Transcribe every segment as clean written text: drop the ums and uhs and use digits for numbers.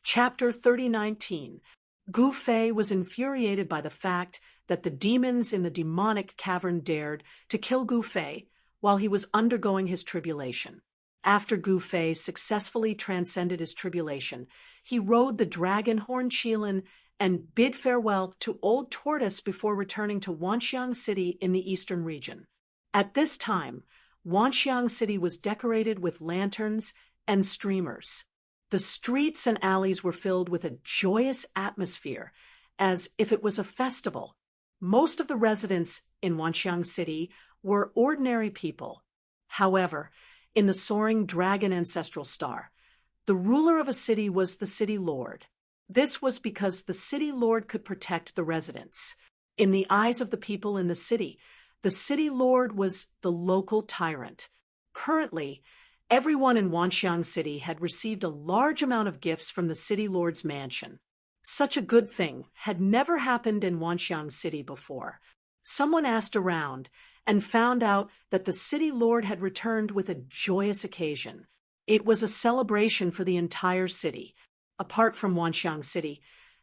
Chapter 3019. Gu Fei was infuriated by the fact that the demons in the demonic cavern dared to kill Gu Fei while he was undergoing his tribulation. After Gu Fei successfully transcended his tribulation, he rode the dragon Horn Qilin and bid farewell to Old Tortoise before returning to Wanxiang City in the eastern region. At this time, Wanxiang City was decorated with lanterns and streamers. The streets and alleys were filled with a joyous atmosphere, as if it was a festival. Most of the residents in Wanxiang City were ordinary people. However, in the soaring dragon ancestral star, the ruler of a city was the city lord. This was because the city lord could protect the residents. In the eyes of the people in the city lord was the local tyrant. Currently, everyone in Wanxiang City had received a large amount of gifts from the city lord's mansion. Such a good thing had never happened in Wanxiang City before. Someone asked around and found out that the city lord had returned with a joyous occasion. It was a celebration for the entire city. Apart from Wanxiang City,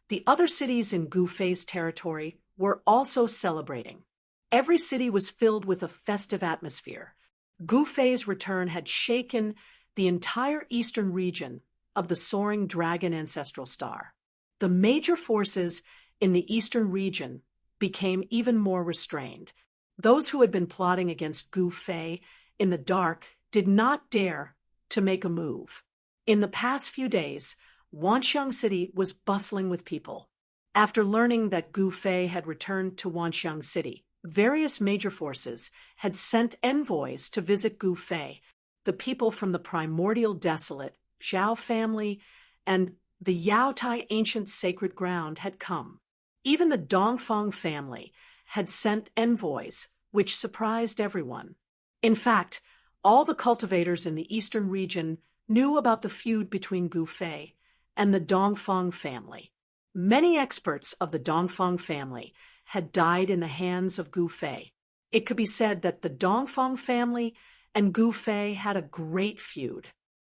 the other cities in Gu Fei's territory were also celebrating. Every city was filled with a festive atmosphere. Gu Fei's return had shaken the entire eastern region of the soaring dragon ancestral star. The major forces in the eastern region became even more restrained. Those who had been plotting against Gu Fei in the dark did not dare to make a move. In the past few days, Wanxiang City was bustling with people. After learning that Gu Fei had returned to Wanxiang City, various major forces had sent envoys to visit Gu Fei. The people from the primordial desolate Zhao family and the Yaotai ancient sacred ground had come. Even the Dongfang family had sent envoys, which surprised everyone. In fact, all the cultivators in the eastern region knew about the feud between Gu Fei and the Dongfang family. Many experts of the Dongfang family had died in the hands of Gu Fei. It could be said that the Dongfang family and Gu Fei had a great feud.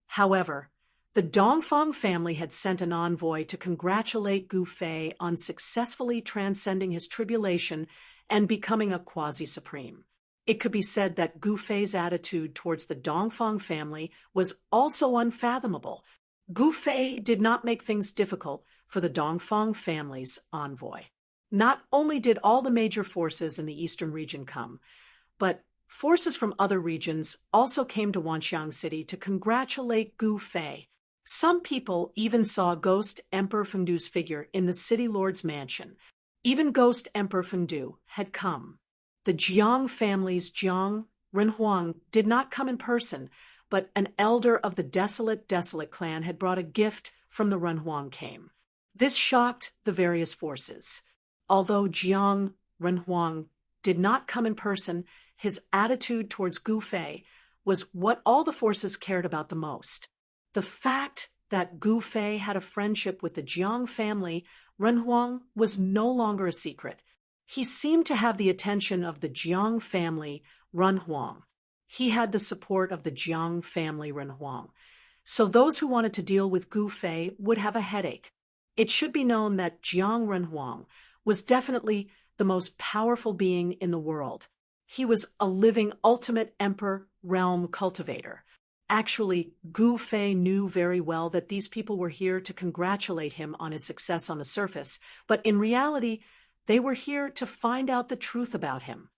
However, the Dongfang family had sent an envoy to congratulate Gu Fei on successfully transcending his tribulation and becoming a quasi-supreme. It could be said that Gu Fei's attitude towards the Dongfang family was also unfathomable. Gu Fei did not make things difficult for the Dongfang family's envoy. Not only did all the major forces in the eastern region come, but forces from other regions also came to Wanxiang City to congratulate Gu Fei. Some people even saw Ghost Emperor Fengdu's figure in the city lord's mansion. Even Ghost Emperor Fengdu had come. The Jiang family's Jiang Renhuang did not come in person, but an elder of the desolate clan had brought a gift from the Renhuang came. This shocked the various forces. Although Jiang Renhuang did not come in person, his attitude towards Gu Fei was what all the forces cared about the most. The fact that Gu Fei had a friendship with the Jiang family, Renhuang, was no longer a secret. He seemed to have the attention of the Jiang family, Renhuang. He had the support of the Jiang family, Renhuang. So those who wanted to deal with Gu Fei would have a headache. It should be known that Jiang Renhuang was definitely the most powerful being in the world. He was a living ultimate emperor realm cultivator. Actually, Gu Fei knew very well that these people were here to congratulate him on his success on the surface, but in reality, they were here to find out the truth about him.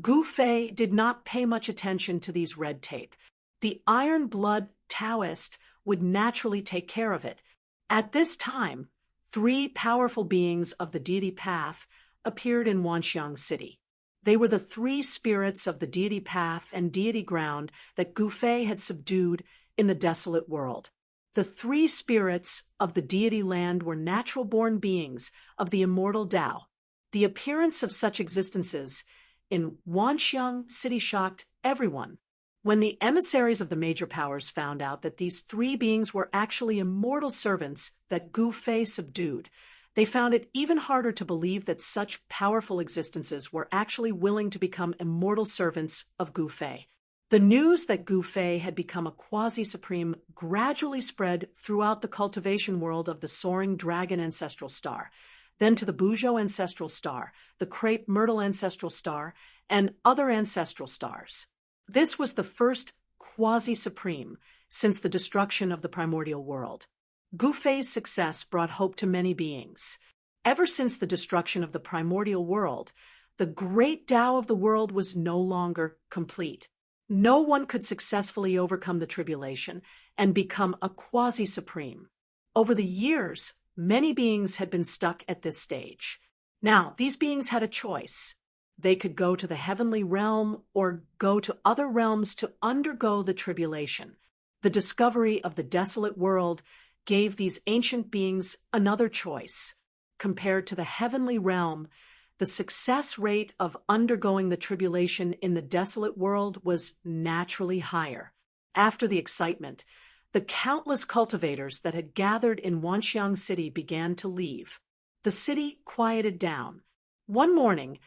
Gu Fei did not pay much attention to these red tape. The Iron Blood Taoist would naturally take care of it. At this time, 3 powerful beings of the deity path appeared in Wanxiang City. They were the 3 spirits of the deity path and deity ground that Gu Fei had subdued in the desolate world. The 3 spirits of the deity land were natural-born beings of the immortal Tao. The appearance of such existences in Wanxiang City shocked everyone. When the emissaries of the major powers found out that these 3 beings were actually immortal servants that Gu Fei subdued, they found it even harder to believe that such powerful existences were actually willing to become immortal servants of Gu Fei. The news that Gu Fei had become a quasi-supreme gradually spread throughout the cultivation world of the soaring dragon ancestral star, then to the Bujo ancestral star, the crepe myrtle ancestral star, and other ancestral stars. This was the first quasi-supreme since the destruction of the primordial world. Gu Fei's success brought hope to many beings. Ever since the destruction of the primordial world, the great Tao of the world was no longer complete. No one could successfully overcome the tribulation and become a quasi-supreme. Over the years, many beings had been stuck at this stage. Now, these beings had a choice. They could go to the heavenly realm or go to other realms to undergo the tribulation. The discovery of the desolate world gave these ancient beings another choice. Compared to the heavenly realm, the success rate of undergoing the tribulation in the desolate world was naturally higher. After the excitement, the countless cultivators that had gathered in Wanxiang City began to leave. The city quieted down. One morning,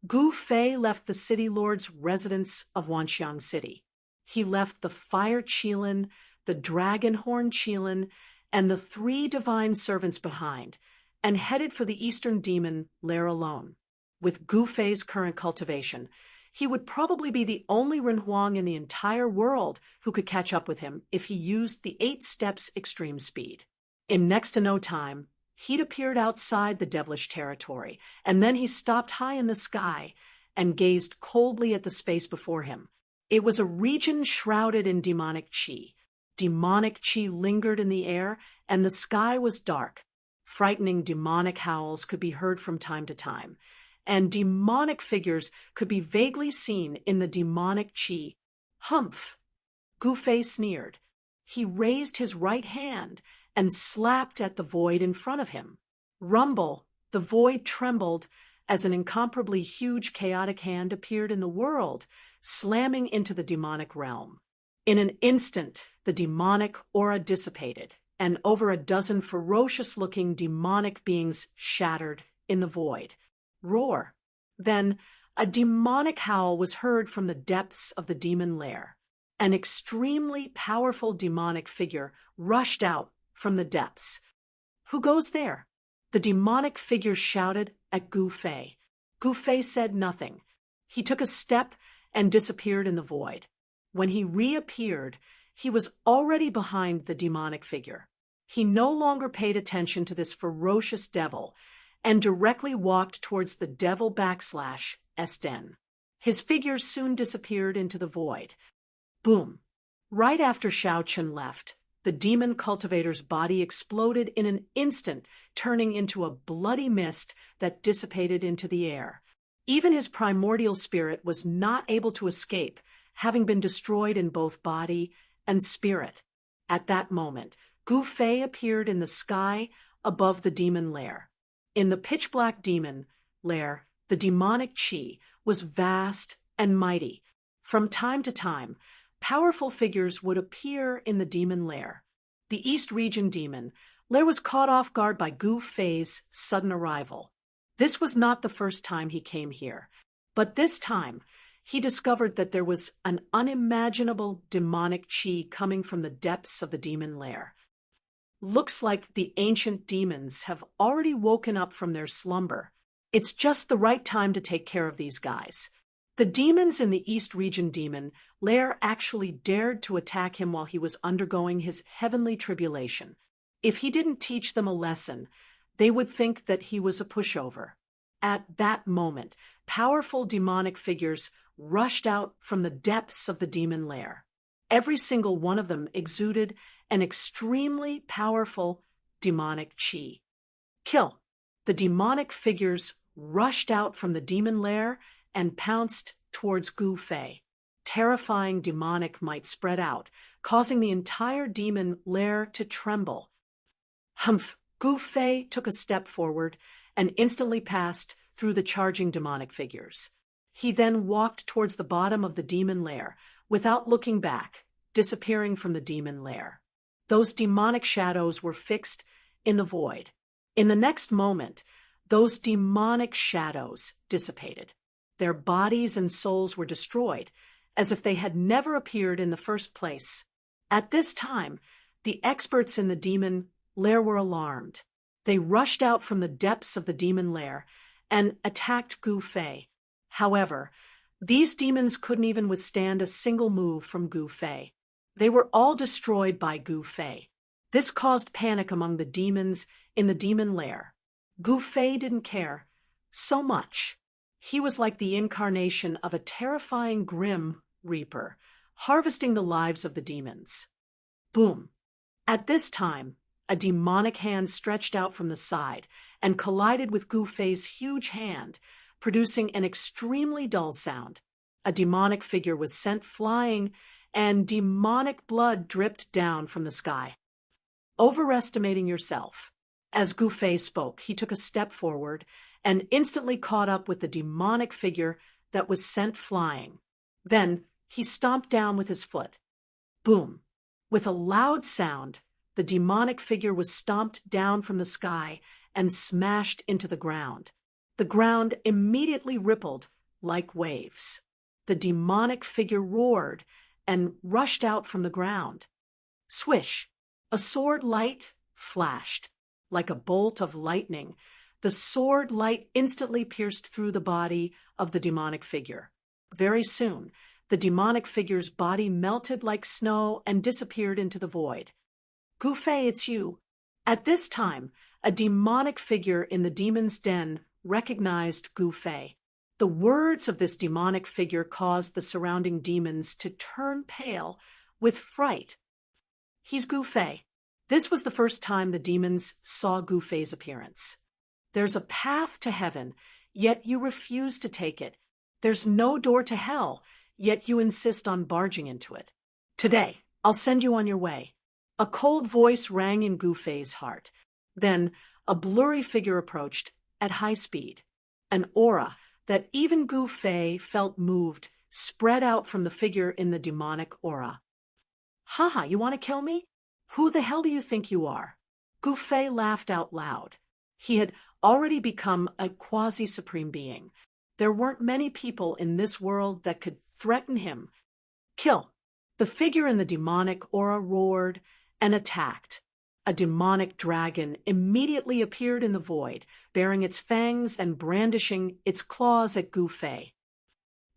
Gu Fei left the city lord's residence of Wanxiang City. He left the fire Qilin, the dragon horn Qilin, and the 3 divine servants behind, and headed for the eastern demon lair alone. With Gu Fei's current cultivation, he would probably be the only Renhuang in the entire world who could catch up with him if he used the 8 steps extreme speed. In next to no time, he'd appeared outside the devilish territory, and then he stopped high in the sky and gazed coldly at the space before him. It was a region shrouded in demonic qi. Demonic qi lingered in the air, and the sky was dark. Frightening demonic howls could be heard from time to time, and demonic figures could be vaguely seen in the demonic qi. Humph! Gu Fei sneered. He raised his right hand and slapped at the void in front of him. Rumble! The void trembled as an incomparably huge chaotic hand appeared in the world, slamming into the demonic realm. In an instant, the demonic aura dissipated, and over a dozen ferocious-looking demonic beings shattered in the void. Roar! Then a demonic howl was heard from the depths of the demon lair. An extremely powerful demonic figure rushed out from the depths. Who goes there? The demonic figure shouted at Gu Fei. Gu Fei said nothing. He took a step and disappeared in the void. When he reappeared, he was already behind the demonic figure. He no longer paid attention to this ferocious devil and directly walked towards the devil / den. His figure soon disappeared into the void. Boom! Right after Shao Chen left, the demon cultivator's body exploded in an instant, turning into a bloody mist that dissipated into the air. Even his primordial spirit was not able to escape, having been destroyed in both body and spirit. At that moment, Gu Fei appeared in the sky above the demon lair. In the pitch-black demon lair, the demonic qi was vast and mighty. From time to time, powerful figures would appear in the demon lair. The East Region demon lair was caught off guard by Gu Fei's sudden arrival. This was not the first time he came here, but this time he discovered that there was an unimaginable demonic qi coming from the depths of the demon lair. Looks like the ancient demons have already woken up from their slumber. It's just the right time to take care of these guys. The demons in the East Region demon lair actually dared to attack him while he was undergoing his heavenly tribulation. If he didn't teach them a lesson, they would think that he was a pushover. At that moment, powerful demonic figures rushed out from the depths of the demon lair. Every single one of them exuded an extremely powerful demonic qi. Kill! The demonic figures rushed out from the demon lair and pounced towards Gu Fei. Terrifying demonic might spread out, causing the entire demon lair to tremble. Humph! Gu Fei took a step forward and instantly passed through the charging demonic figures. He then walked towards the bottom of the demon lair without looking back, disappearing from the demon lair. Those demonic shadows were fixed in the void. In the next moment, those demonic shadows dissipated. Their bodies and souls were destroyed, as if they had never appeared in the first place. At this time, the experts in the demon lair were alarmed. They rushed out from the depths of the demon lair and attacked Gu Fei. However, these demons couldn't even withstand a single move from Gu Fei. They were all destroyed by Gu Fei. This caused panic among the demons in the demon lair. Gu Fei didn't care so much. He was like the incarnation of a terrifying Grim Reaper, harvesting the lives of the demons. Boom! At this time, a demonic hand stretched out from the side and collided with Gu Fei's huge hand, producing an extremely dull sound. A demonic figure was sent flying, and demonic blood dripped down from the sky. Overestimating yourself. As Gu Fei spoke, he took a step forward and instantly caught up with the demonic figure that was sent flying. Then he stomped down with his foot. Boom! With a loud sound, the demonic figure was stomped down from the sky and smashed into the ground. The ground immediately rippled like waves. The demonic figure roared and rushed out from the ground. Swish! A sword light flashed. Like a bolt of lightning, the sword light instantly pierced through the body of the demonic figure. Very soon, the demonic figure's body melted like snow and disappeared into the void. Gu Fei, it's you. At this time, a demonic figure in the demon's den recognized Gu Fei. The words of this demonic figure caused the surrounding demons to turn pale with fright. He's Gu Fei. This was the first time the demons saw Gu Fei's appearance. There's a path to heaven, yet you refuse to take it. There's no door to hell, yet you insist on barging into it. Today, I'll send you on your way. A cold voice rang in Gu Fei's heart. Then, a blurry figure approached at high speed. An aura that even Gu Fei felt moved spread out from the figure in the demonic aura. Haha, you want to kill me? Who the hell do you think you are? Gu Fei laughed out loud. He had already become a quasi-supreme being. There weren't many people in this world that could threaten him. Kill! The figure in the demonic aura roared and attacked. A demonic dragon immediately appeared in the void, bearing its fangs and brandishing its claws at Gu Fei.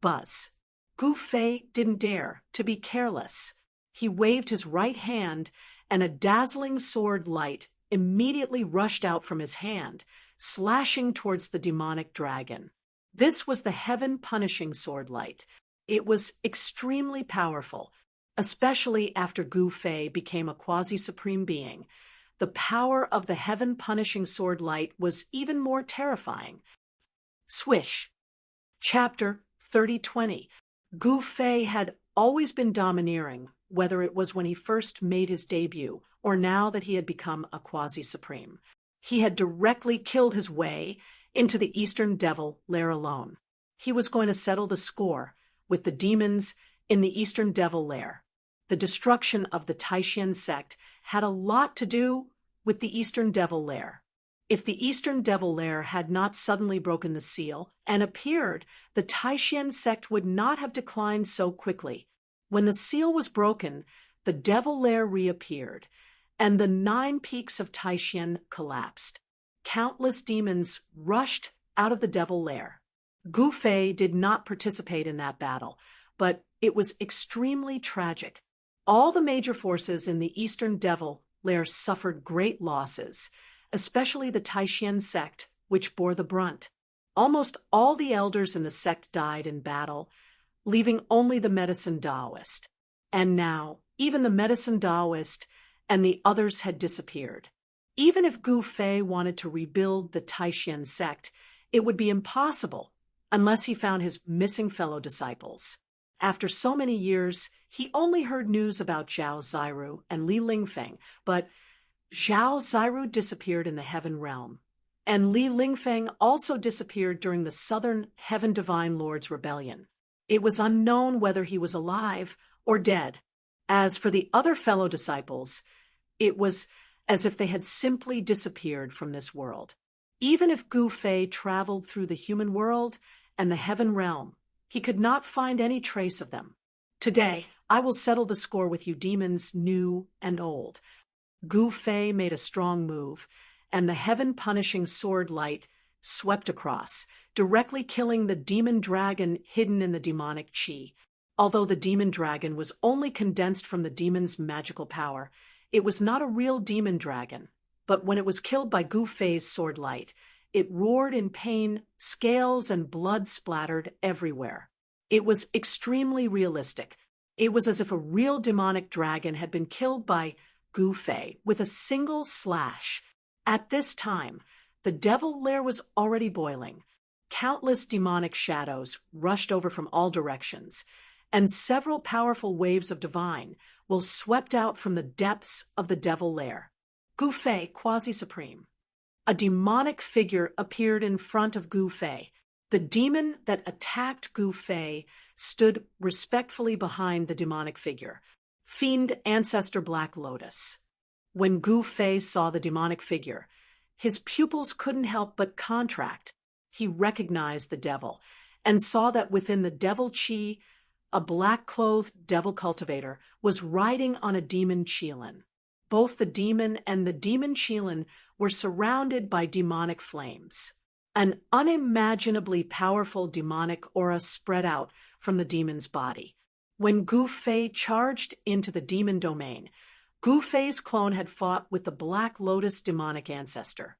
Buzz. Gu Fei didn't dare to be careless. He waved his right hand, and a dazzling sword light immediately rushed out from his hand, slashing towards the demonic dragon. This was the heaven-punishing sword light. It was extremely powerful, especially after Gu Fei became a quasi-supreme being. The power of the heaven-punishing sword light was even more terrifying. Swish. Chapter 3020. Gu Fei had always been domineering, whether it was when he first made his debut or now that he had become a quasi-supreme. He had directly killed his way into the Eastern Devil lair alone. He was going to settle the score with the demons in the Eastern Devil lair. The destruction of the Taishan sect had a lot to do with the Eastern Devil lair. If the Eastern Devil lair had not suddenly broken the seal and appeared, the Taishan sect would not have declined so quickly. When the seal was broken, the Devil lair reappeared, and the 9 peaks of Taishan collapsed. Countless demons rushed out of the Devil lair. Gu Fei did not participate in that battle, but it was extremely tragic. All the major forces in the Eastern Devil lair suffered great losses, especially the Taishan sect, which bore the brunt. Almost all the elders in the sect died in battle, leaving only the medicine Taoist. And now, even the medicine Taoist and the others had disappeared. Even if Gu Fei wanted to rebuild the Taishan sect, it would be impossible unless he found his missing fellow disciples. After so many years, he only heard news about Zhao Ziru and Li Lingfeng, but Zhao Ziru disappeared in the Heaven Realm, and Li Lingfeng also disappeared during the Southern Heaven Divine Lord's rebellion. It was unknown whether he was alive or dead. As for the other fellow disciples, it was as if they had simply disappeared from this world. Even if Gu Fei traveled through the human world and the Heaven Realm, he could not find any trace of them. Today, I will settle the score with you demons new and old. Gu Fei made a strong move, and the heaven-punishing sword light swept across, directly killing the demon dragon hidden in the demonic chi. Although the demon dragon was only condensed from the demon's magical power, it was not a real demon dragon. But when it was killed by Gu Fei's sword light, it roared in pain, scales and blood splattered everywhere. It was extremely realistic. It was as if a real demonic dragon had been killed by Gu Fei with a single slash. At this time, the devil lair was already boiling. Countless demonic shadows rushed over from all directions, and several powerful waves of divine will swept out from the depths of the devil lair. Gu Fei, quasi-supreme. A demonic figure appeared in front of Gu Fei. The demon that attacked Gu Fei stood respectfully behind the demonic figure, Fiend Ancestor Black Lotus. When Gu Fei saw the demonic figure, his pupils couldn't help but contract. He recognized the devil and saw that within the devil chi, a black-clothed devil cultivator was riding on a demon qilin. Both the demon and the demon qilin were surrounded by demonic flames. An unimaginably powerful demonic aura spread out from the demon's body. When Gu Fei charged into the demon domain, Gu Fei's clone had fought with the Black Lotus demonic ancestor.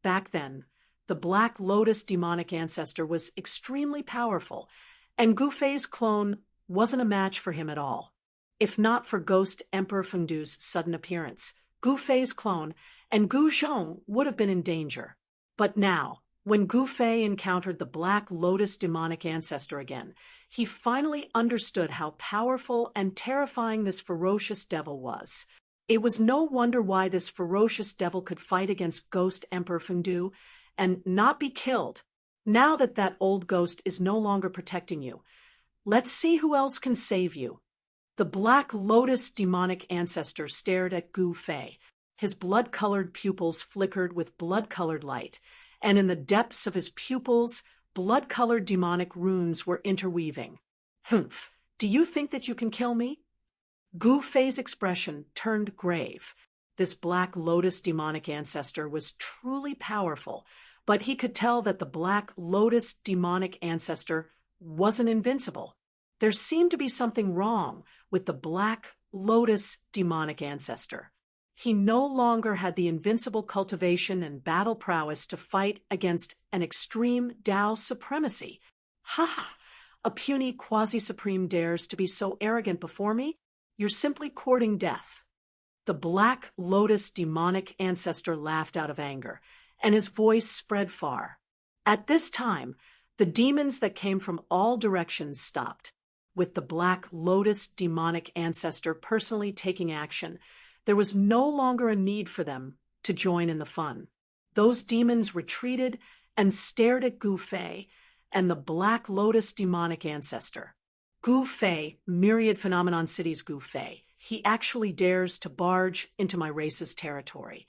Back then, the Black Lotus demonic ancestor was extremely powerful, and Gu Fei's clone wasn't a match for him at all. If not for Ghost Emperor Fengdu's sudden appearance, Gu Fei's clone and Gu Zhong would have been in danger. But now, when Gu Fei encountered the Black Lotus demonic ancestor again, he finally understood how powerful and terrifying this ferocious devil was. It was no wonder why this ferocious devil could fight against Ghost Emperor Fengdu and not be killed. Now that that old ghost is no longer protecting you, let's see who else can save you. The Black Lotus demonic ancestor stared at Gu Fei. His blood-colored pupils flickered with blood-colored light, and in the depths of his pupils, blood-colored demonic runes were interweaving. Humph, do you think that you can kill me? Gu Fei's expression turned grave. This Black Lotus demonic ancestor was truly powerful, but he could tell that the Black Lotus demonic ancestor wasn't invincible. There seemed to be something wrong with the Black Lotus demonic ancestor. He no longer had the invincible cultivation and battle prowess to fight against an extreme Tao supremacy. Ha ha! A puny quasi-supreme dares to be so arrogant before me? You're simply courting death. The Black Lotus demonic ancestor laughed out of anger, and his voice spread far. At this time, the demons that came from all directions stopped. With the Black Lotus demonic ancestor personally taking action, there was no longer a need for them to join in the fun. Those demons retreated and stared at Gu Fei and the Black Lotus demonic ancestor. Gu Fei, Myriad Phenomenon City's Gu Fei. He actually dares to barge into my race's territory.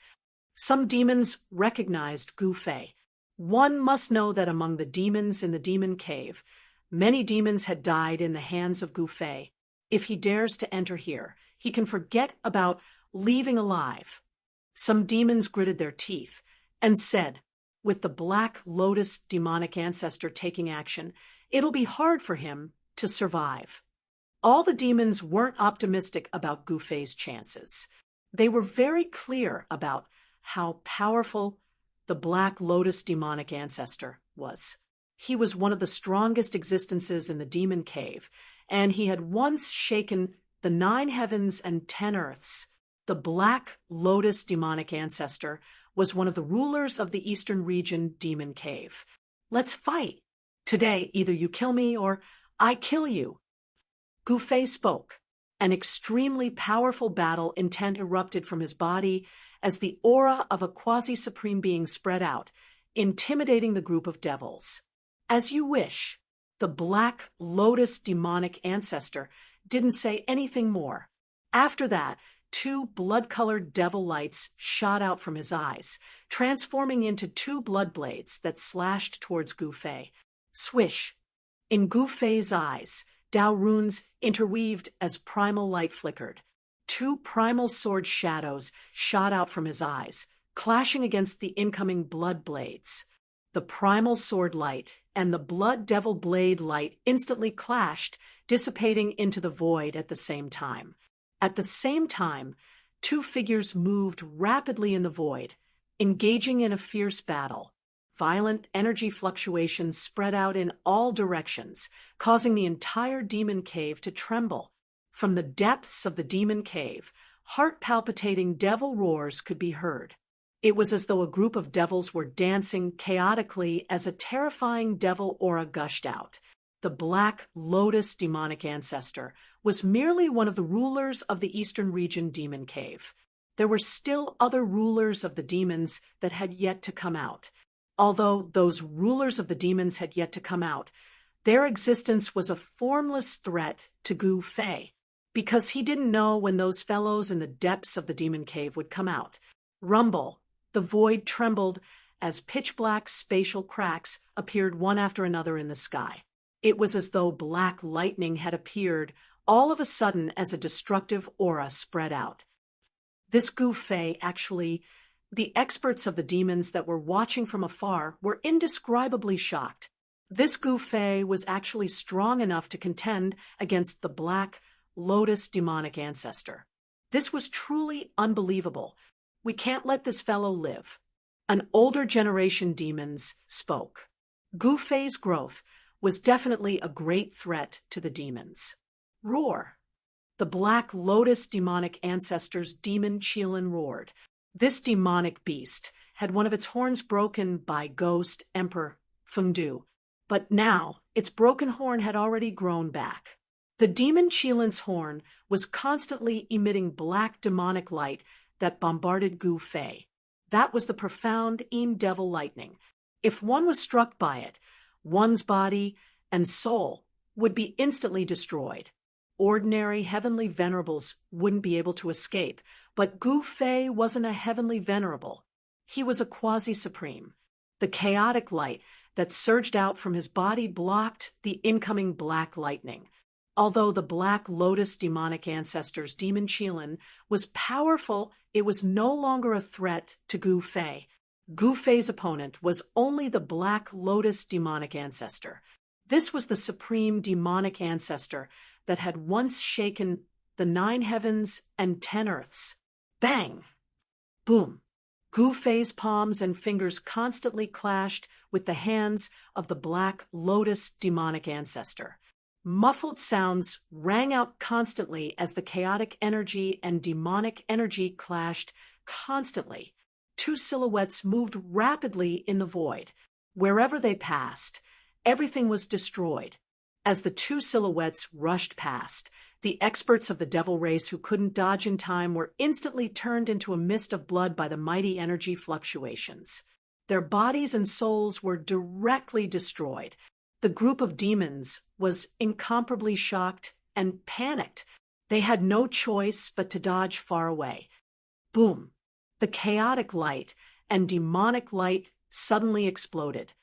Some demons recognized Gu Fei. One must know that among the demons in the demon cave, many demons had died in the hands of Gu Fei. If he dares to enter here, he can forget about leaving alive. Some demons gritted their teeth and said, with the Black Lotus demonic ancestor taking action, it'll be hard for him to survive. All the demons weren't optimistic about Gu Fei's chances. They were very clear about how powerful the Black Lotus demonic ancestor was. He was one of the strongest existences in the demon cave, and he had once shaken the 9 heavens and 10 earths. The Black Lotus demonic ancestor was one of the rulers of the Eastern region demon cave. Let's fight. Today, either you kill me or I kill you. Gu Fei spoke. An extremely powerful battle intent erupted from his body as the aura of a quasi-supreme being spread out, intimidating the group of devils. As you wish. The Black Lotus demonic ancestor didn't say anything more. After that, 2 blood-colored devil lights shot out from his eyes, transforming into 2 blood blades that slashed towards Gu Fei. Swish! In Gu Fei's eyes, Dao runes interweaved as primal light flickered. Two primal sword shadows shot out from his eyes, clashing against the incoming blood blades. The primal sword light and the blood devil blade light instantly clashed, dissipating into the void at the same time. At the same time, two figures moved rapidly in the void, engaging in a fierce battle. Violent energy fluctuations spread out in all directions, causing the entire demon cave to tremble. From the depths of the demon cave, heart-palpitating devil roars could be heard. It was as though a group of devils were dancing chaotically as a terrifying devil aura gushed out. The Black Lotus demonic ancestor was merely one of the rulers of the Eastern region demon cave. There were still other rulers of the demons that had yet to come out. Although those rulers of the demons had yet to come out, their existence was a formless threat to Gu Fei, because he didn't know when those fellows in the depths of the demon cave would come out. Rumble, the void trembled as pitch-black spatial cracks appeared one after another in the sky. It was as though black lightning had appeared all of a sudden as a destructive aura spread out. This Gu Fei the experts of the demons that were watching from afar were indescribably shocked. This Gu Fei was actually strong enough to contend against the Black Lotus demonic ancestor. This was truly unbelievable. We can't let this fellow live. An older generation demons spoke. Gu Fei's growth was definitely a great threat to the demons. Roar! The Black Lotus demonic ancestor's demon Qilin roared. This demonic beast had one of its horns broken by Ghost Emperor Fengdu, but now its broken horn had already grown back. The demon Qilin's horn was constantly emitting black demonic light that bombarded Gu Fei. That was the profound devil lightning. If one was struck by it, one's body and soul would be instantly destroyed. Ordinary heavenly venerables wouldn't be able to escape, but Gu Fei wasn't a heavenly venerable. He was a quasi-supreme. The chaotic light that surged out from his body blocked the incoming black lightning. Although the Black Lotus demonic ancestor's demon Qilin was powerful, it was no longer a threat to Gu Fei. Gu Fei's opponent was only the Black Lotus demonic ancestor. This was the supreme demonic ancestor that had once shaken the 9 heavens and 10 earths. Bang! Boom! Gu Fei's palms and fingers constantly clashed with the hands of the Black Lotus demonic ancestor. Muffled sounds rang out constantly as the chaotic energy and demonic energy clashed constantly. Two silhouettes moved rapidly in the void. Wherever they passed, everything was destroyed. As the two silhouettes rushed past, the experts of the devil race who couldn't dodge in time were instantly turned into a mist of blood by the mighty energy fluctuations. Their bodies and souls were directly destroyed. The group of demons was incomparably shocked and panicked. They had no choice but to dodge far away. Boom! The chaotic light and demonic light suddenly exploded.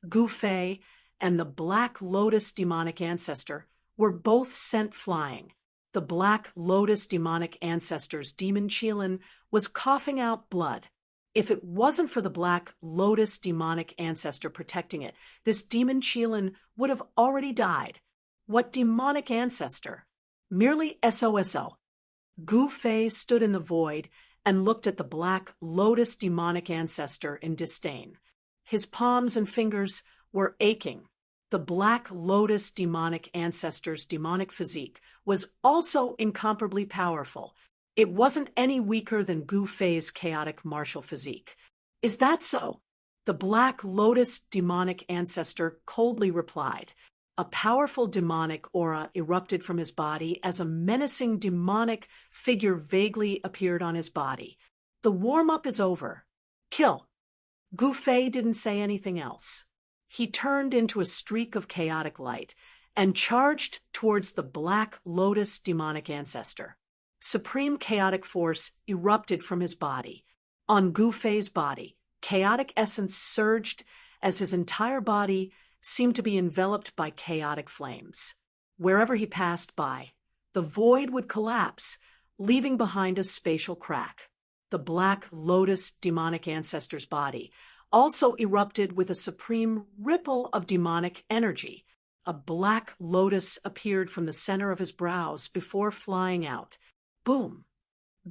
Gu Fei and the Black Lotus demonic ancestor were both sent flying. The Black Lotus demonic ancestor's demon Qilin was coughing out blood. If it wasn't for the Black Lotus demonic ancestor protecting it, this demon Qilin would have already died. What demonic ancestor? Merely SOSO. Gu Fei stood in the void and looked at the Black Lotus demonic ancestor in disdain. His palms and fingers were aching. The Black Lotus demonic ancestor's demonic physique was also incomparably powerful. It wasn't any weaker than Gu Fei's chaotic martial physique. Is that so? The Black Lotus demonic ancestor coldly replied. A powerful demonic aura erupted from his body as a menacing demonic figure vaguely appeared on his body. The warm-up is over. Kill. Gu Fei didn't say anything else. He turned into a streak of chaotic light and charged towards the Black Lotus demonic ancestor. Supreme chaotic force erupted from his body. On Gu Fei's body, chaotic essence surged as his entire body seemed to be enveloped by chaotic flames. Wherever he passed by, the void would collapse, leaving behind a spatial crack. The Black Lotus demonic ancestor's body also erupted with a supreme ripple of demonic energy. A black lotus appeared from the center of his brows before flying out. Boom!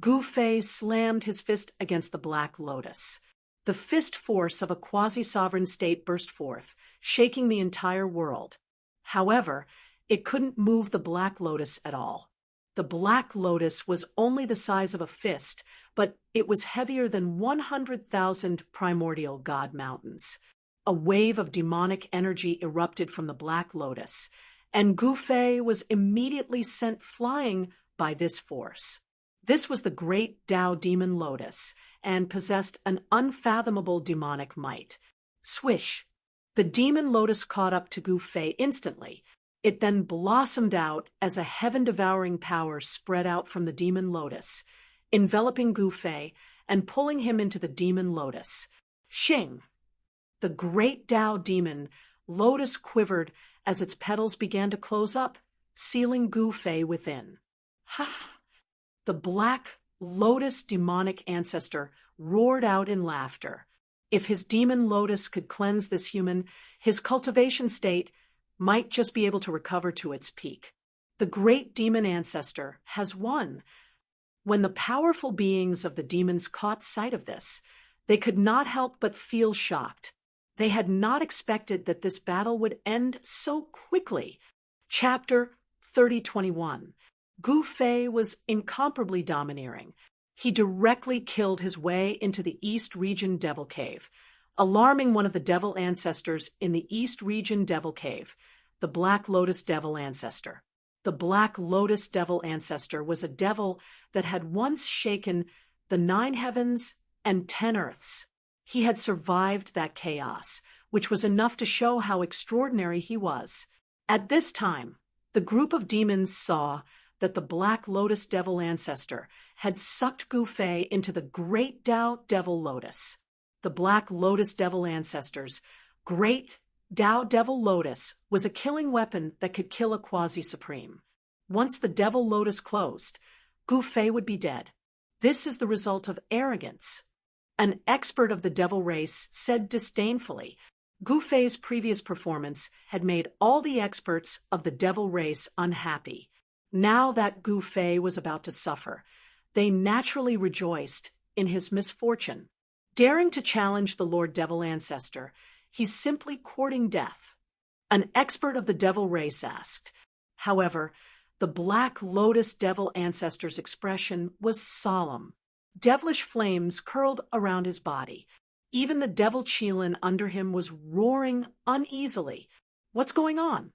Gu Fei slammed his fist against the Black Lotus. The fist force of a quasi-sovereign state burst forth, shaking the entire world. However, it couldn't move the Black Lotus at all. The Black Lotus was only the size of a fist, but it was heavier than 100,000 primordial god mountains. A wave of demonic energy erupted from the Black Lotus, and Gu Fei was immediately sent flying by this force. This was the great Tao Demon Lotus, and possessed an unfathomable demonic might. Swish! The Demon Lotus caught up to Gu Fei instantly. It then blossomed out as a heaven-devouring power spread out from the Demon Lotus, enveloping Gu Fei and pulling him into the Demon Lotus. Shing! The great Tao Demon Lotus quivered as its petals began to close up, sealing Gu Fei within. Ha! The Black Lotus demonic ancestor roared out in laughter. If his Demon Lotus could cleanse this human, his cultivation state might just be able to recover to its peak. The great demon ancestor has won. When the powerful beings of the demons caught sight of this, they could not help but feel shocked. They had not expected that this battle would end so quickly. Chapter 3021. Gu Fei was incomparably domineering. He directly killed his way into the East Region Devil Cave, alarming one of the devil ancestors in the East Region Devil Cave, the Black Lotus Devil Ancestor. The Black Lotus Devil Ancestor was a devil that had once shaken the 9 heavens and 10 earths. He had survived that chaos, which was enough to show how extraordinary he was. At this time, the group of demons saw that the Black Lotus Devil Ancestor had sucked Gu Fei into the Great Tao Devil Lotus. The Black Lotus Devil Ancestor's Great Tao Devil Lotus was a killing weapon that could kill a quasi-supreme. Once the Devil Lotus closed, Gu Fei would be dead. This is the result of arrogance. An expert of the devil race said disdainfully, Gu Fei's previous performance had made all the experts of the devil race unhappy. Now that Gu Fei was about to suffer, they naturally rejoiced in his misfortune. Daring to challenge the Lord Devil Ancestor, he's simply courting death. An expert of the devil race asked. However, the Black Lotus Devil Ancestor's expression was solemn. Devilish flames curled around his body. Even the devil Qilin under him was roaring uneasily. What's going on?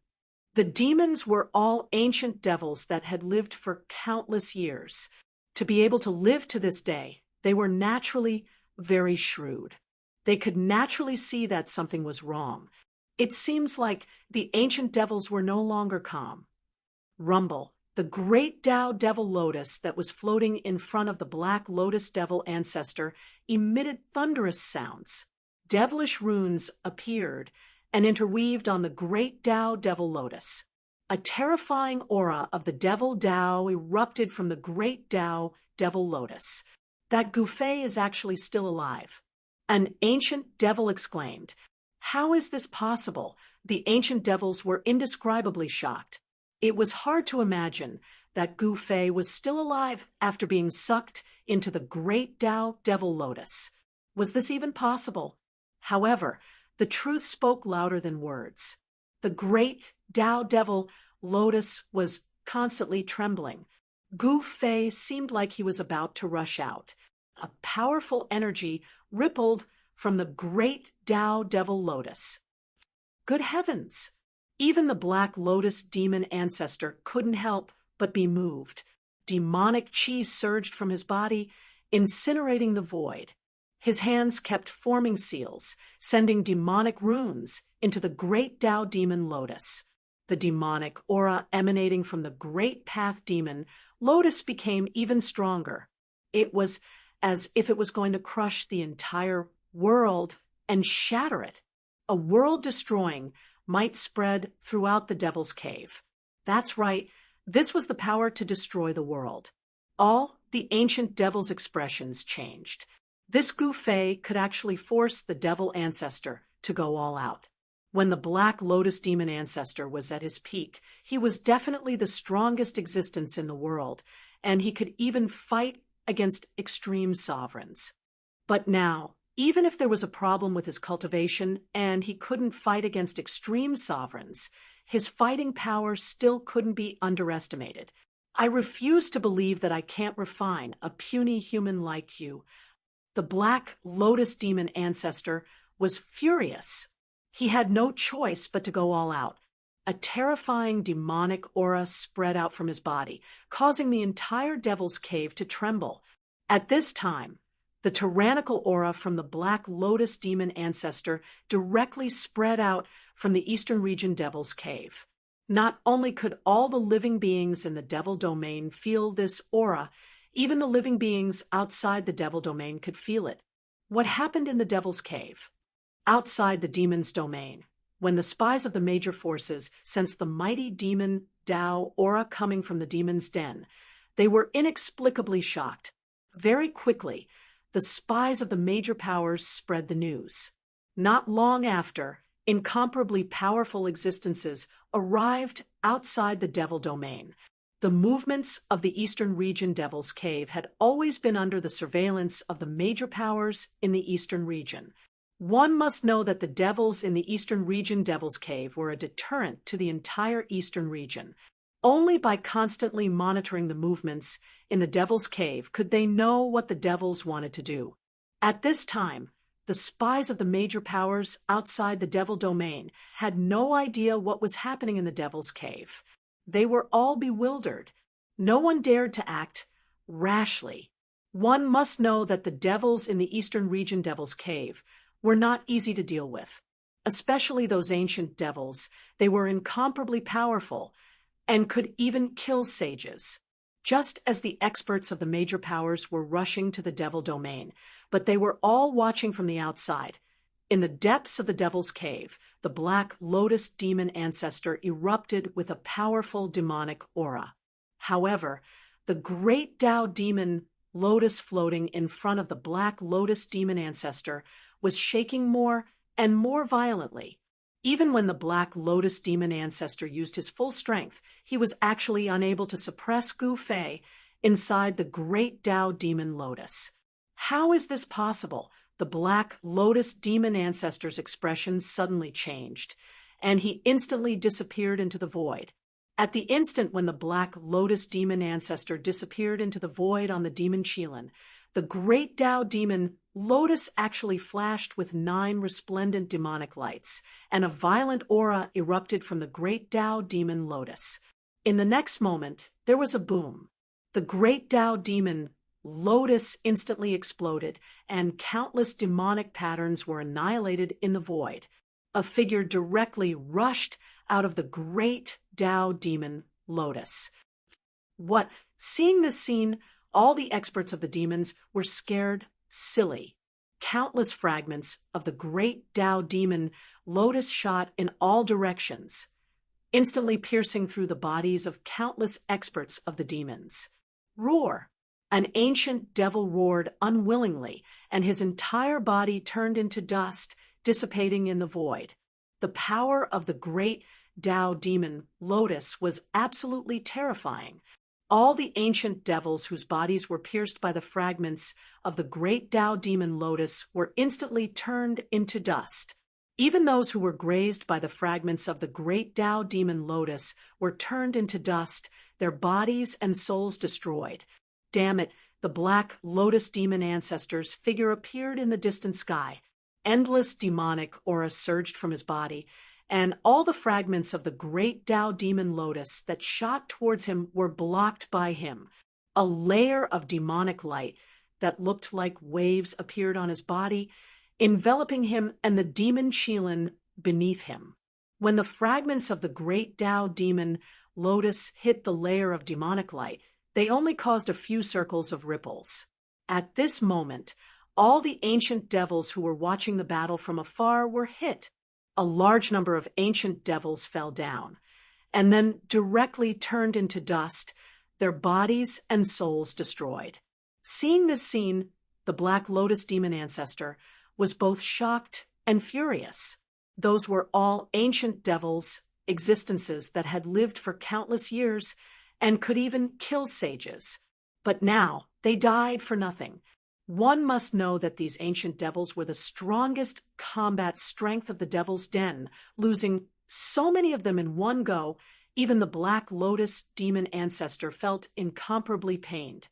The demons were all ancient devils that had lived for countless years. To be able to live to this day, they were naturally very shrewd. They could naturally see that something was wrong. It seems like the ancient devils were no longer calm. Rumble, the great Tao Devil Lotus that was floating in front of the Black Lotus Devil Ancestor, emitted thunderous sounds. Devilish runes appeared and interweaved on the great Tao Devil Lotus. A terrifying aura of the Devil Tao erupted from the great Tao Devil Lotus. That Gu Fei is actually still alive. An ancient devil exclaimed. How is this possible? The ancient devils were indescribably shocked. It was hard to imagine that Gu Fei was still alive after being sucked into the great Tao Devil Lotus. Was this even possible? However, the truth spoke louder than words. The great Tao Devil Lotus was constantly trembling. Gu Fei seemed like he was about to rush out. A powerful energy rippled from the great Tao Devil Lotus. Good heavens! Even the Black Lotus demon ancestor couldn't help but be moved. Demonic chi surged from his body, incinerating the void. His hands kept forming seals, sending demonic runes into the great Tao Demon Lotus. The demonic aura emanating from the great Path Demon Lotus became even stronger. It was as if it was going to crush the entire world and shatter it. A world-destroying might spread throughout the Devil's Cave. That's right, this was the power to destroy the world. All the ancient devil's expressions changed. This Gu Fei could actually force the devil ancestor to go all out. When the Black Lotus demon ancestor was at his peak, he was definitely the strongest existence in the world, and he could even fight against extreme sovereigns. But now, even if there was a problem with his cultivation and he couldn't fight against extreme sovereigns, his fighting power still couldn't be underestimated. I refuse to believe that I can't refine a puny human like you. The Black Lotus demon ancestor was furious. He had no choice but to go all out. A terrifying demonic aura spread out from his body, causing the entire Devil's Cave to tremble. At this time, the tyrannical aura from the Black Lotus demon ancestor directly spread out from the Eastern Region Devil's Cave. Not only could all the living beings in the Devil Domain feel this aura, even the living beings outside the Devil Domain could feel it. What happened in the Devil's Cave? Outside the demon's domain, when the spies of the major forces sensed the mighty demon Dao aura coming from the demon's den, they were inexplicably shocked. Very quickly, the spies of the major powers spread the news. Not long after, incomparably powerful existences arrived outside the Devil Domain. The movements of the Eastern Region Devil's Cave had always been under the surveillance of the major powers in the Eastern Region. One must know that the devils in the Eastern Region Devil's Cave were a deterrent to the entire Eastern Region. Only by constantly monitoring the movements in the Devil's Cave could they know what the devils wanted to do. At this time, the spies of the major powers outside the Devil Domain had no idea what was happening in the Devil's Cave. They were all bewildered. No one dared to act rashly. One must know that the devils in the Eastern Region Devil's Cave were not easy to deal with, especially those ancient devils. They were incomparably powerful and could even kill sages. Just as the experts of the major powers were rushing to the Devil Domain, but they were all watching from the outside. In the depths of the Devil's Cave, the Black Lotus demon ancestor erupted with a powerful demonic aura. However, the great Dao demon Lotus floating in front of the Black Lotus demon ancestor was shaking more and more violently. Even when the Black Lotus demon ancestor used his full strength, he was actually unable to suppress Gu Fei inside the great Dao demon Lotus. How is this possible? The Black Lotus demon ancestor's expression suddenly changed, and he instantly disappeared into the void. At the instant when the Black Lotus demon ancestor disappeared into the void on the demon Qilin, the great Dao demon Lotus actually flashed with 9 resplendent demonic lights, and a violent aura erupted from the great Dao demon Lotus. In the next moment, there was a boom. The great Dao demon Lotus instantly exploded, and countless demonic patterns were annihilated in the void. A figure directly rushed out of the great Dao demon Lotus. Seeing this scene, all the experts of the demons were scared silly. Countless fragments of the great Dao demon Lotus shot in all directions, instantly piercing through the bodies of countless experts of the demons. Roar! An ancient devil roared unwillingly, and his entire body turned into dust, dissipating in the void. The power of the great Dao demon Lotus was absolutely terrifying. All the ancient devils whose bodies were pierced by the fragments of the great Dao demon Lotus were instantly turned into dust. Even those who were grazed by the fragments of the great Dao demon Lotus were turned into dust, their bodies and souls destroyed. Damn it, the Black Lotus demon ancestor's figure appeared in the distant sky. Endless demonic aura surged from his body, and all the fragments of the great Dao demon Lotus that shot towards him were blocked by him. A layer of demonic light that looked like waves appeared on his body, enveloping him and the demon Qilin beneath him. When the fragments of the great Dao demon Lotus hit the layer of demonic light, they only caused a few circles of ripples. At this moment, all the ancient devils who were watching the battle from afar were hit. A large number of ancient devils fell down, and then directly turned into dust, their bodies and souls destroyed. Seeing this scene, the Black Lotus demon ancestor was both shocked and furious. Those were all ancient devils, existences that had lived for countless years and could even kill sages. But now they died for nothing. One must know that these ancient devils were the strongest combat strength of the Devil's Den, losing so many of them in one go. Even the Black Lotus demon ancestor felt incomparably pained.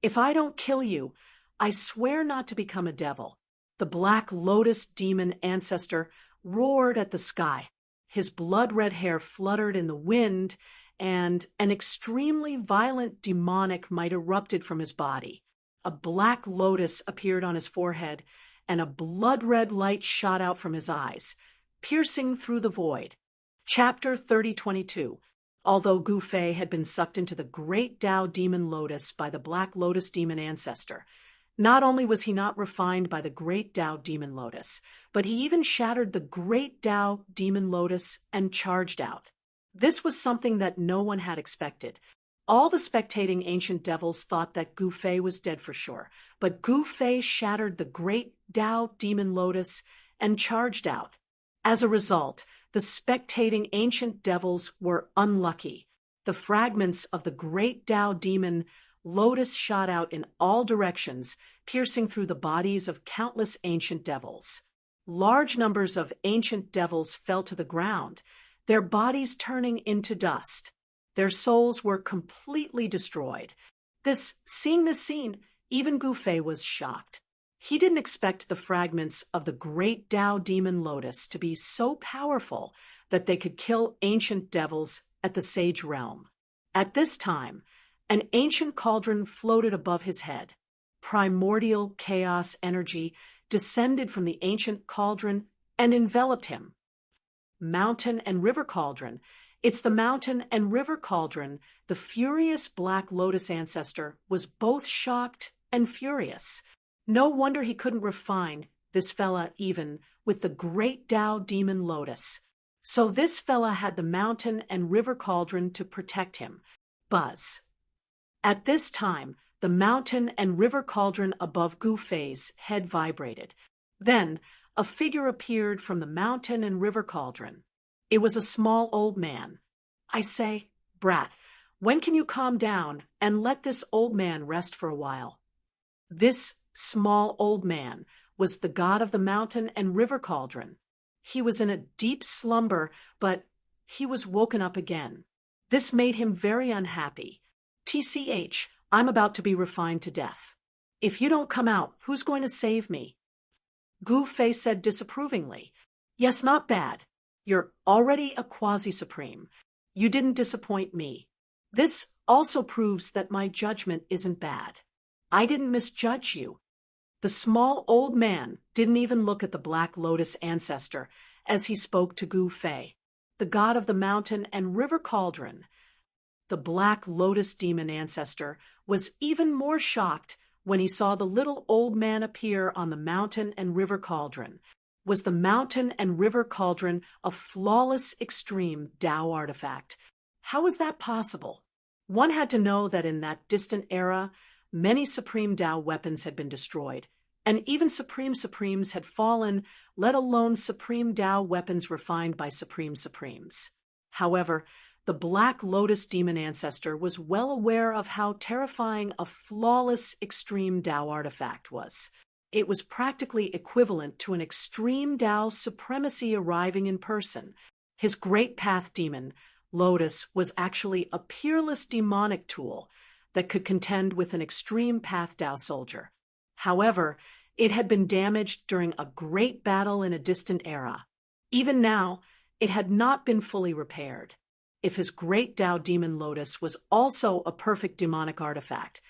"If I don't kill you, I swear not to become a devil." The Black Lotus demon ancestor roared at the sky. His blood-red hair fluttered in the wind, and an extremely violent demonic might erupted from his body. A black lotus appeared on his forehead, and a blood-red light shot out from his eyes, piercing through the void. Chapter 30:22. Although Gu Fei had been sucked into the Great Tao Demon Lotus by the Black Lotus demon ancestor, not only was he not refined by the Great Tao Demon Lotus, but he even shattered the Great Tao Demon Lotus and charged out. This was something that no one had expected. All the spectating ancient devils thought that Gu Fei was dead for sure, but Gu Fei shattered the Great Tao Demon Lotus and charged out. As a result, the spectating ancient devils were unlucky. The fragments of the Great Tao Demon Lotus shot out in all directions, piercing through the bodies of countless ancient devils. Large numbers of ancient devils fell to the ground, their bodies turning into dust. Their souls were completely destroyed. Seeing this scene, even Gu Fei was shocked. He didn't expect the fragments of the Great Tao Demon Lotus to be so powerful that they could kill ancient devils at the Sage Realm. At this time, an ancient cauldron floated above his head. Primordial chaos energy descended from the ancient cauldron and enveloped him. Mountain and River Cauldron. It's the Mountain and River Cauldron. The furious Black Lotus ancestor was both shocked and furious. No wonder he couldn't refine this fella even with the Great Tao Demon Lotus. So this fella had the Mountain and River Cauldron to protect him. Buzz. At this time, the Mountain and River Cauldron above Gu Fei's head vibrated. Then, a figure appeared from the Mountain and River Cauldron. It was a small old man. "I say, brat, when can you calm down and let this old man rest for a while?" This small old man was the god of the Mountain and River Cauldron. He was in a deep slumber, but he was woken up again. This made him very unhappy. "TCH, I'm about to be refined to death. If you don't come out, who's going to save me?" Gu Fei said disapprovingly, "Yes, not bad. You're already a quasi-supreme. You didn't disappoint me. This also proves that my judgment isn't bad. I didn't misjudge you." The small old man didn't even look at the Black Lotus ancestor as he spoke to Gu Fei, the god of the Mountain and River Cauldron. The Black Lotus demon ancestor was even more shocked when he saw the little old man appear on the Mountain and River Cauldron. Was the Mountain and River Cauldron a flawless extreme Tao artifact? How was that possible? One had to know that in that distant era, many Supreme Tao weapons had been destroyed, and even Supreme Supremes had fallen, let alone Supreme Tao weapons refined by Supreme Supremes. However, the Black Lotus demon ancestor was well aware of how terrifying a flawless extreme Tao artifact was. It was practically equivalent to an extreme Tao supremacy arriving in person. His Great Path demon, Lotus, was actually a peerless demonic tool that could contend with an extreme Path Tao soldier. However, it had been damaged during a great battle in a distant era. Even now, it had not been fully repaired. If his Great Tao Demon Lotus was also a perfect demonic artifact,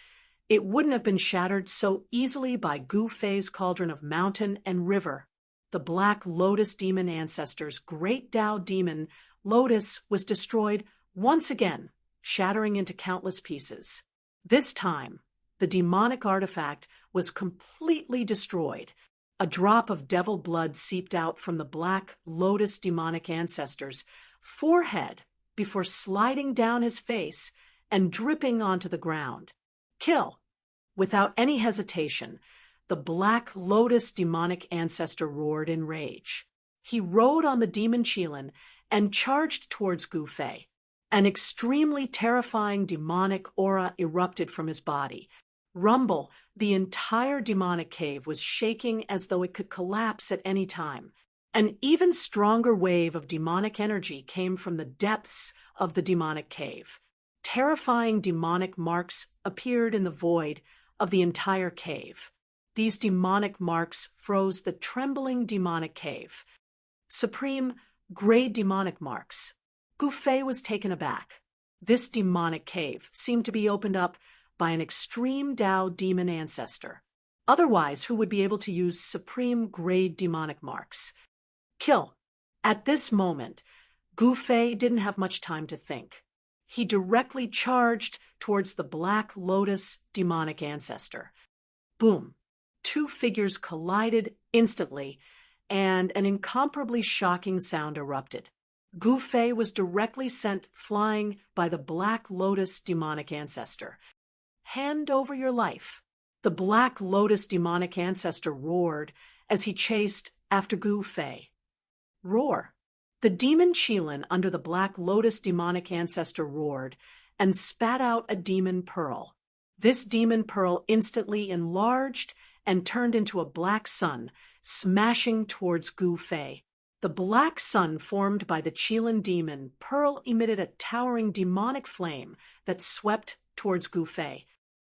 it wouldn't have been shattered so easily by Gu Fei's cauldron of Mountain and River. The Black Lotus demon ancestor's Great Tao Demon Lotus was destroyed once again, shattering into countless pieces. This time, the demonic artifact was completely destroyed. A drop of devil blood seeped out from the Black Lotus demonic ancestor's forehead before sliding down his face and dripping onto the ground. Kill! Without any hesitation, the Black Lotus demonic ancestor roared in rage. He rode on the demon Qilin and charged towards Gu Fei. An extremely terrifying demonic aura erupted from his body. Rumble, the entire demonic cave was shaking as though it could collapse at any time. An even stronger wave of demonic energy came from the depths of the demonic cave. Terrifying demonic marks appeared in the void of the entire cave. These demonic marks froze the trembling demonic cave. Supreme, gray demonic marks. Gu Fei was taken aback. This demonic cave seemed to be opened up by an extreme Dao demon ancestor. Otherwise, who would be able to use supreme grade demonic marks? Kill! At this moment, Gu Fei didn't have much time to think. He directly charged towards the Black Lotus demonic ancestor. Boom! Two figures collided instantly, and an incomparably shocking sound erupted. Gu Fei was directly sent flying by the Black Lotus demonic ancestor. Hand over your life. The Black Lotus demonic ancestor roared as he chased after Gu Fei. Roar. The demon Qilin under the Black Lotus demonic ancestor roared and spat out a demon pearl. This demon pearl instantly enlarged and turned into a black sun, smashing towards Gu Fei. The black sun formed by the Qilin demon pearl emitted a towering demonic flame that swept towards Gu Fei.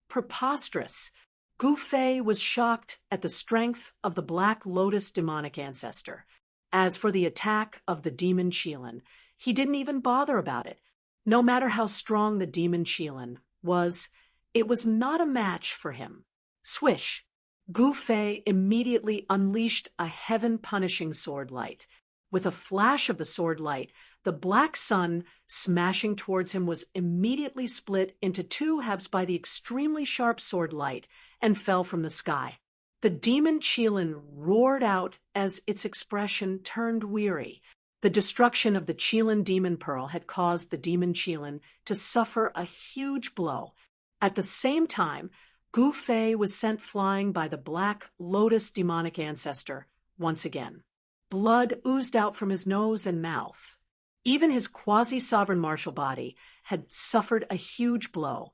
Preposterous! Gu Fei was shocked at the strength of the Black Lotus demonic ancestor. As for the attack of the demon Qilin, he didn't even bother about it. No matter how strong the demon Qilin was, it was not a match for him. Swish! Gu Fei immediately unleashed a heaven-punishing sword light. With a flash of the sword light, the black sun smashing towards him was immediately split into two halves by the extremely sharp sword light and fell from the sky. The demon Qilin roared out as its expression turned weary. The destruction of the Qilin demon pearl had caused the demon Qilin to suffer a huge blow. At the same time, Gu Fei was sent flying by the Black Lotus demonic ancestor once again. Blood oozed out from his nose and mouth. Even his quasi-sovereign martial body had suffered a huge blow.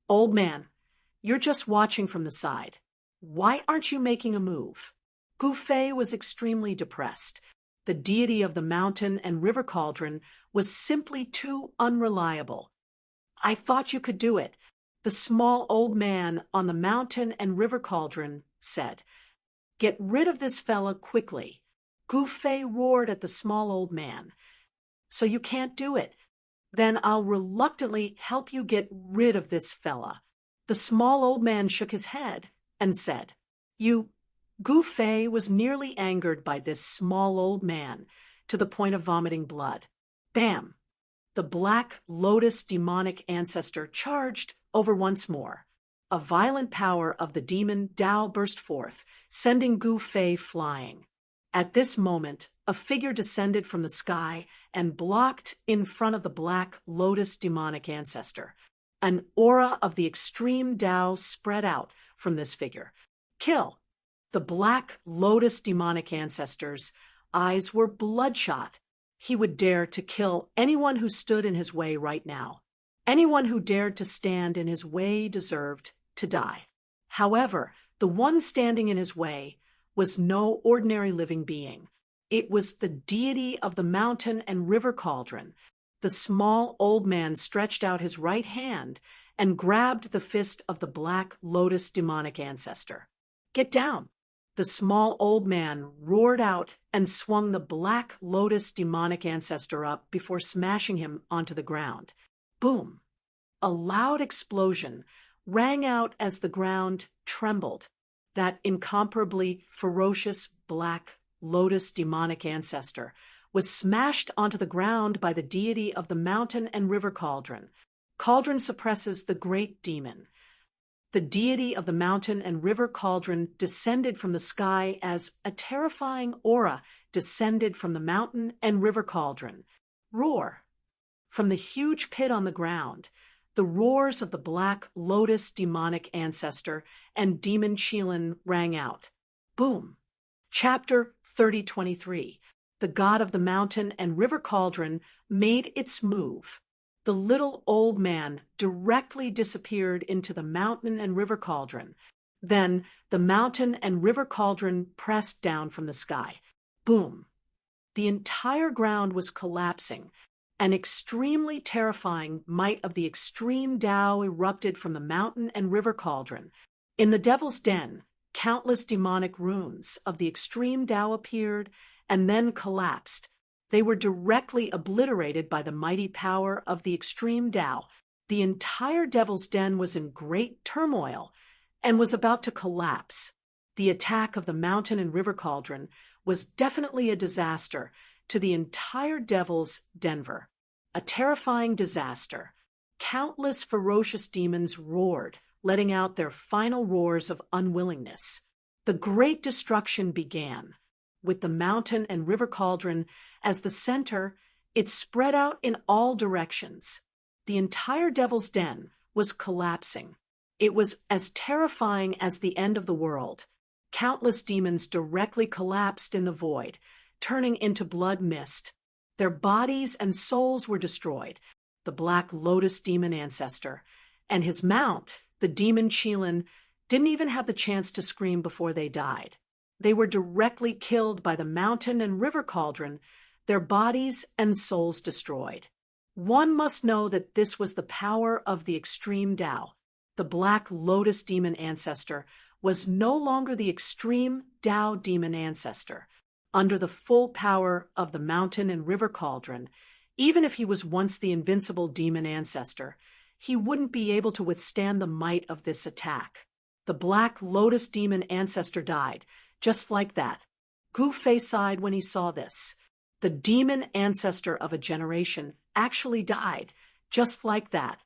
Old man, you're just watching from the side. Why aren't you making a move? Gu Fei was extremely depressed. The deity of the mountain and river cauldron was simply too unreliable. I thought you could do it, the small old man on the mountain and river cauldron said. Get rid of this fella quickly. Gu Fei roared at the small old man. So you can't do it. Then I'll reluctantly help you get rid of this fella. The small old man shook his head and said, Gu Fei was nearly angered by this small old man to the point of vomiting blood. Bam! The Black Lotus demonic ancestor charged over once more. A violent power of the demon Dao burst forth, sending Gu Fei flying. At this moment, a figure descended from the sky and blocked in front of the Black Lotus demonic ancestor. An aura of the extreme Dao spread out from this figure. Kill! The Black Lotus demonic ancestor's eyes were bloodshot. He would dare to kill anyone who stood in his way right now. Anyone who dared to stand in his way deserved to die. However, the one standing in his way was no ordinary living being. It was the deity of the mountain and river cauldron. The small old man stretched out his right hand and grabbed the fist of the Black Lotus demonic ancestor. Get down! The small old man roared out and swung the Black Lotus demonic ancestor up before smashing him onto the ground. Boom! A loud explosion rang out as the ground trembled. That incomparably ferocious Black Lotus demonic ancestor was smashed onto the ground by the deity of the mountain and river cauldron. Cauldron suppresses the great demon. The deity of the mountain and river cauldron descended from the sky as a terrifying aura descended from the mountain and river cauldron. Roar! from the huge pit on the ground, the roars of the Black Lotus demonic ancestor and demon Qilin rang out. Boom! Chapter 3023. The god of the mountain and river cauldron made its move. The little old man directly disappeared into the mountain and river cauldron. Then the mountain and river cauldron pressed down from the sky. Boom! The entire ground was collapsing. An extremely terrifying might of the extreme Tao erupted from the mountain and river cauldron. In the Devil's Den, countless demonic runes of the extreme Tao appeared and then collapsed. They were directly obliterated by the mighty power of the extreme Tao. The entire Devil's Den was in great turmoil and was about to collapse. The attack of the mountain and river cauldron was definitely a disaster to the entire Devil's Denver. A terrifying disaster. Countless ferocious demons roared, letting out their final roars of unwillingness. The great destruction began. With the mountain and river cauldron as the center, it spread out in all directions. The entire Devil's Den was collapsing. It was as terrifying as the end of the world. Countless demons directly collapsed in the void, turning into blood mist. Their bodies and souls were destroyed. The Black Lotus demon ancestor and his mount, the demon Qilin, didn't even have the chance to scream before they died. They were directly killed by the mountain and river cauldron, their bodies and souls destroyed. One must know that this was the power of the extreme Tao. The Black Lotus demon ancestor was no longer the extreme Tao demon ancestor. Under the full power of the mountain and river cauldron, even if he was once the invincible demon ancestor, he wouldn't be able to withstand the might of this attack. The Black Lotus demon ancestor died, just like that. Gu Fei sighed when he saw this. The demon ancestor of a generation actually died, just like that.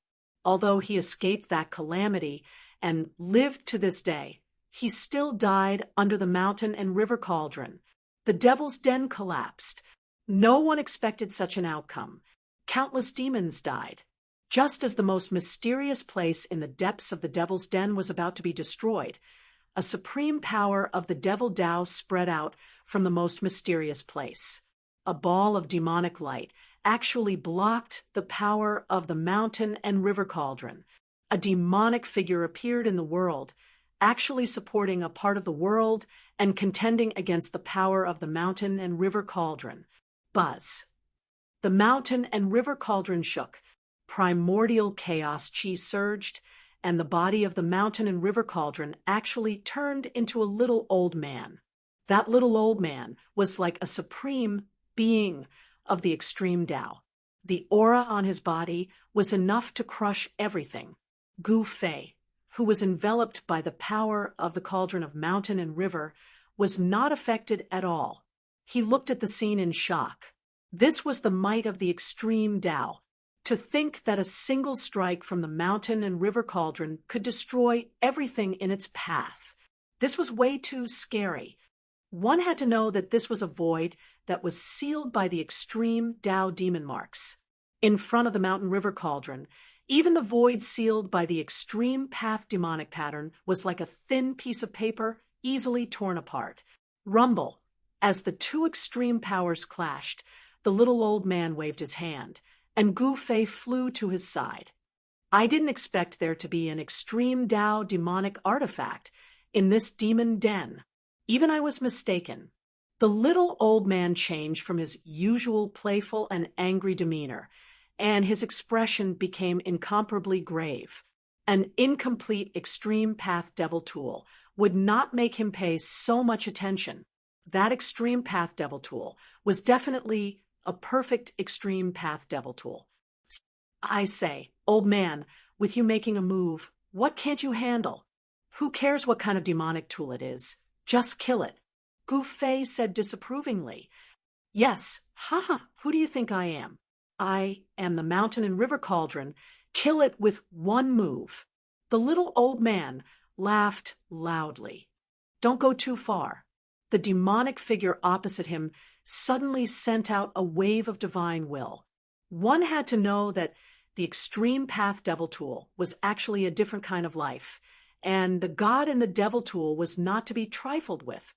Although he escaped that calamity and lived to this day, he still died under the mountain and river cauldron. The Devil's Den collapsed. No one expected such an outcome. Countless demons died. Just as the most mysterious place in the depths of the Devil's Den was about to be destroyed, a supreme power of the Devil Tao spread out from the most mysterious place. A ball of demonic light actually blocked the power of the mountain and river cauldron. A demonic figure appeared in the world, actually supporting a part of the world and contending against the power of the mountain and river cauldron. Buzz. The mountain and river cauldron shook. Primordial chaos chi surged, and the body of the mountain and river cauldron actually turned into a little old man. That little old man was like a supreme being of the extreme Tao. The aura on his body was enough to crush everything. Gu Fei, who was enveloped by the power of the cauldron of mountain and river, was not affected at all. He looked at the scene in shock. This was the might of the extreme Tao. To think that a single strike from the mountain and river cauldron could destroy everything in its path. This was way too scary. One had to know that this was a void that was sealed by the extreme Tao demon marks. In front of the mountain river cauldron, even the void sealed by the extreme path demonic pattern was like a thin piece of paper easily torn apart. Rumble. As the two extreme powers clashed, the little old man waved his hand, and Gu Fei flew to his side. I didn't expect there to be an extreme Tao demonic artifact in this demon den. Even I was mistaken. The little old man changed from his usual playful and angry demeanor, and his expression became incomparably grave. An incomplete extreme path devil tool would not make him pay so much attention. That extreme path devil tool was definitely a perfect extreme path devil tool. I say, old man, with you making a move, what can't you handle? Who cares what kind of demonic tool it is? Just kill it. Gu Fei said disapprovingly. Yes, haha, who do you think I am? I am the mountain and river cauldron. Kill it with one move. The little old man laughed loudly. Don't go too far. The demonic figure opposite him suddenly sent out a wave of divine will. One had to know that the extreme path devil tool was actually a different kind of life, and the God in the devil tool was not to be trifled with.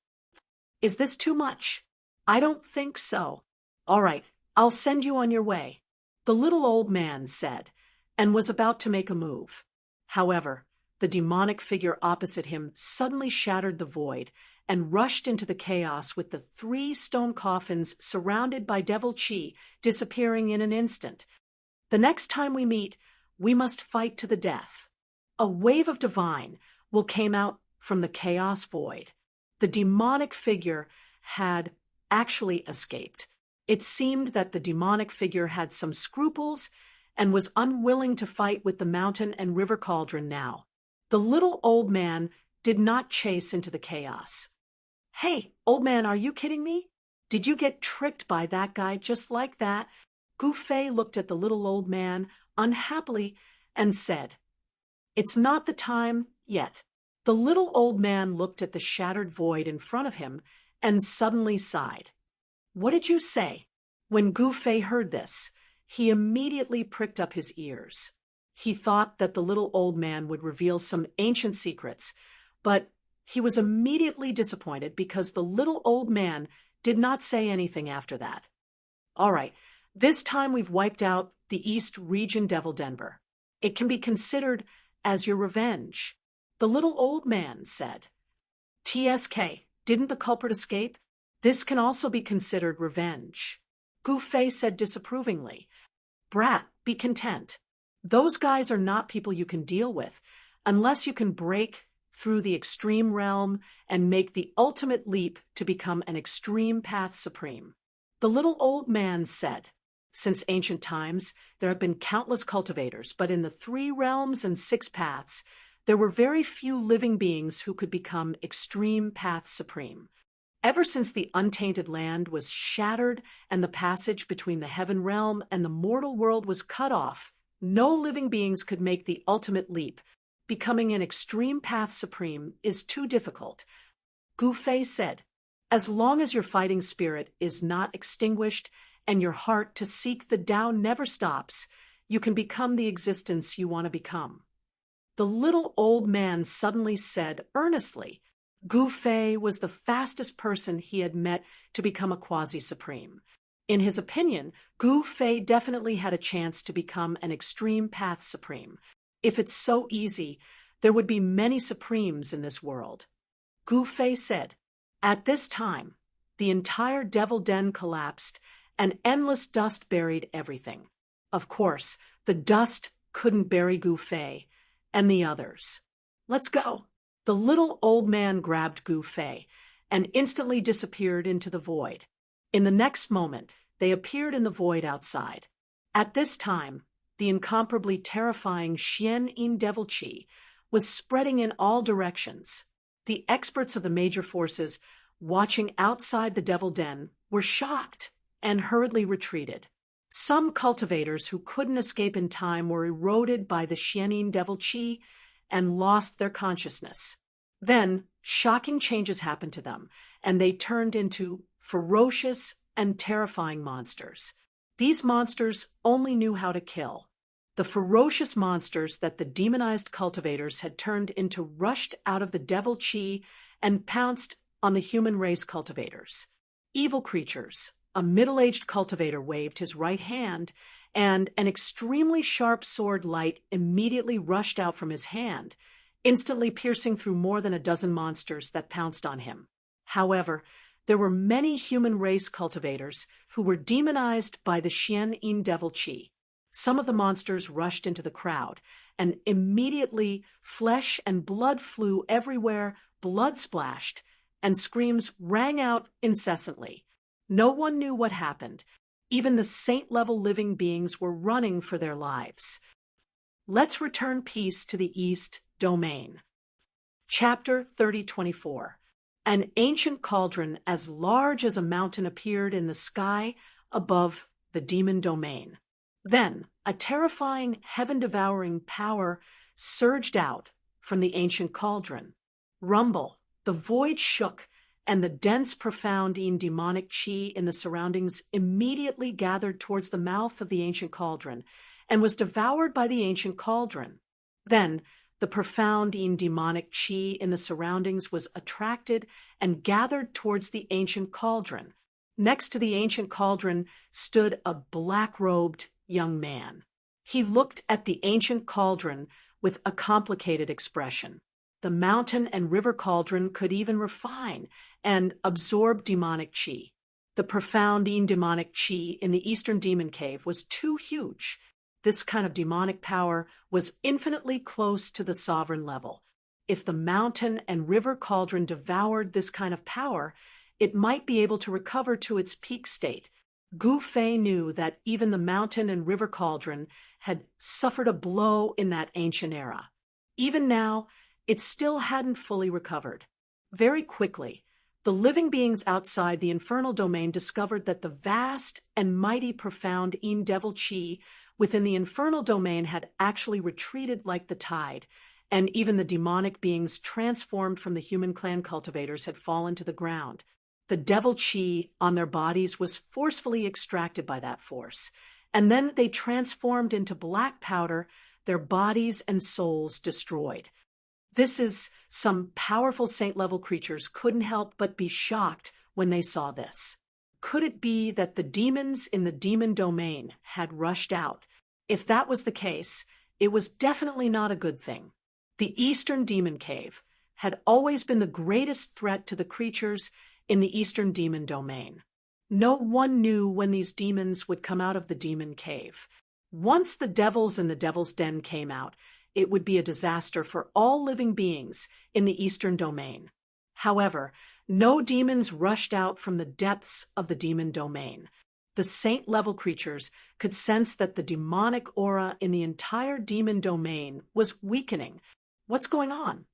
Is this too much? I don't think so. All right, I'll send you on your way, the little old man said, and was about to make a move. However, the demonic figure opposite him suddenly shattered the void and rushed into the chaos with the 3 stone coffins surrounded by devil chi disappearing in an instant. The next time we meet, we must fight to the death. A wave of divine will came out from the chaos void. The demonic figure had actually escaped. It seemed that the demonic figure had some scruples and was unwilling to fight with the mountain and river cauldron now. The little old man did not chase into the chaos. Hey, old man, are you kidding me? Did you get tricked by that guy just like that? Gu Fei looked at the little old man unhappily and said, "It's not the time yet." The little old man looked at the shattered void in front of him and suddenly sighed. What did you say? When Gu Fei heard this, he immediately pricked up his ears. He thought that the little old man would reveal some ancient secrets, but he was immediately disappointed because the little old man did not say anything after that. All right, this time we've wiped out the East Region Devil Denver. It can be considered as your revenge, the little old man said. TSK, didn't the culprit escape? This can also be considered revenge. Gu Fei said disapprovingly. Brat, be content. Those guys are not people you can deal with unless you can break through the extreme realm and make the ultimate leap to become an extreme path supreme. The little old man said, since ancient times, there have been countless cultivators, but in the 3 realms and 6 paths, there were very few living beings who could become extreme path supreme. Ever since the untainted land was shattered and the passage between the heaven realm and the mortal world was cut off, no living beings could make the ultimate leap. Becoming an extreme path supreme is too difficult. Gu Fei said, as long as your fighting spirit is not extinguished and your heart to seek the Tao never stops, you can become the existence you want to become. The little old man suddenly said earnestly, Gu Fei was the fastest person he had met to become a quasi-supreme. In his opinion, Gu Fei definitely had a chance to become an extreme path supreme. If it's so easy, there would be many supremes in this world. Gu Fei said, at this time, the entire devil den collapsed and endless dust buried everything. Of course, the dust couldn't bury Gu Fei and the others. Let's go. The little old man grabbed Gu Fei and instantly disappeared into the void. In the next moment, they appeared in the void outside. At this time, the incomparably terrifying Xian Yin Devil Chi was spreading in all directions. The experts of the major forces watching outside the Devil Den were shocked and hurriedly retreated. Some cultivators who couldn't escape in time were eroded by the Xian Yin Devil Chi and lost their consciousness. Then, shocking changes happened to them, and they turned into ferocious and terrifying monsters. These monsters only knew how to kill. The ferocious monsters that the demonized cultivators had turned into rushed out of the devil chi and pounced on the human race cultivators. Evil creatures. A middle-aged cultivator waved his right hand, and an extremely sharp sword light immediately rushed out from his hand, instantly piercing through more than a dozen monsters that pounced on him. However, there were many human race cultivators who were demonized by the Xian Yin Devil Chi. Some of the monsters rushed into the crowd, and immediately flesh and blood flew everywhere, blood splashed, and screams rang out incessantly. No one knew what happened. Even the saint-level living beings were running for their lives. Let's return peace to the East Domain. Chapter 3024. An ancient cauldron as large as a mountain appeared in the sky above the demon domain. Then, a terrifying, heaven-devouring power surged out from the ancient cauldron. Rumble, the void shook, and the dense, profound, demonic chi in the surroundings immediately gathered towards the mouth of the ancient cauldron and was devoured by the ancient cauldron. Then, the profound, demonic chi in the surroundings was attracted and gathered towards the ancient cauldron. Next to the ancient cauldron stood a black-robed young man. He looked at the ancient cauldron with a complicated expression. The mountain and river cauldron could even refine and absorb demonic chi. The profound demonic chi in the eastern demon cave was too huge. This kind of demonic power was infinitely close to the sovereign level. If the mountain and river cauldron devoured this kind of power, it might be able to recover to its peak state. Gu Fei knew that even the mountain and river cauldron had suffered a blow in that ancient era. Even now, it still hadn't fully recovered. Very quickly, the living beings outside the infernal domain discovered that the vast and mighty profound devil chi within the infernal domain had actually retreated like the tide, and even the demonic beings transformed from the human clan cultivators had fallen to the ground. The devil chi on their bodies was forcefully extracted by that force, and then they transformed into black powder, their bodies and souls destroyed. Some powerful saint-level creatures couldn't help but be shocked when they saw this. Could it be that the demons in the demon domain had rushed out? If that was the case, it was definitely not a good thing. The Eastern Demon Cave had always been the greatest threat to the creatures in the Eastern Demon domain. No one knew when these demons would come out of the Demon Cave. Once the devils in the Devil's Den came out, it would be a disaster for all living beings in the Eastern domain. However, no demons rushed out from the depths of the demon domain. The saint-level creatures could sense that the demonic aura in the entire demon domain was weakening. What's going on?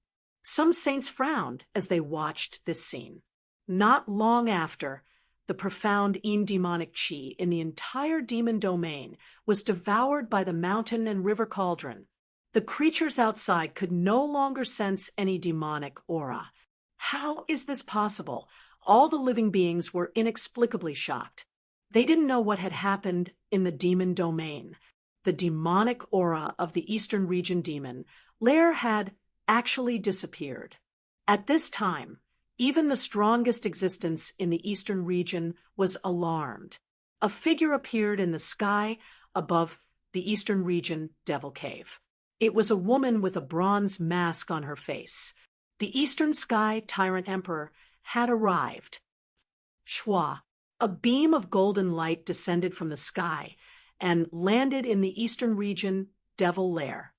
Some saints frowned as they watched this scene. Not long after, the profound demonic chi in the entire demon domain was devoured by the mountain and river cauldron. The creatures outside could no longer sense any demonic aura. How is this possible? All the living beings were inexplicably shocked. They didn't know what had happened in the demon domain. The demonic aura of the Eastern region demon lair had actually disappeared. At this time, even the strongest existence in the Eastern region was alarmed. A figure appeared in the sky above the Eastern region Devil Cave. It was a woman with a bronze mask on her face. The Eastern Sky Tyrant Emperor had arrived. Shwa, a beam of golden light descended from the sky and landed in the Eastern region Devil Lair.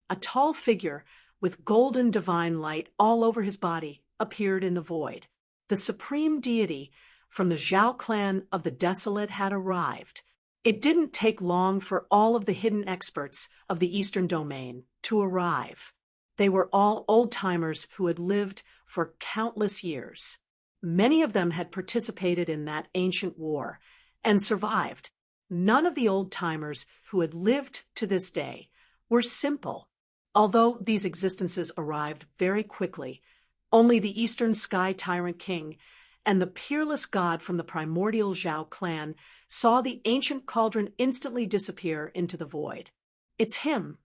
A tall figure with golden divine light all over his body appeared in the void. The supreme deity from the Zhao clan of the Desolate had arrived. It didn't take long for all of the hidden experts of the Eastern domain to arrive. They were all old-timers who had lived for countless years. Many of them had participated in that ancient war and survived. None of the old-timers who had lived to this day were simple. Although these existences arrived very quickly, only the Eastern Sky Tyrant King and the peerless god from the primordial Zhao clan saw the ancient cauldron instantly disappear into the void. It's him.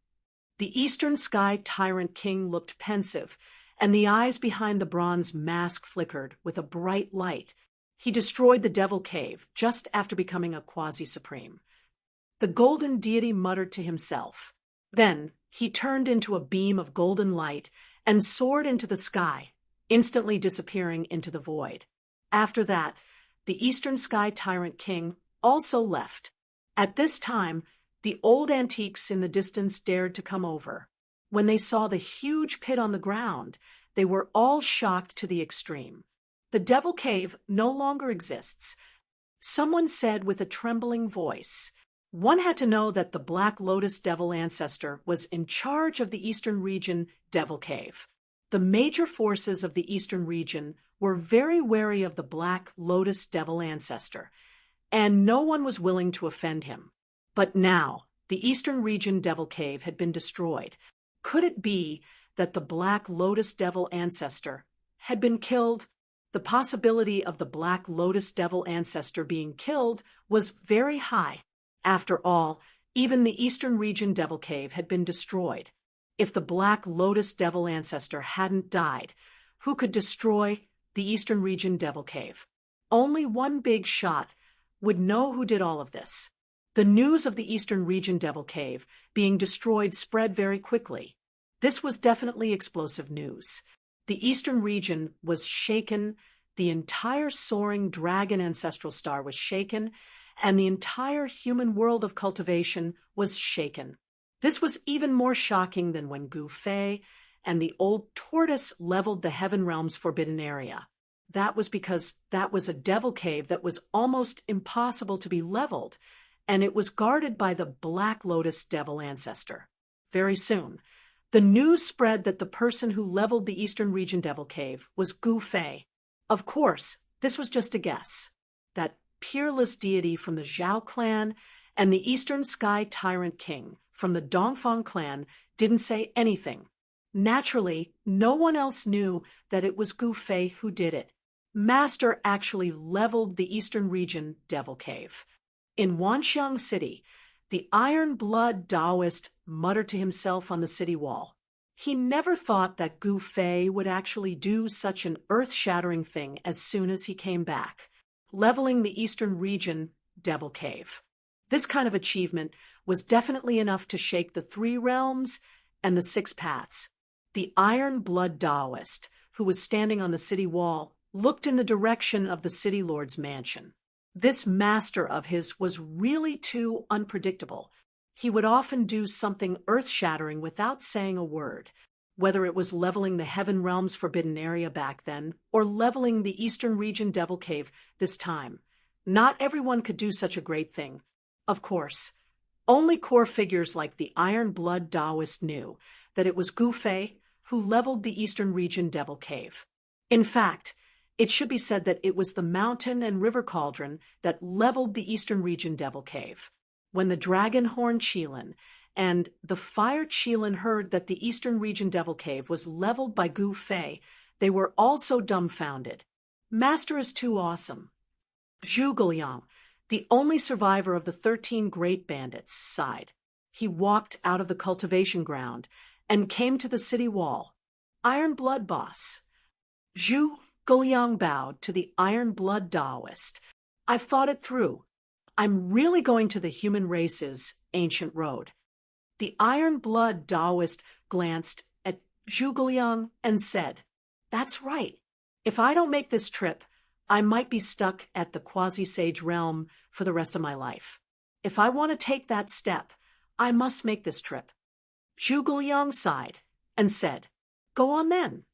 The Eastern Sky Tyrant King looked pensive, and the eyes behind the bronze mask flickered with a bright light. He destroyed the Devil Cave just after becoming a quasi-supreme. The golden deity muttered to himself. Then he turned into a beam of golden light and soared into the sky, instantly disappearing into the void. After that, the Eastern Sky Tyrant King also left. At this time, the old antiques in the distance dared to come over. When they saw the huge pit on the ground, they were all shocked to the extreme. The Devil Cave no longer exists. Someone said with a trembling voice. One had to know that the Black Lotus Devil ancestor was in charge of the Eastern region Devil Cave. The major forces of the Eastern region were very wary of the Black Lotus Devil ancestor, and no one was willing to offend him. But now, the Eastern region Devil Cave had been destroyed. Could it be that the Black Lotus Devil ancestor had been killed? The possibility of the Black Lotus Devil ancestor being killed was very high. After all, even the Eastern Region Devil Cave had been destroyed. If the Black Lotus Devil ancestor hadn't died, who could destroy the Eastern Region Devil Cave? Only one big shot would know who did all of this. The news of the Eastern Region Devil Cave being destroyed spread very quickly. This was definitely explosive news. The Eastern Region was shaken, the entire soaring dragon ancestral star was shaken, and the entire human world of cultivation was shaken. This was even more shocking than when Gu Fei and the old tortoise leveled the Heaven Realm's forbidden area. That was because that was a devil cave that was almost impossible to be leveled, and it was guarded by the Black Lotus Devil ancestor. Very soon, the news spread that the person who leveled the Eastern Region Devil Cave was Gu Fei. Of course, this was just a guess. That peerless deity from the Zhao clan and the Eastern Sky Tyrant King from the Dongfang clan didn't say anything. Naturally, no one else knew that it was Gu Fei who did it. Master actually leveled the Eastern Region Devil Cave. In Wanxiang City, the Iron Blood Taoist muttered to himself on the city wall. He never thought that Gu Fei would actually do such an earth-shattering thing as soon as he came back, leveling the Eastern Region Devil Cave. This kind of achievement was definitely enough to shake the 3 realms and the 6 paths. The Iron Blood Taoist, who was standing on the city wall, looked in the direction of the city lord's mansion. This master of his was really too unpredictable. He would often do something earth-shattering without saying a word, whether it was leveling the Heaven Realm's forbidden area back then or leveling the Eastern Region Devil Cave this time. Not everyone could do such a great thing. Of course, only core figures like the Iron Blood Taoist knew that it was Gu Fei who leveled the Eastern Region Devil Cave. In fact, it should be said that it was the mountain and river cauldron that leveled the Eastern Region Devil Cave. When the Dragon Horn Qilin and the Fire Qilin heard that the Eastern Region Devil Cave was leveled by Gu Fei, they were also dumbfounded. Master is too awesome. Zhu Guliang, the only survivor of the 13 great bandits, sighed. He walked out of the cultivation ground and came to the city wall. Iron Blood Boss. Zhu Guliang bowed to the Iron Blood Taoist. I've thought it through. I'm really going to the human race's ancient road. The Iron Blood Taoist glanced at Zhu Guliang and said, That's right. If I don't make this trip, I might be stuck at the quasi-sage realm for the rest of my life. If I want to take that step, I must make this trip. Zhu Guliang sighed and said, Go on then.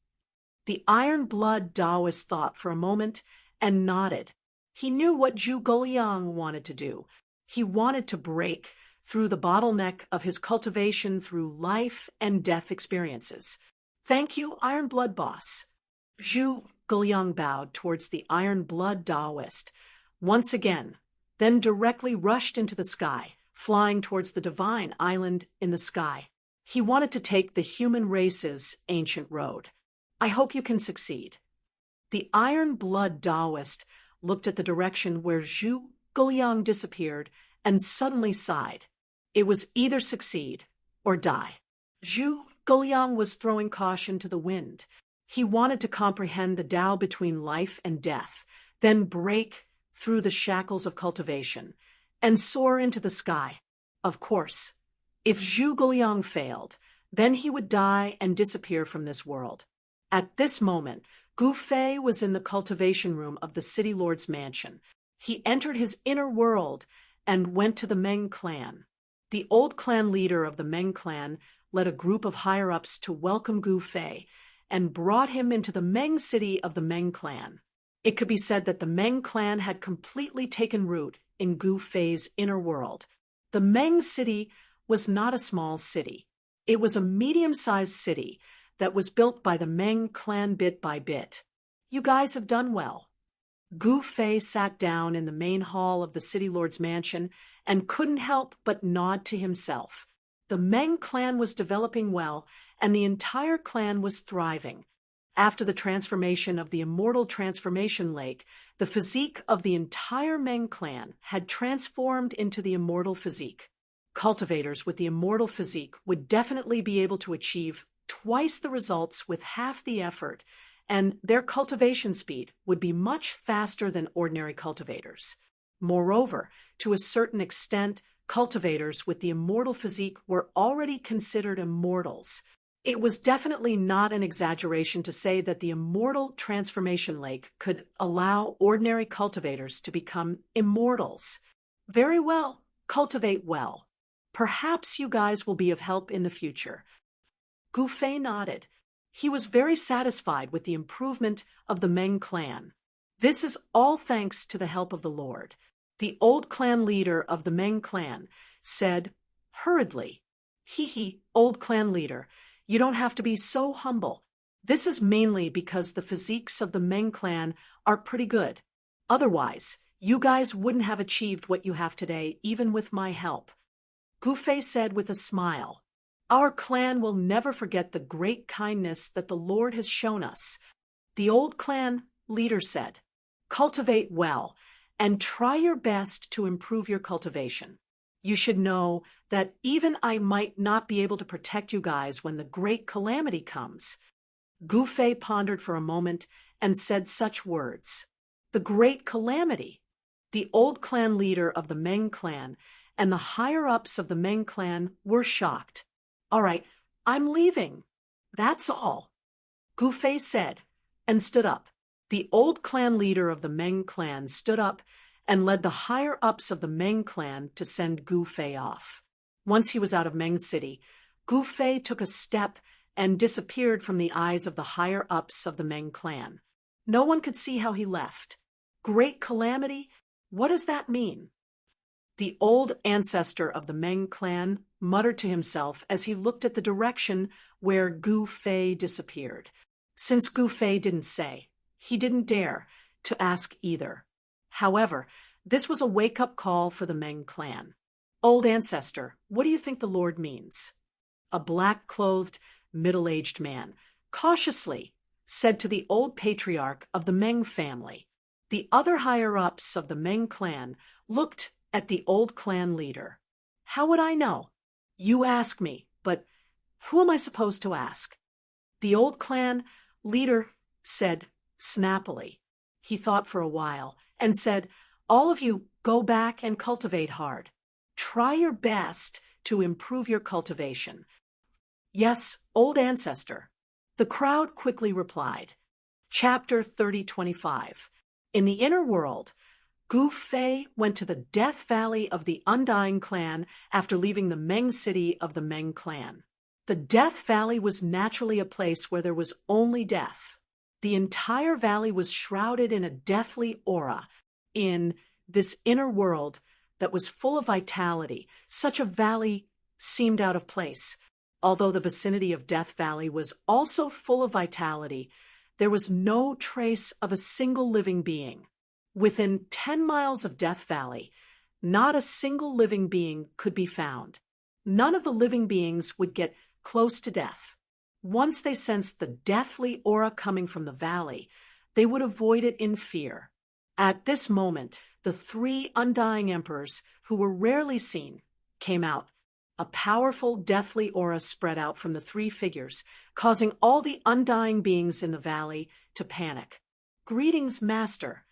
The Iron Blood Taoist thought for a moment and nodded. He knew what Zhu Guliang wanted to do. He wanted to break through the bottleneck of his cultivation through life and death experiences. Thank you, Iron Blood Boss. Zhu Guliang bowed towards the Iron Blood Taoist once again, then directly rushed into the sky, flying towards the divine island in the sky. He wanted to take the human race's ancient road. I hope you can succeed. The Iron Blood Taoist looked at the direction where Zhu Guliang disappeared and suddenly sighed. It was either succeed or die. Zhu Guliang was throwing caution to the wind. He wanted to comprehend the Tao between life and death, then break through the shackles of cultivation and soar into the sky. Of course, if Zhu Guliang failed, then he would die and disappear from this world. At this moment, Gu Fei was in the cultivation room of the city lord's mansion. He entered his inner world and went to the Meng clan. The old clan leader of the Meng clan led a group of higher-ups to welcome Gu Fei and brought him into the Meng city of the Meng clan. It could be said that the Meng clan had completely taken root in Gu Fei's inner world. The Meng city was not a small city. It was a medium-sized city that was built by the Meng clan bit by bit. You guys have done well. Gu Fei sat down in the main hall of the city lord's mansion and couldn't help but nod to himself. The Meng clan was developing well, and the entire clan was thriving. After the transformation of the immortal transformation lake, the physique of the entire Meng clan had transformed into the immortal physique. Cultivators with the immortal physique would definitely be able to achieve twice the results with half the effort, and their cultivation speed would be much faster than ordinary cultivators. Moreover, to a certain extent, cultivators with the immortal physique were already considered immortals. It was definitely not an exaggeration to say that the immortal transformation lake could allow ordinary cultivators to become immortals. Very well, cultivate well. Perhaps you guys will be of help in the future. Gu Fei nodded. He was very satisfied with the improvement of the Meng clan. This is all thanks to the help of the Lord. The old clan leader of the Meng clan said hurriedly, "Hee, old clan leader, you don't have to be so humble. This is mainly because the physiques of the Meng clan are pretty good. Otherwise, you guys wouldn't have achieved what you have today, even with my help." Gu Fei said with a smile, "Our clan will never forget the great kindness that the Lord has shown us." The old clan leader said, "Cultivate well, and try your best to improve your cultivation. You should know that even I might not be able to protect you guys when the great calamity comes." Gu Fei pondered for a moment and said such words. The great calamity? The old clan leader of the Meng clan and the higher-ups of the Meng clan were shocked. "All right, I'm leaving. That's all," Gu Fei said, and stood up. The old clan leader of the Meng clan stood up and led the higher-ups of the Meng clan to send Gu Fei off. Once he was out of Meng City, Gu Fei took a step and disappeared from the eyes of the higher-ups of the Meng clan. No one could see how he left. Great calamity? What does that mean? The old ancestor of the Meng clan muttered to himself as he looked at the direction where Gu Fei disappeared. Since Gu Fei didn't say, he didn't dare to ask either. However, this was a wake-up call for the Meng clan. "Old ancestor, what do you think the Lord means?" A black-clothed, middle-aged man cautiously said to the old patriarch of the Meng family. The other higher-ups of the Meng clan looked at the old clan leader. "How would I know? You ask me, but who am I supposed to ask?" The old clan leader said snappily. He thought for a while and said, "All of you go back and cultivate hard. Try your best to improve your cultivation." "Yes, old ancestor," the crowd quickly replied. Chapter 3025. In the inner world, Gu Fei went to the Death Valley of the Undying clan after leaving the Meng City of the Meng clan. The Death Valley was naturally a place where there was only death. The entire valley was shrouded in a deathly aura. In this inner world that was full of vitality, such a valley seemed out of place. Although the vicinity of Death Valley was also full of vitality, there was no trace of a single living being. Within 10 miles of Death Valley, not a single living being could be found. None of the living beings would get close to death. Once they sensed the deathly aura coming from the valley, they would avoid it in fear. At this moment, the 3 undying emperors, who were rarely seen, came out. A powerful deathly aura spread out from the 3 figures, causing all the undying beings in the valley to panic. "Greetings, Master."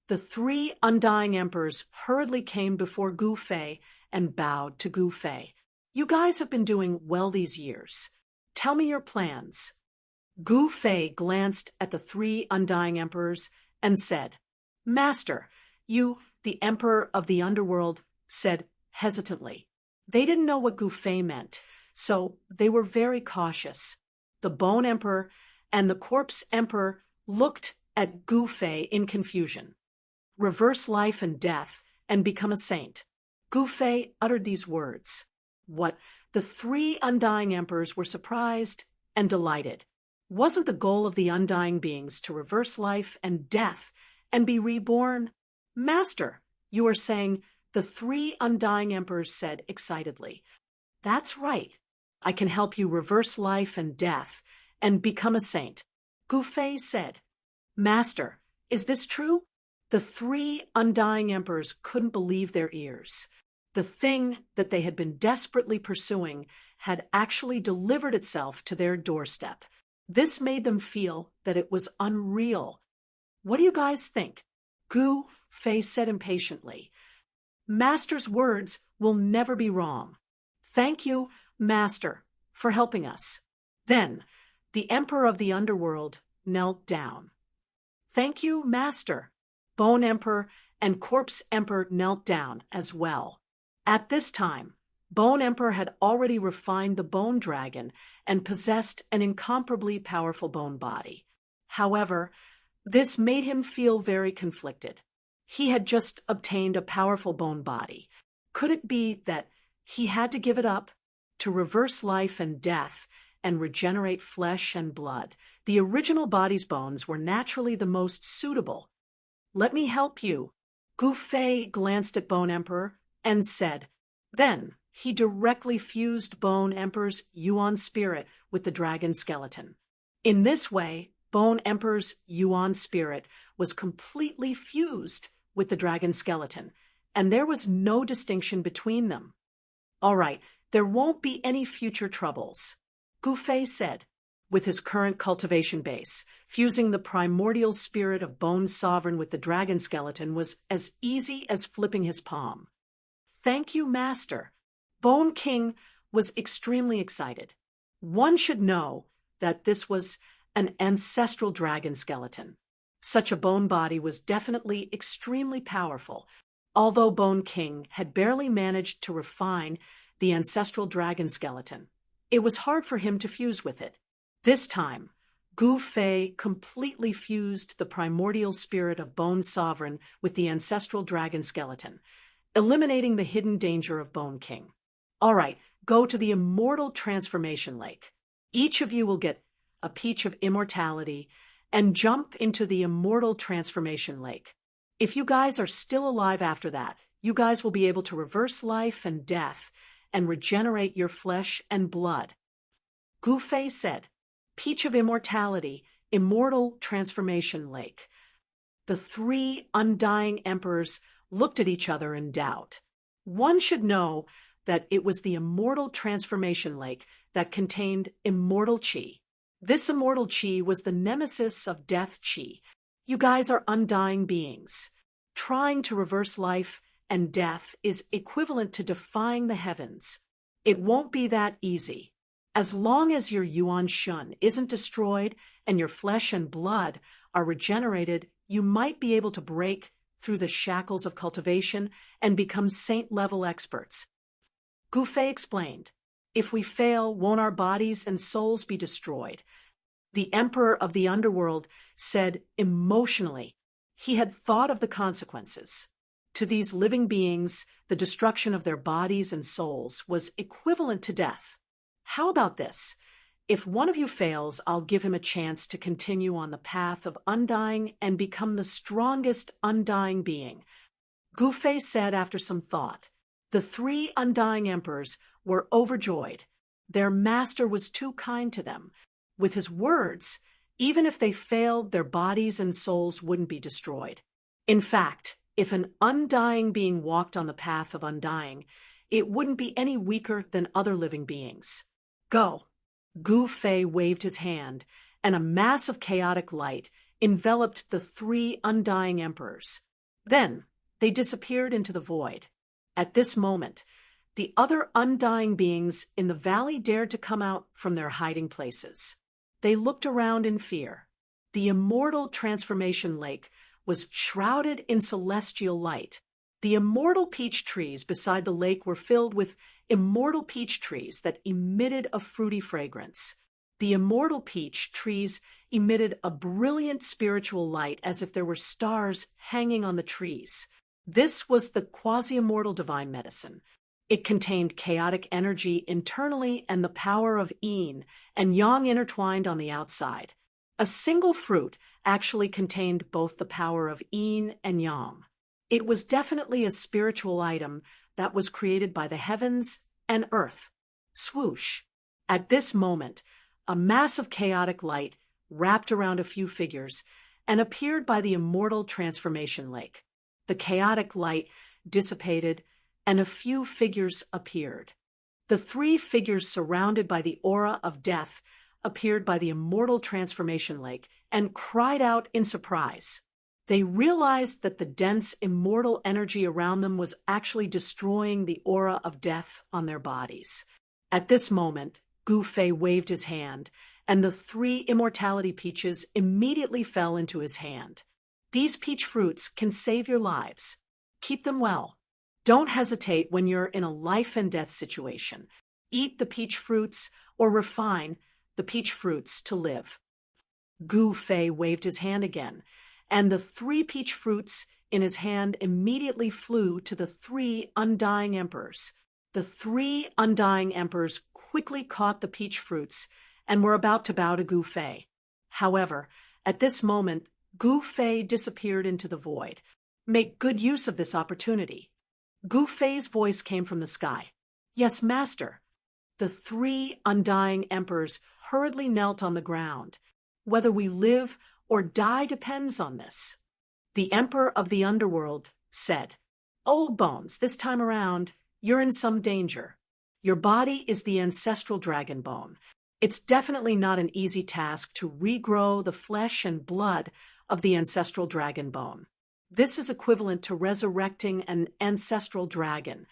The 3 undying emperors hurriedly came before Gu Fei and bowed to Gu Fei. "You guys have been doing well these years. Tell me your plans." Gu Fei glanced at the 3 undying emperors and said, "Master, you, the emperor of the underworld," said hesitantly. They didn't know what Gu Fei meant, so they were very cautious. The Bone Emperor and the Corpse Emperor looked at Gu Fei in confusion. "Reverse life and death and become a saint." Gu Fei uttered these words. What? The 3 undying emperors were surprised and delighted. Wasn't the goal of the undying beings to reverse life and death and be reborn? "Master, you are saying," the 3 undying emperors said excitedly. "That's right. I can help you reverse life and death and become a saint." Gu Fei said, "Master, is this true?" The three undying emperors couldn't believe their ears. The thing that they had been desperately pursuing had actually delivered itself to their doorstep. This made them feel that it was unreal. "What do you guys think?" Gu Fei said impatiently. "Master's words will never be wrong. Thank you, Master, for helping us." Then, the Emperor of the Underworld knelt down. "Thank you, Master." Bone Emperor and Corpse Emperor knelt down as well. At this time, Bone Emperor had already refined the Bone Dragon and possessed an incomparably powerful bone body. However, this made him feel very conflicted. He had just obtained a powerful bone body. Could it be that he had to give it up to reverse life and death and regenerate flesh and blood? The original body's bones were naturally the most suitable. "Let me help you." Gu Fei glanced at Bone Emperor and said. Then he directly fused Bone Emperor's Yuan spirit with the dragon skeleton. In this way, Bone Emperor's Yuan spirit was completely fused with the dragon skeleton, and there was no distinction between them. "All right, there won't be any future troubles," Gu Fei said. With his current cultivation base, fusing the primordial spirit of Bone Sovereign with the dragon skeleton was as easy as flipping his palm. "Thank you, Master." Bone King was extremely excited. One should know that this was an ancestral dragon skeleton. Such a bone body was definitely extremely powerful, although Bone King had barely managed to refine the ancestral dragon skeleton. It was hard for him to fuse with it. This time, Gu Fei completely fused the primordial spirit of Bone Sovereign with the ancestral dragon skeleton, eliminating the hidden danger of Bone King. "All right, go to the Immortal Transformation Lake. Each of you will get a peach of immortality and jump into the Immortal Transformation Lake. If you guys are still alive after that, you guys will be able to reverse life and death and regenerate your flesh and blood." Gu Fei said, "Peach of Immortality, Immortal Transformation Lake." The three undying emperors looked at each other in doubt. One should know that it was the Immortal Transformation Lake that contained immortal chi. This immortal chi was the nemesis of death chi. You guys are undying beings. Trying to reverse life and death is equivalent to defying the heavens. It won't be that easy. As long as your Yuan Shun isn't destroyed and your flesh and blood are regenerated, you might be able to break through the shackles of cultivation and become saint-level experts. Gu Fei explained, "If we fail, won't our bodies and souls be destroyed?" The Emperor of the Underworld said emotionally he had thought of the consequences. To these living beings, the destruction of their bodies and souls was equivalent to death. "How about this? If one of you fails, I'll give him a chance to continue on the path of undying and become the strongest undying being," Gu Fei said after some thought. The three undying emperors were overjoyed. Their master was too kind to them. With his words, even if they failed, their bodies and souls wouldn't be destroyed. In fact, if an undying being walked on the path of undying, it wouldn't be any weaker than other living beings. "Go." Gu Fei waved his hand, and a mass of chaotic light enveloped the three undying emperors. Then they disappeared into the void. At this moment, the other undying beings in the valley dared to come out from their hiding places. They looked around in fear. The Immortal Transformation Lake was shrouded in celestial light. The immortal peach trees beside the lake were filled with immortal peach trees that emitted a fruity fragrance. The immortal peach trees emitted a brilliant spiritual light as if there were stars hanging on the trees. This was the quasi-immortal divine medicine. It contained chaotic energy internally and the power of yin and yang intertwined on the outside. A single fruit actually contained both the power of yin and yang. It was definitely a spiritual item that was created by the heavens and earth. Swoosh! At this moment, a mass of chaotic light wrapped around a few figures, and appeared by the immortal transformation lake. The chaotic light dissipated, and a few figures appeared. The three figures surrounded by the aura of death appeared by the immortal transformation lake and cried out in surprise. They realized that the dense, immortal energy around them was actually destroying the aura of death on their bodies. At this moment, Gu Fei waved his hand, and the three immortality peaches immediately fell into his hand. These peach fruits can save your lives. Keep them well. Don't hesitate when you're in a life and death situation. Eat the peach fruits or refine the peach fruits to live. Gu Fei waved his hand again, and the three peach fruits in his hand immediately flew to the three undying emperors. The three undying emperors quickly caught the peach fruits and were about to bow to Gu Fei. However, at this moment, Gu Fei disappeared into the void. Make good use of this opportunity. Gu Fei's voice came from the sky. Yes, master. The three undying emperors hurriedly knelt on the ground. Whether we live or die depends on this. The emperor of the underworld said, "Old Bones, this time around, you're in some danger. Your body is the ancestral dragon bone. It's definitely not an easy task to regrow the flesh and blood of the ancestral dragon bone. This is equivalent to resurrecting an ancestral dragon."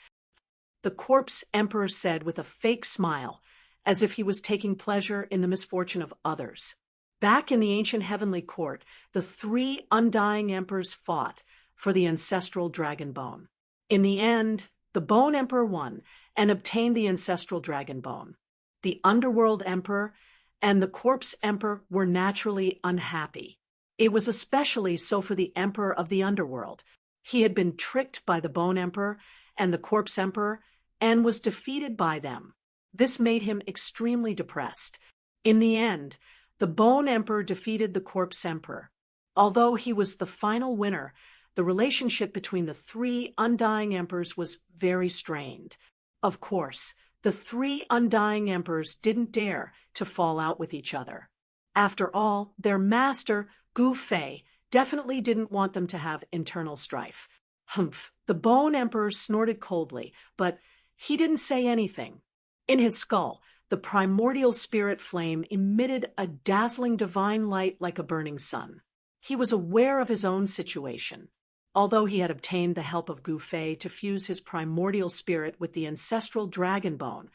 The corpse emperor said with a fake smile, as if he was taking pleasure in the misfortune of others. Back in the ancient heavenly court, the three undying emperors fought for the ancestral dragon bone. In the end, the Bone Emperor won and obtained the ancestral dragon bone. The Underworld Emperor and the Corpse Emperor were naturally unhappy. It was especially so for the Emperor of the Underworld. He had been tricked by the Bone Emperor and the Corpse Emperor and was defeated by them. This made him extremely depressed. In the end, the Bone Emperor defeated the Corpse Emperor. Although he was the final winner, the relationship between the three undying emperors was very strained. Of course, the three undying emperors didn't dare to fall out with each other. After all, their master, Gu Fei, definitely didn't want them to have internal strife. Humph! The Bone Emperor snorted coldly, but he didn't say anything. In his skull, the primordial spirit flame emitted a dazzling divine light like a burning sun. He was aware of his own situation. Although he had obtained the help of Gu Fei to fuse his primordial spirit with the ancestral dragon bone,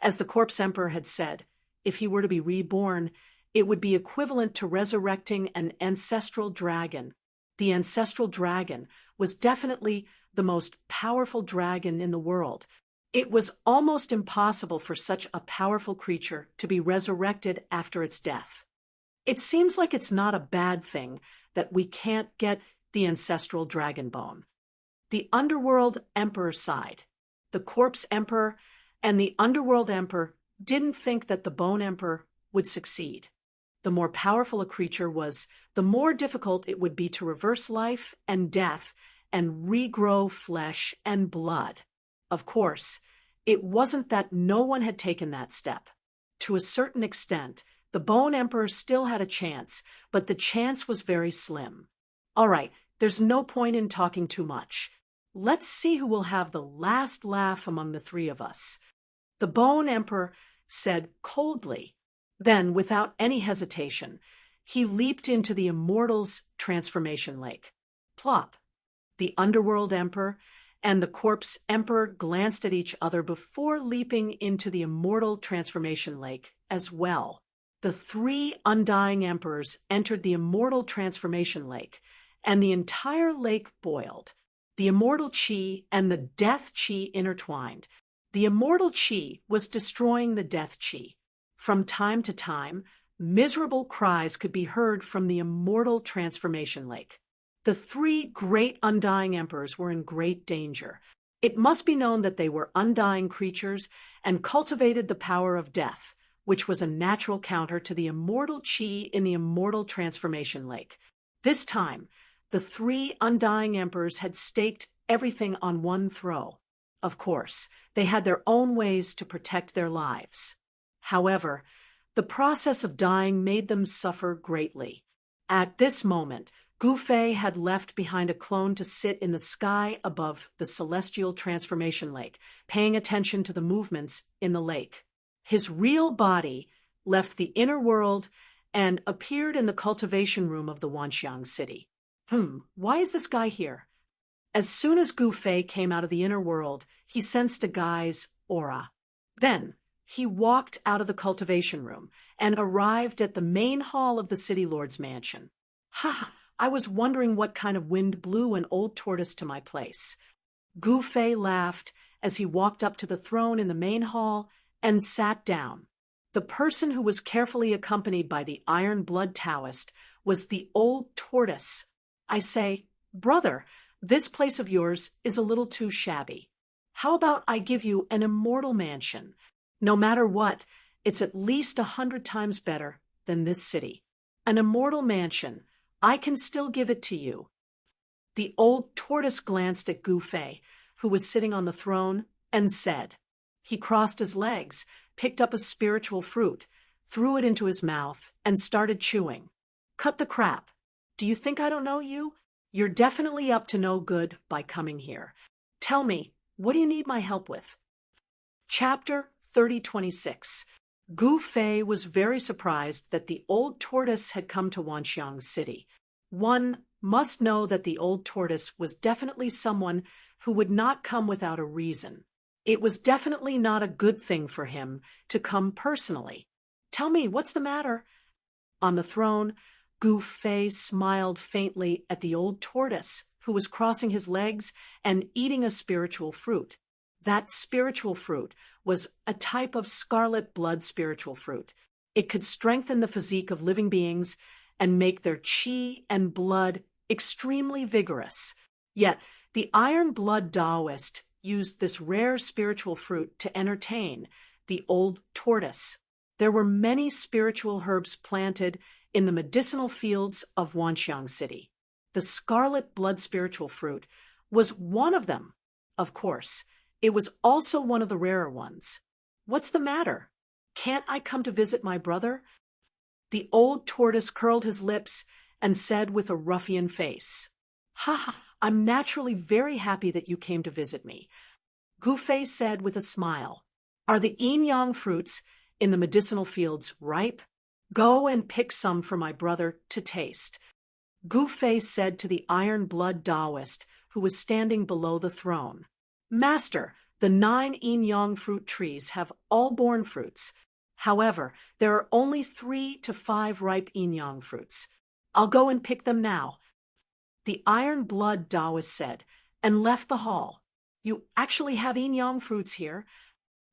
as the Corpse Emperor had said, if he were to be reborn, it would be equivalent to resurrecting an ancestral dragon. The ancestral dragon was definitely the most powerful dragon in the world. It was almost impossible for such a powerful creature to be resurrected after its death. It seems like it's not a bad thing that we can't get the ancestral dragon bone. The Underworld Emperor sighed. The Corpse Emperor and the Underworld Emperor didn't think that the Bone Emperor would succeed. The more powerful a creature was, the more difficult it would be to reverse life and death and regrow flesh and blood. Of course, it wasn't that no one had taken that step. To a certain extent, the Bone Emperor still had a chance, but the chance was very slim. All right, there's no point in talking too much. Let's see who will have the last laugh among the three of us. The Bone Emperor said coldly. Then, without any hesitation, he leaped into the Immortal's transformation lake. Plop! The Underworld Emperor and the Corpse Emperor glanced at each other before leaping into the Immortal transformation lake as well. The three undying emperors entered the Immortal transformation lake, and the entire lake boiled. The immortal chi and the death chi intertwined. The immortal chi was destroying the death chi. From time to time, miserable cries could be heard from the Immortal transformation lake. The three great undying emperors were in great danger. It must be known that they were undying creatures and cultivated the power of death, which was a natural counter to the immortal chi in the Immortal transformation lake. This time, the three undying emperors had staked everything on one throw. Of course, they had their own ways to protect their lives. However, The process of dying made them suffer greatly. At this moment, Gu Fei had left behind a clone to sit in the sky above the celestial transformation lake, paying attention to the movements in the lake. His real body left the inner world and appeared in the cultivation room of the Wanxiang city. Why is this guy here? As soon as Gu Fei came out of the inner world, he sensed a guy's aura. Then, he walked out of the cultivation room and arrived at the main hall of the city lord's mansion. I was wondering what kind of wind blew an old tortoise to my place. Gu Fei laughed as he walked up to the throne in the main hall and sat down. The person who was carefully accompanied by the Iron Blood Taoist was the old tortoise. I say, "Brother, this place of yours is a little too shabby. How about I give you an immortal mansion? No matter what, it's at least 100 times better than this city. An immortal mansion. I can still give it to you." The old tortoise glanced at Gu Fei, who was sitting on the throne, and said. He crossed his legs, picked up a spiritual fruit, threw it into his mouth, and started chewing. "Cut the crap. Do you think I don't know you? You're definitely up to no good by coming here. Tell me, what do you need my help with?" Chapter 3026. Gu Fei was very surprised that the old tortoise had come to Wanxiang City. One must know that the old tortoise was definitely someone who would not come without a reason. It was definitely not a good thing for him to come personally. "Tell me, what's the matter?" On the throne, Gu Fei smiled faintly at the old tortoise, who was crossing his legs and eating a spiritual fruit. That spiritual fruit was a type of scarlet blood spiritual fruit. It could strengthen the physique of living beings and make their qi and blood extremely vigorous. Yet, the Iron Blood Taoist used this rare spiritual fruit to entertain the old tortoise. There were many spiritual herbs planted in the medicinal fields of Wanxiang City. The scarlet blood spiritual fruit was one of them. Of course, it was also one of the rarer ones. "What's the matter? Can't I come to visit my brother?" The old tortoise curled his lips and said with a ruffian face, "I'm naturally very happy that you came to visit me." Gu Fei said with a smile, "Are the yin-yang fruits in the medicinal fields ripe? Go and pick some for my brother to taste." Gu Fei said to the Iron Blood Taoist, who was standing below the throne, "Master, the 9 yin-yang fruit trees have all borne fruits. However, there are only 3 to 5 ripe yin-yang fruits. I'll go and pick them now." The Iron Blood Taoist said, and left the hall. "You actually have yin-yang fruits here?"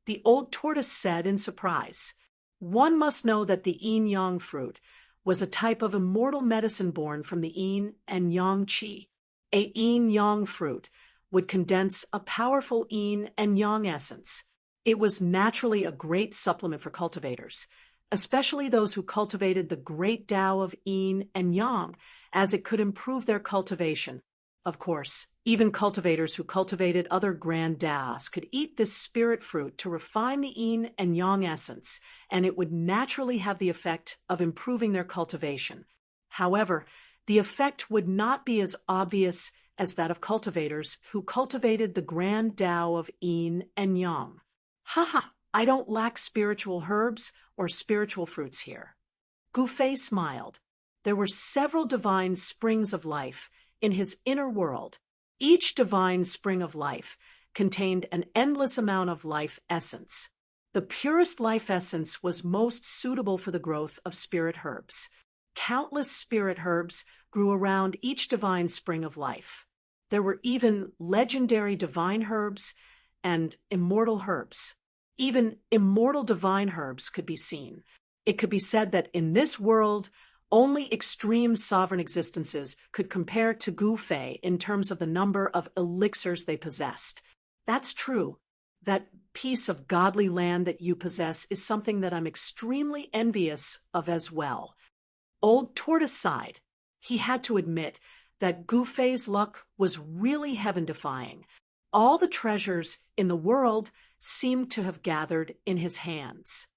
The old tortoise said in surprise. One must know that the yin-yang fruit was a type of immortal medicine born from the yin and yang qi. A yin-yang fruit would condense a powerful yin and yang essence. It was naturally a great supplement for cultivators, especially those who cultivated the great Tao of yin and yang, as it could improve their cultivation. Of course, even cultivators who cultivated other grand Taos could eat this spirit fruit to refine the yin and yang essence, and it would naturally have the effect of improving their cultivation. However, the effect would not be as obvious as that of cultivators who cultivated the grand Tao of yin and yang. I don't lack spiritual herbs or spiritual fruits here." Gu Fei smiled. There were several divine springs of life in his inner world. Each divine spring of life contained an endless amount of life essence. The purest life essence was most suitable for the growth of spirit herbs. Countless spirit herbs grew around each divine spring of life. There were even legendary divine herbs and immortal herbs. Even immortal divine herbs could be seen. It could be said that in this world, only extreme sovereign existences could compare to Gu Fei in terms of the number of elixirs they possessed. That's true. That piece of godly land that you possess is something that I'm extremely envious of as well. Old Tortoise sighed. He had to admit that Gu Fei's luck was really heaven-defying. All the treasures in the world seemed to have gathered in his hands.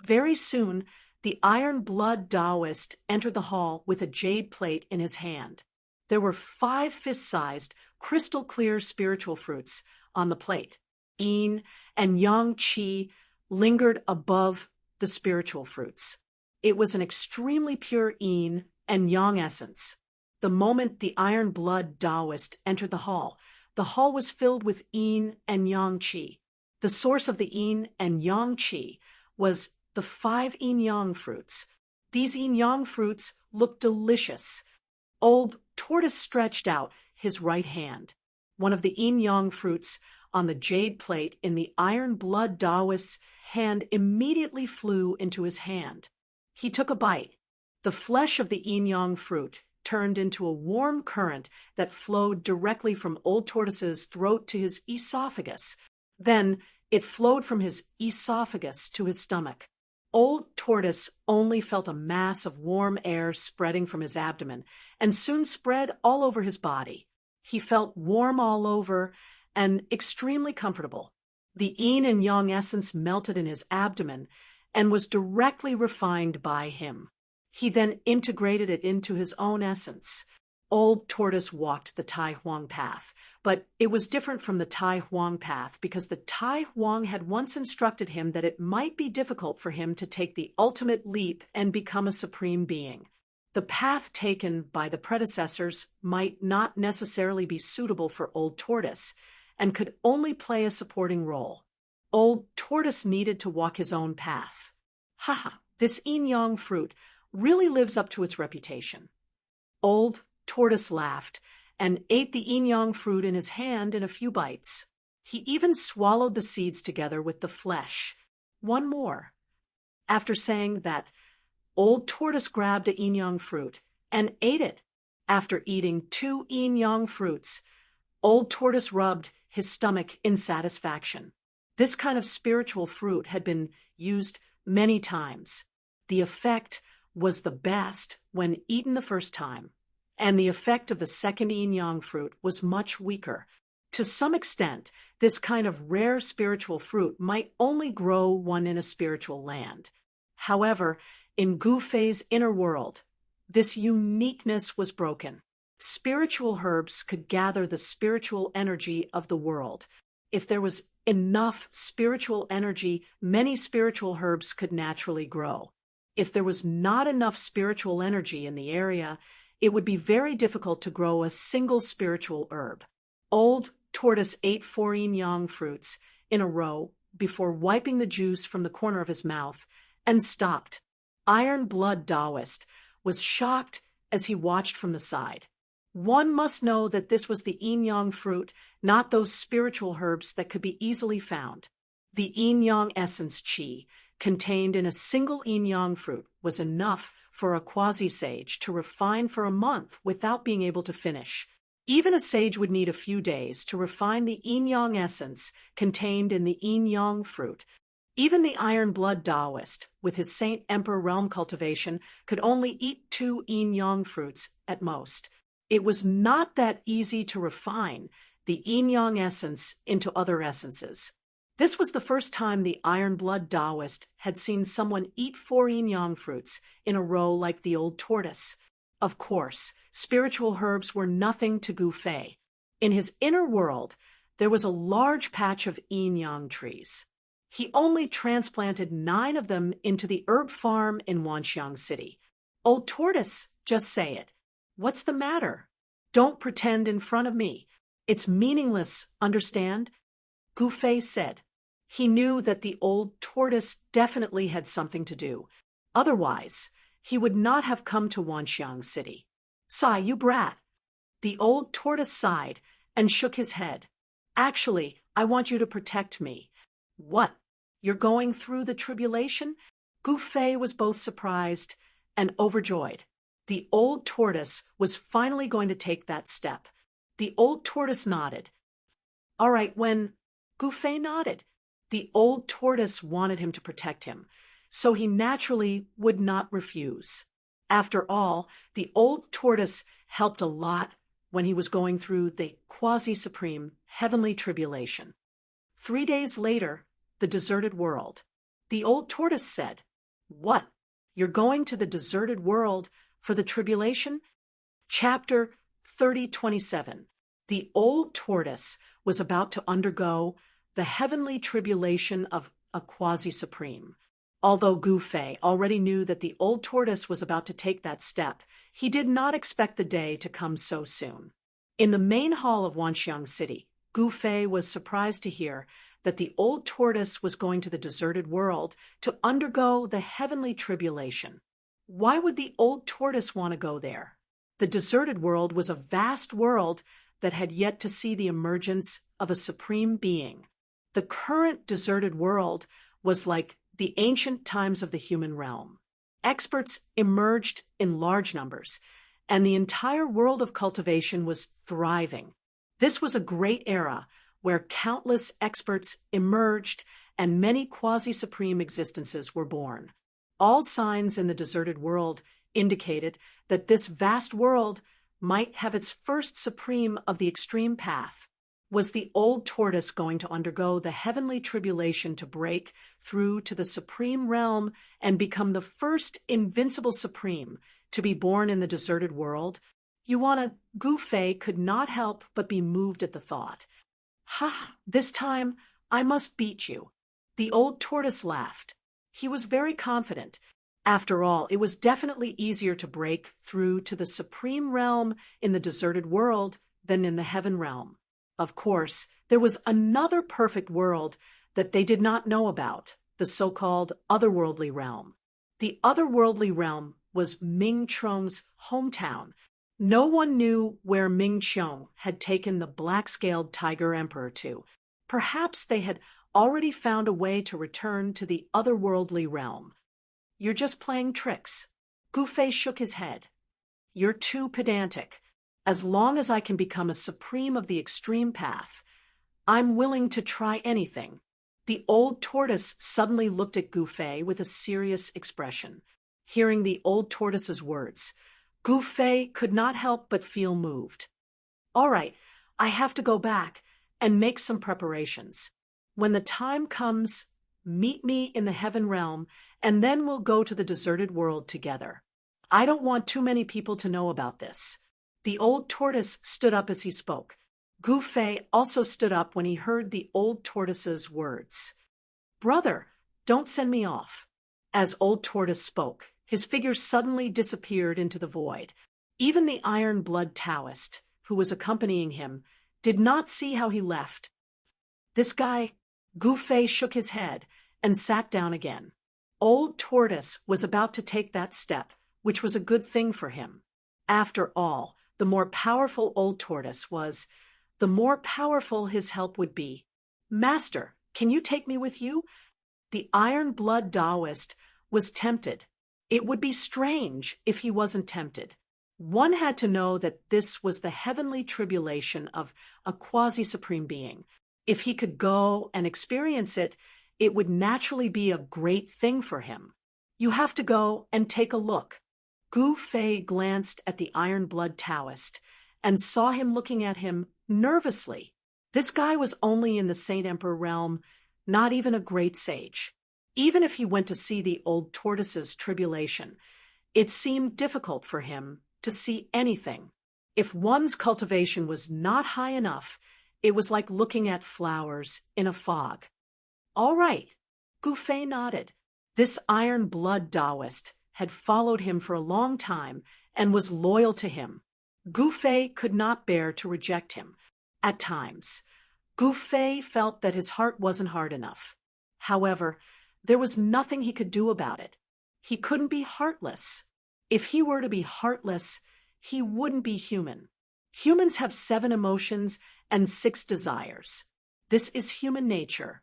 Very soon, the iron-blood Taoist entered the hall with a jade plate in his hand. There were 5 fist-sized, crystal-clear spiritual fruits on the plate. Yin and yang qi lingered above the spiritual fruits. It was an extremely pure yin and yang essence. The moment the iron-blood Taoist entered the hall was filled with yin and yang qi. The source of the yin and yang qi was the 5 yin-yang fruits. These yin-yang fruits looked delicious. Old Tortoise stretched out his right hand. One of the yin-yang fruits on the jade plate in the iron-blood Taoist's hand immediately flew into his hand. He took a bite. The flesh of the yin-yang fruit turned into a warm current that flowed directly from Old Tortoise's throat to his esophagus. Then it flowed from his esophagus to his stomach. Old Tortoise only felt a mass of warm air spreading from his abdomen and soon spread all over his body. He felt warm all over and extremely comfortable. The yin and yang essence melted in his abdomen and was directly refined by him. He then integrated it into his own essence. Old Tortoise walked the Tai Huang path, but it was different from the Tai Huang path because the Tai Huang had once instructed him that it might be difficult for him to take the ultimate leap and become a supreme being. The path taken by the predecessors might not necessarily be suitable for Old Tortoise and could only play a supporting role. Old Tortoise needed to walk his own path. Haha, this yin-yang fruit really lives up to its reputation. Old Tortoise laughed and ate the yin-yang fruit in his hand in a few bites. He even swallowed the seeds together with the flesh. One more. After saying that, Old Tortoise grabbed a yin-yang fruit and ate it. After eating 2 yin-yang fruits, Old Tortoise rubbed his stomach in satisfaction. This kind of spiritual fruit had been used many times. The effect was the best when eaten the first time, and the effect of the second yin-yang fruit was much weaker. To some extent, this kind of rare spiritual fruit might only grow one in a spiritual land. However, in Gu Fei's inner world, this uniqueness was broken. Spiritual herbs could gather the spiritual energy of the world. If there was enough spiritual energy, many spiritual herbs could naturally grow. If there was not enough spiritual energy in the area, it would be very difficult to grow a single spiritual herb. Old Tortoise ate 4 yin-yang fruits in a row before wiping the juice from the corner of his mouth and stopped. Iron-blood Taoist was shocked as he watched from the side. One must know that this was the yin-yang fruit, not those spiritual herbs that could be easily found. The yin-yang essence qi contained in a single yin-yang fruit was enough for a quasi-sage to refine for a month without being able to finish. Even a sage would need a few days to refine the yin-yang essence contained in the yin-yang fruit. Even the iron-blood Taoist, with his Saint Emperor realm cultivation, could only eat 2 yin-yang fruits at most. It was not that easy to refine the yin-yang essence into other essences. This was the first time the iron-blood Taoist had seen someone eat 4 yin-yang fruits in a row like the Old Tortoise. Of course, spiritual herbs were nothing to Gu Fei. In his inner world, there was a large patch of yin-yang trees. He only transplanted 9 of them into the herb farm in Wanxiang City. Old Tortoise, just say it. What's the matter? Don't pretend in front of me. It's meaningless, understand? Gu Fei said. He knew that the Old Tortoise definitely had something to do. Otherwise, he would not have come to Wanxiang City. Sigh, you brat. The Old Tortoise sighed and shook his head. Actually, I want you to protect me. What? You're going through the tribulation? Gu Fei was both surprised and overjoyed. The Old Tortoise was finally going to take that step. The Old Tortoise nodded. All right, when Gu Fei nodded, the Old Tortoise wanted him to protect him, so he naturally would not refuse. After all, the Old Tortoise helped a lot when he was going through the quasi-supreme heavenly tribulation. 3 days later, the deserted world. The Old Tortoise said, What? You're going to the deserted world for the tribulation? Chapter 30:27. The old tortoise was about to undergo the heavenly tribulation of a quasi-supreme. Although Gu Fei already knew that the old tortoise was about to take that step, he did not expect the day to come so soon. In the main hall of Wanxiang City, Gu Fei was surprised to hear that the old tortoise was going to the deserted world to undergo the heavenly tribulation. Why would the old tortoise want to go there? The deserted world was a vast world that had yet to see the emergence of a supreme being. The current deserted world was like the ancient times of the human realm. Experts emerged in large numbers, and the entire world of cultivation was thriving. This was a great era where countless experts emerged and many quasi-supreme existences were born. All signs in the deserted world indicated that this vast world might have its first supreme of the extreme path. Was the old tortoise going to undergo the heavenly tribulation to break through to the supreme realm and become the first invincible supreme to be born in the deserted world? Gu Fei could not help but be moved at the thought. Ha! This time I must beat you. The old tortoise laughed. He was very confident. After all, it was definitely easier to break through to the supreme realm in the deserted world than in the heaven realm. Of course, there was another perfect world that they did not know about, the so-called otherworldly realm. The otherworldly realm was Ming Chong's hometown. No one knew where Ming Chong had taken the black-scaled tiger emperor to. Perhaps they had already found a way to return to the otherworldly realm. You're just playing tricks. Gu Fei shook his head. You're too pedantic. As long as I can become a supreme of the extreme path, I'm willing to try anything. The old tortoise suddenly looked at Gu Fei with a serious expression. Hearing the old tortoise's words, Gu Fei could not help but feel moved. All right, I have to go back and make some preparations. When the time comes, meet me in the heaven realm, and then we'll go to the deserted world together. I don't want too many people to know about this. The old tortoise stood up as he spoke. Gu Fei also stood up when he heard the old tortoise's words. Brother, don't send me off. As old tortoise spoke, his figure suddenly disappeared into the void. Even the Iron Blood Taoist, who was accompanying him, did not see how he left. This guy, Gu Fei shook his head and sat down again. Old tortoise was about to take that step, which was a good thing for him. After all, the more powerful old tortoise was, the more powerful his help would be. Master, can you take me with you? The Iron Blood Taoist was tempted. It would be strange if he wasn't tempted. One had to know that this was the heavenly tribulation of a quasi-supreme being. If he could go and experience it, it would naturally be a great thing for him. You have to go and take a look. Gu Fei glanced at the Iron Blood Taoist and saw him looking at him nervously. This guy was only in the Saint Emperor realm, not even a great sage. Even if he went to see the old tortoise's tribulation, it seemed difficult for him to see anything. If one's cultivation was not high enough, it was like looking at flowers in a fog. All right, Gu Fei nodded. This Iron Blood Taoist had followed him for a long time and was loyal to him. Gu Fei could not bear to reject him. At times, Gu Fei felt that his heart wasn't hard enough. However, there was nothing he could do about it. He couldn't be heartless. If he were to be heartless, he wouldn't be human. Humans have 7 emotions and 6 desires. This is human nature.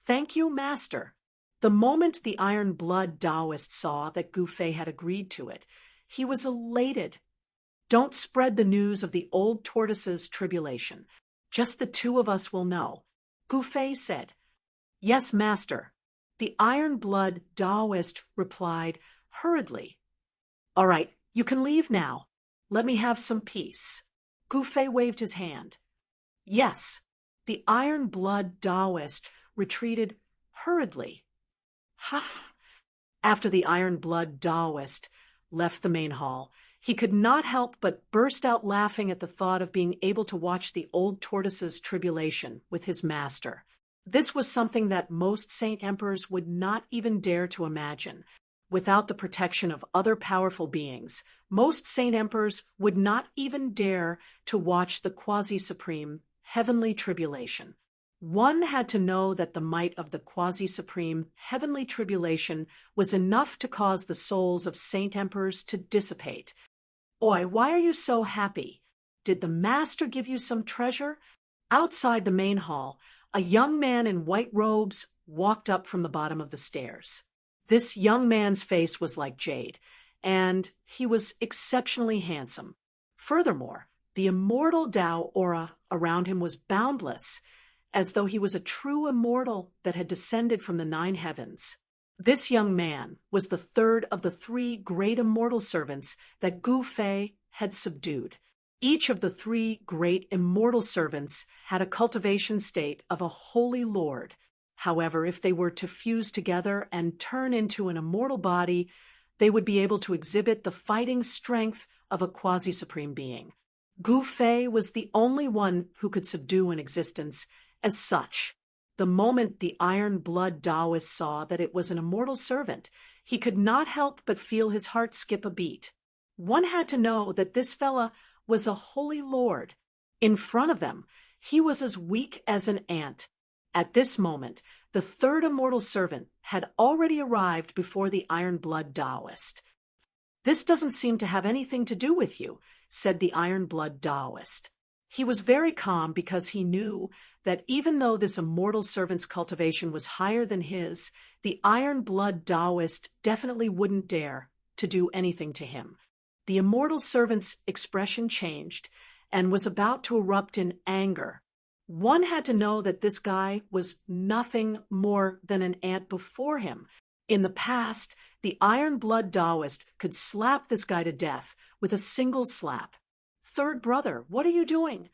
Thank you, Master. The moment the Iron Blood Taoist saw that Gu Fei had agreed to it, he was elated. Don't spread the news of the old tortoise's tribulation. Just the 2 of us will know. Gu Fei said. Yes, Master. The Iron Blood Taoist replied hurriedly. All right, you can leave now. Let me have some peace. Gu Fei waved his hand. Yes. The Iron Blood Taoist retreated hurriedly. Ha! After the iron-blood Taoist left the main hall, he could not help but burst out laughing at the thought of being able to watch the old tortoise's tribulation with his master. This was something that most saint emperors would not even dare to imagine. Without the protection of other powerful beings, most saint emperors would not even dare to watch the quasi-supreme heavenly tribulation. One had to know that the might of the quasi-supreme heavenly tribulation was enough to cause the souls of saint emperors to dissipate. "Oi, why are you so happy? Did the master give you some treasure?" Outside the main hall, a young man in white robes walked up from the bottom of the stairs. This young man's face was like jade, and he was exceptionally handsome. Furthermore, the immortal Tao aura around him was boundless, as though he was a true immortal that had descended from the 9 heavens. This young man was the third of the 3 great immortal servants that Gu Fei had subdued. Each of the 3 great immortal servants had a cultivation state of a holy lord. However, if they were to fuse together and turn into an immortal body, they would be able to exhibit the fighting strength of a quasi-supreme being. Gu Fei was the only one who could subdue an existence as such. The moment the iron-blood Taoist saw that it was an immortal servant, he could not help but feel his heart skip a beat. One had to know that this fella was a holy lord. In front of them, he was as weak as an ant. At this moment, the third immortal servant had already arrived before the iron-blood Taoist. "This doesn't seem to have anything to do with you," said the iron-blood Taoist. He was very calm because he knew that even though this immortal servant's cultivation was higher than his, the iron-blood Taoist definitely wouldn't dare to do anything to him. The immortal servant's expression changed and was about to erupt in anger. One had to know that this guy was nothing more than an ant before him. In the past, the iron-blood Taoist could slap this guy to death with a single slap. "Third brother, what are you doing?"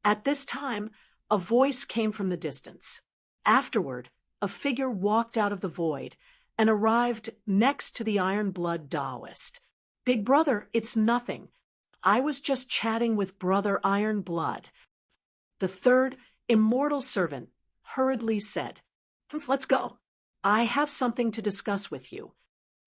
At this time, a voice came from the distance. Afterward, a figure walked out of the void and arrived next to the iron-blood Taoist. "Big brother, it's nothing. I was just chatting with brother Iron-Blood." The third immortal servant hurriedly said, "Let's go. I have something to discuss with you."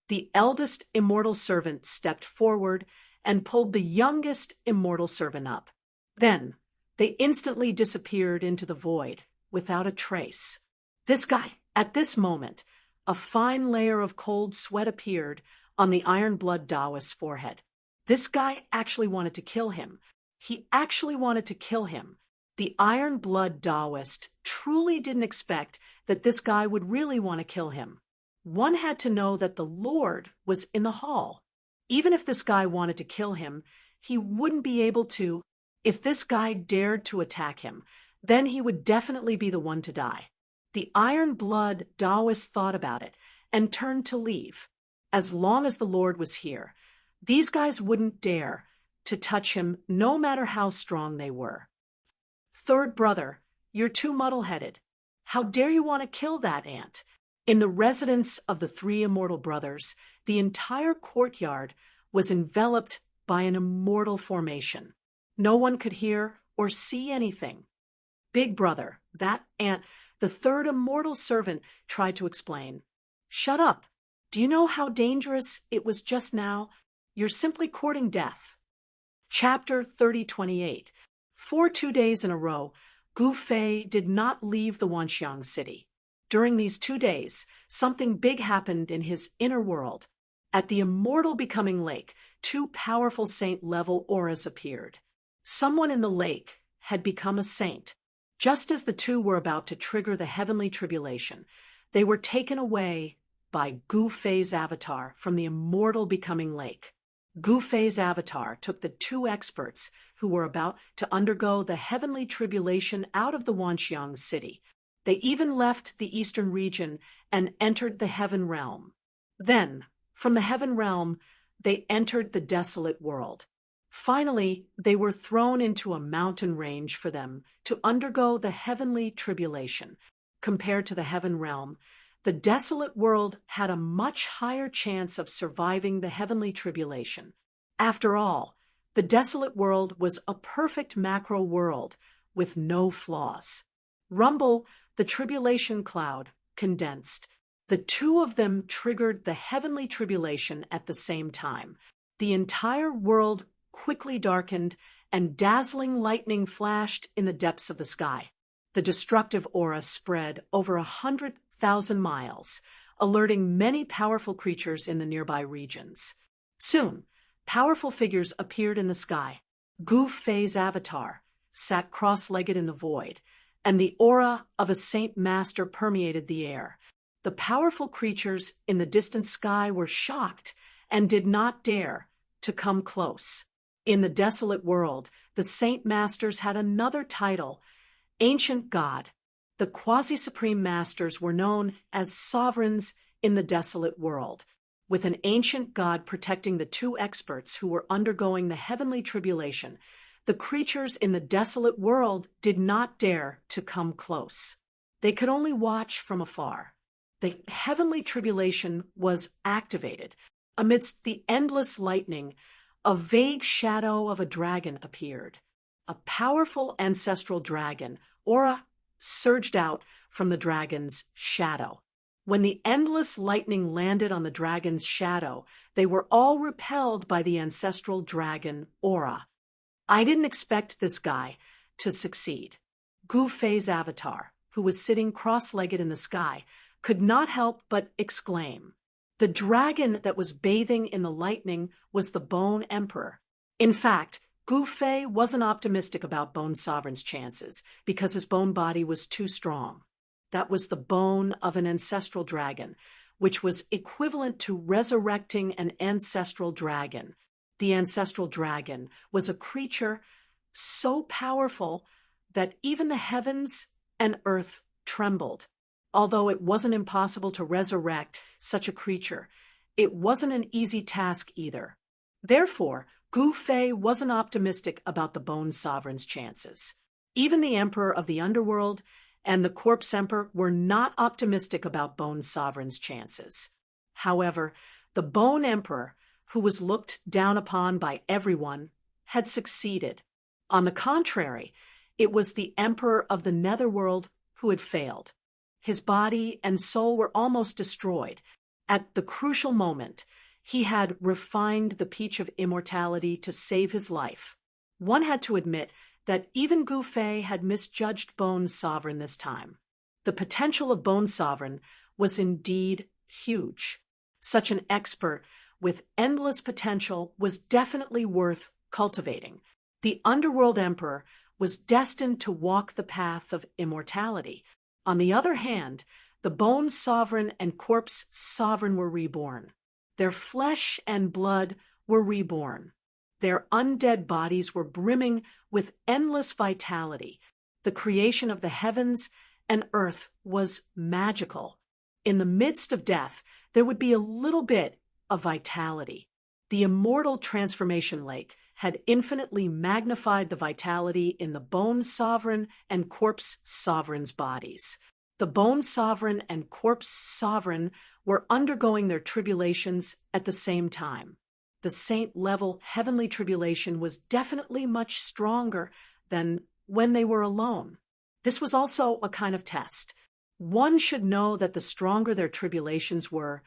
The eldest immortal servant stepped forward and pulled the youngest immortal servant up. Then they instantly disappeared into the void without a trace. This guy, at this moment, a fine layer of cold sweat appeared on the iron-blood Taoist's forehead. This guy actually wanted to kill him. He actually wanted to kill him. The iron-blood Taoist truly didn't expect that this guy would really want to kill him. One had to know that the Lord was in the hall. Even if this guy wanted to kill him, he wouldn't be able to. If this guy dared to attack him, then he would definitely be the one to die. The iron-blood Taoist thought about it and turned to leave. As long as the Lord was here, these guys wouldn't dare to touch him no matter how strong they were. "Third brother, you're too muddle-headed. How dare you want to kill that ant?" In the residence of the 3 immortal brothers, the entire courtyard was enveloped by an immortal formation. No one could hear or see anything. "Big brother, that ant," the third immortal servant tried to explain. "Shut up. Do you know how dangerous it was just now? You're simply courting death." Chapter 3028. For 2 days in a row, Gu Fei did not leave the Wanxiang city. During these 2 days, something big happened in his inner world. At the immortal becoming lake, 2 powerful saint-level auras appeared. Someone in the lake had become a saint. Just as the 2 were about to trigger the heavenly tribulation, they were taken away by Gu Fei's avatar from the immortal becoming lake. Gu Fei's avatar took the 2 experts who were about to undergo the heavenly tribulation out of the Wanxiang city. They even left the eastern region and entered the heaven realm. Then, from the heaven realm, they entered the desolate world. Finally, they were thrown into a mountain range for them to undergo the heavenly tribulation. Compared to the heaven realm, the desolate world had a much higher chance of surviving the heavenly tribulation. After all, the desolate world was a perfect macro world with no flaws. Rumble, the tribulation cloud, condensed. The two of them triggered the heavenly tribulation at the same time. The entire world quickly darkened, and dazzling lightning flashed in the depths of the sky. The destructive aura spread over 100,000 miles, alerting many powerful creatures in the nearby regions. Soon, powerful figures appeared in the sky. Gu Fei's avatar sat cross-legged in the void, and the aura of a saint master permeated the air. The powerful creatures in the distant sky were shocked and did not dare to come close. In the desolate world, the saint masters had another title, Ancient God. The quasi-supreme masters were known as sovereigns in the desolate world, with an ancient God protecting the two experts who were undergoing the heavenly tribulation. The creatures in the desolate world did not dare to come close. They could only watch from afar. The heavenly tribulation was activated. Amidst the endless lightning, a vague shadow of a dragon appeared. A powerful ancestral dragon, aura, surged out from the dragon's shadow. When the endless lightning landed on the dragon's shadow, they were all repelled by the ancestral dragon aura. I didn't expect this guy to succeed. Gu Fei's avatar, who was sitting cross-legged in the sky, could not help but exclaim. The dragon that was bathing in the lightning was the Bone Emperor. In fact, Gu Fei wasn't optimistic about Bone Sovereign's chances because his bone body was too strong. That was the bone of an ancestral dragon, which was equivalent to resurrecting an ancestral dragon. The ancestral dragon was a creature so powerful that even the heavens and earth trembled. Although it wasn't impossible to resurrect such a creature, it wasn't an easy task either. Therefore, Gu Fei wasn't optimistic about the Bone Sovereign's chances. Even the Emperor of the Underworld and the Corpse Emperor were not optimistic about Bone Sovereign's chances. However, the Bone Emperor, who was looked down upon by everyone, had succeeded. On the contrary, it was the Emperor of the Netherworld who had failed. His body and soul were almost destroyed. At the crucial moment, he had refined the peach of immortality to save his life. One had to admit that even Gu Fei had misjudged Bone Sovereign this time. The potential of Bone Sovereign was indeed huge. Such an expert with endless potential was definitely worth cultivating. The Underworld Emperor was destined to walk the path of immortality. On the other hand, the Bone Sovereign and Corpse Sovereign were reborn. Their flesh and blood were reborn. Their undead bodies were brimming with endless vitality. The creation of the heavens and earth was magical. In the midst of death, there would be a little bit of vitality. The immortal transformation lake had infinitely magnified the vitality in the Bone Sovereign and Corpse Sovereign's bodies. The Bone Sovereign and Corpse Sovereign were undergoing their tribulations at the same time. The saint-level heavenly tribulation was definitely much stronger than when they were alone. This was also a kind of test. One should know that the stronger their tribulations were,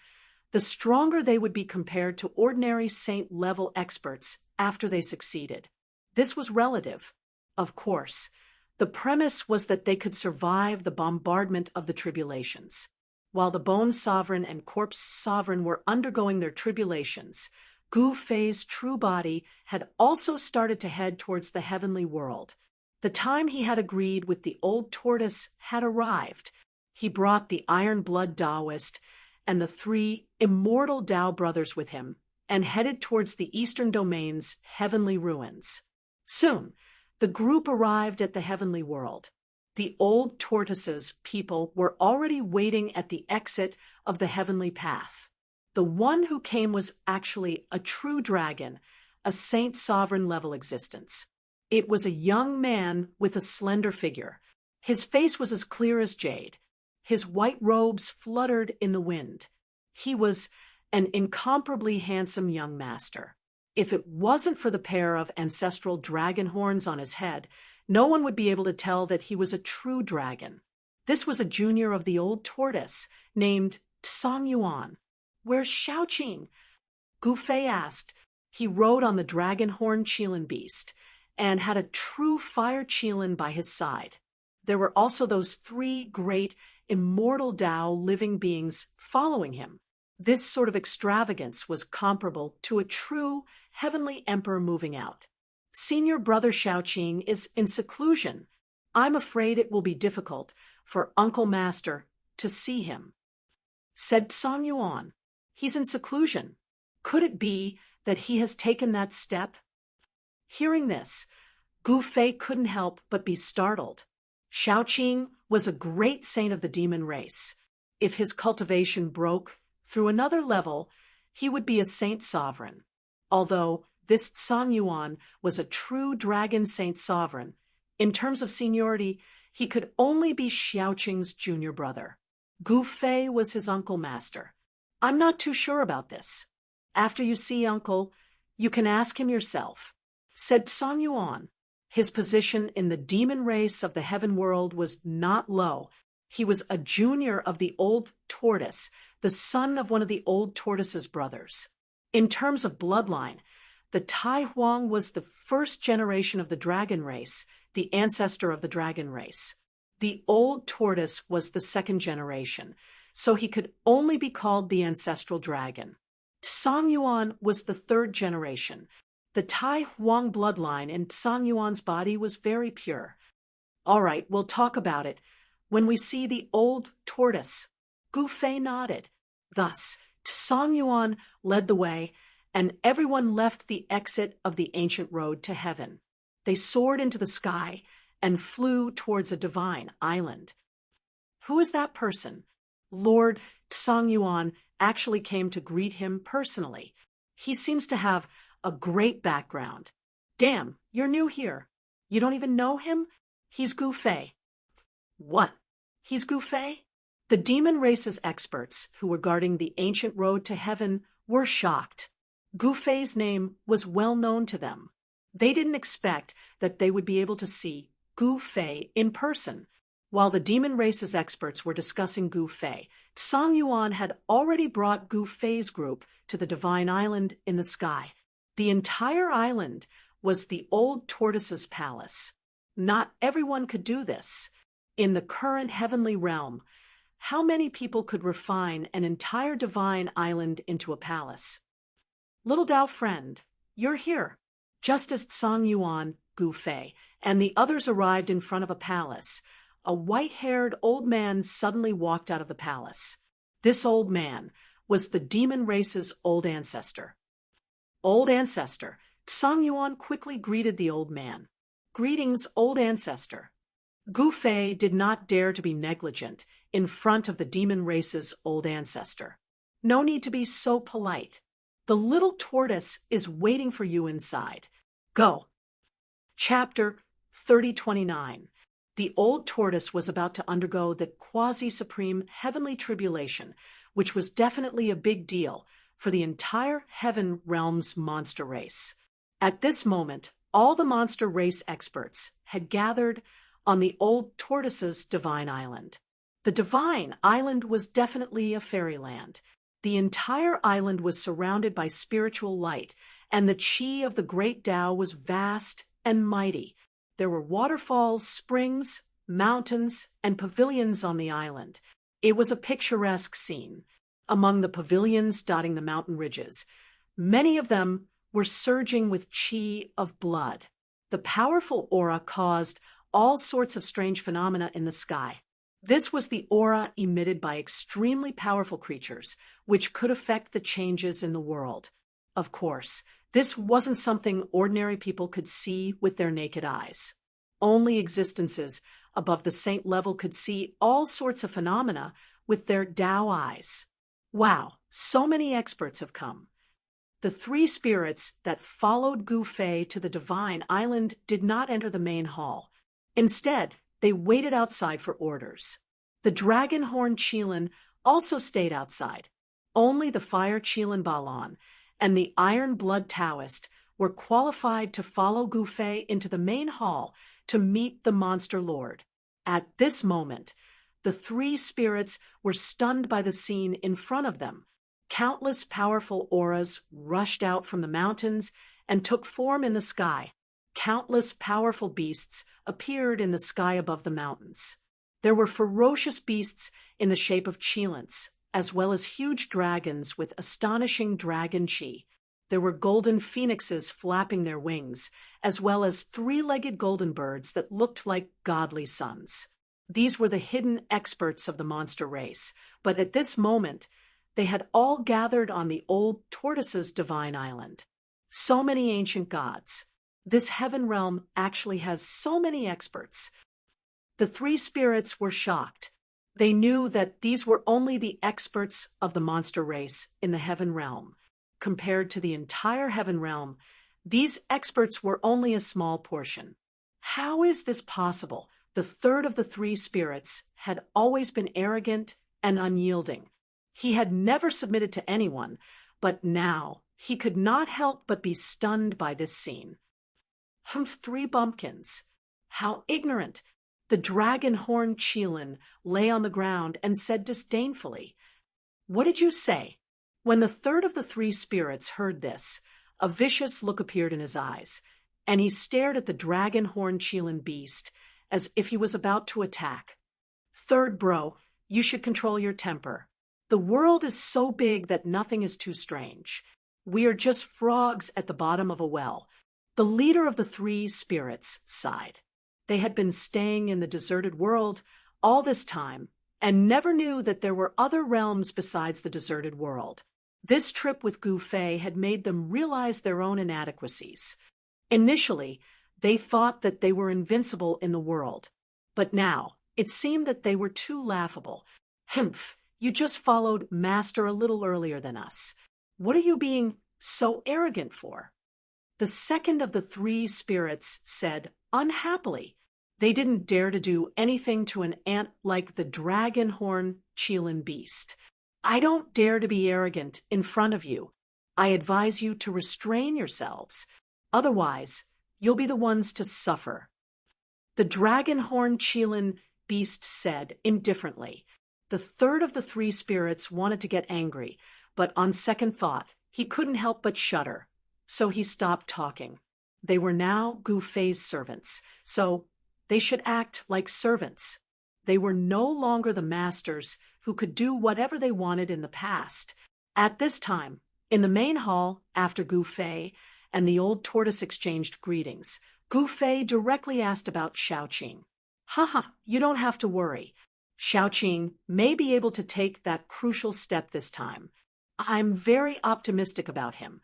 the stronger they would be compared to ordinary saint-level experts after they succeeded. This was relative, of course. The premise was that they could survive the bombardment of the tribulations. While the Bone Sovereign and Corpse Sovereign were undergoing their tribulations, Gu Fei's true body had also started to head towards the heavenly world. The time he had agreed with the old tortoise had arrived. He brought the Iron-Blood Taoist and the 3 immortal Tao brothers with him and headed towards the Eastern Domain's heavenly ruins. Soon, the group arrived at the heavenly world. The old tortoise's people were already waiting at the exit of the heavenly path. The one who came was actually a true dragon, a saint sovereign level existence. It was a young man with a slender figure. His face was as clear as jade. His white robes fluttered in the wind. He was an incomparably handsome young master. If it wasn't for the pair of ancestral dragon horns on his head, no one would be able to tell that he was a true dragon. This was a junior of the old tortoise, named Tsang Yuan. "Where's Xiaoqing?" Gu Fei asked. He rode on the dragon horn Qilin beast, and had a true fire Qilin by his side. There were also those three great, immortal Tao living beings following him. This sort of extravagance was comparable to a true heavenly emperor moving out. "Senior brother Xiaoqing is in seclusion. I'm afraid it will be difficult for Uncle Master to see him," said Tsang Yuan. "He's in seclusion. Could it be that he has taken that step?" Hearing this, Gu Fei couldn't help but be startled. Xiaoqing was a great saint of the demon race. If his cultivation broke through another level, he would be a saint sovereign. Although this Tsang Yuan was a true dragon saint sovereign, in terms of seniority, he could only be Xiaoqing's junior brother. Gu Fei was his uncle master. "I'm not too sure about this. After you see Uncle, you can ask him yourself," said Tsang Yuan. His position in the demon race of the heaven world was not low. He was a junior of the old tortoise, the son of one of the old tortoise's brothers. In terms of bloodline, the Tai Huang was the first generation of the dragon race, the ancestor of the dragon race. The old tortoise was the second generation, so he could only be called the ancestral dragon. Tsang Yuan was the third generation. The Tai Huang bloodline in Tsang Yuan's body was very pure. "All right, we'll talk about it when we see the old tortoise." Gu Fei nodded. Thus, Tsang Yuan led the way, and everyone left the exit of the ancient road to heaven. They soared into the sky and flew towards a divine island. "Who is that person?" Lord Tsang Yuan actually came to greet him personally. "He seems to have a great background." "Damn, you're new here. You don't even know him? He's Gu Fei." "What? He's Gu Fei?" The demon race's experts who were guarding the ancient road to heaven were shocked. Gu Fei's name was well known to them. They didn't expect that they would be able to see Gu Fei in person. While the demon race's experts were discussing Gu Fei, Tsang Yuan had already brought Gu Fei's group to the divine island in the sky. The entire island was the old tortoise's palace. Not everyone could do this. In the current heavenly realm, how many people could refine an entire divine island into a palace? "Little Tao friend, you're here." Just as Tsang Yuan, Gu Fei, and the others arrived in front of a palace, a white-haired old man suddenly walked out of the palace. This old man was the demon race's old ancestor. "Old ancestor," Tsang Yuan quickly greeted the old man. "Greetings, old ancestor." Gu Fei did not dare to be negligent in front of the demon race's old ancestor. "No need to be so polite. The little tortoise is waiting for you inside. Go." Chapter 3029. The old tortoise was about to undergo the quasi-supreme heavenly tribulation, which was definitely a big deal for the entire heaven realm's monster race. At this moment, all the monster race experts had gathered on the old tortoise's divine island. The divine island was definitely a fairyland. The entire island was surrounded by spiritual light, and the chi of the great Tao was vast and mighty. There were waterfalls, springs, mountains, and pavilions on the island. It was a picturesque scene. Among the pavilions dotting the mountain ridges, many of them were surging with chi of blood. The powerful aura caused all sorts of strange phenomena in the sky. This was the aura emitted by extremely powerful creatures, which could affect the changes in the world. Of course, this wasn't something ordinary people could see with their naked eyes. Only existences above the saint level could see all sorts of phenomena with their Tao eyes. Wow, so many experts have come. The three spirits that followed Gu Fei to the divine island did not enter the main hall. Instead, they waited outside for orders. The dragon-horned Qilin also stayed outside. Only the fire Qilin Balan and the iron blood Taoist were qualified to follow Gu Fei into the main hall to meet the monster lord. At this moment, the three spirits were stunned by the scene in front of them. Countless powerful auras rushed out from the mountains and took form in the sky. Countless powerful beasts appeared in the sky above the mountains. There were ferocious beasts in the shape of Qilins, as well as huge dragons with astonishing dragon chi. There were golden phoenixes flapping their wings, as well as three-legged golden birds that looked like godly suns. These were the hidden experts of the monster race, but at this moment, they had all gathered on the old tortoise's divine island. So many ancient gods. This heaven realm actually has so many experts. The three spirits were shocked. They knew that these were only the experts of the monster race in the heaven realm. Compared to the entire heaven realm, these experts were only a small portion. How is this possible? The third of the three spirits had always been arrogant and unyielding. He had never submitted to anyone, but now he could not help but be stunned by this scene. Humph, three bumpkins. How ignorant! The dragon-horned Qilin lay on the ground and said disdainfully, "What did you say?" When the third of the three spirits heard this, a vicious look appeared in his eyes, and he stared at the dragon-horned Qilin beast as if he was about to attack. "Third bro, you should control your temper. The world is so big that nothing is too strange. We are just frogs at the bottom of a well." The leader of the three spirits sighed. They had been staying in the deserted world all this time and never knew that there were other realms besides the deserted world. This trip with Gu Fei had made them realize their own inadequacies. Initially, they thought that they were invincible in the world, but now it seemed that they were too laughable. "Humph, you just followed Master a little earlier than us. What are you being so arrogant for?" The second of the three spirits said, unhappily, they didn't dare to do anything to an ant like the dragon-horned Qilin beast. "I don't dare to be arrogant in front of you. I advise you to restrain yourselves. Otherwise, you'll be the ones to suffer." The dragon-horned Qilin beast said indifferently. The third of the three spirits wanted to get angry, but on second thought, he couldn't help but shudder. So he stopped talking. They were now Gu Fei's servants, so they should act like servants. They were no longer the masters who could do whatever they wanted in the past. At this time, in the main hall, after Gu Fei and the old tortoise exchanged greetings, Gu Fei directly asked about Xiaoqing. "Haha, you don't have to worry. Xiaoqing may be able to take that crucial step this time. I'm very optimistic about him."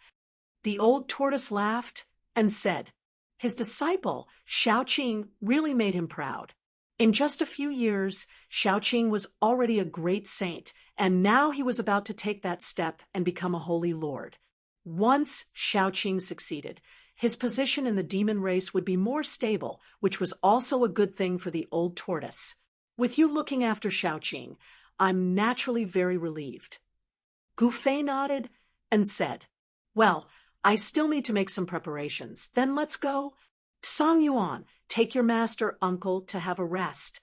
The old tortoise laughed and said, "His disciple, Xiaoqing, really made him proud. In just a few years, Xiaoqing was already a great saint, and now he was about to take that step and become a holy lord. Once Xiaoqing succeeded, his position in the demon race would be more stable, which was also a good thing for the old tortoise. With you looking after Xiaoqing, I'm naturally very relieved." Gu Fei nodded and said, "Well, I still need to make some preparations. Then let's go. Song Yuan, take your master uncle to have a rest."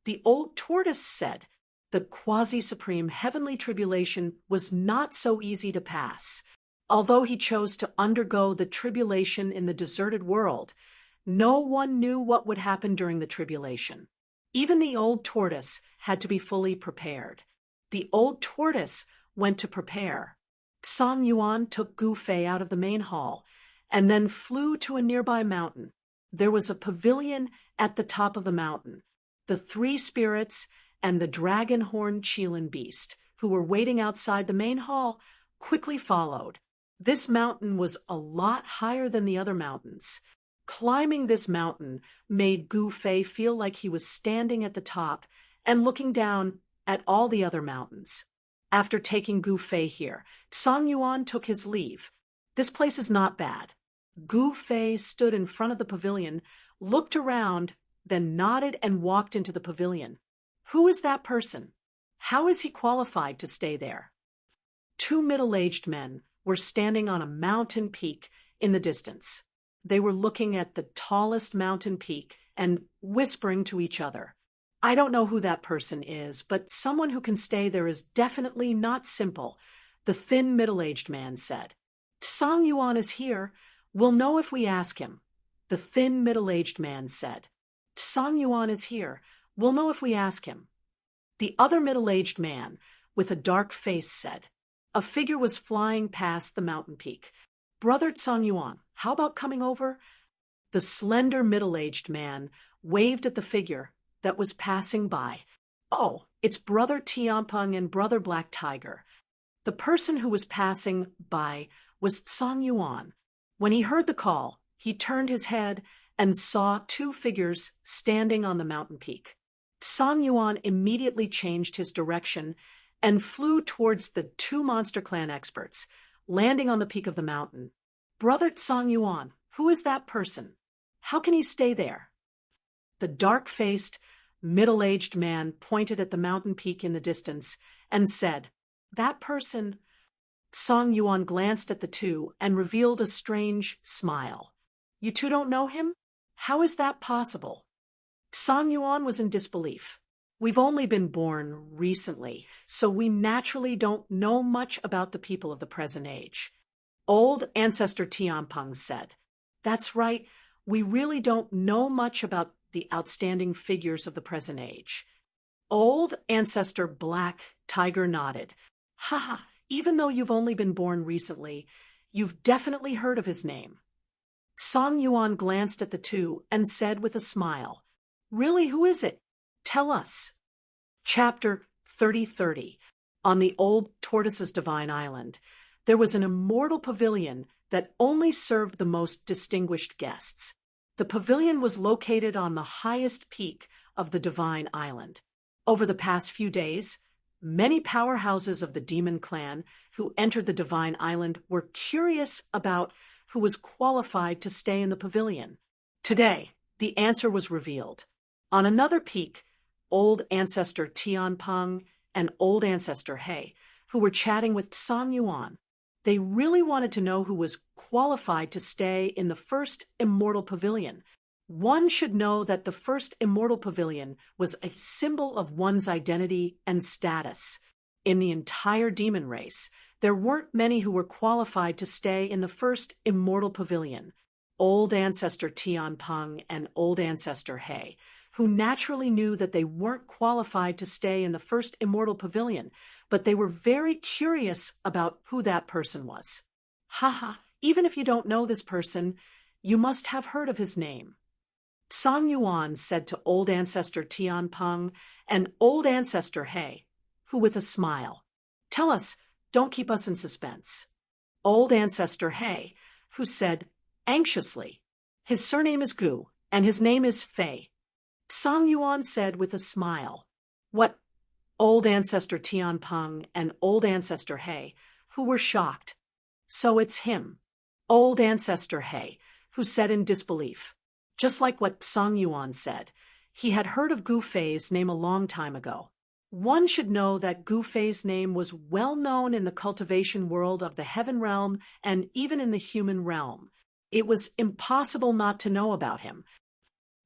The old tortoise said the quasi-supreme heavenly tribulation was not so easy to pass. Although he chose to undergo the tribulation in the deserted world, no one knew what would happen during the tribulation. Even the old tortoise had to be fully prepared. The old tortoise went to prepare. Song Yuan took Gu Fei out of the main hall and then flew to a nearby mountain. There was a pavilion at the top of the mountain. The three spirits and the dragon-horned Qilin beast, who were waiting outside the main hall, quickly followed. This mountain was a lot higher than the other mountains. Climbing this mountain made Gu Fei feel like he was standing at the top and looking down at all the other mountains. After taking Gu Fei here, Song Yuan took his leave. "This place is not bad." Gu Fei stood in front of the pavilion, looked around, then nodded and walked into the pavilion. Who is that person? How is he qualified to stay there? Two middle-aged men were standing on a mountain peak in the distance. They were looking at the tallest mountain peak and whispering to each other. I don't know who that person is, but someone who can stay there is definitely not simple, the thin middle-aged man said. Song Yuan is here. We'll know if we ask him, the thin middle-aged man said. Song Yuan is here. We'll know if we ask him. The other middle-aged man, with a dark face, said. A figure was flying past the mountain peak. Brother Song Yuan, how about coming over? The slender middle-aged man waved at the figure that was passing by. Oh, it's Brother Tianpeng and Brother Black Tiger. The person who was passing by was Song Yuan. When he heard the call, he turned his head and saw two figures standing on the mountain peak. Song Yuan immediately changed his direction and flew towards the two Monster Clan experts, landing on the peak of the mountain. Brother Song Yuan, who is that person? How can he stay there? The dark-faced, middle-aged man pointed at the mountain peak in the distance and said, That person. Song Yuan glanced at the two and revealed a strange smile. You two don't know him? How is that possible? Song Yuan was in disbelief. We've only been born recently, so we naturally don't know much about the people of the present age. Old Ancestor Tianpeng said. That's right, we really don't know much about the outstanding figures of the present age. Old Ancestor Black Tiger nodded. Haha, even though you've only been born recently, you've definitely heard of his name. Song Yuan glanced at the two and said with a smile, Really, who is it? Tell us. Chapter 3030. On the old Tortoise's Divine Island, there was an immortal pavilion that only served the most distinguished guests. The pavilion was located on the highest peak of the Divine Island. Over the past few days, many powerhouses of the Demon Clan who entered the Divine Island were curious about who was qualified to stay in the pavilion. Today, the answer was revealed. On another peak, Old Ancestor Tianpeng and Old Ancestor He, who were chatting with Song Yuan. They really wanted to know who was qualified to stay in the first immortal pavilion. One should know that the first immortal pavilion was a symbol of one's identity and status. In the entire demon race, there weren't many who were qualified to stay in the first immortal pavilion. Old Ancestor Tianpeng and Old Ancestor He, who naturally knew that they weren't qualified to stay in the first immortal pavilion, but they were very curious about who that person was. Haha, even if you don't know this person, you must have heard of his name. Song Yuan said to Old Ancestor Tianpeng and Old Ancestor He, who with a smile, Tell us, don't keep us in suspense. Old Ancestor He, who said, anxiously, His surname is Gu, and his name is Fei. Song Yuan said with a smile, What? Old Ancestor Tianpeng and Old Ancestor He, who were shocked. So it's him. Old Ancestor He, who said in disbelief. Just like what Song Yuan said, he had heard of Gu Fei's name a long time ago. One should know that Gu Fei's name was well known in the cultivation world of the heaven realm and even in the human realm. It was impossible not to know about him.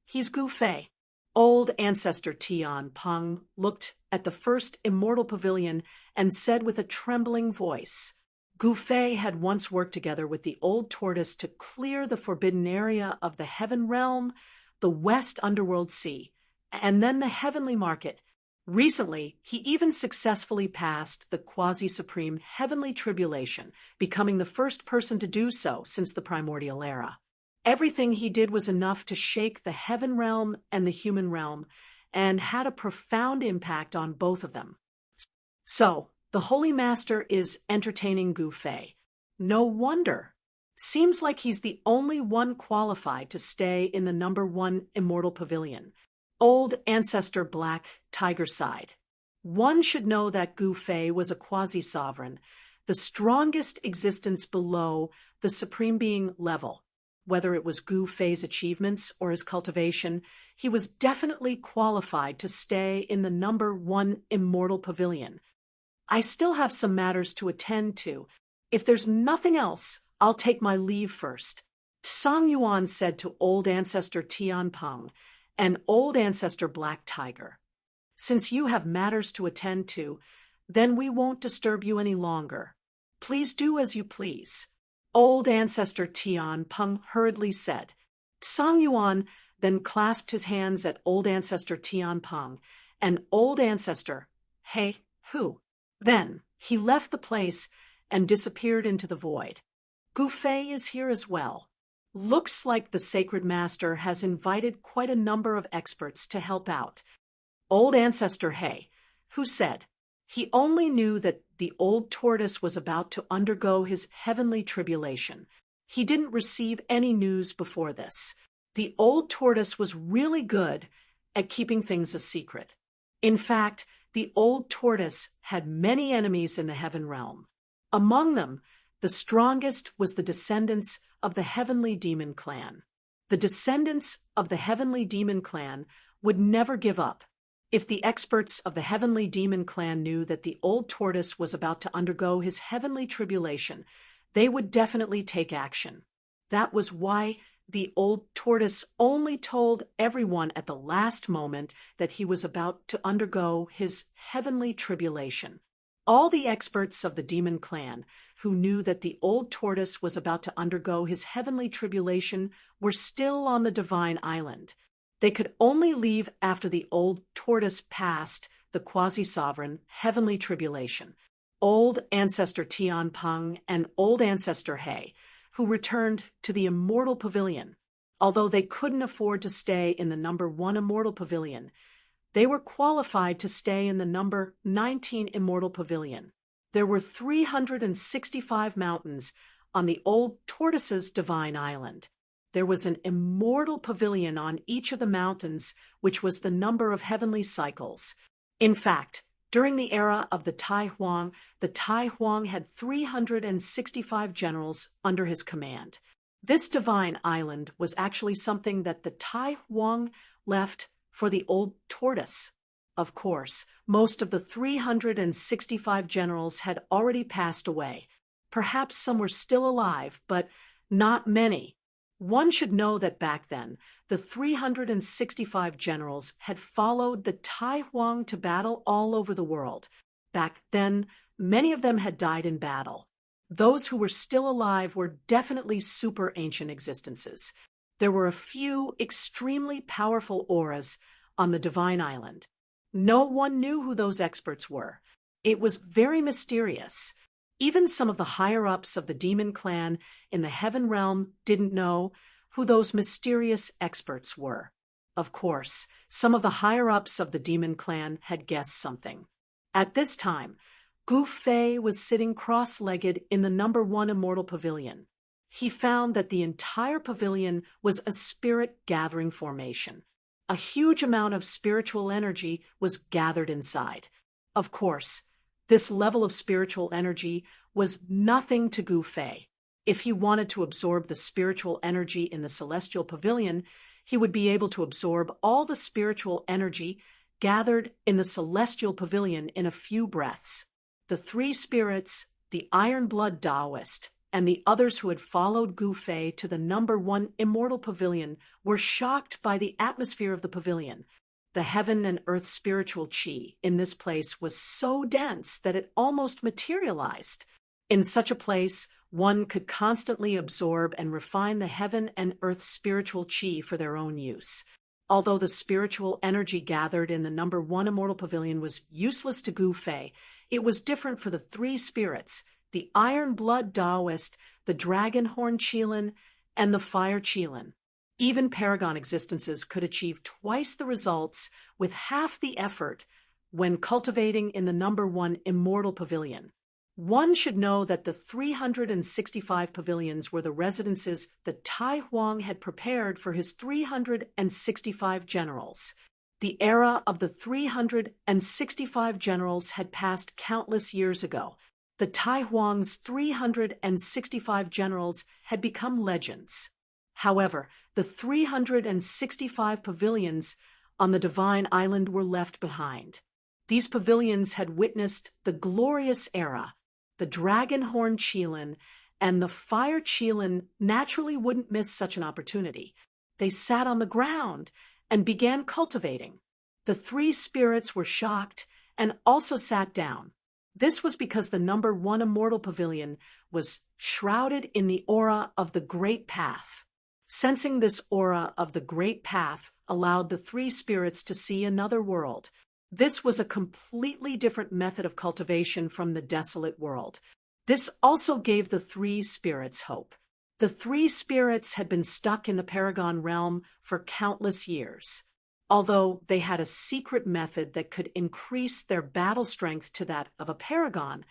He's Gu Fei. Old Ancestor Tianpeng looked at the first immortal pavilion and said with a trembling voice, Gu Fei had once worked together with the old tortoise to clear the forbidden area of the heaven realm, the west underworld sea, and then the heavenly market. Recently, he even successfully passed the quasi-supreme heavenly tribulation, becoming the first person to do so since the primordial era. Everything he did was enough to shake the heaven realm and the human realm, and had a profound impact on both of them. So, the Holy Master is entertaining Gu Fei. No wonder. Seems like he's the only one qualified to stay in the number 1 immortal pavilion. Old Ancestor Black Tiger sighed. One should know that Gu Fei was a quasi-sovereign, the strongest existence below the Supreme Being level. Whether it was Gu Fei's achievements or his cultivation, he was definitely qualified to stay in the #1 Immortal Pavilion. I still have some matters to attend to. If there's nothing else, I'll take my leave first, Song Yuan said to Old Ancestor Tian Peng and Old Ancestor Black Tiger. Since you have matters to attend to, then we won't disturb you any longer. Please do as you please, Old Ancestor Tian Peng hurriedly said. Song Yuan then clasped his hands at Old Ancestor Tian Peng and Old Ancestor He Hu. Then he left the place and disappeared into the void. Gu Fei is here as well. Looks like the Sacred Master has invited quite a number of experts to help out. Old Ancestor He, who said he only knew that the old tortoise was about to undergo his heavenly tribulation. He didn't receive any news before this. The old tortoise was really good at keeping things a secret. In fact, the old tortoise had many enemies in the heaven realm. Among them, the strongest was the descendants of the Heavenly Demon Clan. The descendants of the Heavenly Demon Clan would never give up. If the experts of the Heavenly Demon Clan knew that the old tortoise was about to undergo his heavenly tribulation, they would definitely take action. That was why the old tortoise only told everyone at the last moment that he was about to undergo his heavenly tribulation. All the experts of the Demon Clan who knew that the old tortoise was about to undergo his heavenly tribulation were still on the Divine Island. They could only leave after the old tortoise passed the quasi-sovereign heavenly tribulation. Old Ancestor Tian Peng and Old Ancestor He, who returned to the Immortal Pavilion. Although they couldn't afford to stay in the #1 Immortal Pavilion, they were qualified to stay in the #19 Immortal Pavilion. There were 365 mountains on the old tortoise's Divine Island. There was an immortal pavilion on each of the mountains, which was the number of heavenly cycles. In fact, during the era of the Tai Huang had 365 generals under his command. This divine island was actually something that the Tai Huang left for the old tortoise. Of course, most of the 365 generals had already passed away. Perhaps some were still alive, but not many. One should know that back then, the 365 generals had followed the Tai Huang to battle all over the world. Back then, many of them had died in battle. Those who were still alive were definitely super ancient existences. There were a few extremely powerful auras on the Divine Island. No one knew who those experts were. It was very mysterious. Even some of the higher-ups of the Demon Clan in the Heaven Realm didn't know who those mysterious experts were. Of course, some of the higher-ups of the Demon Clan had guessed something. At this time, Gu Fei was sitting cross-legged in the #1 Immortal Pavilion. He found that the entire pavilion was a spirit-gathering formation. A huge amount of spiritual energy was gathered inside. Of course, this level of spiritual energy was nothing to Gu Fei. If he wanted to absorb the spiritual energy in the Celestial Pavilion, he would be able to absorb all the spiritual energy gathered in the Celestial Pavilion in a few breaths. The three spirits, the Iron Blood Taoist, and the others who had followed Gu Fei to the #1 Immortal Pavilion were shocked by the atmosphere of the pavilion. The heaven and earth spiritual chi in this place was so dense that it almost materialized. In such a place, one could constantly absorb and refine the heaven and earth spiritual chi for their own use. Although the spiritual energy gathered in the #1 Immortal Pavilion was useless to Gu Fei, it was different for the three spirits, the Iron Blood Taoist, the Dragon Horn Qilin, and the Fire Qilin. Even Paragon existences could achieve twice the results with half the effort when cultivating in the #1 Immortal Pavilion. One should know that the 365 pavilions were the residences the Tai Huang had prepared for his 365 generals. The era of the 365 generals had passed countless years ago. The Tai Huang's 365 generals had become legends. However, the 365 pavilions on the divine island were left behind. These pavilions had witnessed the glorious era. The dragon-horned Qilin and the fire Qilin naturally wouldn't miss such an opportunity. They sat on the ground and began cultivating. The three spirits were shocked and also sat down. This was because the number 1 immortal pavilion was shrouded in the aura of the Great Path. Sensing this aura of the Great Path allowed the three spirits to see another world. This was a completely different method of cultivation from the desolate world. This also gave the three spirits hope. The three spirits had been stuck in the Paragon realm for countless years. Although they had a secret method that could increase their battle strength to that of a paragon,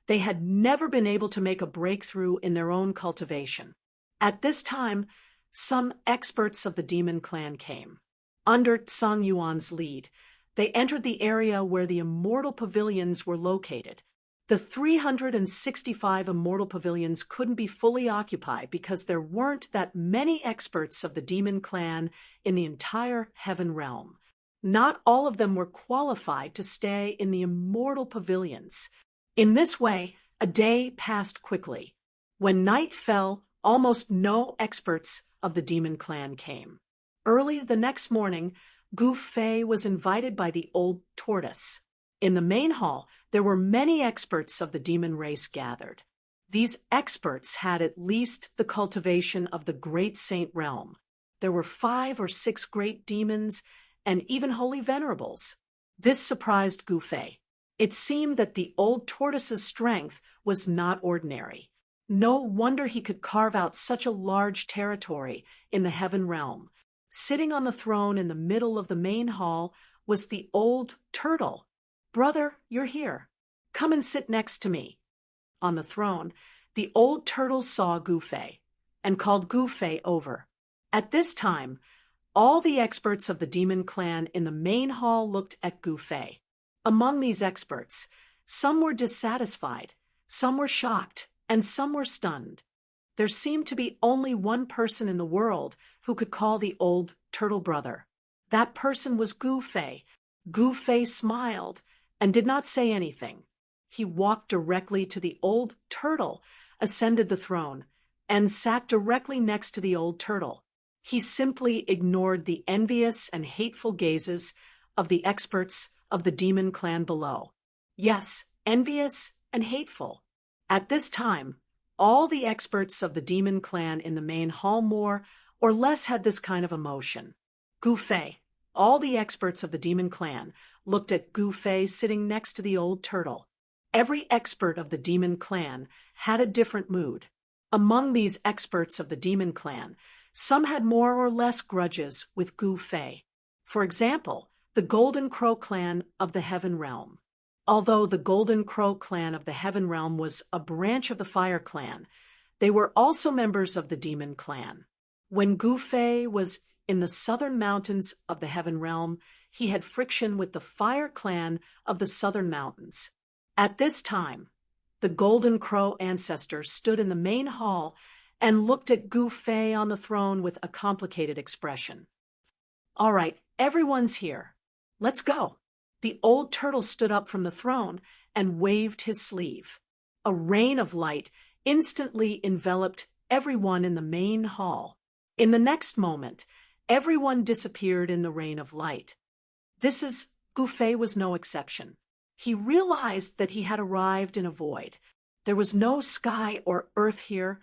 they had never been able to make a breakthrough in their own cultivation. At this time, some experts of the demon clan came. Under Tsang Yuan's lead, they entered the area where the immortal pavilions were located. The 365 immortal pavilions couldn't be fully occupied because there weren't that many experts of the demon clan in the entire heaven realm. Not all of them were qualified to stay in the immortal pavilions. In this way, a day passed quickly. When night fell, almost no experts of the demon clan came. Early the next morning, Gu Fei was invited by the old tortoise. In the main hall, there were many experts of the demon race gathered. These experts had at least the cultivation of the great saint realm. There were 5 or 6 great demons and even holy venerables. This surprised Gu Fei. It seemed that the old tortoise's strength was not ordinary. No wonder he could carve out such a large territory in the heaven realm. Sitting on the throne in the middle of the main hall was the old turtle. "Brother, you're here. Come and sit next to me." On the throne, the old turtle saw Gu Fei and called Gu Fei over. At this time, all the experts of the demon clan in the main hall looked at Gu Fei. Among these experts, some were dissatisfied, some were shocked, and some were stunned. There seemed to be only one person in the world who could call the old turtle brother. That person was Gu Fei. Gu Fei smiled and did not say anything. He walked directly to the old turtle, ascended the throne, and sat directly next to the old turtle. He simply ignored the envious and hateful gazes of the experts of the demon clan below. Yes, envious and hateful. At this time, all the experts of the demon clan in the main hall more or less had this kind of emotion. Gu Fei, all the experts of the demon clan, looked at Gu Fei sitting next to the old turtle. Every expert of the demon clan had a different mood. Among these experts of the demon clan, some had more or less grudges with Gu Fei. For example, the Golden Crow clan of the Heaven Realm. Although the Golden Crow clan of the Heaven Realm was a branch of the Fire clan, they were also members of the Demon clan. When Gu Fei was in the southern mountains of the Heaven Realm, he had friction with the Fire clan of the Southern Mountains. At this time, the Golden Crow ancestor stood in the main hall and looked at Gu Fei on the throne with a complicated expression. "All right, everyone's here. Let's go." The old turtle stood up from the throne and waved his sleeve. A rain of light instantly enveloped everyone in the main hall. In the next moment, everyone disappeared in the rain of light. Gu Fei was no exception. He realized that he had arrived in a void. There was no sky or earth here,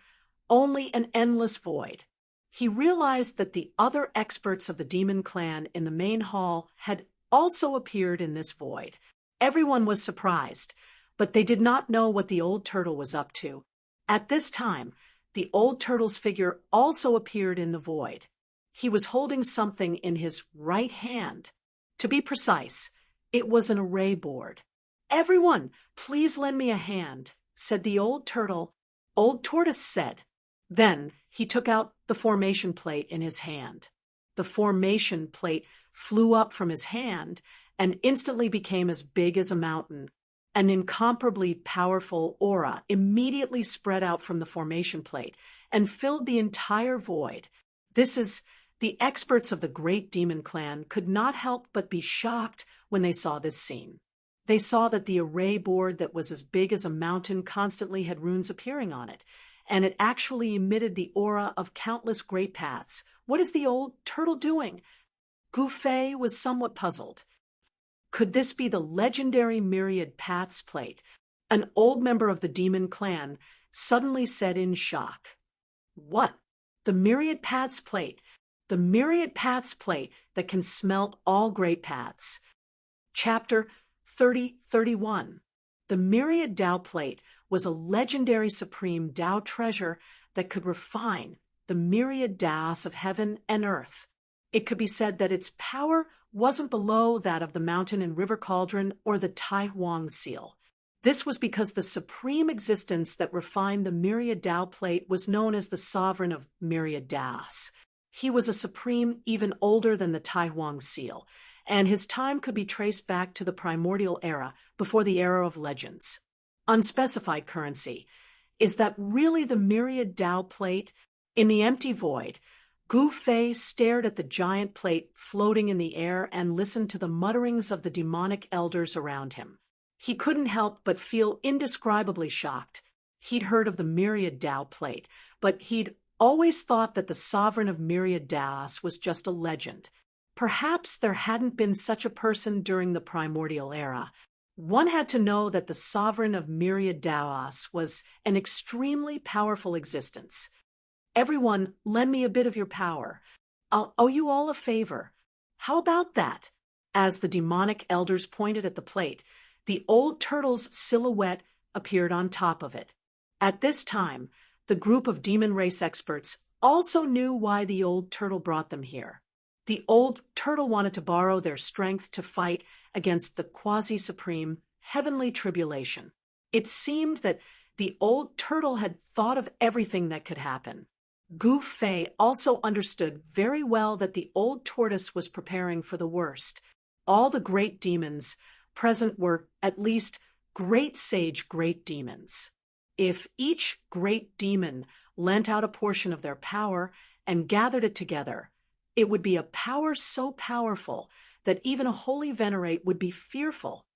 only an endless void. He realized that the other experts of the demon clan in the main hall had also appeared in this void. Everyone was surprised, but they did not know what the old turtle was up to. At this time, the old turtle's figure also appeared in the void. He was holding something in his right hand. To be precise, it was an array board. "Everyone, please lend me a hand," said the old turtle. Old Tortoise said. Then he took out the formation plate in his hand. The formation plate flew up from his hand and instantly became as big as a mountain. An incomparably powerful aura immediately spread out from the formation plate and filled the entire void. The experts of the Great Demon Clan could not help but be shocked when they saw this scene. They saw that the array board that was as big as a mountain constantly had runes appearing on it, and it actually emitted the aura of countless great paths. What is the old turtle doing? Gufei was somewhat puzzled. Could this be the legendary Myriad Paths plate? An old member of the Demon Clan suddenly said in shock. What? The Myriad Paths plate. The Myriad Paths plate that can smelt all great paths. Chapter 3031. The Myriad Tao plate was a legendary supreme Tao treasure that could refine the myriad Taos of heaven and earth. It could be said that its power wasn't below that of the mountain and river cauldron or the Tai Huang seal. This was because the supreme existence that refined the Myriad Tao plate was known as the sovereign of myriad Taos. He was a supreme even older than the Tai Huang seal, and his time could be traced back to the primordial era, before the era of legends. Unspecified currency. Is that really the Myriad Tao plate? In the empty void, Gufei stared at the giant plate floating in the air and listened to the mutterings of the demonic elders around him. He couldn't help but feel indescribably shocked. He'd heard of the Myriad Tao plate, but he'd always thought that the sovereign of myriad Taos was just a legend. Perhaps there hadn't been such a person during the primordial era. One had to know that the sovereign of myriad Taos was an extremely powerful existence. Everyone, lend me a bit of your power. I'll owe you all a favor. How about that? As the demonic elders pointed at the plate, the old turtle's silhouette appeared on top of it. At this time, the group of demon race experts also knew why the old turtle brought them here. The old turtle wanted to borrow their strength to fight against the quasi-supreme heavenly tribulation. It seemed that the old turtle had thought of everything that could happen. Gufei also understood very well that the old tortoise was preparing for the worst. All the great demons present were, at least, great sage great demons. If each great demon lent out a portion of their power and gathered it together, it would be a power so powerful that even a holy venerate would be fearful.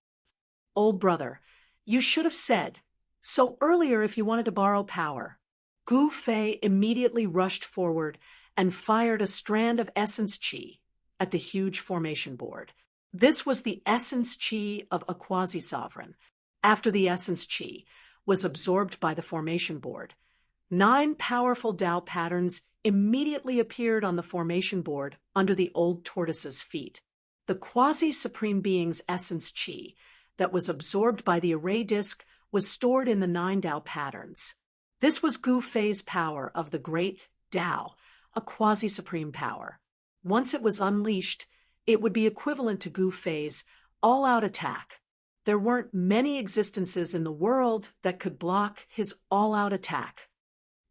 Old brother, you should have said so earlier if you wanted to borrow power. Gufei immediately rushed forward and fired a strand of essence chi at the huge formation board. This was the essence chi of a quasi-sovereign. After the essence chi was absorbed by the formation board, 9 powerful Tao patterns immediately appeared on the formation board under the old tortoise's feet. The quasi-supreme being's essence chi that was absorbed by the array disk was stored in the 9 Tao patterns. This was Gufei's power of the great Tao, a quasi-supreme power. Once it was unleashed, it would be equivalent to Gufei's all-out attack. There weren't many existences in the world that could block his all-out attack.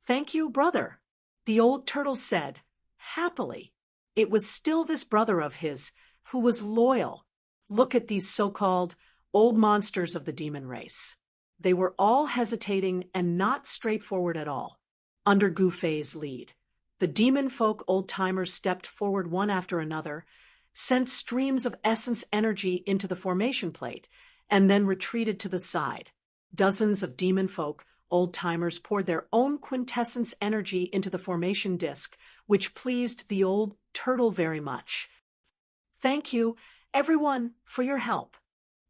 Thank you, brother, the old turtle said, happily. It was still this brother of his who was loyal. Look at these so-called old monsters of the demon race. They were all hesitating and not straightforward at all. Under Gufei's lead, the demon folk old-timers stepped forward one after another, sent streams of essence energy into the formation plate, and then retreated to the side. Dozens of demon folk old-timers poured their own quintessence energy into the formation disk, which pleased the old turtle very much. Thank you, everyone, for your help.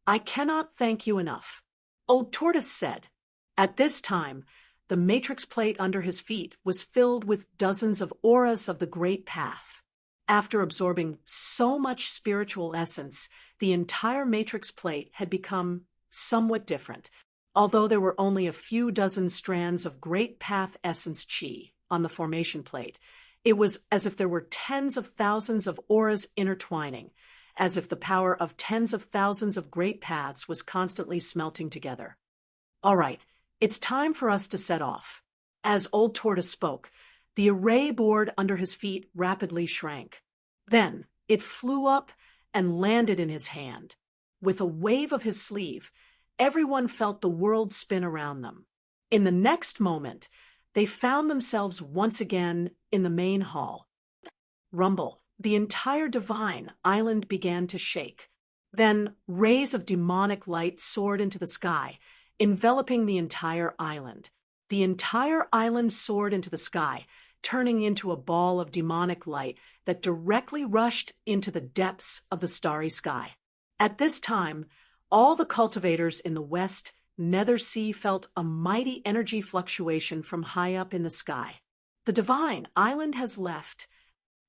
I cannot thank you enough, Old Tortoise said. At this time, the matrix plate under his feet was filled with dozens of auras of the Great Path. After absorbing so much spiritual essence, the entire matrix plate had become somewhat different. Although there were only a few dozen strands of Great Path essence chi on the formation plate, it was as if there were tens of thousands of auras intertwining, as if the power of tens of thousands of great paths was constantly smelting together. All right, it's time for us to set off. As Old Tortoise spoke, the array board under his feet rapidly shrank. Then it flew up and landed in his hand. With a wave of his sleeve, everyone felt the world spin around them. In the next moment, they found themselves once again in the main hall. rumble. The entire divine island began to shake. Then rays of demonic light soared into the sky, enveloping the entire island. The entire island soared into the sky, turning into a ball of demonic light that directly rushed into the depths of the starry sky. At this time, all the cultivators in the west nether sea felt a mighty energy fluctuation from high up in the sky. The divine island has left.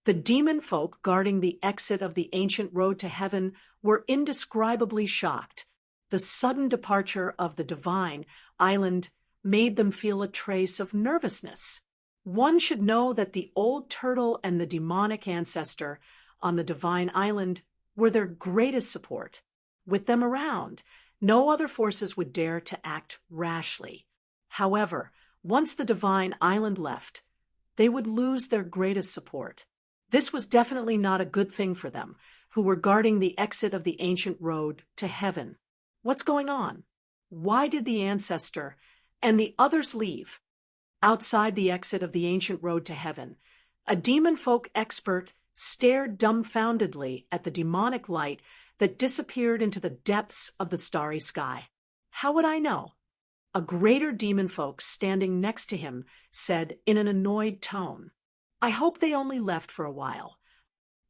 The demon folk guarding the exit of the ancient road to heaven were indescribably shocked. The sudden departure of the divine island made them feel a trace of nervousness. One should know that the old turtle and the demonic ancestor on the divine island were their greatest support. With them around, no other forces would dare to act rashly. However, once the divine island left, they would lose their greatest support. This was definitely not a good thing for them, who were guarding the exit of the ancient road to heaven. What's going on? Why did the ancestor and the others leave? Outside the exit of the ancient road to heaven, a demon folk expert stared dumbfoundedly at the demonic light that disappeared into the depths of the starry sky. How would I know? A greater demon folk standing next to him said in an annoyed tone, "I hope they only left for a while."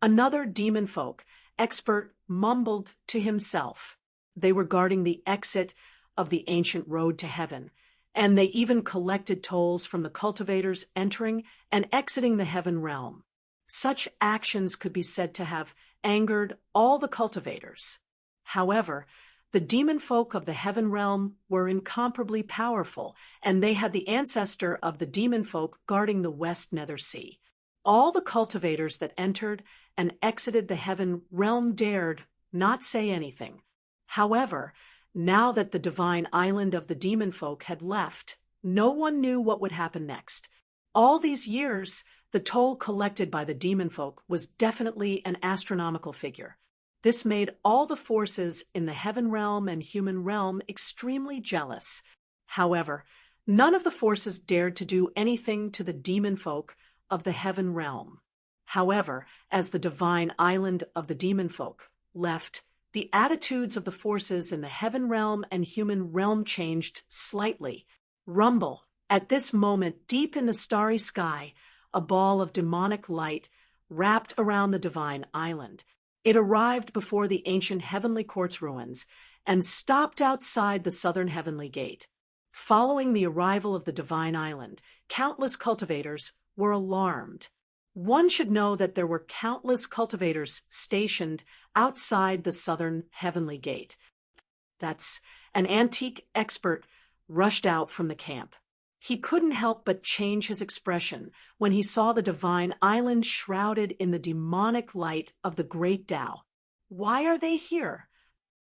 Another demon folk expert mumbled to himself. They were guarding the exit of the ancient road to heaven, and they even collected tolls from the cultivators entering and exiting the heaven realm. Such actions could be said to have angered all the cultivators. However, the demon folk of the heaven realm were incomparably powerful, and they had the ancestor of the demon folk guarding the west nether sea. All the cultivators that entered and exited the heaven realm dared not say anything. However, now that the divine island of the demon folk had left, no one knew what would happen next. All these years, the toll collected by the demon folk was definitely an astronomical figure. This made all the forces in the heaven realm and human realm extremely jealous. However, none of the forces dared to do anything to the demon folk of the heaven realm. However, as the divine island of the demon folk left, the attitudes of the forces in the heaven realm and human realm changed slightly. Rumble. At this moment, deep in the starry sky, a ball of demonic light wrapped around the divine island. It arrived before the ancient heavenly court's ruins and stopped outside the southern heavenly gate. Following the arrival of the divine island, countless cultivators were alarmed. One should know that there were countless cultivators stationed outside the southern heavenly gate. That's an antique expert rushed out from the camp. He couldn't help but change his expression when he saw the divine island shrouded in the demonic light of the great Tao. "Why are they here?"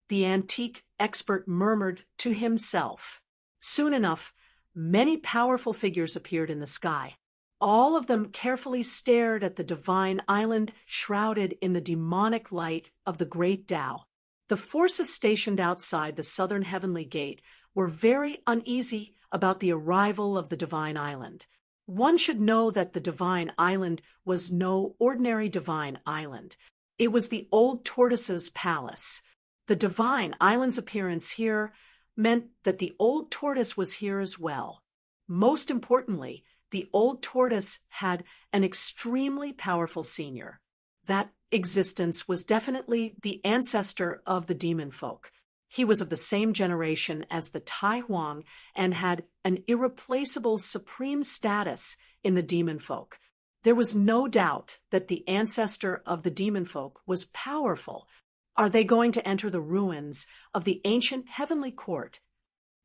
the antique expert murmured to himself. Soon enough, many powerful figures appeared in the sky. All of them carefully stared at the divine island shrouded in the demonic light of the great Tao. The forces stationed outside the southern heavenly gate were very uneasy about the arrival of the divine island. One should know that the divine island was no ordinary divine island. It was the old tortoise's palace. The divine island's appearance here meant that the old tortoise was here as well. Most importantly, the old tortoise had an extremely powerful senior. That existence was definitely the ancestor of the demon folk. He was of the same generation as the Tai Huang and had an irreplaceable supreme status in the demon folk. There was no doubt that the ancestor of the demon folk was powerful. Are they going to enter the ruins of the ancient heavenly court?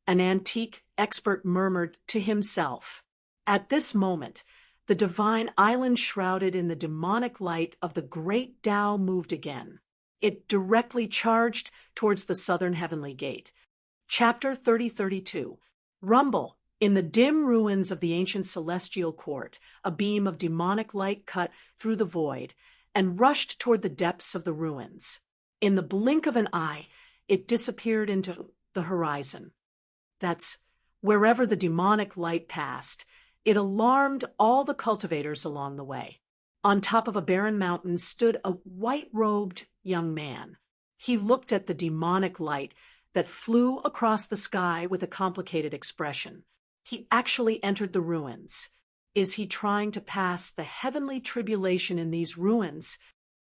An antique expert murmured to himself. At this moment, the divine island shrouded in the demonic light of the great Tao moved again. It directly charged towards the southern heavenly gate. Chapter 3032. Rumble. In the dim ruins of the ancient celestial court, a beam of demonic light cut through the void and rushed toward the depths of the ruins. In the blink of an eye, it disappeared into the horizon. That's wherever the demonic light passed. It alarmed all the cultivators along the way. On top of a barren mountain stood a white-robed young man. He looked at the demonic light that flew across the sky with a complicated expression. He actually entered the ruins. Is he trying to pass the heavenly tribulation in these ruins?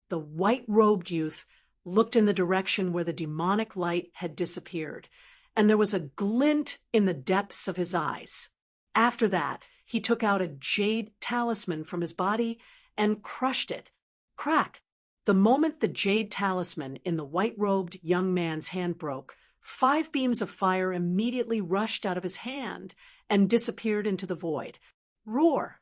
The white-robed youth looked in the direction where the demonic light had disappeared, and there was a glint in the depths of his eyes. After that, he took out a jade talisman from his body and crushed it. Crack! The moment the jade talisman in the white-robed young man's hand broke, 5 beams of fire immediately rushed out of his hand and disappeared into the void. Roar!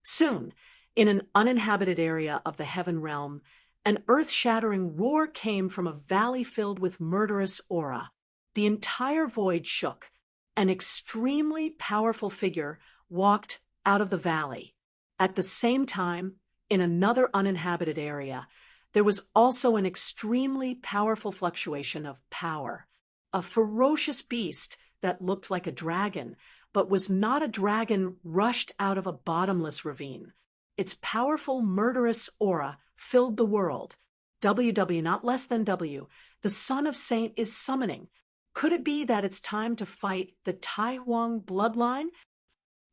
Soon, in an uninhabited area of the heaven realm, an earth-shattering roar came from a valley filled with murderous aura. The entire void shook. An extremely powerful figure walked out of the valley. At the same time, in another uninhabited area, there was also an extremely powerful fluctuation of power. A ferocious beast that looked like a dragon, but was not a dragon, rushed out of a bottomless ravine. Its powerful, murderous aura filled the world. WW, not less than W. The Son of Saint is summoning. Could it be that it's time to fight the Tai Huang bloodline?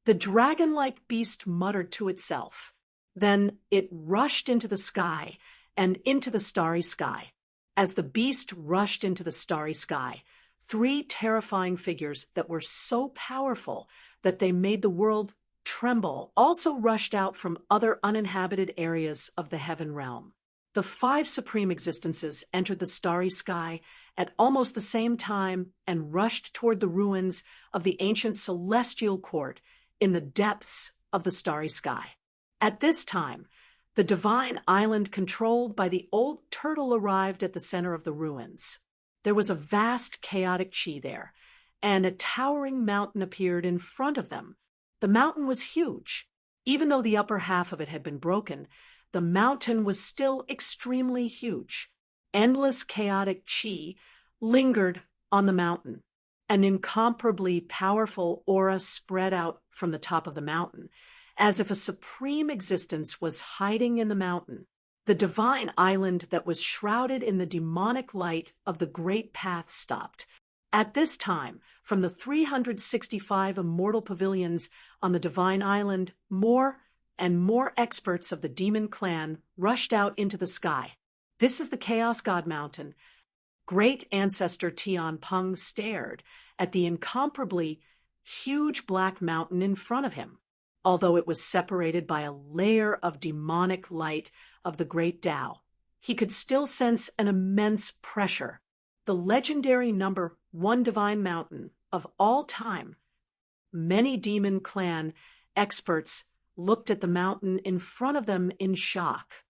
The dragon-like beast muttered to itself. Then it rushed into the sky and into the starry sky. As the beast rushed into the starry sky, 3 terrifying figures that were so powerful that they made the world tremble also rushed out from other uninhabited areas of the heaven realm. The 5 supreme existences entered the starry sky at almost the same time and rushed toward the ruins of the ancient celestial court in the depths of the starry sky. At this time, the divine island controlled by the old turtle arrived at the center of the ruins. There was a vast chaotic chi there, and a towering mountain appeared in front of them. The mountain was huge. Even though the upper half of it had been broken, the mountain was still extremely huge. Endless chaotic chi lingered on the mountain. An incomparably powerful aura spread out from the top of the mountain, as if a supreme existence was hiding in the mountain. The divine island that was shrouded in the demonic light of the great path stopped. At this time, from the 365 immortal pavilions on the divine island, more and more experts of the demon clan rushed out into the sky. This is the Chaos God Mountain. Great ancestor Tian Peng stared at the incomparably huge black mountain in front of him. Although it was separated by a layer of demonic light of the great Tao, he could still sense an immense pressure. The legendary number 1 divine mountain of all time. Many demon clan experts looked at the mountain in front of them in shock.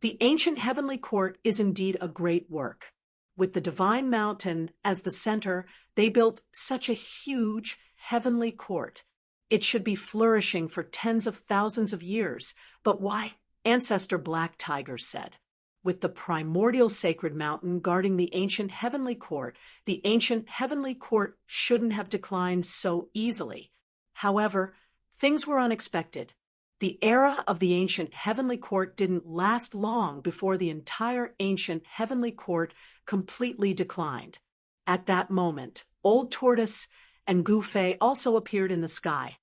The ancient heavenly court is indeed a great work. With the divine mountain as the center, they built such a huge heavenly court. It should be flourishing for tens of thousands of years. But why? Ancestor Black Tiger said. With the primordial sacred mountain guarding the ancient heavenly court, the ancient heavenly court shouldn't have declined so easily. However, things were unexpected. The era of the ancient heavenly court didn't last long before the entire ancient heavenly court completely declined. At that moment, Old Tortoise and Gu Fei also appeared in the sky.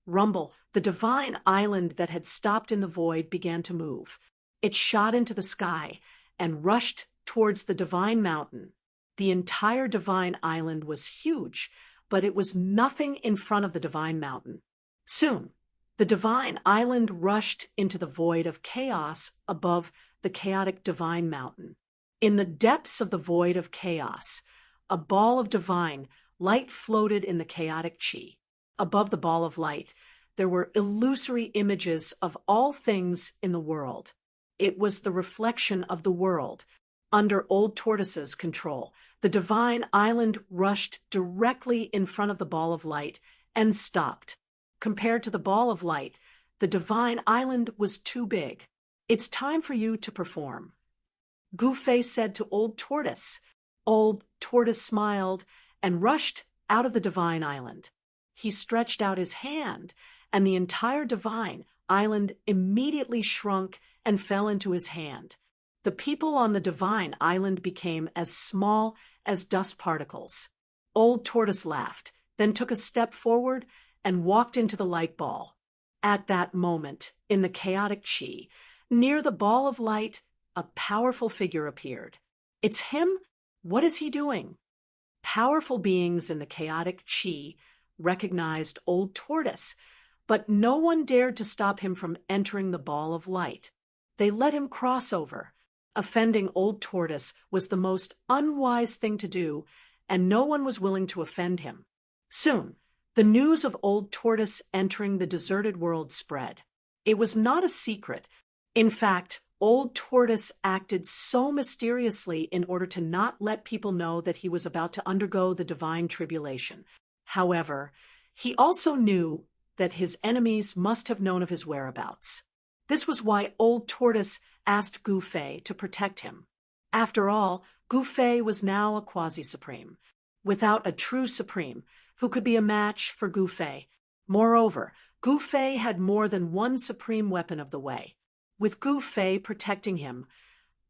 Rumble, the divine island that had stopped in the void, began to move. It shot into the sky and rushed towards the divine mountain. The entire divine island was huge, but it was nothing in front of the divine mountain. Soon, the divine island rushed into the void of chaos above the chaotic divine mountain. In the depths of the void of chaos, a ball of divine light floated in the chaotic chi. Above the ball of light, there were illusory images of all things in the world. It was the reflection of the world. Under Old Tortoise's control, the divine island rushed directly in front of the ball of light and stopped. Compared to the ball of light, the divine island was too big. It's time for you to perform. Gu Fei said to Old Tortoise. Old Tortoise smiled and rushed out of the divine island. He stretched out his hand, and the entire divine island immediately shrunk and fell into his hand. The people on the divine island became as small as dust particles. Old Tortoise laughed, then took a step forward and walked into the light ball. At that moment, in the chaotic chi, near the ball of light, a powerful figure appeared. It's him? What is he doing? Powerful beings in the chaotic chi recognized Old Tortoise, but no one dared to stop him from entering the ball of light. They let him cross over. Offending Old Tortoise was the most unwise thing to do, and no one was willing to offend him. Soon, the news of Old Tortoise entering the deserted world spread. It was not a secret. In fact, Old Tortoise acted so mysteriously in order to not let people know that he was about to undergo the divine tribulation. However, he also knew that his enemies must have known of his whereabouts. This was why Old Tortoise asked Gu Fei to protect him. After all, Gu Fei was now a quasi-supreme, without a true supreme, who could be a match for Gu Fei. Moreover, Gu Fei had more than one supreme weapon of the way. With Gu Fei protecting him,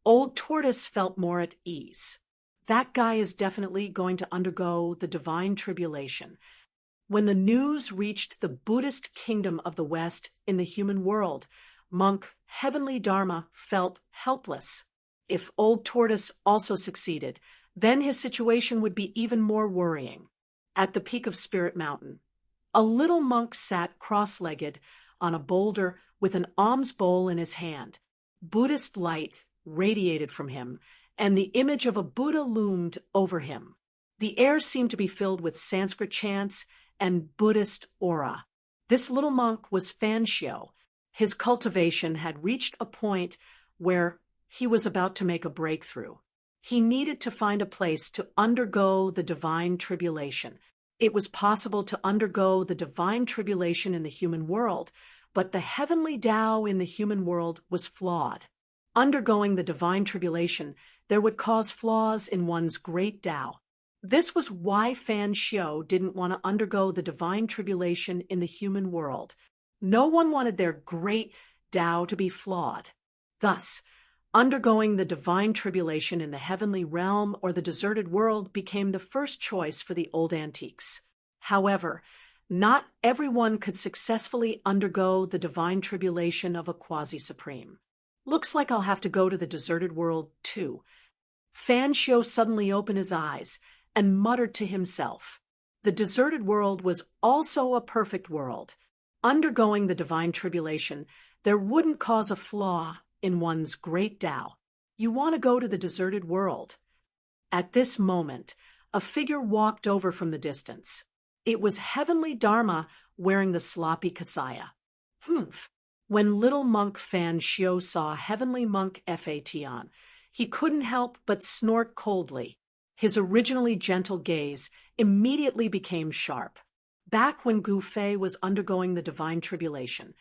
Old Tortoise felt more at ease. That guy is definitely going to undergo the divine tribulation. When the news reached the Buddhist kingdom of the West in the human world, monk Heavenly Dharma felt helpless. If Old Tortoise also succeeded, then his situation would be even more worrying. At the peak of Spirit Mountain, a little monk sat cross-legged on a boulder with an alms bowl in his hand. Buddhist light radiated from him, and the image of a Buddha loomed over him. The air seemed to be filled with Sanskrit chants and Buddhist aura. This little monk was Fan Xiu. His cultivation had reached a point where he was about to make a breakthrough. He needed to find a place to undergo the divine tribulation. It was possible to undergo the divine tribulation in the human world, but the heavenly Tao in the human world was flawed. Undergoing the divine tribulation, there would cause flaws in one's great Tao. This was why Fan Xiu didn't want to undergo the divine tribulation in the human world. No one wanted their great Tao to be flawed. Thus, undergoing the divine tribulation in the heavenly realm or the deserted world became the first choice for the old antiques. However, not everyone could successfully undergo the divine tribulation of a quasi-supreme. Looks like I'll have to go to the deserted world, too. Fan Xiu suddenly opened his eyes and muttered to himself. The deserted world was also a perfect world. Undergoing the divine tribulation, there wouldn't cause a flaw in one's great Tao. You want to go to the deserted world. At this moment, a figure walked over from the distance. It was Heavenly Dharma wearing the sloppy kasaya. Humph! When little monk Fan Xiu saw Heavenly Monk Fa Tian, he couldn't help but snort coldly. His originally gentle gaze immediately became sharp. Back when Gu Fei was undergoing the divine tribulation,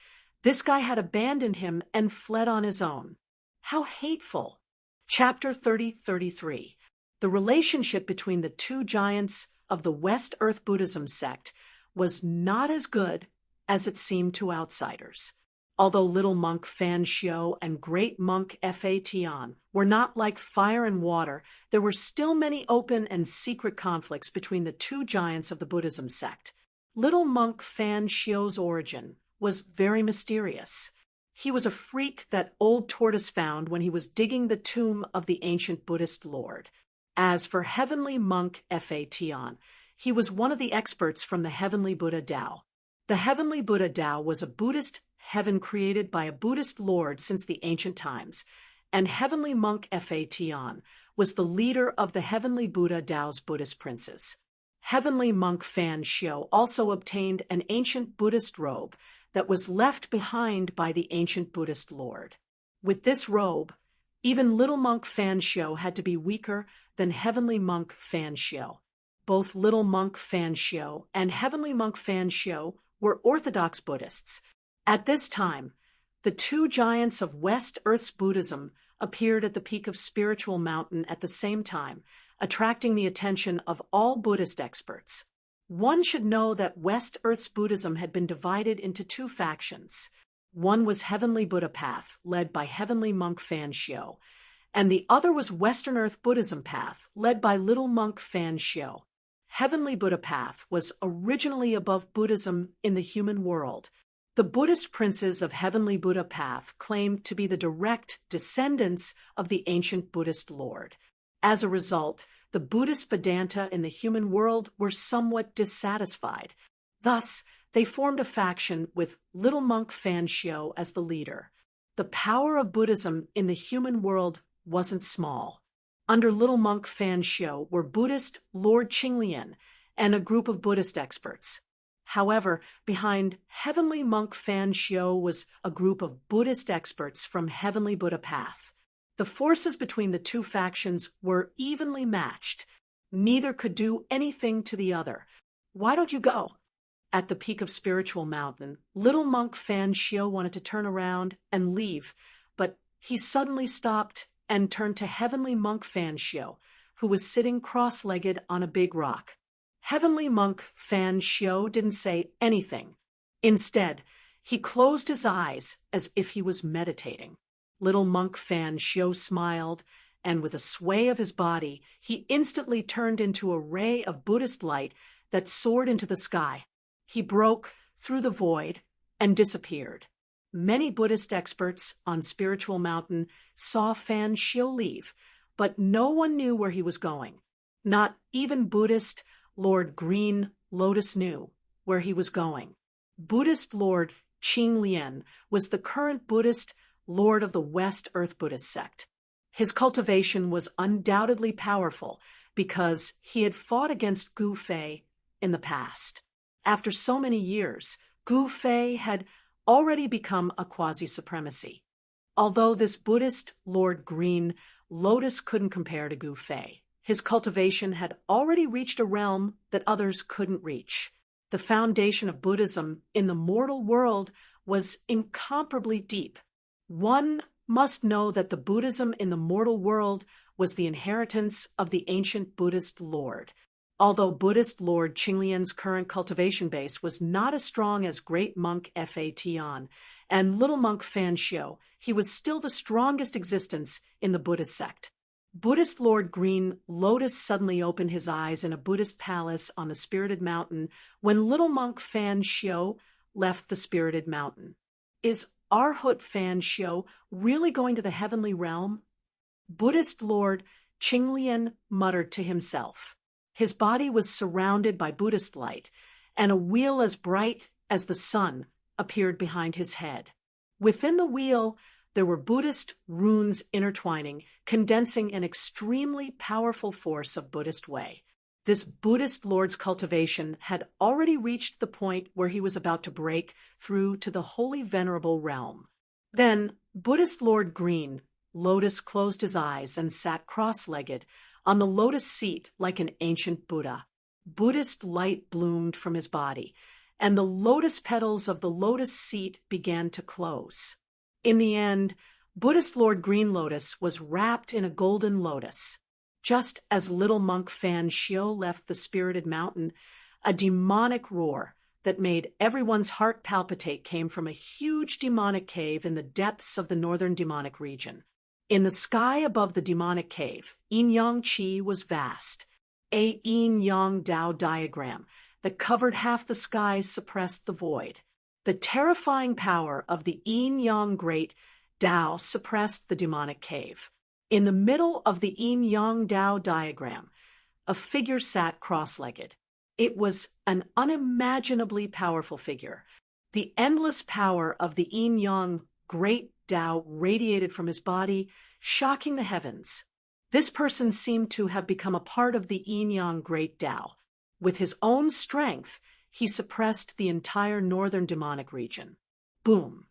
this guy had abandoned him and fled on his own. How hateful! Chapter 30-33. The relationship between the two giants of the West Earth Buddhism sect was not as good as it seemed to outsiders. Although little monk Fan Xiu and great monk Fa Tian were not like fire and water, there were still many open and secret conflicts between the two giants of the Buddhism sect. Little monk Fan Xiu's origin was very mysterious. He was a freak that Old Tortoise found when he was digging the tomb of the ancient Buddhist lord. As for Heavenly Monk Fa Tian, he was one of the experts from the Heavenly Buddha Tao. The Heavenly Buddha Tao was a Buddhist heaven created by a Buddhist lord since the ancient times, and Heavenly Monk Fa Tian was the leader of the Heavenly Buddha Tao's Buddhist princes. Heavenly Monk Fan Xiu also obtained an ancient Buddhist robe that was left behind by the ancient Buddhist lord. With this robe, even little monk Fan Xiu had to be weaker than Heavenly Monk Fan Xiu. Both little monk Fan Xiu and Heavenly Monk Fan Xiu were Orthodox Buddhists. At this time, the two giants of West Earth's Buddhism appeared at the peak of Spiritual Mountain at the same time, attracting the attention of all Buddhist experts. One should know that West Earth's Buddhism had been divided into two factions. One was Heavenly Buddha Path, led by Heavenly Monk Fan Xiu, and the other was Western Earth Buddhism Path, led by Little Monk Fan Xiu. Heavenly Buddha Path was originally above Buddhism in the human world. The Buddhist princes of Heavenly Buddha Path claimed to be the direct descendants of the ancient Buddhist Lord. As a result, the Buddhist Vedanta in the human world were somewhat dissatisfied. Thus, they formed a faction with Little Monk Fan Xiu as the leader. The power of Buddhism in the human world wasn't small. Under Little Monk Fan Xiu were Buddhist Lord Qinglian and a group of Buddhist experts. However, behind Heavenly Monk Fan Xiu was a group of Buddhist experts from Heavenly Buddha Path. The forces between the two factions were evenly matched. Neither could do anything to the other. "Why don't you go?" At the peak of Spiritual Mountain, Little Monk Fan Xiu wanted to turn around and leave, but he suddenly stopped and turned to Heavenly Monk Fan Xiu, who was sitting cross-legged on a big rock. Heavenly Monk Fan Xiu didn't say anything. Instead, he closed his eyes as if he was meditating. Little Monk Fan Xiu smiled, and with a sway of his body, he instantly turned into a ray of Buddhist light that soared into the sky. He broke through the void and disappeared. Many Buddhist experts on Spiritual Mountain saw Fan Xiu leave, but no one knew where he was going. Not even Buddhist Lord Green Lotus knew where he was going. Buddhist Lord Qinglian was the current Buddhist Lord of the West Earth Buddhist sect. His cultivation was undoubtedly powerful because he had fought against Gu Fei in the past. After so many years, Gu Fei had already become a quasi-supremacy. Although this Buddhist Lord Green Lotus couldn't compare to Gu Fei, his cultivation had already reached a realm that others couldn't reach. The foundation of Buddhism in the mortal world was incomparably deep. One must know that the Buddhism in the mortal world was the inheritance of the ancient Buddhist Lord. Although Buddhist Lord Qinglian's current cultivation base was not as strong as Great Monk Fa Tian and Little Monk Fan Xiu, he was still the strongest existence in the Buddhist sect. Buddhist Lord Green Lotus suddenly opened his eyes in a Buddhist palace on the Spirited Mountain when Little Monk Fan Xiu left the Spirited Mountain. "Is Arhut Fan Xiu really going to the heavenly realm?" Buddhist Lord Qinglian muttered to himself. His body was surrounded by Buddhist light, and a wheel as bright as the sun appeared behind his head. Within the wheel, there were Buddhist runes intertwining, condensing an extremely powerful force of Buddhist way. This Buddhist Lord's cultivation had already reached the point where he was about to break through to the Holy Venerable realm. Then Buddhist Lord Green Lotus closed his eyes and sat cross-legged on the lotus seat like an ancient Buddha. Buddhist light bloomed from his body, and the lotus petals of the lotus seat began to close. In the end, Buddhist Lord Green Lotus was wrapped in a golden lotus. Just as Little Monk Fan Xiu left the Spirited Mountain, a demonic roar that made everyone's heart palpitate came from a huge demonic cave in the depths of the northern demonic region. In the sky above the demonic cave, Yin-Yang Qi was vast. A Yin-Yang Tao diagram that covered half the sky suppressed the void. The terrifying power of the Yin-Yang Great Tao suppressed the demonic cave. In the middle of the Yin-Yang Tao diagram, a figure sat cross-legged. It was an unimaginably powerful figure. The endless power of the Yin-Yang Great Tao radiated from his body, shocking the heavens. This person seemed to have become a part of the Yin-Yang Great Tao. With his own strength, he suppressed the entire northern demonic region. Boom!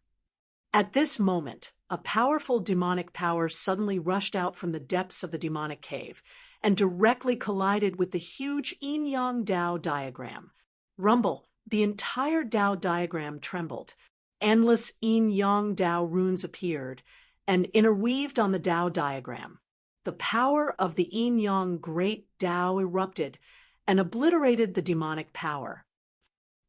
At this moment, a powerful demonic power suddenly rushed out from the depths of the demonic cave and directly collided with the huge Yin-Yang Tao diagram. Rumble, the entire Tao diagram trembled. Endless Yin-Yang Tao runes appeared and interweaved on the Tao diagram. The power of the Yin-Yang Great Tao erupted and obliterated the demonic power.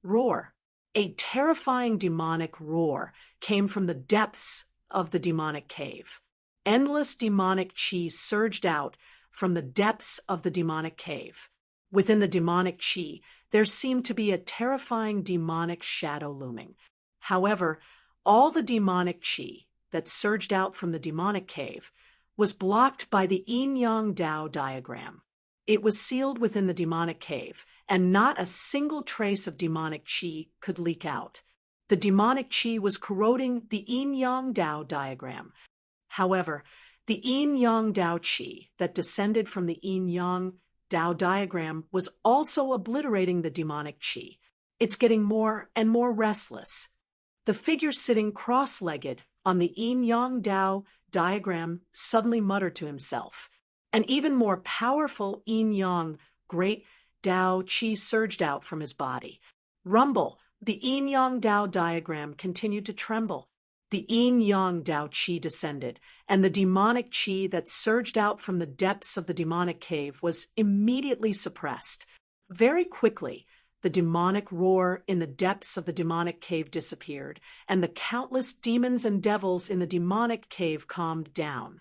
Roar! A terrifying demonic roar came from the depths of the demonic cave. Endless demonic chi surged out from the depths of the demonic cave. Within the demonic chi, there seemed to be a terrifying demonic shadow looming. However, all the demonic chi that surged out from the demonic cave was blocked by the yin-yang Tao diagram. It was sealed within the demonic cave, and not a single trace of demonic chi could leak out. The demonic chi was corroding the yin-yang Tao diagram. However, the yin-yang Tao chi that descended from the yin-yang Tao diagram was also obliterating the demonic chi. It's getting more and more restless. The figure sitting cross-legged on the yin-yang Tao diagram suddenly muttered to himself. An even more powerful yin-yang great Tao chi surged out from his body. Rumble, the yin-yang Tao diagram continued to tremble. The yin-yang Tao chi descended, and the demonic chi that surged out from the depths of the demonic cave was immediately suppressed. Very quickly, the demonic roar in the depths of the demonic cave disappeared, and the countless demons and devils in the demonic cave calmed down.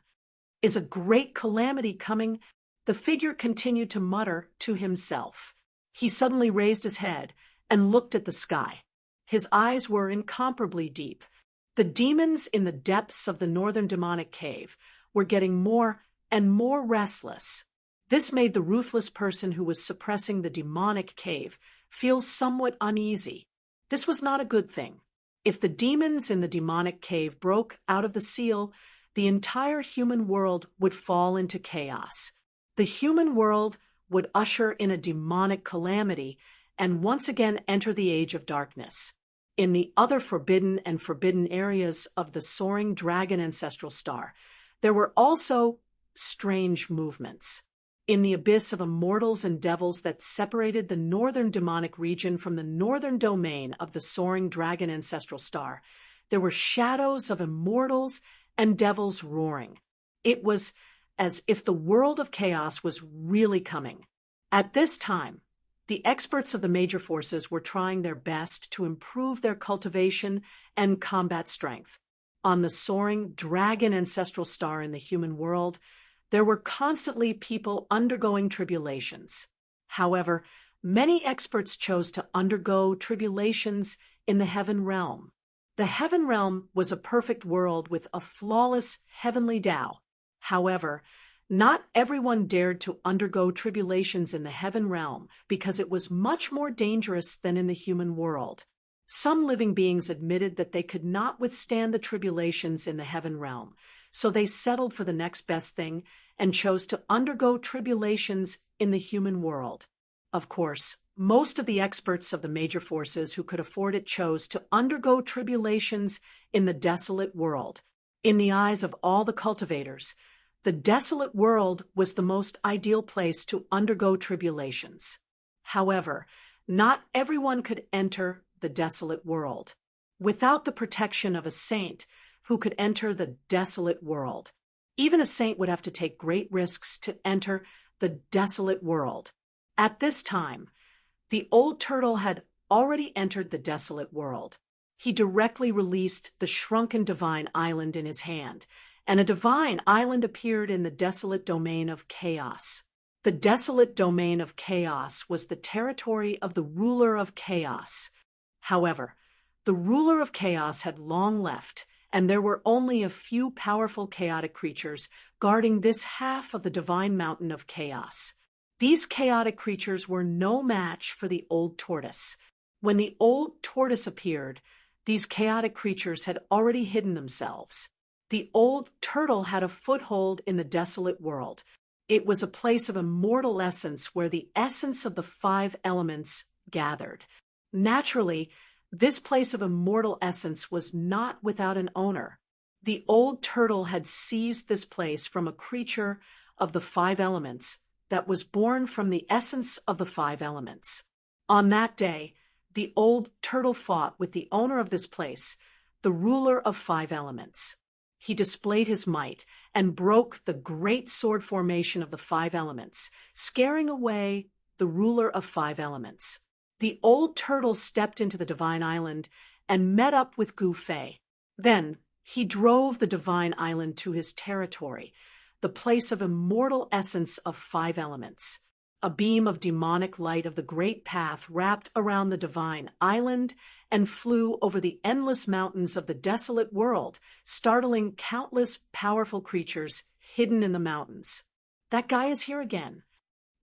Is a great calamity coming? The figure continued to mutter to himself. He suddenly raised his head and looked at the sky. His eyes were incomparably deep. The demons in the depths of the northern demonic cave were getting more and more restless. This made the ruthless person who was suppressing the demonic cave feel somewhat uneasy. This was not a good thing. If the demons in the demonic cave broke out of the seal, the entire human world would fall into chaos. The human world would usher in a demonic calamity and once again enter the age of darkness. In the other forbidden areas of the soaring dragon ancestral star, there were also strange movements. In the abyss of immortals and devils that separated the northern demonic region from the northern domain of the soaring dragon ancestral star, there were shadows of immortals and devils roaring. It was as if the world of chaos was really coming. At this time, the experts of the major forces were trying their best to improve their cultivation and combat strength. On the soaring dragon ancestral star in the human world, there were constantly people undergoing tribulations. However, many experts chose to undergo tribulations in the heaven realm. The heaven realm was a perfect world with a flawless heavenly Tao. However, not everyone dared to undergo tribulations in the heaven realm because it was much more dangerous than in the human world. Some living beings admitted that they could not withstand the tribulations in the heaven realm, so they settled for the next best thing and chose to undergo tribulations in the human world. Of course, most of the experts of the major forces who could afford it chose to undergo tribulations in the desolate world. In the eyes of all the cultivators, the desolate world was the most ideal place to undergo tribulations. However, not everyone could enter the desolate world. Without the protection of a saint who could enter the desolate world, even a saint would have to take great risks to enter the desolate world. At this time, the old turtle had already entered the desolate world. He directly released the shrunken divine island in his hand, and a divine island appeared in the desolate domain of chaos. The desolate domain of chaos was the territory of the ruler of chaos. However, the ruler of chaos had long left, and there were only a few powerful chaotic creatures guarding this half of the divine mountain of chaos. These chaotic creatures were no match for the old tortoise. When the old tortoise appeared, these chaotic creatures had already hidden themselves. The old turtle had a foothold in the desolate world. It was a place of immortal essence where the essence of the 5 elements gathered. Naturally, this place of immortal essence was not without an owner. The old turtle had seized this place from a creature of the 5 elements that was born from the essence of the 5 elements. On that day, the old turtle fought with the owner of this place, the ruler of 5 elements. He displayed his might and broke the great sword formation of the 5 elements, scaring away the ruler of 5 elements. The old turtle stepped into the divine island and met up with Gu Fei. Then he drove the divine island to his territory, the place of immortal essence of 5 elements. A beam of demonic light of the great path wrapped around the divine island and flew over the endless mountains of the desolate world, startling countless powerful creatures hidden in the mountains. That guy is here again.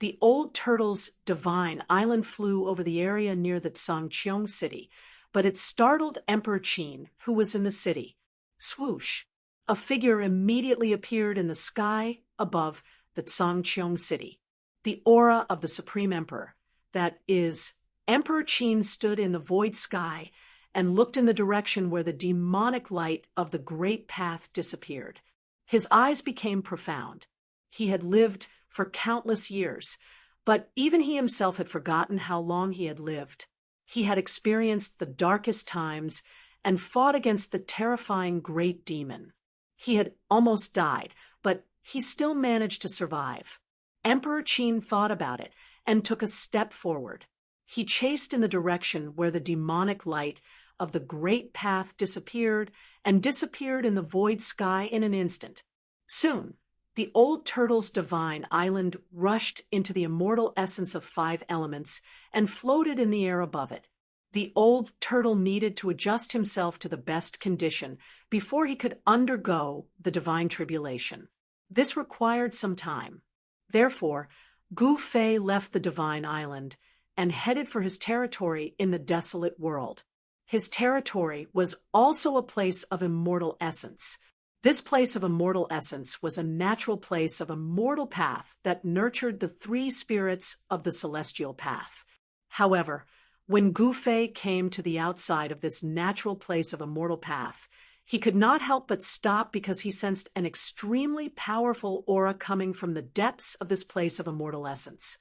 The old turtle's divine island flew over the area near the Tsangqiong city, but it startled Emperor Qin, who was in the city. Swoosh! A figure immediately appeared in the sky above the Tsangqiong city. The aura of the Supreme Emperor, that is, Emperor Qin stood in the void sky and looked in the direction where the demonic light of the great path disappeared. His eyes became profound. He had lived for countless years, but even he himself had forgotten how long he had lived. He had experienced the darkest times and fought against the terrifying great demon. He had almost died, but he still managed to survive. Emperor Qin thought about it and took a step forward. He chased in the direction where the demonic light of the great path disappeared and disappeared in the void sky in an instant. Soon, the old turtle's divine island rushed into the immortal essence of 5 elements and floated in the air above it. The old turtle needed to adjust himself to the best condition before he could undergo the divine tribulation. This required some time. Therefore, Gu Fei left the divine island and headed for his territory in the desolate world. His territory was also a place of immortal essence. This place of immortal essence was a natural place of immortal path that nurtured the 3 spirits of the celestial path. However, when Gu Fei came to the outside of this natural place of immortal path, he could not help but stop because he sensed an extremely powerful aura coming from the depths of this place of immortal essence.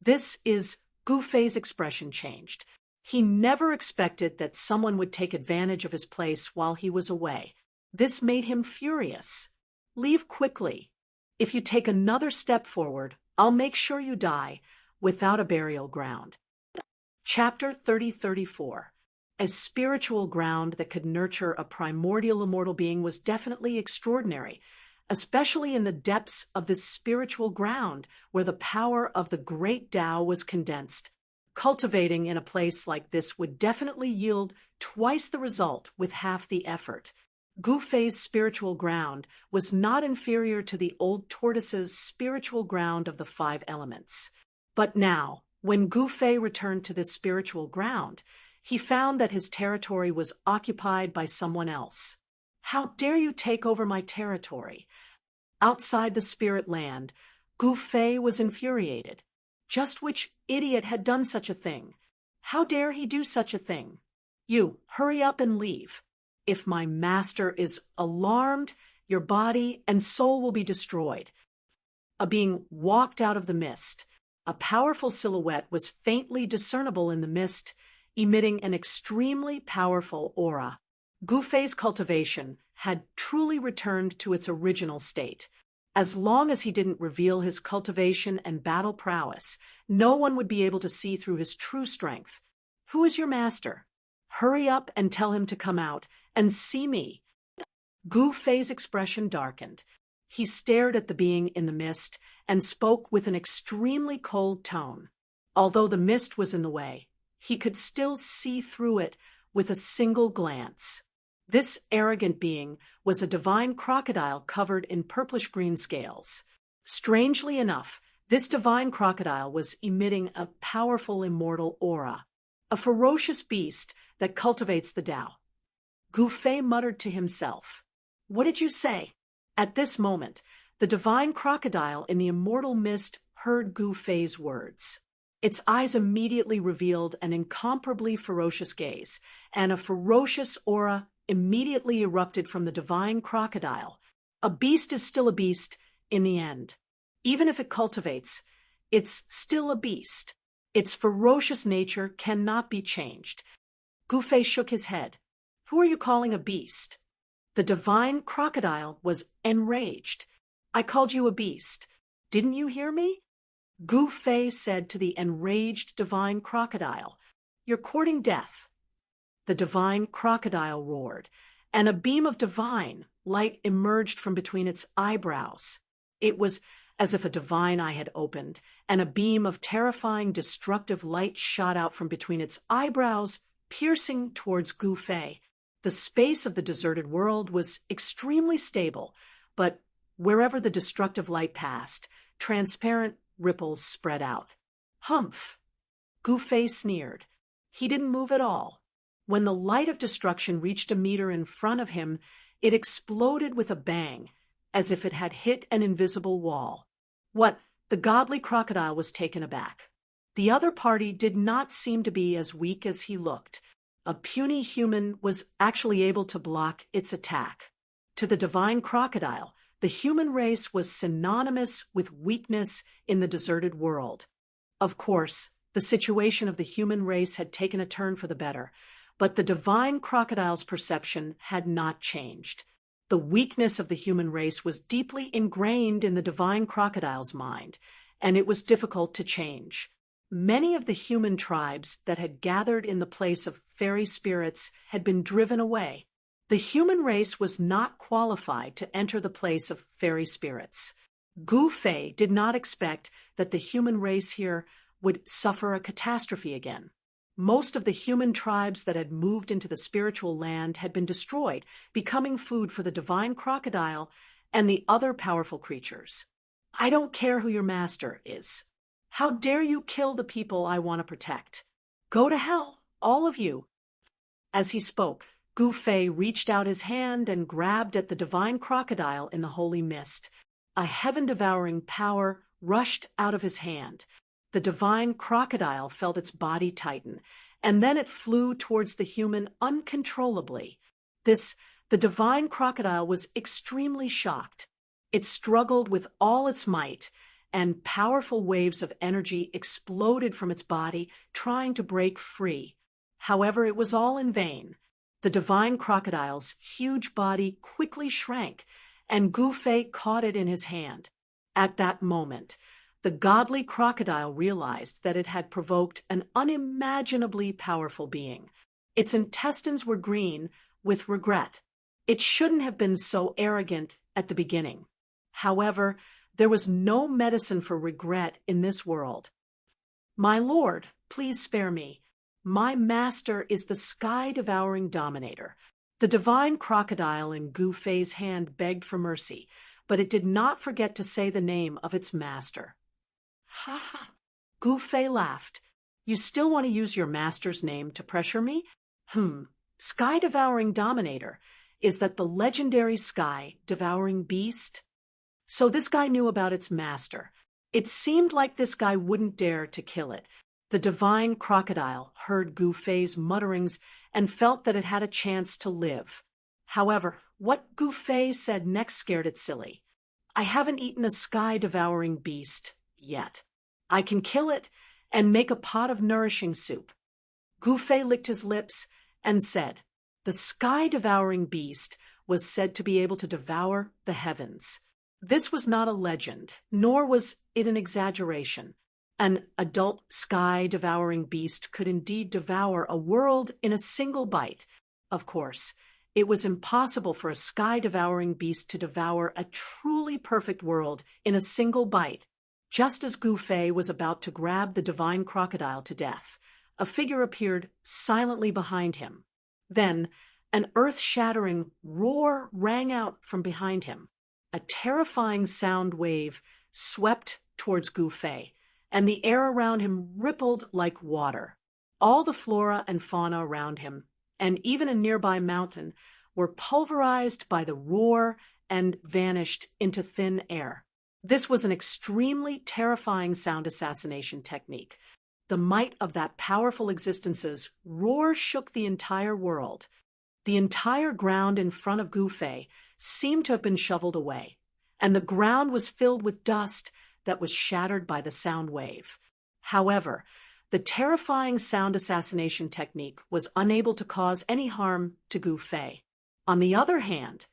This is Gu Fei's expression changed. He never expected that someone would take advantage of his place while he was away. This made him furious. Leave quickly. If you take another step forward, I'll make sure you die without a burial ground. Chapter 30-34. A spiritual ground that could nurture a primordial immortal being was definitely extraordinary, especially in the depths of this spiritual ground where the power of the great Tao was condensed. Cultivating in a place like this would definitely yield twice the result with half the effort. Gu Fei's spiritual ground was not inferior to the old tortoise's spiritual ground of the 5 elements. But now, when Gu Fei returned to this spiritual ground, he found that his territory was occupied by someone else. How dare you take over my territory? Outside the spirit land, Gu Fei was infuriated. Just which idiot had done such a thing? How dare he do such a thing? You, hurry up and leave. If my master is alarmed, your body and soul will be destroyed. A being walked out of the mist. A powerful silhouette was faintly discernible in the mist, emitting an extremely powerful aura. Gu Fei's cultivation had truly returned to its original state. As long as he didn't reveal his cultivation and battle prowess, no one would be able to see through his true strength. Who is your master? Hurry up and tell him to come out and see me. Gu Fei's expression darkened. He stared at the being in the mist and spoke with an extremely cold tone. Although the mist was in the way, he could still see through it with a single glance. This arrogant being was a divine crocodile covered in purplish-green scales. Strangely enough, this divine crocodile was emitting a powerful immortal aura, a ferocious beast that cultivates the Tao. Gu Fei muttered to himself, "What did you say?" At this moment, the divine crocodile in the immortal mist heard Gu Fei's words. Its eyes immediately revealed an incomparably ferocious gaze, and a ferocious aura immediately erupted from the divine crocodile. A beast is still a beast in the end. Even if it cultivates, it's still a beast. Its ferocious nature cannot be changed. Gu Fei shook his head. Who are you calling a beast? The divine crocodile was enraged. I called you a beast. Didn't you hear me? Gu Fei said to the enraged divine crocodile, "You're courting death." The divine crocodile roared, and a beam of divine light emerged from between its eyebrows. It was as if a divine eye had opened, and a beam of terrifying, destructive light shot out from between its eyebrows, piercing towards Gu Fei. The space of the deserted world was extremely stable, but wherever the destructive light passed, transparent ripples spread out. "Humph!" Gu Fei sneered. He didn't move at all. When the light of destruction reached a meter in front of him, it exploded with a bang, as if it had hit an invisible wall. What? The godly crocodile was taken aback. The other party did not seem to be as weak as he looked. A puny human was actually able to block its attack. To the divine crocodile, the human race was synonymous with weakness in the deserted world. Of course, the situation of the human race had taken a turn for the better, but the divine crocodile's perception had not changed. The weakness of the human race was deeply ingrained in the divine crocodile's mind, and it was difficult to change. Many of the human tribes that had gathered in the place of fairy spirits had been driven away. The human race was not qualified to enter the place of fairy spirits. Gu Fei did not expect that the human race here would suffer a catastrophe again. Most of the human tribes that had moved into the spiritual land had been destroyed, becoming food for the divine crocodile and the other powerful creatures. "I don't care who your master is. How dare you kill the people I want to protect? Go to hell, all of you." As he spoke, Gu Fei reached out his hand and grabbed at the divine crocodile in the holy mist. A heaven-devouring power rushed out of his hand. The divine crocodile felt its body tighten, and then it flew towards the human uncontrollably. The divine crocodile was extremely shocked. It struggled with all its might, and powerful waves of energy exploded from its body, trying to break free. However, it was all in vain. The divine crocodile's huge body quickly shrank, and Gu Fei caught it in his hand. At that moment, the godly crocodile realized that it had provoked an unimaginably powerful being. Its intestines were green with regret. It shouldn't have been so arrogant at the beginning. However, there was no medicine for regret in this world. "My lord, please spare me. My master is the sky-devouring dominator." The divine crocodile in Gu Fei's hand begged for mercy, but it did not forget to say the name of its master. "Ha ha!" Gu Fei laughed. "You still want to use your master's name to pressure me? Sky-devouring dominator. Is that the legendary sky-devouring beast?" So this guy knew about its master. It seemed like this guy wouldn't dare to kill it. The divine crocodile heard Gu Fei's mutterings and felt that it had a chance to live. However, what Gu Fei said next scared it silly. "I haven't eaten a sky-devouring beast yet. I can kill it and make a pot of nourishing soup." Gu Fei licked his lips and said, "The sky-devouring beast was said to be able to devour the heavens." This was not a legend, nor was it an exaggeration. An adult sky-devouring beast could indeed devour a world in a single bite. Of course, it was impossible for a sky-devouring beast to devour a truly perfect world in a single bite. Just as Gu Fei was about to grab the divine crocodile to death, a figure appeared silently behind him. Then, an earth-shattering roar rang out from behind him. A terrifying sound wave swept towards Gu Fei, and the air around him rippled like water. All the flora and fauna around him, and even a nearby mountain, were pulverized by the roar and vanished into thin air. This was an extremely terrifying sound assassination technique. The might of that powerful existence's roar shook the entire world. The entire ground in front of Gu Fei seemed to have been shoveled away, and the ground was filled with dust that was shattered by the sound wave. However, the terrifying sound assassination technique was unable to cause any harm to Gu Fei. On the other hand,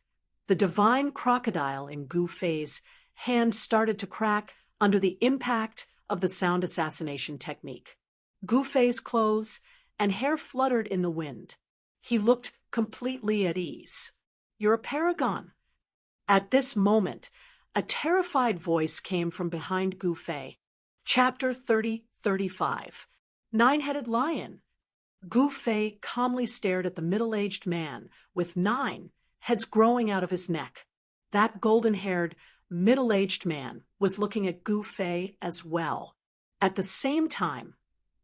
the divine crocodile in Gu Fei's hand started to crack under the impact of the sound assassination technique. Gu Fei's clothes and hair fluttered in the wind. He looked completely at ease. "You're a paragon." At this moment, a terrified voice came from behind Gu Fei. Chapter 30-35. Nine-Headed Lion. Gu Fei calmly stared at the middle-aged man with 9 heads growing out of his neck. That golden-haired, middle-aged man was looking at Gu Fei as well. At the same time,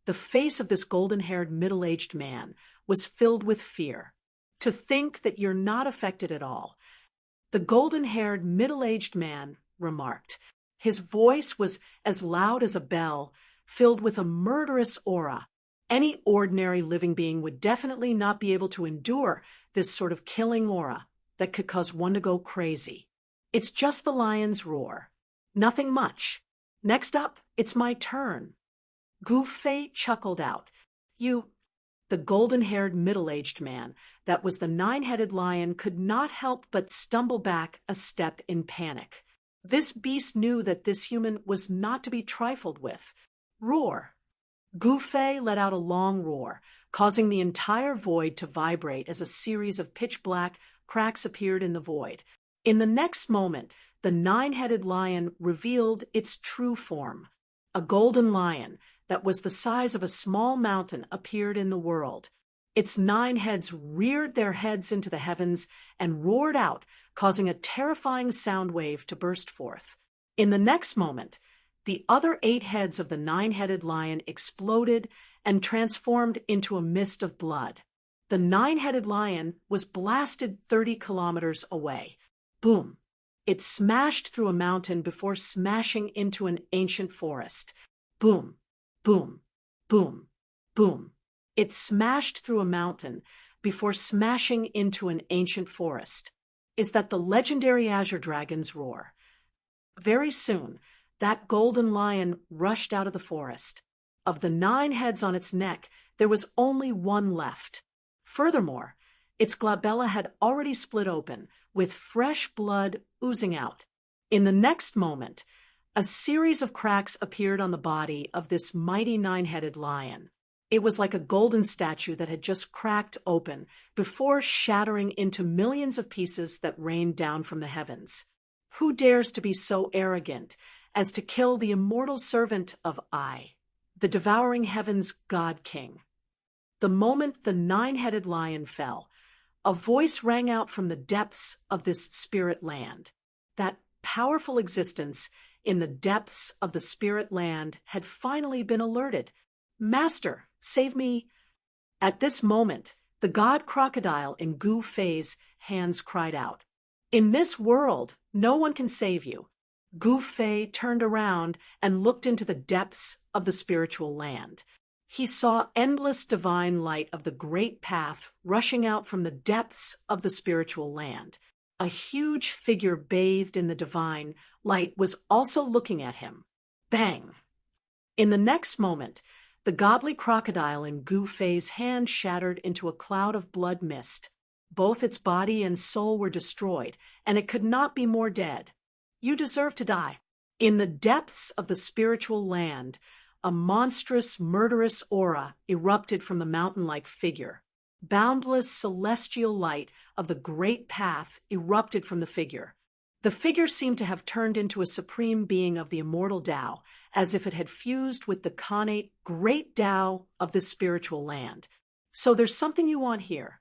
the face of this golden-haired, middle-aged man was filled with fear. To think that you're not affected at all. The golden-haired, middle-aged man remarked. His voice was as loud as a bell, filled with a murderous aura. Any ordinary living being would definitely not be able to endure this sort of killing aura that could cause one to go crazy. It's just the lion's roar. Nothing much. Next up, it's my turn. Gu Fei chuckled out. The golden-haired, middle-aged man, that was the nine-headed lion, could not help but stumble back a step in panic. This beast knew that this human was not to be trifled with. Roar. Gu Fei let out a long roar, causing the entire void to vibrate as a series of pitch-black cracks appeared in the void. In the next moment, the nine-headed lion revealed its true form. A golden lion that was the size of a small mountain appeared in the world. Its 9 heads reared their heads into the heavens and roared out, causing a terrifying sound wave to burst forth. In the next moment, the other 8 heads of the 9-headed lion exploded and transformed into a mist of blood. The 9-headed lion was blasted 30 kilometers away. Boom! It smashed through a mountain before smashing into an ancient forest. Boom! Boom! Boom! Boom! It smashed through a mountain before smashing into an ancient forest. Is that the legendary Azure Dragon's roar? Very soon, that golden lion rushed out of the forest. Of the 9 heads on its neck, there was only 1 left. Furthermore, its glabella had already split open, with fresh blood oozing out. In the next moment, a series of cracks appeared on the body of this mighty 9-headed lion. It was like a golden statue that had just cracked open before shattering into millions of pieces that rained down from the heavens. Who dares to be so arrogant as to kill the immortal servant of I, the devouring heaven's God King? The moment the 9-headed lion fell, a voice rang out from the depths of this spirit land. That powerful existence in the depths of the spirit land had finally been alerted. "Master, save me." At this moment, the god crocodile in Gu Fei's hands cried out. "In this world, no one can save you." Gu Fei turned around and looked into the depths of the spiritual land. He saw endless divine light of the great path rushing out from the depths of the spiritual land. A huge figure bathed in the divine light was also looking at him. Bang! In the next moment, the godly crocodile in Gu Fei's hand shattered into a cloud of blood mist. Both its body and soul were destroyed, and it could not be more dead. You deserve to die. In the depths of the spiritual land, a monstrous, murderous aura erupted from the mountain-like figure. Boundless celestial light of the great path erupted from the figure. The figure seemed to have turned into a supreme being of the immortal Tao, as if it had fused with the connate great Tao of this spiritual land. So there's something you want here.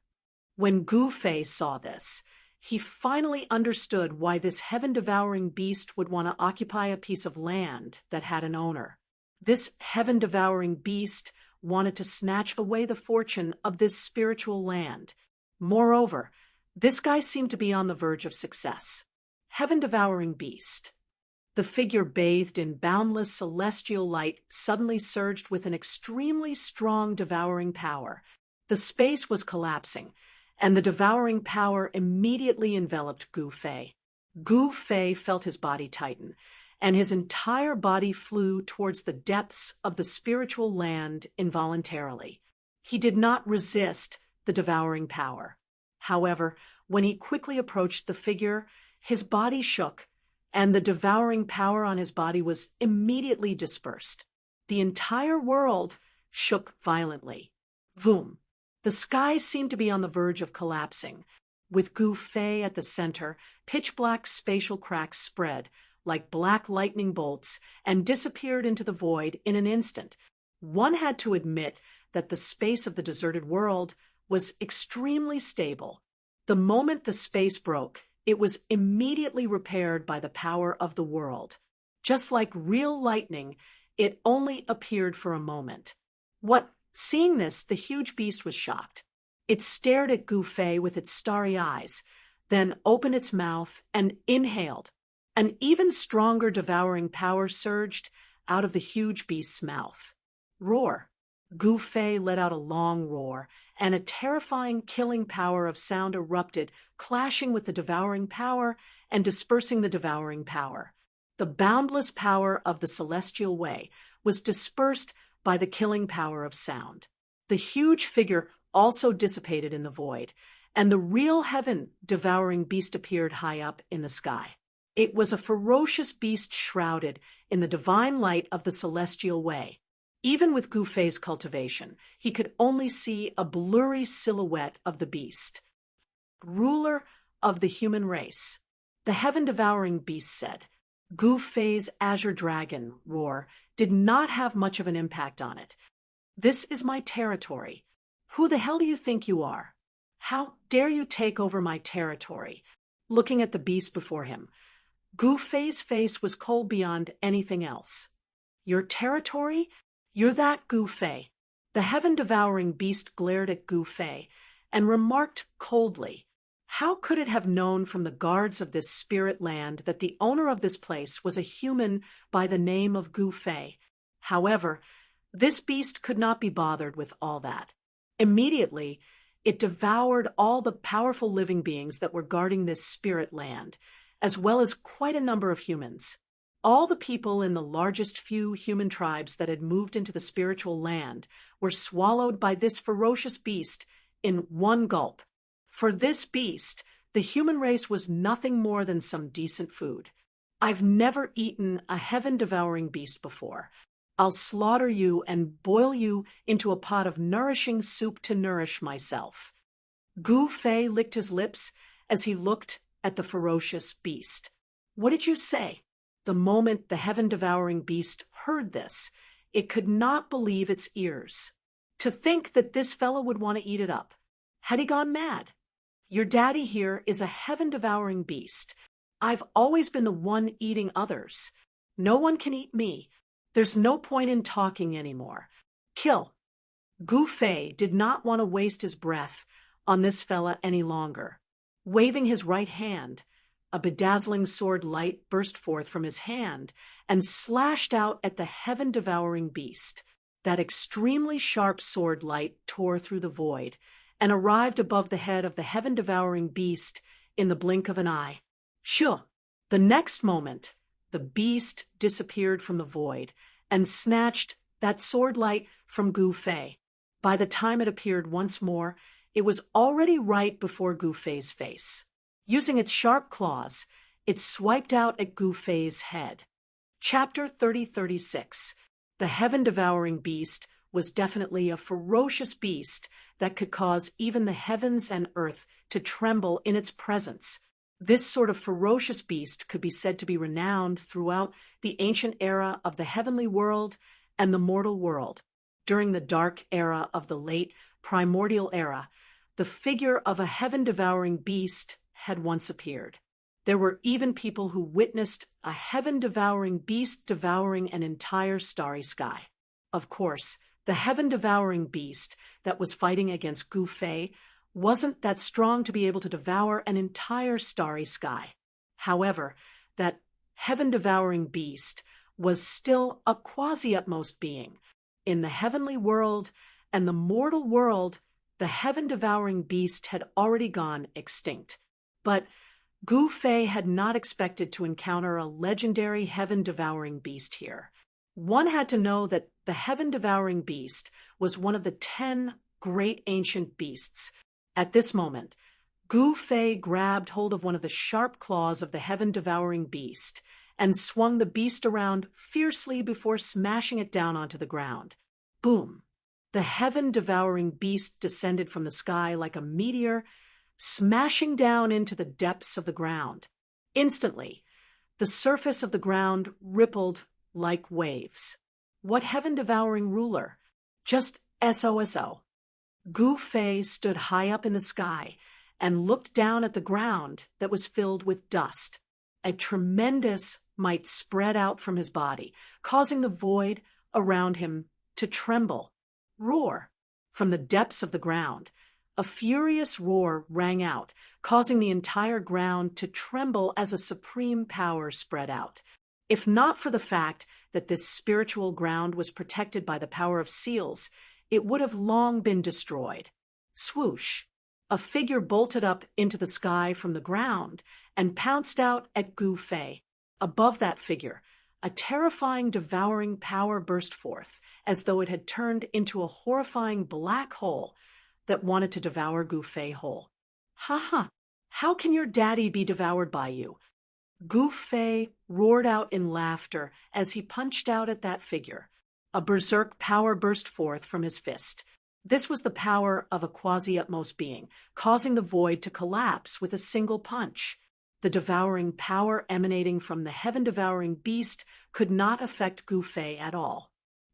When Gu Fei saw this, he finally understood why this heaven-devouring beast would want to occupy a piece of land that had an owner. This heaven-devouring beast wanted to snatch away the fortune of this spiritual land. Moreover, this guy seemed to be on the verge of success. Heaven-devouring beast. The figure bathed in boundless celestial light suddenly surged with an extremely strong devouring power. The space was collapsing, and the devouring power immediately enveloped Gu Fei. Gu Fei felt his body tighten, and his entire body flew towards the depths of the spiritual land involuntarily. He did not resist the devouring power. However, when he quickly approached the figure, his body shook, and the devouring power on his body was immediately dispersed. The entire world shook violently. Voom! The sky seemed to be on the verge of collapsing. With Gu Fei at the center, pitch-black spatial cracks spread like black lightning bolts and disappeared into the void in an instant. One had to admit that the space of the deserted world was extremely stable. The moment the space broke, it was immediately repaired by the power of the world. Just like real lightning, it only appeared for a moment. Seeing this, the huge beast was shocked. It stared at Gu Fei with its starry eyes, then opened its mouth and inhaled. An even stronger devouring power surged out of the huge beast's mouth. Roar! Gu Fei let out a long roar, and a terrifying killing power of sound erupted, clashing with the devouring power and dispersing the devouring power. The boundless power of the celestial way was dispersed by the killing power of sound. The huge figure also dissipated in the void, and the real heaven-devouring beast appeared high up in the sky. It was a ferocious beast shrouded in the divine light of the celestial way. Even with Gu Fei's cultivation, he could only see a blurry silhouette of the beast. Ruler of the human race, the heaven-devouring beast said. Gu Fei's azure dragon roar did not have much of an impact on it. This is my territory. Who the hell do you think you are? How dare you take over my territory? Looking at the beast before him, Gu Fei's face was cold beyond anything else. Your territory? You're that Gu Fei. The heaven-devouring beast glared at Gu Fei and remarked coldly, how could it have known from the guards of this spirit land that the owner of this place was a human by the name of Gu Fei? However, this beast could not be bothered with all that. Immediately, it devoured all the powerful living beings that were guarding this spirit land, as well as quite a number of humans. All the people in the largest few human tribes that had moved into the spiritual land were swallowed by this ferocious beast in one gulp. For this beast, the human race was nothing more than some decent food. I've never eaten a heaven-devouring beast before. I'll slaughter you and boil you into a pot of nourishing soup to nourish myself. Gu Fei licked his lips as he looked at the ferocious beast. What did you say? The moment the heaven-devouring beast heard this, it could not believe its ears. To think that this fellow would want to eat it up. Had he gone mad? Your daddy here is a heaven-devouring beast. I've always been the one eating others. No one can eat me. There's no point in talking anymore. Kill. Gu Fei did not want to waste his breath on this fella any longer. Waving his right hand, a bedazzling sword light burst forth from his hand and slashed out at the heaven-devouring beast. That extremely sharp sword light tore through the void and arrived above the head of the heaven-devouring beast in the blink of an eye. Shoo! The next moment, the beast disappeared from the void and snatched that sword light from Gu Fei. By the time it appeared once more, it was already right before Gu Fei's face. Using its sharp claws, it swiped out at Gu Fei's head. Chapter 3036. The heaven-devouring beast was definitely a ferocious beast that could cause even the heavens and earth to tremble in its presence. This sort of ferocious beast could be said to be renowned throughout the ancient era of the heavenly world and the mortal world. During the dark era of the late primordial era, the figure of a heaven-devouring beast had once appeared. There were even people who witnessed a heaven-devouring beast devouring an entire starry sky. Of course, the heaven-devouring beast that was fighting against Gu Fei wasn't that strong to be able to devour an entire starry sky. However, that heaven-devouring beast was still a quasi-utmost being. In the heavenly world and the mortal world, the heaven-devouring beast had already gone extinct. But Gu Fei had not expected to encounter a legendary heaven-devouring beast here. One had to know that the heaven-devouring beast was one of the 10 great ancient beasts. At this moment, Gu Fei grabbed hold of one of the sharp claws of the heaven-devouring beast and swung the beast around fiercely before smashing it down onto the ground. Boom! The heaven-devouring beast descended from the sky like a meteor, smashing down into the depths of the ground. Instantly, the surface of the ground rippled like waves. What heaven-devouring ruler? Just SOSO. Gu Fei stood high up in the sky and looked down at the ground that was filled with dust. A tremendous might spread out from his body, causing the void around him to tremble. Roar! From the depths of the ground, a furious roar rang out, causing the entire ground to tremble as a supreme power spread out. If not for the fact that this spiritual ground was protected by the power of seals, it would have long been destroyed. Swoosh! A figure bolted up into the sky from the ground and pounced out at Gu Fei. Above that figure, a terrifying, devouring power burst forth, as though it had turned into a horrifying black hole that wanted to devour Gu Fei whole. Ha ha! How can your daddy be devoured by you? Gu Fei roared out in laughter as he punched out at that figure. A berserk power burst forth from his fist. This was the power of a quasi-utmost being, causing the void to collapse with a single punch. The devouring power emanating from the heaven-devouring beast could not affect Gu Fei at all.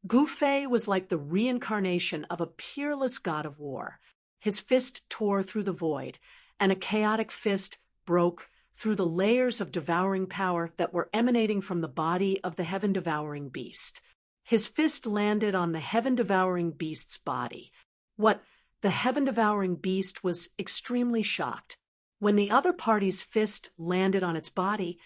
Gu Fei was like the reincarnation of a peerless god of war. His fist tore through the void, and a chaotic fist broke through the layers of devouring power that were emanating from the body of the heaven-devouring beast. His fist landed on the heaven-devouring beast's body. The heaven-devouring beast was extremely shocked. When the other party's fist landed on its body,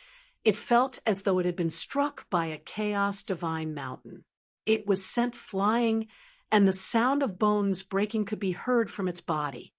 it felt as though it had been struck by a chaos-divine mountain. It was sent flying, and the sound of bones breaking could be heard from its body.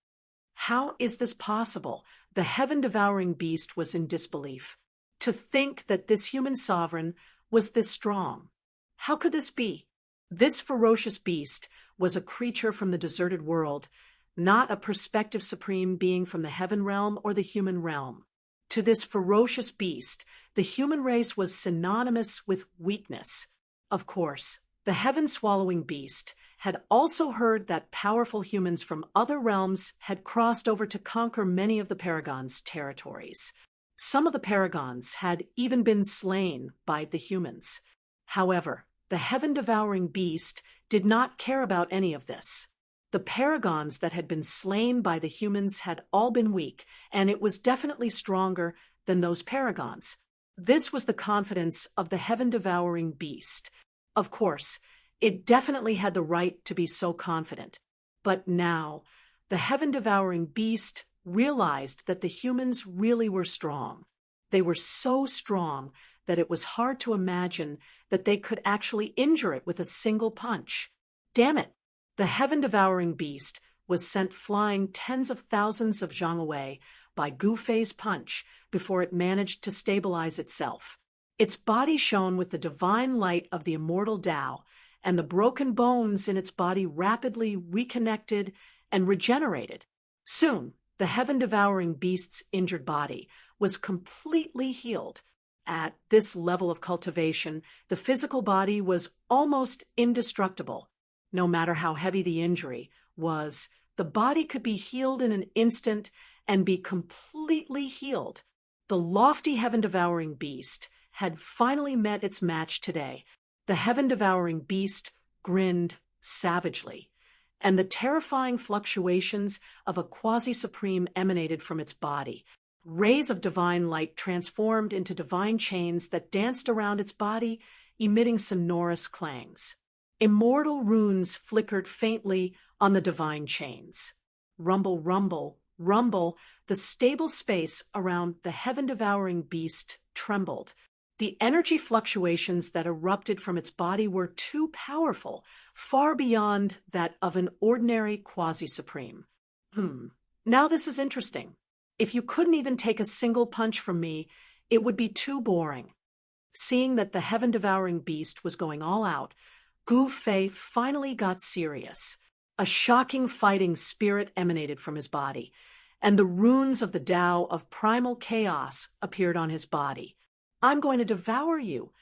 How is this possible? The heaven-devouring beast was in disbelief. To think that this human sovereign was this strong. How could this be? This ferocious beast was a creature from the deserted world, not a prospective supreme being from the heaven realm or the human realm. To this ferocious beast, the human race was synonymous with weakness. Of course, the heaven-swallowing beast had also heard that powerful humans from other realms had crossed over to conquer many of the Paragon's territories. Some of the Paragons had even been slain by the humans. However, the heaven-devouring beast did not care about any of this. The Paragons that had been slain by the humans had all been weak, and it was definitely stronger than those Paragons. This was the confidence of the heaven-devouring beast. Of course, it definitely had the right to be so confident. But now, the heaven-devouring beast realized that the humans really were strong. They were so strong that it was hard to imagine that they could actually injure it with a single punch. Damn it! The heaven-devouring beast was sent flying tens of thousands of zhang away by Gu Fei's punch before it managed to stabilize itself. Its body shone with the divine light of the immortal Tao, and the broken bones in its body rapidly reconnected and regenerated. Soon, the heaven-devouring beast's injured body was completely healed. At this level of cultivation, the physical body was almost indestructible. No matter how heavy the injury was, the body could be healed in an instant and be completely healed. The lofty heaven-devouring beast had finally met its match today. The heaven-devouring beast grinned savagely, and the terrifying fluctuations of a quasi-supreme emanated from its body. Rays of divine light transformed into divine chains that danced around its body, emitting sonorous clangs. Immortal runes flickered faintly on the divine chains. Rumble, rumble, rumble, the stable space around the heaven-devouring beast trembled. The energy fluctuations that erupted from its body were too powerful, far beyond that of an ordinary quasi-supreme. Now this is interesting. If you couldn't even take a single punch from me, it would be too boring. Seeing that the heaven-devouring beast was going all out, Gu Fei finally got serious. A shocking fighting spirit emanated from his body, and the runes of the Tao of primal chaos appeared on his body. "I'm going to devour you,"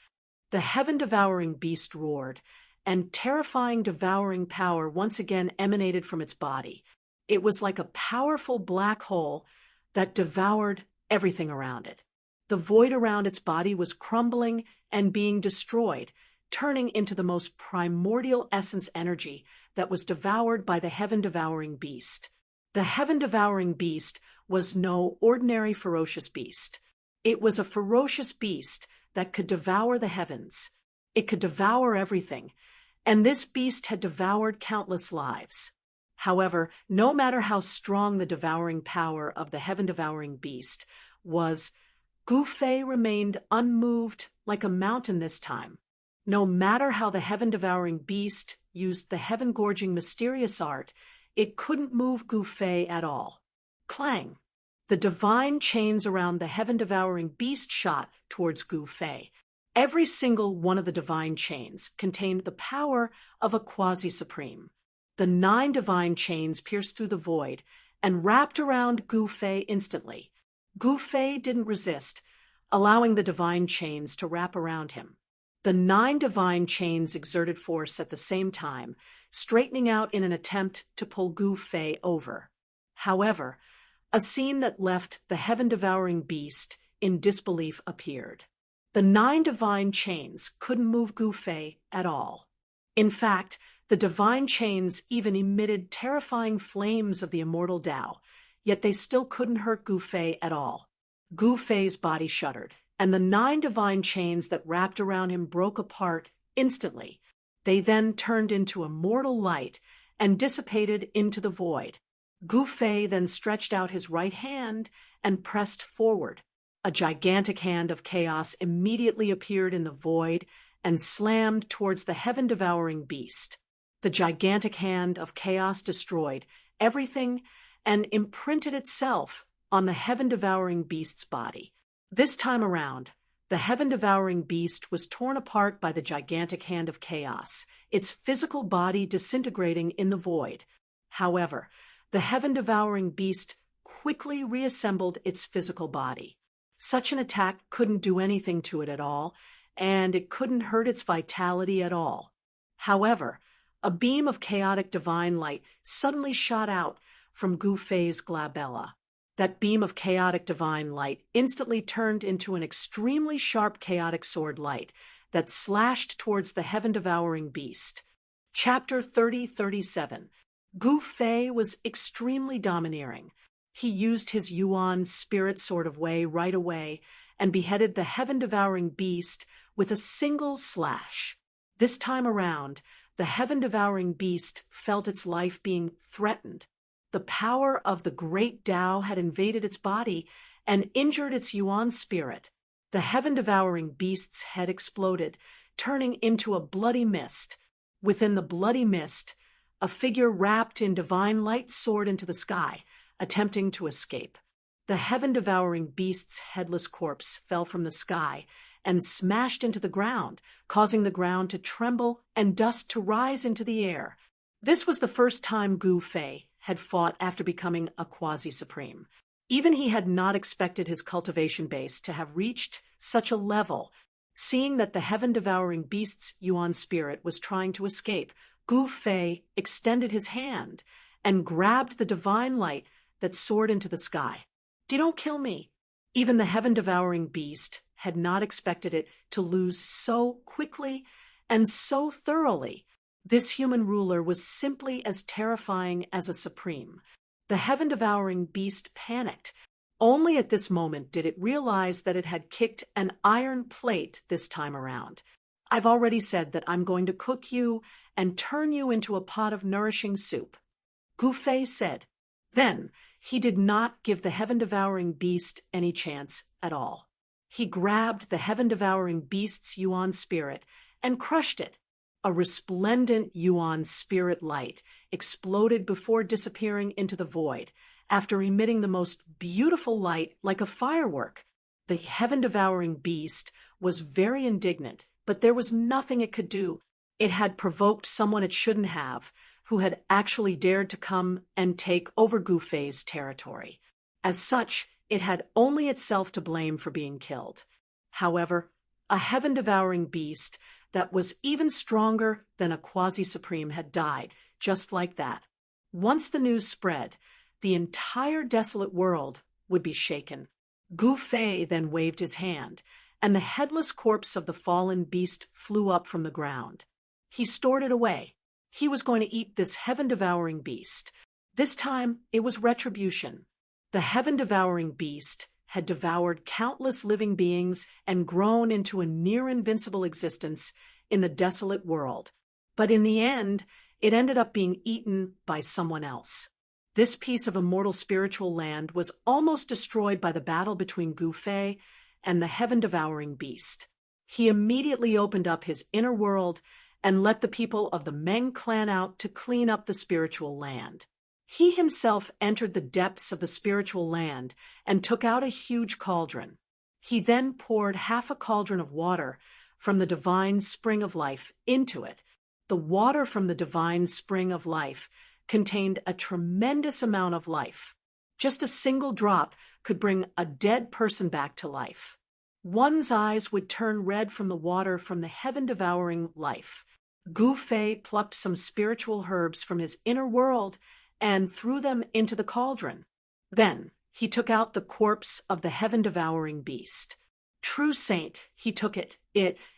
the heaven-devouring beast roared, and terrifying devouring power once again emanated from its body. It was like a powerful black hole that devoured everything around it. The void around its body was crumbling and being destroyed, turning into the most primordial essence energy that was devoured by the heaven-devouring beast. The heaven-devouring beast was no ordinary ferocious beast. It was a ferocious beast that could devour the heavens. It could devour everything, and this beast had devoured countless lives. However, no matter how strong the devouring power of the heaven-devouring beast was, Gu Fei remained unmoved like a mountain this time. No matter how the heaven-devouring beast used the heaven-gorging mysterious art, it couldn't move Gu Fei at all. Clang! The divine chains around the heaven-devouring beast shot towards Gu Fei. Every single one of the divine chains contained the power of a quasi-supreme. The 9 divine chains pierced through the void and wrapped around Gu Fei instantly. Gu Fei didn't resist, allowing the divine chains to wrap around him. The 9 divine chains exerted force at the same time, straightening out in an attempt to pull Gu Fei over. However, a scene that left the heaven-devouring beast in disbelief appeared. The 9 divine chains couldn't move Gu Fei at all. In fact, the divine chains even emitted terrifying flames of the immortal Tao, yet they still couldn't hurt Gu Fei at all. Gu Fei's body shuddered, and the 9 divine chains that wrapped around him broke apart instantly. They then turned into immortal light and dissipated into the void. Gu Fei then stretched out his right hand and pressed forward. A gigantic hand of chaos immediately appeared in the void and slammed towards the heaven-devouring beast. The gigantic hand of chaos destroyed everything and imprinted itself on the heaven-devouring beast's body. This time around, the heaven-devouring beast was torn apart by the gigantic hand of chaos, its physical body disintegrating in the void. However, the heaven-devouring beast quickly reassembled its physical body. Such an attack couldn't do anything to it at all, and it couldn't hurt its vitality at all. However, a beam of chaotic divine light suddenly shot out from Gu Fei's glabella. That beam of chaotic divine light instantly turned into an extremely sharp chaotic sword light that slashed towards the heaven-devouring beast. Chapter 30-37. Gu Fei was extremely domineering. He used his Yuan spirit sort of way right away and beheaded the heaven-devouring beast with a single slash. This time around, the heaven-devouring beast felt its life being threatened. The power of the great Tao had invaded its body and injured its Yuan spirit. The heaven-devouring beast's head exploded, turning into a bloody mist. Within the bloody mist, a figure wrapped in divine light soared into the sky, attempting to escape. The heaven-devouring beast's headless corpse fell from the sky and smashed into the ground, causing the ground to tremble and dust to rise into the air. This was the first time Gu Fei had fought after becoming a quasi-supreme. Even he had not expected his cultivation base to have reached such a level. Seeing that the heaven-devouring beast's Yuan spirit was trying to escape, Gu Fei extended his hand and grabbed the divine light that soared into the sky. "Don't kill me." Even the heaven-devouring beast had not expected it to lose so quickly and so thoroughly. This human ruler was simply as terrifying as a supreme. The heaven-devouring beast panicked. Only at this moment did it realize that it had kicked an iron plate this time around. "I've already said that I'm going to cook you and turn you into a pot of nourishing soup," Gu Fei said. Then, he did not give the heaven-devouring beast any chance at all. He grabbed the heaven-devouring beast's Yuan spirit and crushed it. A resplendent Yuan spirit light exploded before disappearing into the void, after emitting the most beautiful light like a firework. The heaven-devouring beast was very indignant, but there was nothing it could do. It had provoked someone it shouldn't have, who had actually dared to come and take over Gu Fei's territory. As such, it had only itself to blame for being killed. However, a heaven-devouring beast that was even stronger than a quasi-supreme had died, just like that. Once the news spread, the entire desolate world would be shaken. Gu Fei then waved his hand, and the headless corpse of the fallen beast flew up from the ground. He stored it away. He was going to eat this heaven-devouring beast. This time, it was retribution. The heaven-devouring beast had devoured countless living beings and grown into a near-invincible existence in the desolate world. But in the end, it ended up being eaten by someone else. This piece of immortal spiritual land was almost destroyed by the battle between Gu Fei and the heaven-devouring beast. He immediately opened up his inner world and let the people of the Meng clan out to clean up the spiritual land. He himself entered the depths of the spiritual land and took out a huge cauldron. He then poured half a cauldron of water from the divine spring of life into it. The water from the divine spring of life contained a tremendous amount of life. Just a single drop could bring a dead person back to life. One's eyes would turn red from the water from the heaven-devouring life. Gu Fei plucked some spiritual herbs from his inner world and threw them into the cauldron. Then he took out the corpse of the heaven-devouring beast. True saint, he took it,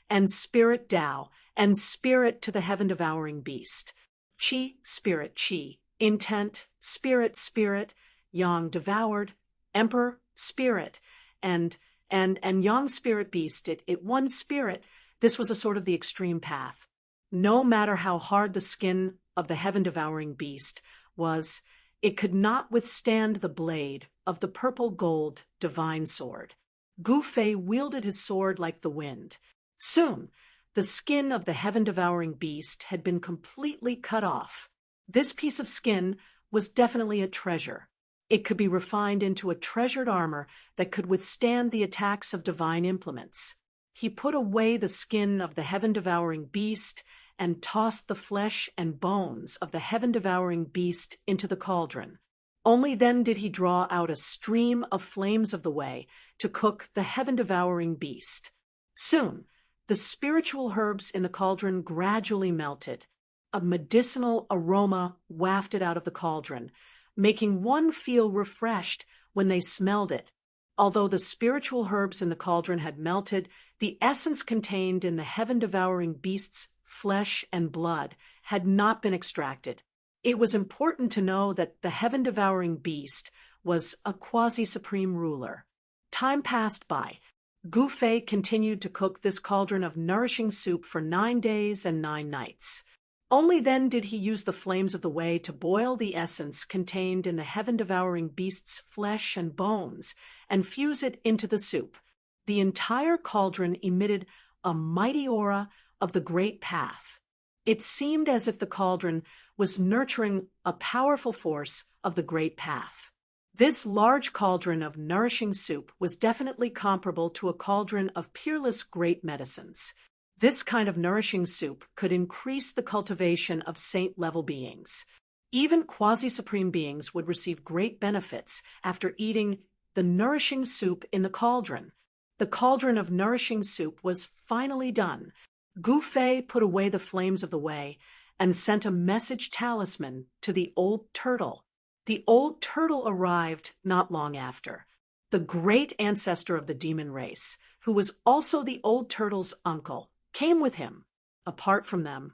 and spirit Tao, and spirit to the heaven-devouring beast. Qi, spirit, Qi. Intent, spirit, spirit. Yang, devoured. Emperor, spirit. And Yang, spirit, beast. It one spirit. This was a sort of the extreme path. No matter how hard the skin of the heaven-devouring beast was, it could not withstand the blade of the purple gold divine sword. Gu Fei wielded his sword like the wind. Soon, the skin of the heaven-devouring beast had been completely cut off. This piece of skin was definitely a treasure. It could be refined into a treasured armor that could withstand the attacks of divine implements. He put away the skin of the heaven-devouring beast and tossed the flesh and bones of the heaven-devouring beast into the cauldron. Only then did he draw out a stream of flames of the way to cook the heaven-devouring beast. Soon, the spiritual herbs in the cauldron gradually melted. A medicinal aroma wafted out of the cauldron, making one feel refreshed when they smelled it. Although the spiritual herbs in the cauldron had melted, the essence contained in the heaven-devouring beast's flesh and blood had not been extracted. It was important to know that the heaven-devouring beast was a quasi-supreme ruler. Time passed by. Gu Fei continued to cook this cauldron of nourishing soup for 9 days and 9 nights. Only then did he use the flames of the way to boil the essence contained in the heaven-devouring beast's flesh and bones and fuse it into the soup. The entire cauldron emitted a mighty aura of the great path. It seemed as if the cauldron was nurturing a powerful force of the great path. This large cauldron of nourishing soup was definitely comparable to a cauldron of peerless great medicines. This kind of nourishing soup could increase the cultivation of saint-level beings. Even quasi-supreme beings would receive great benefits after eating the nourishing soup in the cauldron. The cauldron of nourishing soup was finally done. Gu Fei put away the flames of the way and sent a message talisman to the old turtle. The old turtle arrived not long after. The great ancestor of the demon race, who was also the old turtle's uncle, came with him. Apart from them,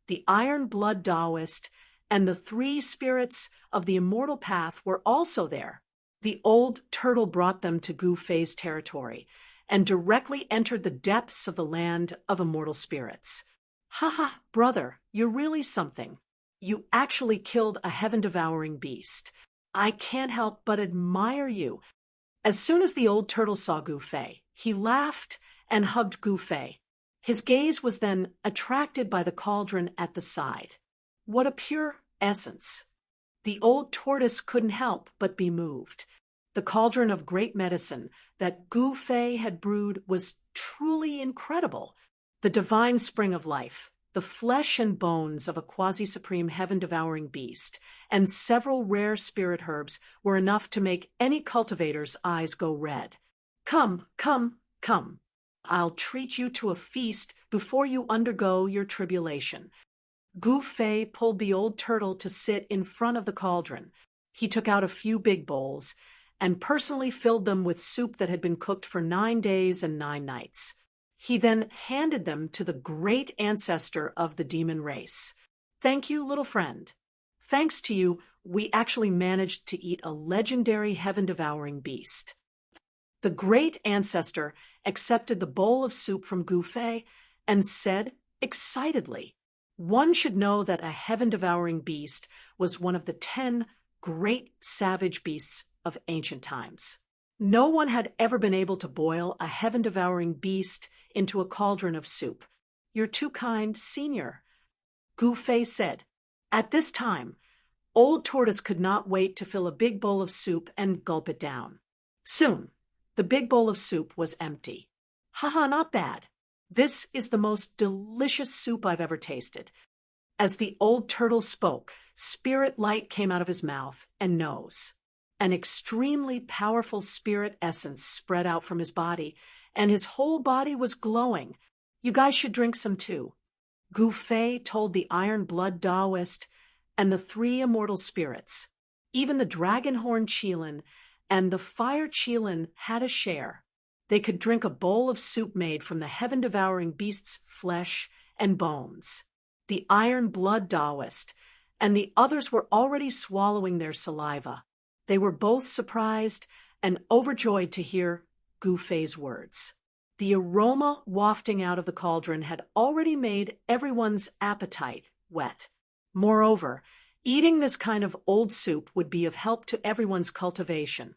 the Iron Blood Taoist and the 3 spirits of the immortal path were also there. The old turtle brought them to Gu Fei's territory and directly entered the depths of the land of immortal spirits. "Ha, brother, you're really something. You actually killed a heaven-devouring beast. I can't help but admire you." As soon as the old turtle saw Gu Fei, he laughed and hugged Gu Fei. His gaze was then attracted by the cauldron at the side. What a pure essence! The old tortoise couldn't help but be moved. The cauldron of great medicine that Gu Fei had brewed was truly incredible. The divine spring of life, the flesh and bones of a quasi-supreme heaven-devouring beast, and several rare spirit herbs were enough to make any cultivator's eyes go red. Come, come, come. I'll treat you to a feast before you undergo your tribulation. Gu Fei pulled the old turtle to sit in front of the cauldron. He took out a few big bowls and personally filled them with soup that had been cooked for 9 days and 9 nights. He then handed them to the great ancestor of the demon race. Thank you, little friend. Thanks to you, we actually managed to eat a legendary heaven-devouring beast. The great ancestor accepted the bowl of soup from Gu Fei and said excitedly, "One should know that a heaven-devouring beast was one of the 10 great savage beasts of ancient times. No one had ever been able to boil a heaven-devouring beast into a cauldron of soup. You're too kind, Senior." Gu Fei said. At this time, Old Tortoise could not wait to fill a big bowl of soup and gulp it down. Soon, the big bowl of soup was empty. Haha, not bad. This is the most delicious soup I've ever tasted. As the old turtle spoke, spirit light came out of his mouth and nose. An extremely powerful spirit essence spread out from his body, and his whole body was glowing. You guys should drink some too. Gu Fei told the Iron Blood Taoist and the 3 immortal spirits. Even the Dragonhorn Qilin and the Fire Qilin had a share. They could drink a bowl of soup made from the heaven-devouring beast's flesh and bones. The Iron Blood Taoist and the others were already swallowing their saliva. They were both surprised and overjoyed to hear Gu Fei's words. The aroma wafting out of the cauldron had already made everyone's appetite whet. Moreover, eating this kind of old soup would be of help to everyone's cultivation.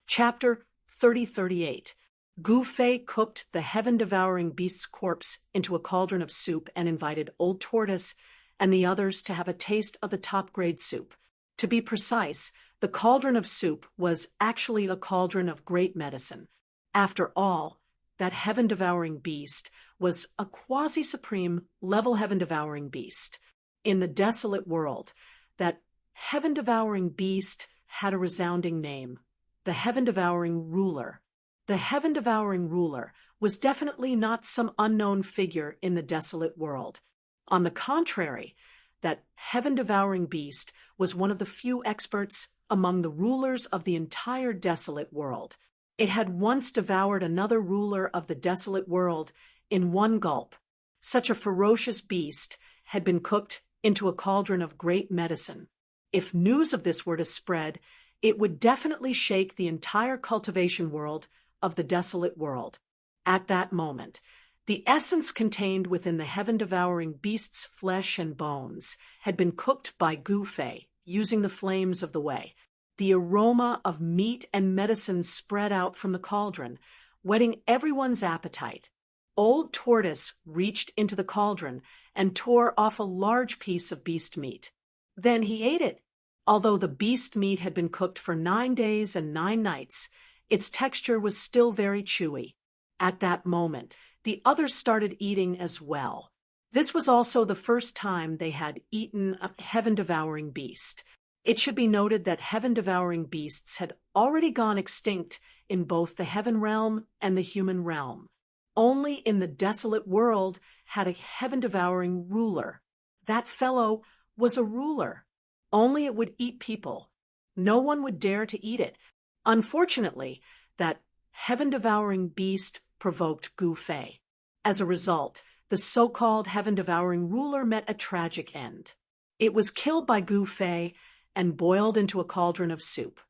Chapter 3038. Gu Fei cooked the heaven-devouring beast's corpse into a cauldron of soup and invited Old Tortoise and the others to have a taste of the top-grade soup. To be precise, the cauldron of soup was actually a cauldron of great medicine. After all, that heaven-devouring beast was a quasi-supreme level heaven-devouring beast. In the desolate world, that heaven-devouring beast had a resounding name, the heaven-devouring ruler. The heaven-devouring ruler was definitely not some unknown figure in the desolate world. On the contrary, that heaven-devouring beast was one of the few experts among the rulers of the entire desolate world. It had once devoured another ruler of the desolate world in one gulp. Such a ferocious beast had been cooked into a cauldron of great medicine. If news of this were to spread, it would definitely shake the entire cultivation world of the desolate world. At that moment, the essence contained within the heaven-devouring beast's flesh and bones had been cooked by Gu Fei using the flames of the way. The aroma of meat and medicine spread out from the cauldron, whetting everyone's appetite. Old Tortoise reached into the cauldron and tore off a large piece of beast meat. Then he ate it. Although the beast meat had been cooked for 9 days and 9 nights, its texture was still very chewy. At that moment, the others started eating as well. This was also the first time they had eaten a heaven-devouring beast. It should be noted that heaven-devouring beasts had already gone extinct in both the heaven realm and the human realm. Only in the desolate world had a heaven-devouring ruler. That fellow was a ruler. Only it would eat people. No one would dare to eat it. Unfortunately, that heaven-devouring beast provoked Gu Fei. As a result, the so-called heaven-devouring ruler met a tragic end. It was killed by Gu Fei and boiled into a cauldron of soup.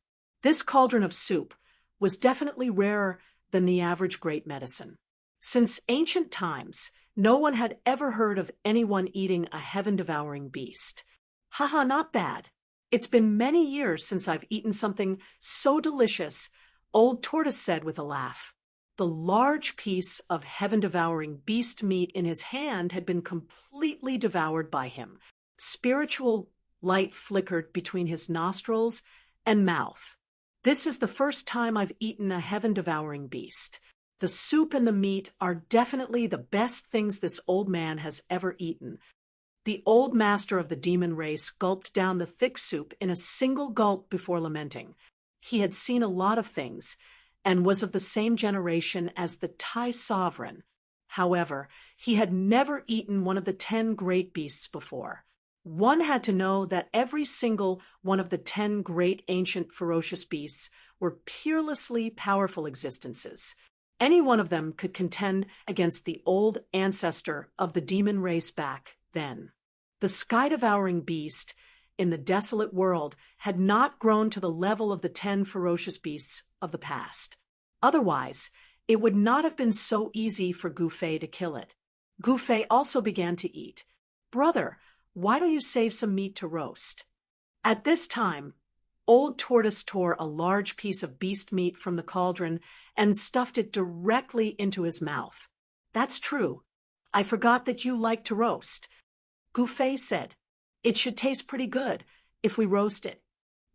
This cauldron of soup was definitely rarer than the average great medicine. Since ancient times, no one had ever heard of anyone eating a heaven-devouring beast. Haha, not bad. It's been many years since I've eaten something so delicious, Old Tortoise said with a laugh. The large piece of heaven-devouring beast meat in his hand had been completely devoured by him. Spiritual light flickered between his nostrils and mouth. This is the first time I've eaten a heaven-devouring beast. The soup and the meat are definitely the best things this old man has ever eaten. The old master of the demon race gulped down the thick soup in a single gulp before lamenting. He had seen a lot of things, and was of the same generation as the Thai sovereign. However, he had never eaten one of the 10 great beasts before. One had to know that every single one of the 10 great ancient ferocious beasts were peerlessly powerful existences. Any one of them could contend against the old ancestor of the demon race back then. The sky-devouring beast in the desolate world had not grown to the level of the 10 ferocious beasts of the past. Otherwise, it would not have been so easy for Gu Fei to kill it. Gu Fei also began to eat. "Brother, why don't you save some meat to roast?" At this time, Old Tortoise tore a large piece of beast meat from the cauldron and stuffed it directly into his mouth. "That's true. I forgot that you like to roast." Gu Fei said, "It should taste pretty good if we roast it."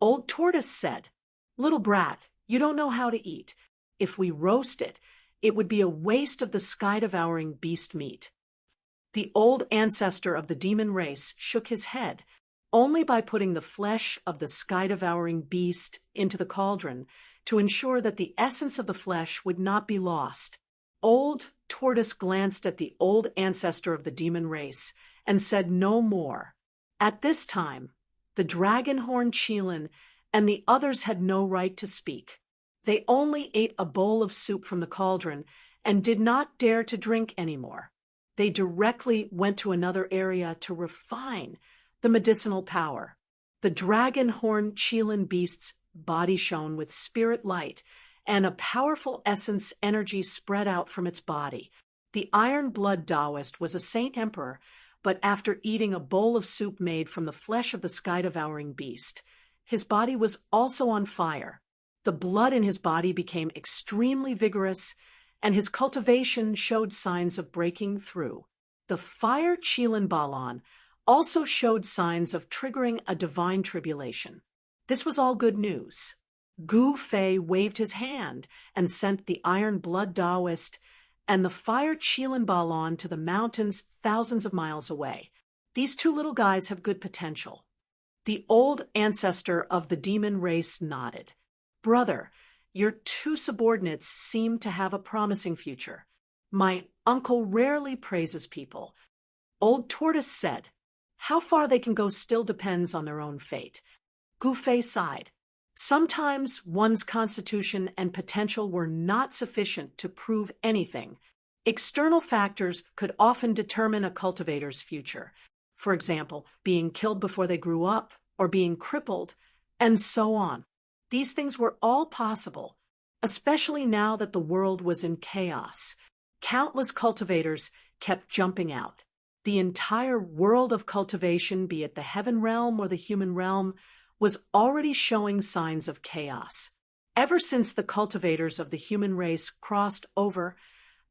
Old Tortoise said, "Little brat, you don't know how to eat. If we roast it, it would be a waste of the sky-devouring beast meat." The old ancestor of the demon race shook his head. Only by putting the flesh of the sky-devouring beast into the cauldron to ensure that the essence of the flesh would not be lost. Old Tortoise glanced at the old ancestor of the demon race and said no more. At this time, the dragon-horned Qilin and the others had no right to speak. They only ate a bowl of soup from the cauldron and did not dare to drink anymore. They directly went to another area to refine the medicinal power. The dragon-horned Qilin beast's body shone with spirit light, and a powerful essence energy spread out from its body. The Iron Blood Taoist was a saint emperor, but after eating a bowl of soup made from the flesh of the sky-devouring beast, his body was also on fire. The blood in his body became extremely vigorous, and his cultivation showed signs of breaking through. The fire Qilin Balan also showed signs of triggering a divine tribulation. This was all good news. Gu Fei waved his hand and sent the Iron Blood Taoist and the fire Qilin Balan to the mountains thousands of miles away. These two little guys have good potential. The old ancestor of the demon race nodded. "Brother, your two subordinates seem to have a promising future. My uncle rarely praises people." Old Tortoise said, "How far they can go still depends on their own fate." Gu Fei sighed. Sometimes one's constitution and potential were not sufficient to prove anything. External factors could often determine a cultivator's future. For example, being killed before they grew up, or being crippled, and so on. These things were all possible, especially now that the world was in chaos. Countless cultivators kept jumping out. The entire world of cultivation, be it the heaven realm or the human realm, was already showing signs of chaos. Ever since the cultivators of the human race crossed over,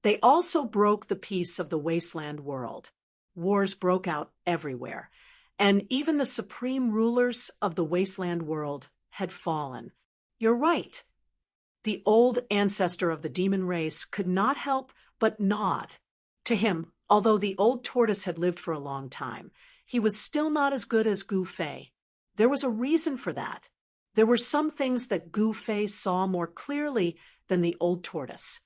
they also broke the peace of the wasteland world. Wars broke out everywhere, and even the supreme rulers of the wasteland world had fallen. You're right. The old ancestor of the demon race could not help but nod. To him, although the old tortoise had lived for a long time, he was still not as good as Gu Fei. There was a reason for that. There were some things that Gu Fei saw more clearly than the old tortoise.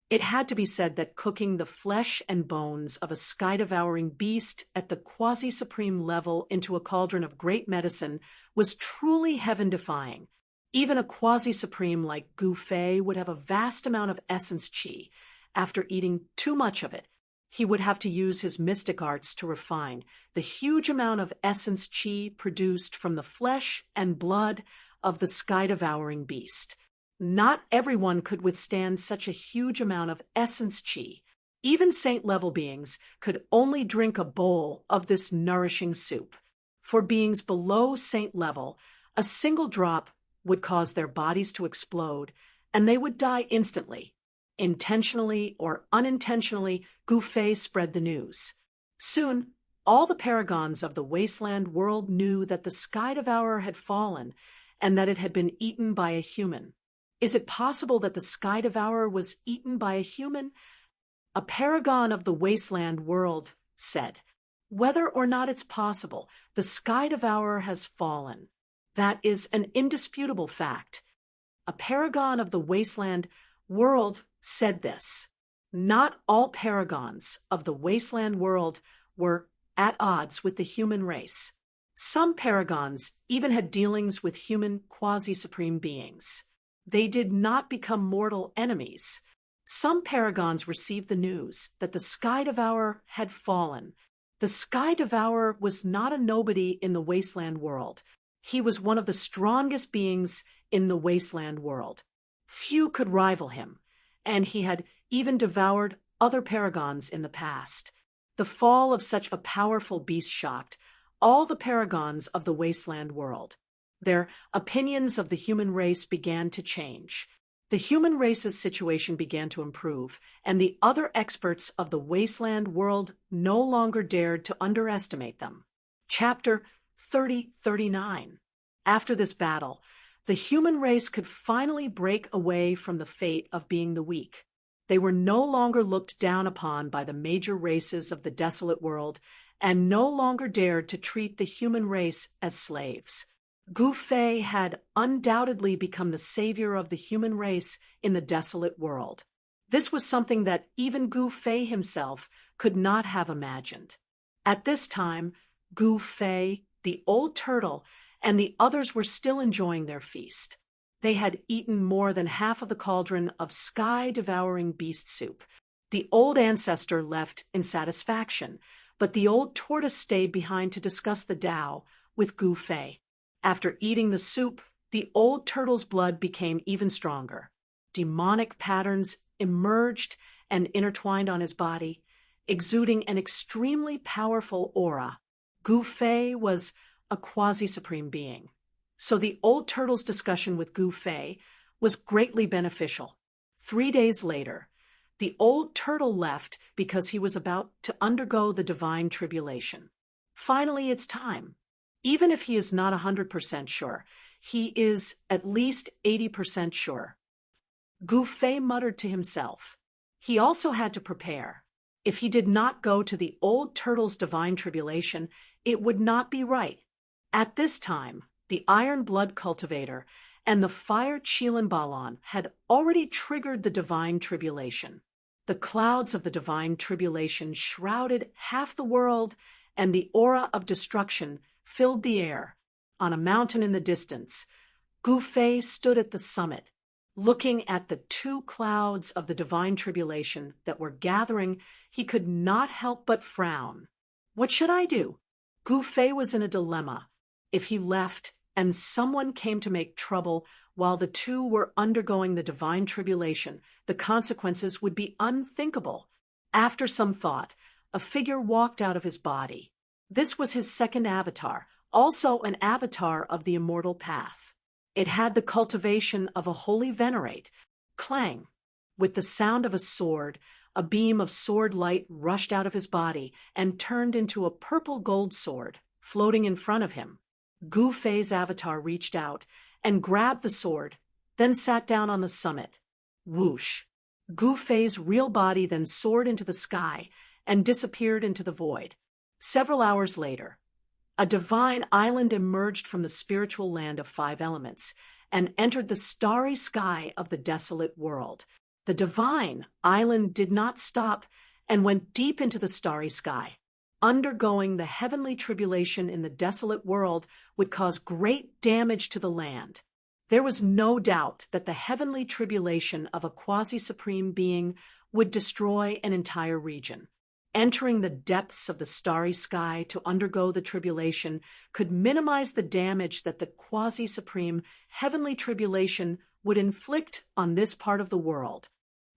It had to be said that cooking the flesh and bones of a sky-devouring beast at the quasi-supreme level into a cauldron of great medicine was truly heaven-defying. Even a quasi-supreme like Gu Fei would have a vast amount of essence qi. After eating too much of it, he would have to use his mystic arts to refine the huge amount of essence qi produced from the flesh and blood of the sky-devouring beast. Not everyone could withstand such a huge amount of essence qi. Even saint-level beings could only drink a bowl of this nourishing soup. For beings below saint level, a single drop would cause their bodies to explode, and they would die instantly. Intentionally or unintentionally, Gu Fei spread the news. Soon, all the paragons of the wasteland world knew that the Sky Devourer had fallen and that it had been eaten by a human. Is it possible that the Sky Devourer was eaten by a human? A paragon of the wasteland world said, Whether or not it's possible, the Sky Devourer has fallen. That is an indisputable fact. A paragon of the wasteland world said this. Not all paragons of the wasteland world were at odds with the human race. Some paragons even had dealings with human quasi-supreme beings. They did not become mortal enemies. Some paragons received the news that the Sky Devourer had fallen. The Sky Devourer was not a nobody in the wasteland world. He was one of the strongest beings in the wasteland world. Few could rival him, and he had even devoured other paragons in the past. The fall of such a powerful beast shocked all the paragons of the wasteland world. Their opinions of the human race began to change. The human race's situation began to improve, and the other experts of the wasteland world no longer dared to underestimate them. Chapter 3039. After this battle, the human race could finally break away from the fate of being the weak. They were no longer looked down upon by the major races of the desolate world, and no longer dared to treat the human race as slaves. Gu Fei had undoubtedly become the savior of the human race in the desolate world. This was something that even Gu Fei himself could not have imagined. At this time, Gu Fei, the old turtle, and the others were still enjoying their feast. They had eaten more than half of the cauldron of sky-devouring beast soup. The old ancestor left in satisfaction, but the old tortoise stayed behind to discuss the Tao with Gu Fei. After eating the soup, the old turtle's blood became even stronger. Demonic patterns emerged and intertwined on his body, exuding an extremely powerful aura. Gu Fei was a quasi-supreme being, so the old turtle's discussion with Gu Fei was greatly beneficial. 3 days later, the old turtle left because he was about to undergo the divine tribulation. Finally, it's time. Even if he is not 100% sure, he is at least 80% sure. Gu Fei muttered to himself. He also had to prepare. If he did not go to the old turtle's divine tribulation, it would not be right. At this time, the Iron Blood Cultivator and the Fire Qilin Balon had already triggered the divine tribulation. The clouds of the divine tribulation shrouded half the world, and the aura of destruction filled the air. On a mountain in the distance, Gu Fei stood at the summit. Looking at the 2 clouds of the divine tribulation that were gathering, he could not help but frown. What should I do? Gu Fei was in a dilemma. If he left and someone came to make trouble while the 2 were undergoing the divine tribulation, the consequences would be unthinkable. After some thought, a figure walked out of his body. This was his second avatar, also an avatar of the immortal path. It had the cultivation of a holy venerate. Clang! With the sound of a sword, a beam of sword light rushed out of his body and turned into a purple gold sword, floating in front of him. Gu Fei's avatar reached out and grabbed the sword, then sat down on the summit. Whoosh! Gu Fei's real body then soared into the sky and disappeared into the void. Several hours later, a divine island emerged from the spiritual land of 5 elements and entered the starry sky of the desolate world. The divine island did not stop and went deep into the starry sky. Undergoing the heavenly tribulation in the desolate world would cause great damage to the land. There was no doubt that the heavenly tribulation of a quasi-supreme being would destroy an entire region. Entering the depths of the starry sky to undergo the tribulation could minimize the damage that the quasi-supreme heavenly tribulation would inflict on this part of the world.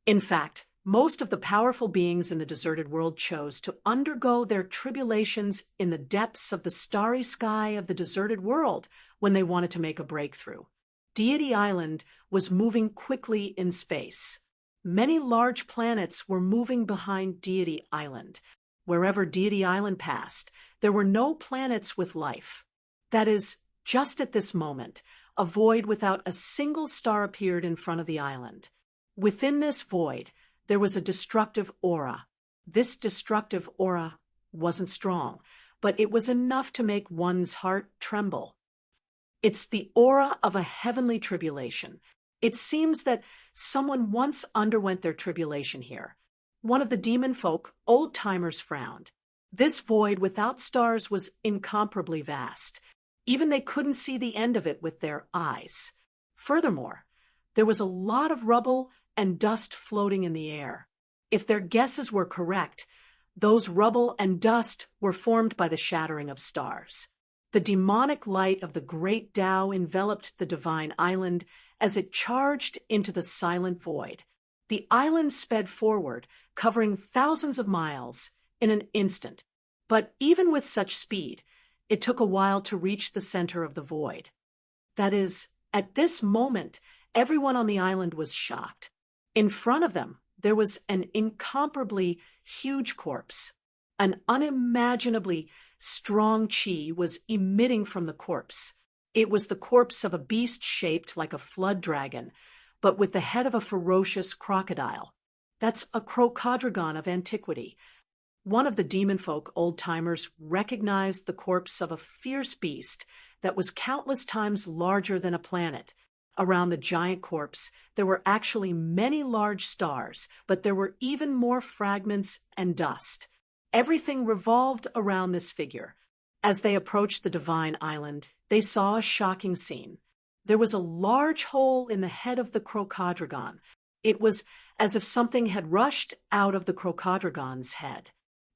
In fact, most of the powerful beings in the deserted world chose to undergo their tribulations in the depths of the starry sky of the deserted world when they wanted to make a breakthrough. Deity Island was moving quickly in space. Many large planets were moving behind Deity Island. Wherever Deity Island passed, there were no planets with life. That is, just at this moment, a void without a single star appeared in front of the island. Within this void, there was a destructive aura. This destructive aura wasn't strong, but it was enough to make one's heart tremble. It's the aura of a heavenly tribulation. It seems that someone once underwent their tribulation here. One of the demon folk, old-timers, frowned. This void without stars was incomparably vast. Even they couldn't see the end of it with their eyes. Furthermore, there was a lot of rubble and dust floating in the air. If their guesses were correct, those rubble and dust were formed by the shattering of stars. The demonic light of the great Tao enveloped the divine island as it charged into the silent void. The island sped forward, covering thousands of miles in an instant. But even with such speed, it took a while to reach the center of the void. That is, at this moment, everyone on the island was shocked. In front of them, there was an incomparably huge corpse. An unimaginably strong chi was emitting from the corpse. It was the corpse of a beast shaped like a flood dragon, but with the head of a ferocious crocodile. That's a crocoddragon of antiquity. One of the demon folk old-timers recognized the corpse of a fierce beast that was countless times larger than a planet. Around the giant corpse, there were actually many large stars, but there were even more fragments and dust. Everything revolved around this figure. As they approached the divine island, they saw a shocking scene. There was a large hole in the head of the crocoddragon. It was as if something had rushed out of the crocoddragon's head.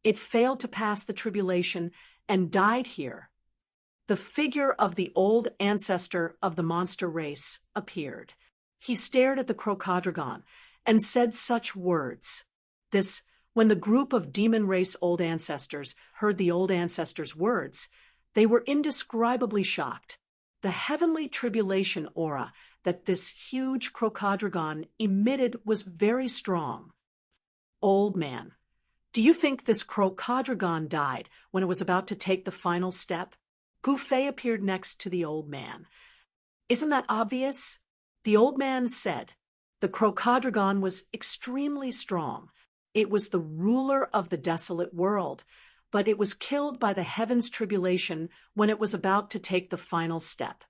It failed to pass the tribulation and died here. The figure of the old ancestor of the monster race appeared. He stared at the crocoddragon and said such words. When the group of demon race old ancestors heard the old ancestor's words, they were indescribably shocked. The heavenly tribulation aura that this huge crocoddragon emitted was very strong. Old man, do you think this crocoddragon died when it was about to take the final step? Gu Fei appeared next to the old man. Isn't that obvious? The old man said, the crocoddragon was extremely strong. It was the ruler of the desolate world, but it was killed by the heavens' tribulation when it was about to take the final step.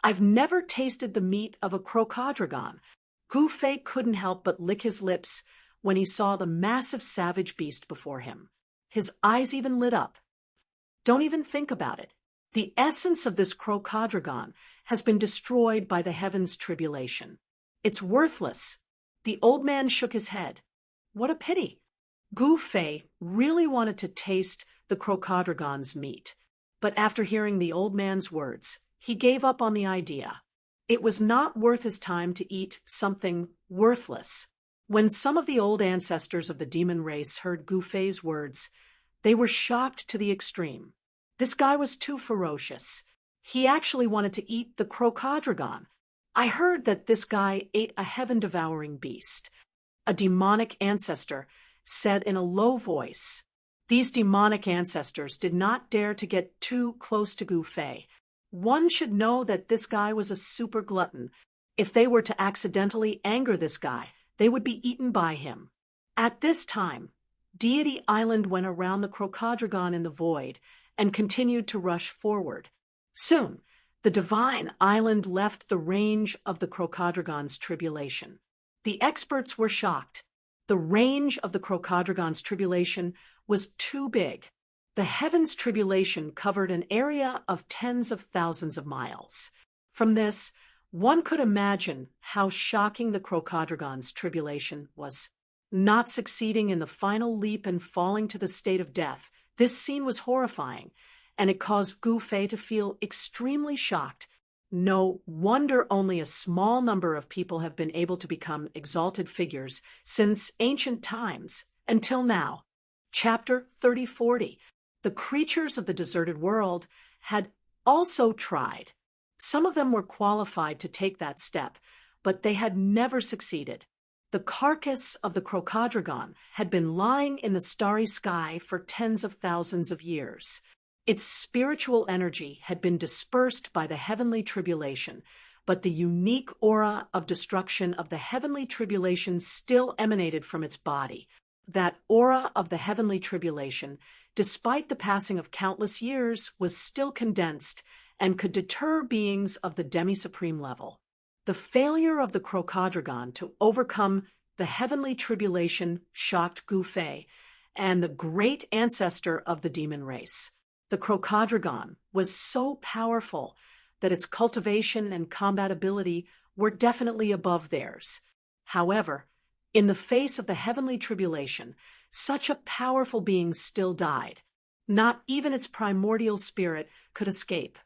I've never tasted the meat of a crocoddragon. Gu Fei couldn't help but lick his lips when he saw the massive savage beast before him. His eyes even lit up. Don't even think about it. The essence of this crocoddragon has been destroyed by the heavens' tribulation. It's worthless. The old man shook his head. What a pity. Gu Fei really wanted to taste the crocoddragon's meat, but after hearing the old man's words, he gave up on the idea. It was not worth his time to eat something worthless. When some of the old ancestors of the demon race heard Gu Fei's words, they were shocked to the extreme. This guy was too ferocious. He actually wanted to eat the crocoddragon. I heard that this guy ate a heaven-devouring beast. A demonic ancestor said in a low voice. These demonic ancestors did not dare to get too close to Gu Fei. One should know that this guy was a super glutton. If they were to accidentally anger this guy, they would be eaten by him. At this time, Deity Island went around the crocoddragon in the void and continued to rush forward. Soon, the divine island left the range of the crocoddragon's tribulation. The experts were shocked. The range of the crocoddragon's tribulation was too big. The heavens' tribulation covered an area of tens of thousands of miles. From this, one could imagine how shocking the crocoddragon's tribulation was. Not succeeding in the final leap and falling to the state of death, this scene was horrifying, and it caused Gu Fei to feel extremely shocked. No wonder only a small number of people have been able to become exalted figures since ancient times, until now. Chapter 3040. The creatures of the deserted world had also tried. Some of them were qualified to take that step, but they had never succeeded. The carcass of the crocoddragon had been lying in the starry sky for tens of thousands of years. Its spiritual energy had been dispersed by the heavenly tribulation, but the unique aura of destruction of the heavenly tribulation still emanated from its body. That aura of the heavenly tribulation despite the passing of countless years, was still condensed and could deter beings of the demi-supreme level. The failure of the Crocodragon to overcome the heavenly tribulation shocked Gu Fei and the great ancestor of the demon race. The Crocodragon was so powerful that its cultivation and combat ability were definitely above theirs. However, in the face of the heavenly tribulation, such a powerful being still died. Not even its primordial spirit could escape.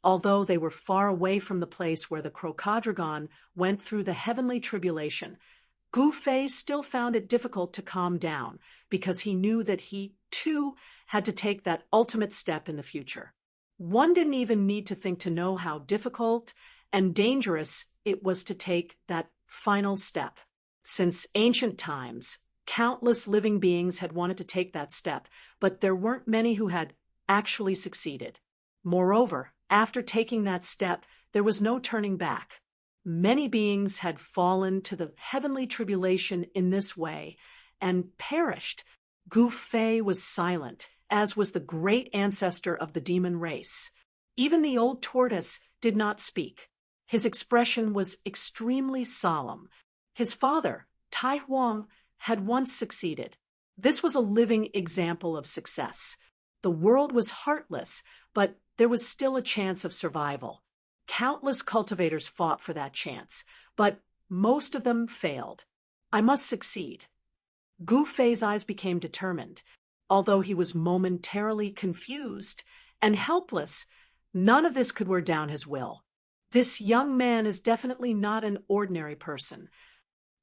Although they were far away from the place where the Crocodragon went through the heavenly tribulation, Gu Fei still found it difficult to calm down because he knew that he, too, had to take that ultimate step in the future. One didn't even need to think to know how difficult and dangerous it was to take that final step. Since ancient times, countless living beings had wanted to take that step, but there weren't many who had actually succeeded. Moreover, after taking that step, there was no turning back. Many beings had fallen to the heavenly tribulation in this way and perished. Gu Fei was silent, as was the great ancestor of the demon race. Even the old tortoise did not speak. His expression was extremely solemn. His father, Tai Huang, had once succeeded. This was a living example of success. The world was heartless, but there was still a chance of survival. Countless cultivators fought for that chance, but most of them failed. I must succeed. Gu Fei's eyes became determined. Although he was momentarily confused and helpless, none of this could wear down his will. This young man is definitely not an ordinary person.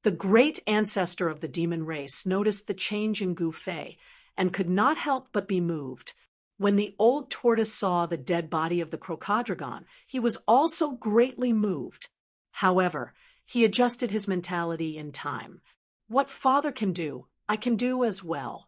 The great ancestor of the demon race noticed the change in Gu Fei and could not help but be moved. When the old tortoise saw the dead body of the Crocodragon, he was also greatly moved. However, he adjusted his mentality in time. What father can do, I can do as well.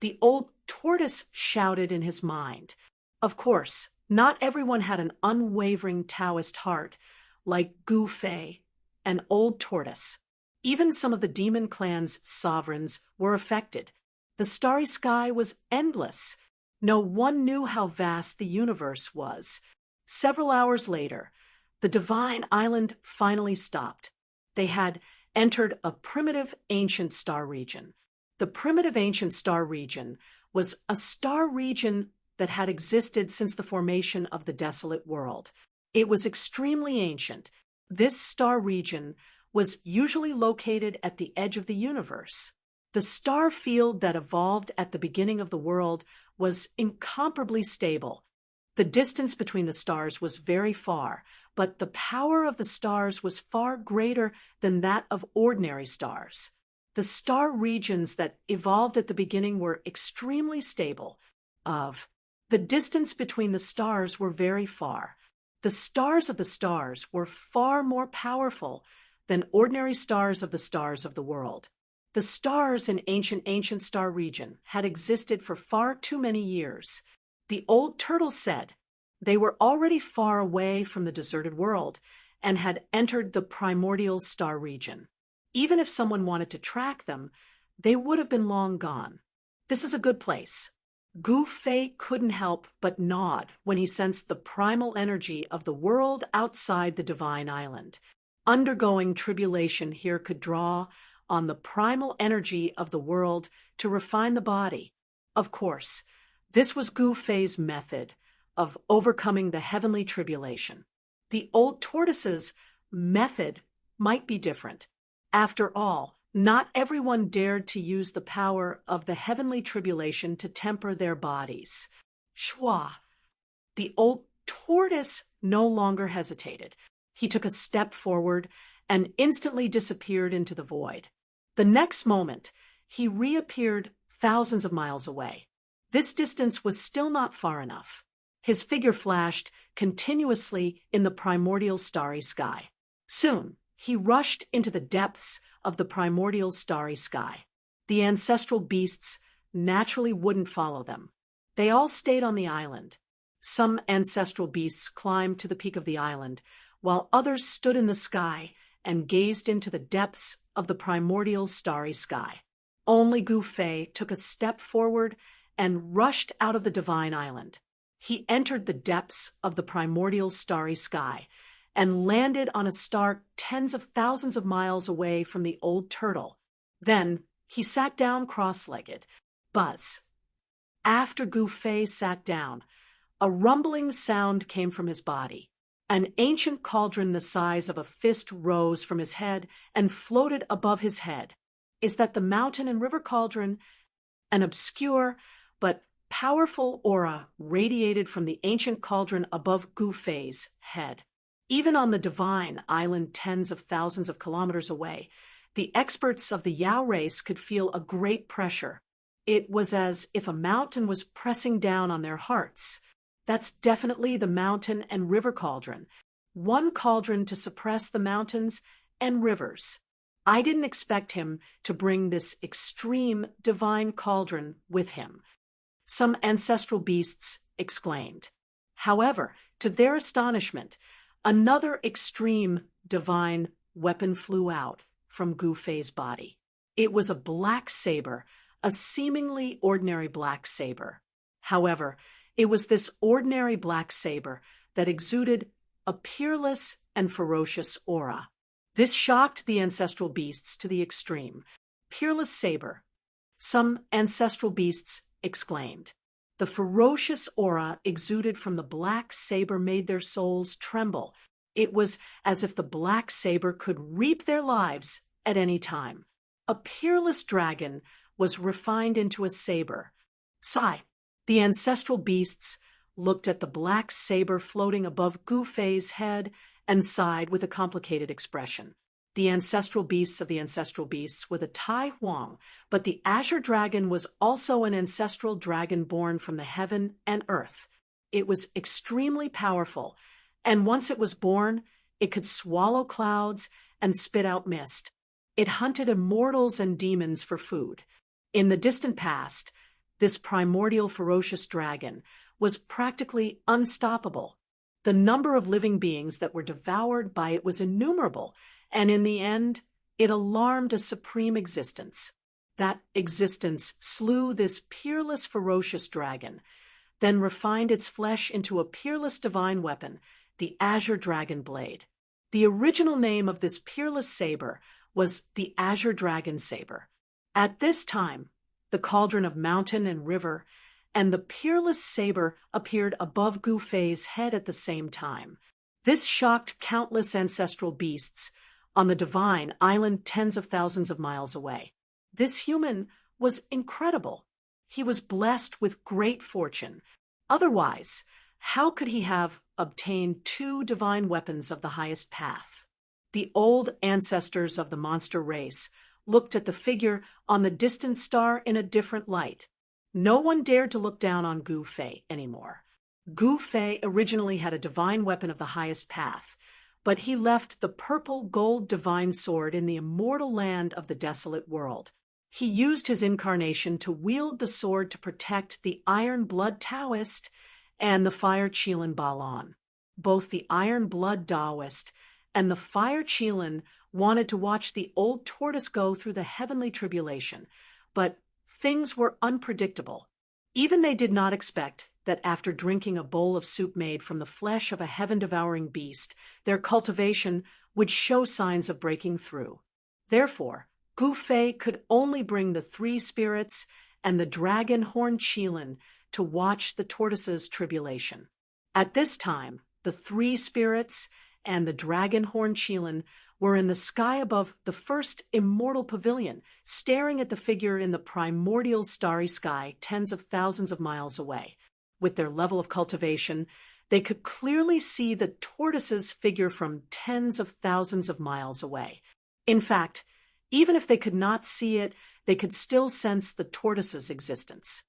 The old tortoise shouted in his mind. Of course, not everyone had an unwavering Taoist heart like Gu Fei, an old tortoise. Even some of the demon clan's sovereigns were affected. The starry sky was endless. No one knew how vast the universe was. Several hours later, the divine island finally stopped. They had entered a primitive ancient star region. The primitive ancient star region was a star region that had existed since the formation of the desolate world. It was extremely ancient. This star region was usually located at the edge of the universe. The star field that evolved at the beginning of the world was incomparably stable. The distance between the stars was very far, but the power of the stars was far greater than that of ordinary stars. The star regions that evolved at the beginning were extremely stable. The distance between the stars were very far. The stars of the stars were far more powerful than ordinary stars of the world. The stars in ancient star region had existed for far too many years. The old turtle said they were already far away from the deserted world and had entered the primordial star region. Even if someone wanted to track them, they would have been long gone. This is a good place. Gu Fei couldn't help but nod when he sensed the primal energy of the world outside the divine island. Undergoing tribulation here could draw on the primal energy of the world to refine the body. Of course, this was Gu Fei's method of overcoming the heavenly tribulation. The old tortoise's method might be different. After all, not everyone dared to use the power of the heavenly tribulation to temper their bodies. Shua. The old tortoise no longer hesitated. He took a step forward and instantly disappeared into the void. The next moment, he reappeared thousands of miles away. This distance was still not far enough. His figure flashed continuously in the primordial starry sky. Soon, he rushed into the depths of the primordial starry sky. The ancestral beasts naturally wouldn't follow them. They all stayed on the island. Some ancestral beasts climbed to the peak of the island, while others stood in the sky and gazed into the depths of the primordial starry sky. Only Gu Fei took a step forward and rushed out of the divine island. He entered the depths of the primordial starry sky and landed on a star tens of thousands of miles away from the old turtle. Then he sat down cross-legged. Buzz. After Gouffé sat down, a rumbling sound came from his body. An ancient cauldron the size of a fist rose from his head and floated above his head. Is that the mountain and river cauldron? An obscure but powerful aura radiated from the ancient cauldron above Gouffé's head. Even on the divine island tens of thousands of kilometers away, the experts of the Yao race could feel a great pressure. It was as if a mountain was pressing down on their hearts. That's definitely the mountain and river cauldron. One cauldron to suppress the mountains and rivers. I didn't expect him to bring this extreme divine cauldron with him, some ancestral beasts exclaimed. However, to their astonishment, another extreme divine weapon flew out from Gouffé's body. It was a black saber, a seemingly ordinary black saber. However, it was this ordinary black saber that exuded a peerless and ferocious aura. This shocked the ancestral beasts to the extreme. Peerless saber, some ancestral beasts exclaimed. The ferocious aura exuded from the black saber made their souls tremble. It was as if the black saber could reap their lives at any time. A peerless dragon was refined into a saber. Sigh. The ancestral beasts looked at the black saber floating above Gouffé's head and sighed with a complicated expression. The ancestral beasts of the ancestral beasts were the Tai Huang, but the azure dragon was also an ancestral dragon born from the heaven and earth. It was extremely powerful, and once it was born, it could swallow clouds and spit out mist. It hunted immortals and demons for food. In the distant past, this primordial ferocious dragon was practically unstoppable. The number of living beings that were devoured by it was innumerable, and in the end, it alarmed a supreme existence. That existence slew this peerless ferocious dragon, then refined its flesh into a peerless divine weapon, the azure dragon blade. The original name of this peerless saber was the azure dragon saber. At this time, the cauldron of mountain and river and the peerless saber appeared above Gouffé's head at the same time. This shocked countless ancestral beasts on the divine island tens of thousands of miles away. This human was incredible. He was blessed with great fortune. Otherwise, how could he have obtained two divine weapons of the highest path? The old ancestors of the monster race looked at the figure on the distant star in a different light. No one dared to look down on Gouffé anymore. Gouffé originally had a divine weapon of the highest path, but he left the purple gold divine sword in the immortal land of the desolate world. He used his incarnation to wield the sword to protect the Iron Blood Taoist and the Fire Qilin Balan. Both the Iron Blood Taoist and the Fire Qilin wanted to watch the old tortoise go through the heavenly tribulation, but things were unpredictable. Even they did not expect that after drinking a bowl of soup made from the flesh of a heaven-devouring beast, their cultivation would show signs of breaking through. Therefore, Gouffé could only bring the three spirits and the dragon horn Qilin to watch the tortoise's tribulation. At this time, the three spirits and the dragon horn Qilin were in the sky above the first immortal pavilion, staring at the figure in the primordial starry sky tens of thousands of miles away. With their level of cultivation, they could clearly see the tortoise's figure from tens of thousands of miles away. In fact, even if they could not see it, they could still sense the tortoise's existence.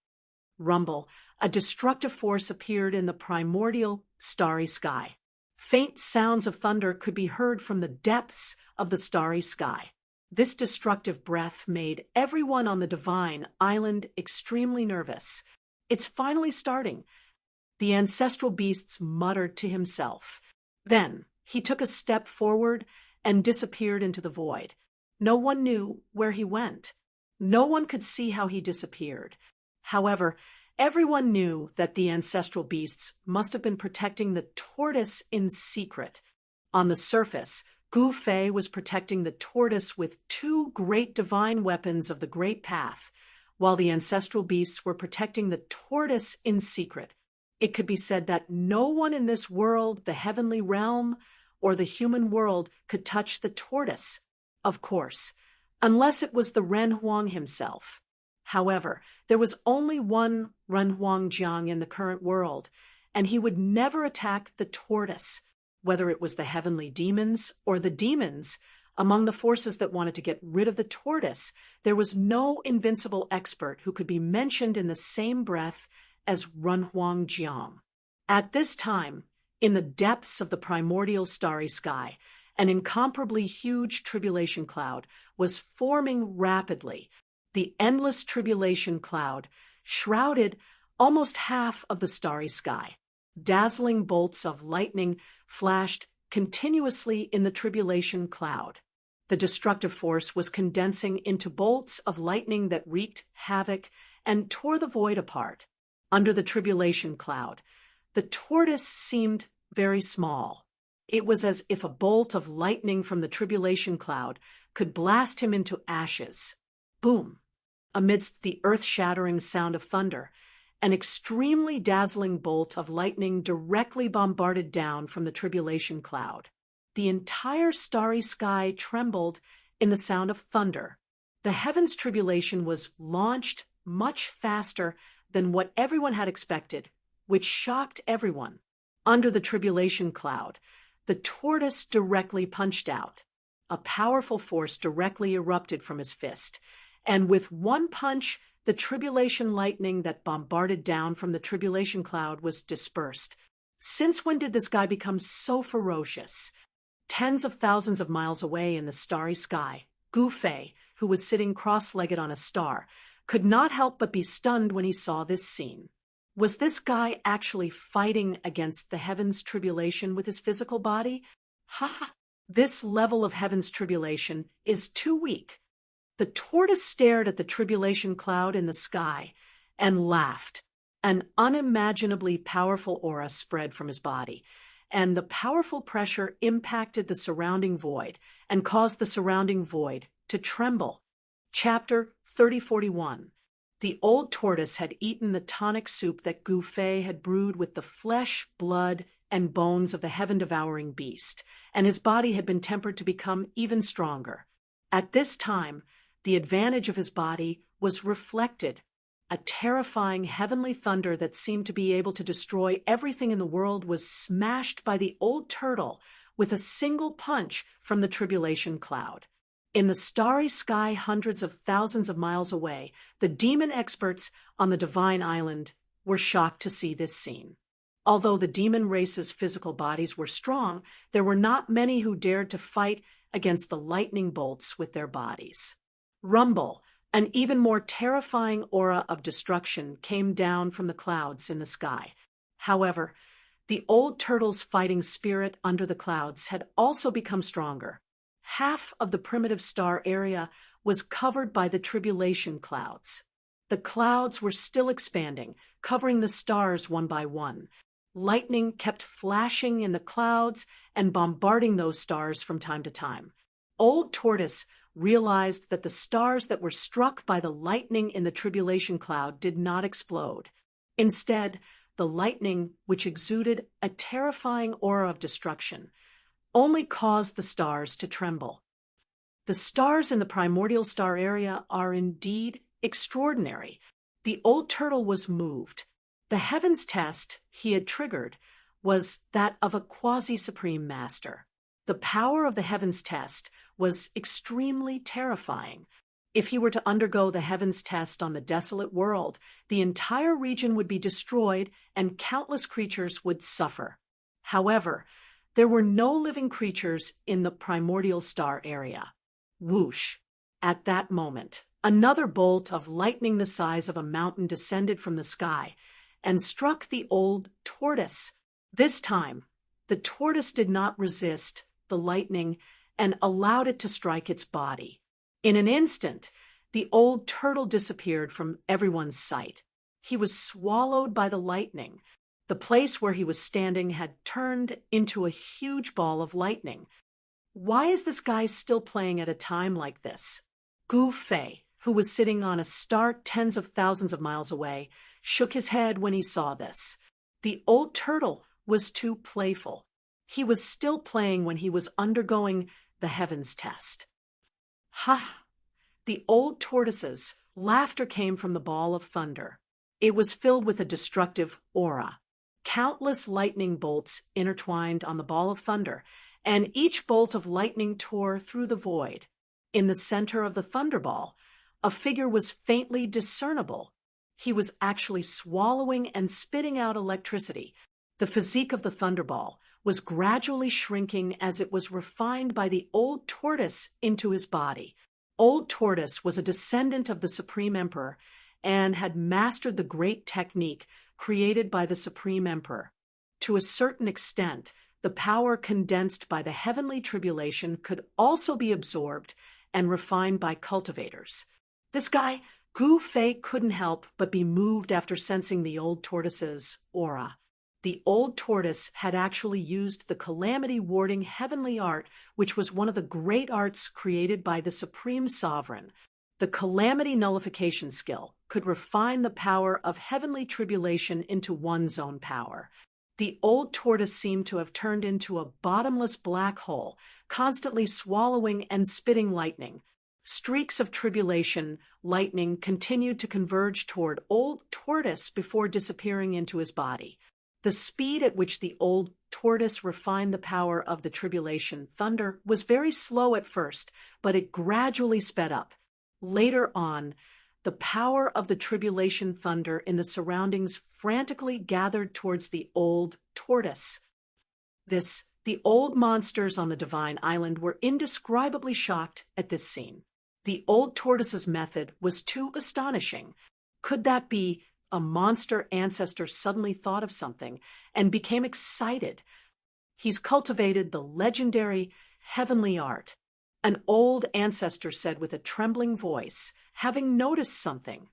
Rumble, a destructive force appeared in the primordial starry sky. Faint sounds of thunder could be heard from the depths of the starry sky. This destructive breath made everyone on the divine island extremely nervous. It's finally starting, the ancestral beasts muttered to himself. Then he took a step forward and disappeared into the void. No one knew where he went. No one could see how he disappeared. However, Everyone knew that the ancestral beasts must have been protecting the tortoise in secret. On the surface, Gu Fei was protecting the tortoise with two great divine weapons of the Great Path, while the ancestral beasts were protecting the tortoise in secret. It could be said that no one in this world, the heavenly realm, or the human world could touch the tortoise, of course, unless it was the Ren Huang himself. However, there was only one Ren Huangjiang in the current world, and he would never attack the tortoise, whether it was the heavenly demons or the demons. Among the forces that wanted to get rid of the tortoise, there was no invincible expert who could be mentioned in the same breath as Ren Huangjiang. At this time, in the depths of the primordial starry sky, an incomparably huge tribulation cloud was forming rapidly. The endless tribulation cloud shrouded almost half of the starry sky. Dazzling bolts of lightning flashed continuously in the tribulation cloud. The destructive force was condensing into bolts of lightning that wreaked havoc and tore the void apart. Under the tribulation cloud, the tortoise seemed very small. It was as if a bolt of lightning from the tribulation cloud could blast him into ashes. Boom! Amidst the earth-shattering sound of thunder, an extremely dazzling bolt of lightning directly bombarded down from the tribulation cloud. The entire starry sky trembled in the sound of thunder. The heavens' tribulation was launched much faster than what everyone had expected, which shocked everyone. Under the tribulation cloud, the tortoise directly punched out. A powerful force directly erupted from his fist, and with one punch, the tribulation lightning that bombarded down from the tribulation cloud was dispersed. Since when did this guy become so ferocious? Tens of thousands of miles away in the starry sky, Gu Fei, who was sitting cross-legged on a star, could not help but be stunned when he saw this scene. Was this guy actually fighting against the heavens' tribulation with his physical body? Ha! This level of heavens' tribulation is too weak. The tortoise stared at the tribulation cloud in the sky and laughed. An unimaginably powerful aura spread from his body, and the powerful pressure impacted the surrounding void and caused the surrounding void to tremble. Chapter 3041. The old tortoise had eaten the tonic soup that Gu Fei had brewed with the flesh, blood, and bones of the heaven-devouring beast, and his body had been tempered to become even stronger. At this time, the advantage of his body was reflected. A terrifying heavenly thunder that seemed to be able to destroy everything in the world was smashed by the old turtle with a single punch from the tribulation cloud. In the starry sky hundreds of thousands of miles away, the demon experts on the Divine Island were shocked to see this scene. Although the demon race's physical bodies were strong, there were not many who dared to fight against the lightning bolts with their bodies. Rumble, an even more terrifying aura of destruction, came down from the clouds in the sky. However, the old turtle's fighting spirit under the clouds had also become stronger. Half of the primitive star area was covered by the tribulation clouds. The clouds were still expanding, covering the stars one by one. Lightning kept flashing in the clouds and bombarding those stars from time to time. Old Tortoise realized that the stars that were struck by the lightning in the tribulation cloud did not explode. Instead, the lightning, which exuded a terrifying aura of destruction, only caused the stars to tremble. The stars in the primordial star area are indeed extraordinary. The old turtle was moved. The heavens test he had triggered was that of a quasi-supreme master. The power of the heavens test was extremely terrifying. If he were to undergo the heavens test on the desolate world, the entire region would be destroyed and countless creatures would suffer. However, there were no living creatures in the primordial star area. Whoosh! At that moment, another bolt of lightning the size of a mountain descended from the sky and struck the old tortoise. This time, the tortoise did not resist the lightning and allowed it to strike its body. In an instant, the old turtle disappeared from everyone's sight. He was swallowed by the lightning. The place where he was standing had turned into a huge ball of lightning. Why is this guy still playing at a time like this? Gu Fei, who was sitting on a star tens of thousands of miles away, shook his head when he saw this. The old turtle was too playful. He was still playing when he was undergoing the heavens test. Ha! The old tortoise's laughter came from the ball of thunder. It was filled with a destructive aura. Countless lightning bolts intertwined on the ball of thunder, and each bolt of lightning tore through the void. In the center of the thunderball, a figure was faintly discernible. He was actually swallowing and spitting out electricity. The physique of the thunderball was gradually shrinking as it was refined by the old tortoise into his body. Old Tortoise was a descendant of the Supreme Emperor and had mastered the great technique created by the Supreme Emperor. To a certain extent, the power condensed by the heavenly tribulation could also be absorbed and refined by cultivators. This guy, Gu Fei, couldn't help but be moved after sensing the old tortoise's aura. The old tortoise had actually used the calamity-warding heavenly art, which was one of the great arts created by the Supreme Sovereign. The calamity nullification skill could refine the power of heavenly tribulation into one's own power. The old tortoise seemed to have turned into a bottomless black hole, constantly swallowing and spitting lightning. Streaks of tribulation, lightning continued to converge toward old tortoise before disappearing into his body. The speed at which the old tortoise refined the power of the tribulation thunder was very slow at first, but it gradually sped up. Later on, the power of the tribulation thunder in the surroundings frantically gathered towards the old tortoise. The old monsters on the divine island were indescribably shocked at this scene. The old tortoise's method was too astonishing. Could that be a monster ancestor suddenly thought of something and became excited? He's cultivated the legendary heavenly art. An old ancestor said with a trembling voice, having noticed something.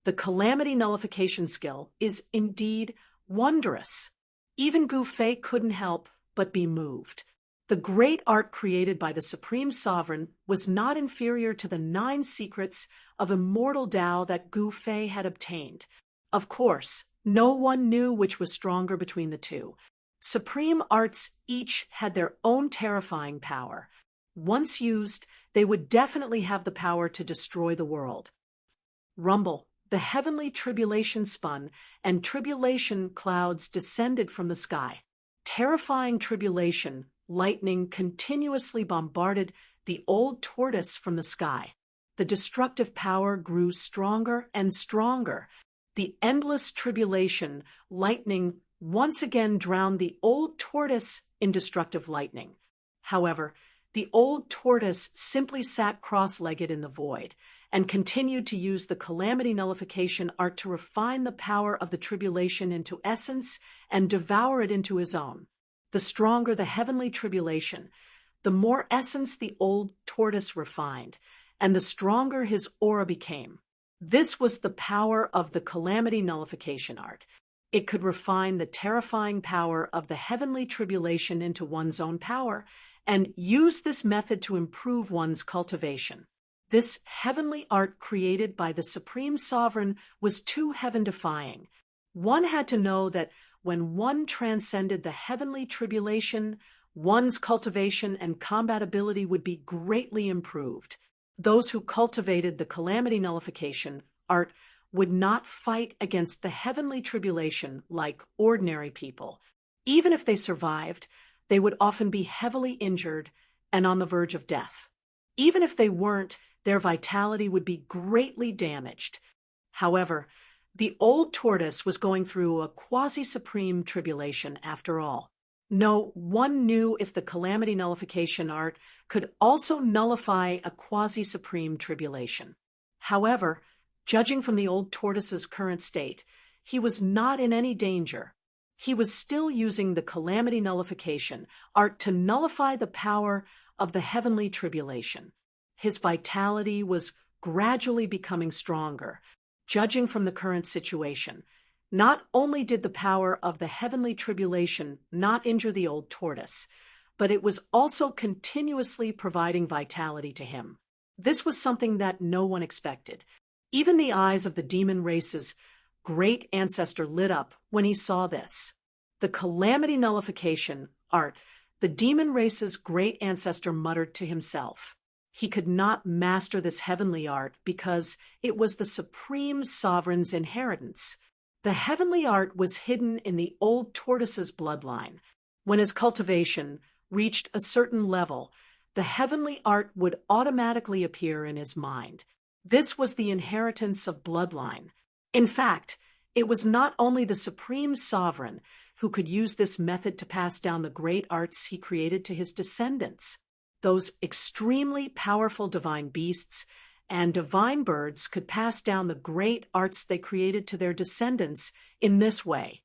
The calamity nullification skill is indeed wondrous. Even Gu Fei couldn't help but be moved. The great art created by the Supreme Sovereign was not inferior to the 9 secrets of immortal Tao that Gu Fei had obtained. Of course, no one knew which was stronger between the two. Supreme arts each had their own terrifying power. Once used, they would definitely have the power to destroy the world. Rumble, the heavenly tribulation spun, and tribulation clouds descended from the sky. Terrifying tribulation, lightning continuously bombarded the old tortoise from the sky. The destructive power grew stronger and stronger. The endless tribulation, lightning, once again drowned the old tortoise in destructive lightning. However, the old tortoise simply sat cross-legged in the void and continued to use the calamity nullification art to refine the power of the tribulation into essence and devour it into his own. The stronger the heavenly tribulation, the more essence the old tortoise refined, and the stronger his aura became. This was the power of the calamity nullification art. It could refine the terrifying power of the heavenly tribulation into one's own power, and use this method to improve one's cultivation. This heavenly art created by the Supreme Sovereign was too heaven-defying. One had to know that when one transcended the heavenly tribulation, one's cultivation and combat ability would be greatly improved. Those who cultivated the calamity nullification art would not fight against the heavenly tribulation like ordinary people. Even if they survived, they would often be heavily injured and on the verge of death. Even if they weren't, their vitality would be greatly damaged. However, the old tortoise was going through a quasi-supreme tribulation after all. No one knew if the calamity nullification art could also nullify a quasi-supreme tribulation. However, judging from the old tortoise's current state, he was not in any danger. He was still using the calamity nullification art to nullify the power of the heavenly tribulation. His vitality was gradually becoming stronger. judging from the current situation. Not only did the power of the heavenly tribulation not injure the old tortoise, but it was also continuously providing vitality to him. This was something that no one expected. Even the eyes of the demon race's great ancestor lit up when he saw this. The calamity nullification art, the demon race's great ancestor muttered to himself. He could not master this heavenly art because it was the supreme sovereign's inheritance. The heavenly art was hidden in the old tortoise's bloodline. When his cultivation reached a certain level, the heavenly art would automatically appear in his mind. This was the inheritance of bloodline. In fact, it was not only the supreme sovereign who could use this method to pass down the great arts he created to his descendants. Those extremely powerful divine beasts and divine birds could pass down the great arts they created to their descendants in this way.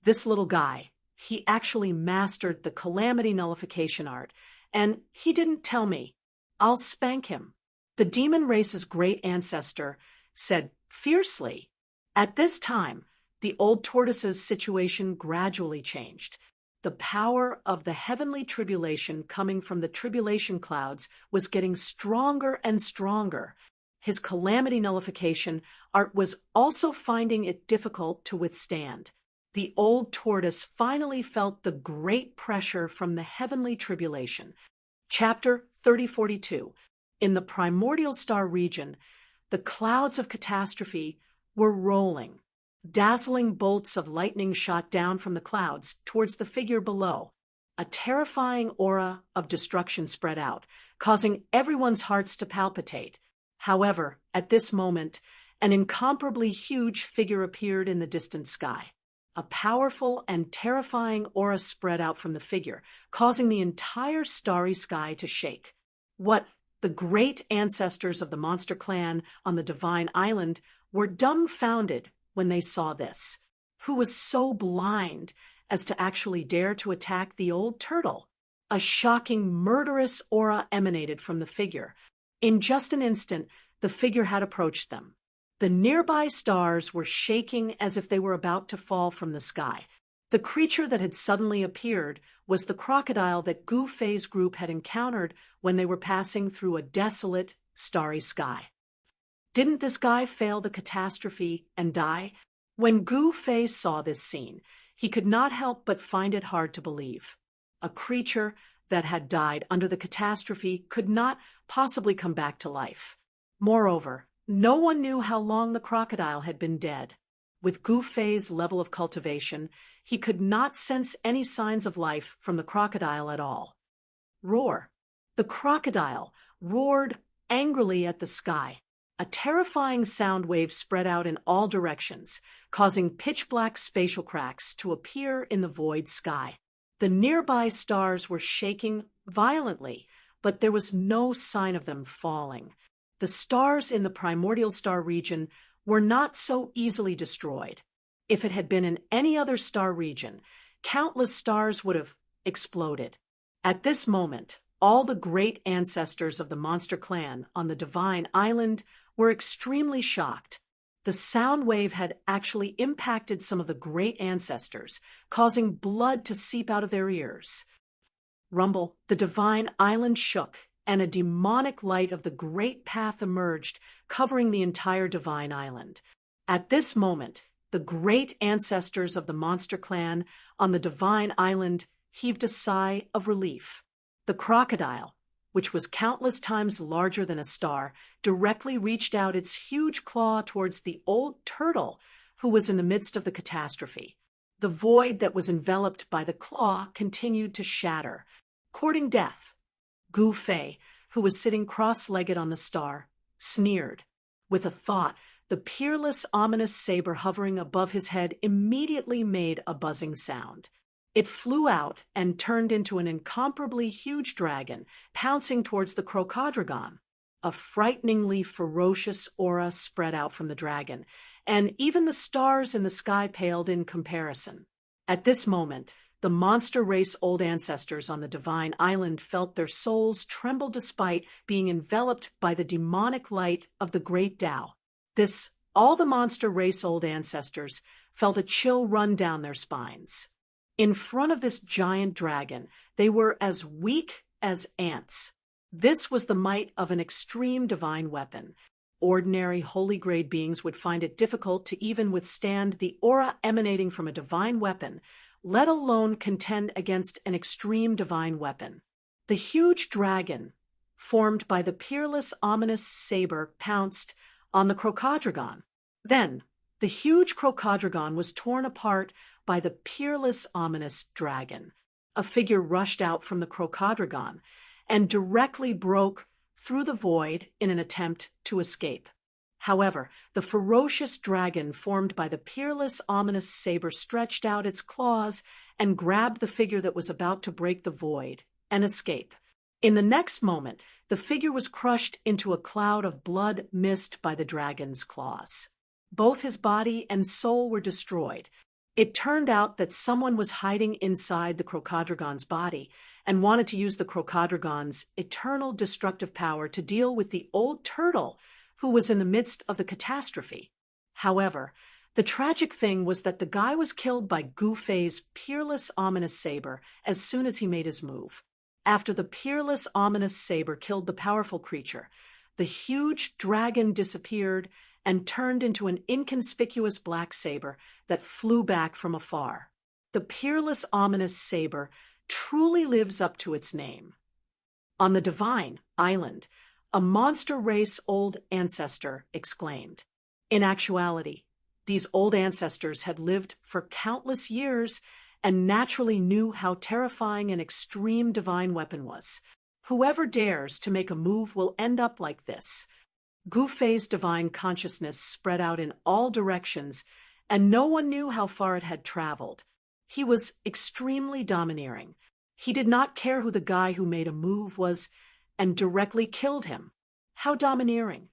This little guy, he actually mastered the calamity nullification art, and he didn't tell me. I'll spank him. The demon race's great ancestor said fiercely. At this time, the old tortoise's situation gradually changed. The power of the heavenly tribulation coming from the tribulation clouds was getting stronger and stronger. His calamity nullification art was also finding it difficult to withstand. The old tortoise finally felt the great pressure from the heavenly tribulation. Chapter 3042. In the primordial star region, the clouds of catastrophe were rolling. Dazzling bolts of lightning shot down from the clouds towards the figure below. A terrifying aura of destruction spread out, causing everyone's hearts to palpitate. However, at this moment, an incomparably huge figure appeared in the distant sky. A powerful and terrifying aura spread out from the figure, causing the entire starry sky to shake. What the great ancestors of the monster clan on the Divine Island were dumbfounded when they saw this. Who was so blind as to actually dare to attack the old turtle? A shocking, murderous aura emanated from the figure. In just an instant, the figure had approached them. The nearby stars were shaking as if they were about to fall from the sky. The creature that had suddenly appeared was the crocodile that Gu Fei's group had encountered when they were passing through a desolate, starry sky. Didn't this guy fail the catastrophe and die? When Gu Fei saw this scene, he could not help but find it hard to believe. A creature that had died under the catastrophe could not possibly come back to life. Moreover, no one knew how long the crocodile had been dead. With Gu Fei's level of cultivation, he could not sense any signs of life from the crocodile at all. Roar. The crocodile roared angrily at the sky. A terrifying sound wave spread out in all directions, causing pitch-black spatial cracks to appear in the void sky. The nearby stars were shaking violently, but there was no sign of them falling. The stars in the primordial star region were not so easily destroyed. If it had been in any other star region, countless stars would have exploded. At this moment, all the great ancestors of the monster clan on the Divine Island were extremely shocked. The sound wave had actually impacted some of the great ancestors, causing blood to seep out of their ears. Rumble, the Divine Island shook, and a demonic light of the great path emerged, covering the entire Divine Island. At this moment, the great ancestors of the monster clan on the Divine Island heaved a sigh of relief. The crocodile, which was countless times larger than a star, directly reached out its huge claw towards the old turtle who was in the midst of the catastrophe. The void that was enveloped by the claw continued to shatter, courting death. Gu Fei, who was sitting cross-legged on the star, sneered. With a thought, the peerless, ominous saber hovering above his head immediately made a buzzing sound. It flew out and turned into an incomparably huge dragon, pouncing towards the crocodragon. A frighteningly ferocious aura spread out from the dragon, and even the stars in the sky paled in comparison. At this moment, the monster race old ancestors on the Divine Island felt their souls tremble despite being enveloped by the demonic light of the great Tao. This All the monster race old ancestors felt a chill run down their spines. In front of this giant dragon, they were as weak as ants. This was the might of an extreme divine weapon. Ordinary holy grade beings would find it difficult to even withstand the aura emanating from a divine weapon, let alone contend against an extreme divine weapon. The huge dragon, formed by the peerless ominous saber, pounced on the Crocodragon. Then, the huge Crocodragon was torn apart by the peerless ominous dragon. A figure rushed out from the Crocodragon and directly broke through the void in an attempt to escape. However, the ferocious dragon formed by the peerless ominous saber stretched out its claws and grabbed the figure that was about to break the void and escape. In the next moment, the figure was crushed into a cloud of blood mist by the dragon's claws. Both his body and soul were destroyed. It turned out that someone was hiding inside the Crocodragon's body and wanted to use the Crocodragon's eternal destructive power to deal with the old turtle who was in the midst of the catastrophe. However, the tragic thing was that the guy was killed by Gu-Fei's peerless ominous saber as soon as he made his move. After the peerless ominous saber killed the powerful creature, the huge dragon disappeared and turned into an inconspicuous black saber that flew back from afar. The peerless ominous saber truly lives up to its name. On the divine island, a monster race old ancestor exclaimed. In actuality, these old ancestors had lived for countless years and naturally knew how terrifying an extreme divine weapon was. Whoever dares to make a move will end up like this. Gu-Fei's divine consciousness spread out in all directions, and no one knew how far it had traveled. He was extremely domineering. He did not care who the guy who made a move was and directly killed him. How domineering!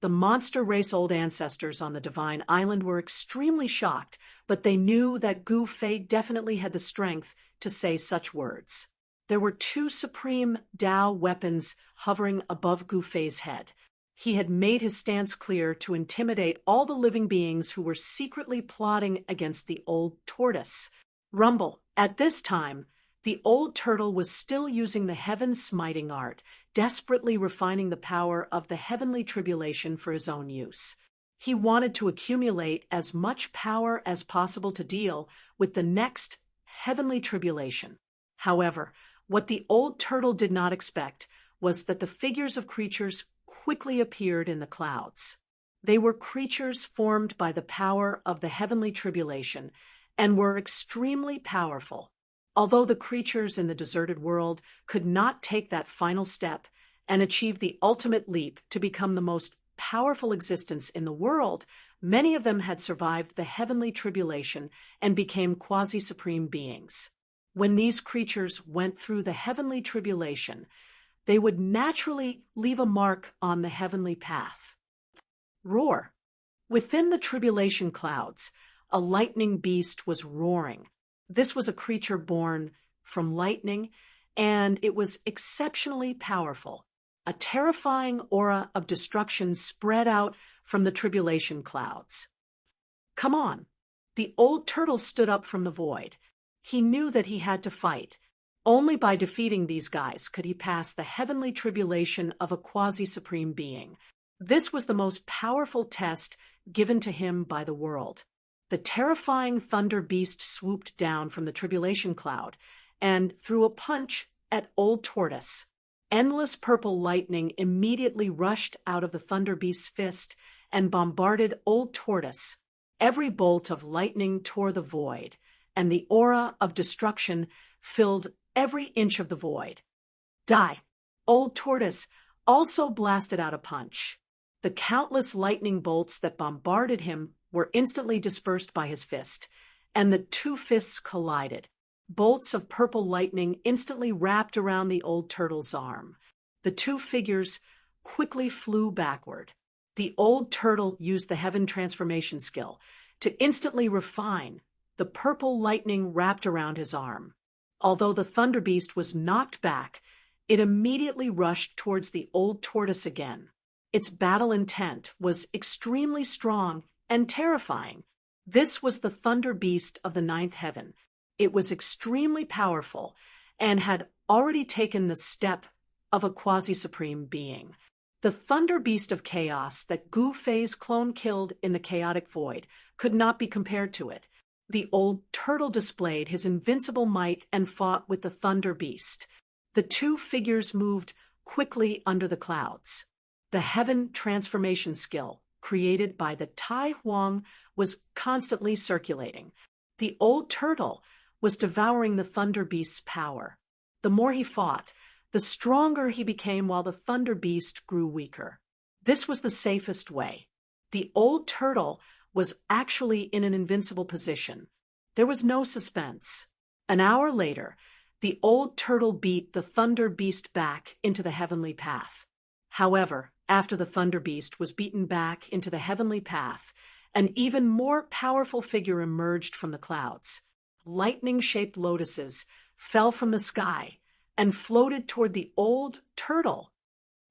The monster race old ancestors on the divine island were extremely shocked, but they knew that Gu-Fei definitely had the strength to say such words. There were two supreme Tao weapons hovering above Gu-Fei's head. He had made his stance clear to intimidate all the living beings who were secretly plotting against the old tortoise. Rumble. At this time, the old turtle was still using the heaven-smiting art, desperately refining the power of the heavenly tribulation for his own use. He wanted to accumulate as much power as possible to deal with the next heavenly tribulation. However, what the old turtle did not expect was that the figures of creatures quickly appeared in the clouds. They were creatures formed by the power of the heavenly tribulation and were extremely powerful. Although the creatures in the deserted world could not take that final step and achieve the ultimate leap to become the most powerful existence in the world, many of them had survived the heavenly tribulation and became quasi-supreme beings. When these creatures went through the heavenly tribulation, they would naturally leave a mark on the heavenly path. Roar. Within the tribulation clouds, a lightning beast was roaring. This was a creature born from lightning, and it was exceptionally powerful. A terrifying aura of destruction spread out from the tribulation clouds. Come on. The old turtle stood up from the void. He knew that he had to fight. Only by defeating these guys could he pass the heavenly tribulation of a quasi-supreme being. This was the most powerful test given to him by the world. The terrifying thunder beast swooped down from the tribulation cloud and threw a punch at old tortoise. Endless purple lightning immediately rushed out of the thunder beast's fist and bombarded old tortoise. Every bolt of lightning tore the void, and the aura of destruction filled every inch of the void. Die! Old tortoise also blasted out a punch. The countless lightning bolts that bombarded him were instantly dispersed by his fist, and the two fists collided. Bolts of purple lightning instantly wrapped around the old turtle's arm. The two figures quickly flew backward. The old turtle used the heaven transformation skill to instantly refine the purple lightning wrapped around his arm. Although the thunder beast was knocked back, it immediately rushed towards the old tortoise again. Its battle intent was extremely strong and terrifying. This was the thunder beast of the ninth heaven. It was extremely powerful and had already taken the step of a quasi-supreme being. The thunder beast of chaos that Gu Fei's clone killed in the chaotic void could not be compared to it. The old turtle displayed his invincible might and fought with the thunder beast. The two figures moved quickly under the clouds. The heaven transformation skill created by the Tai Huang was constantly circulating. The old turtle was devouring the thunder beast's power. The more he fought, the stronger he became while the thunder beast grew weaker. This was the safest way. The old turtle was actually in an invincible position. There was no suspense. An hour later, the old turtle beat the thunder beast back into the heavenly path. However, after the thunder beast was beaten back into the heavenly path, an even more powerful figure emerged from the clouds. Lightning-shaped lotuses fell from the sky and floated toward the old turtle.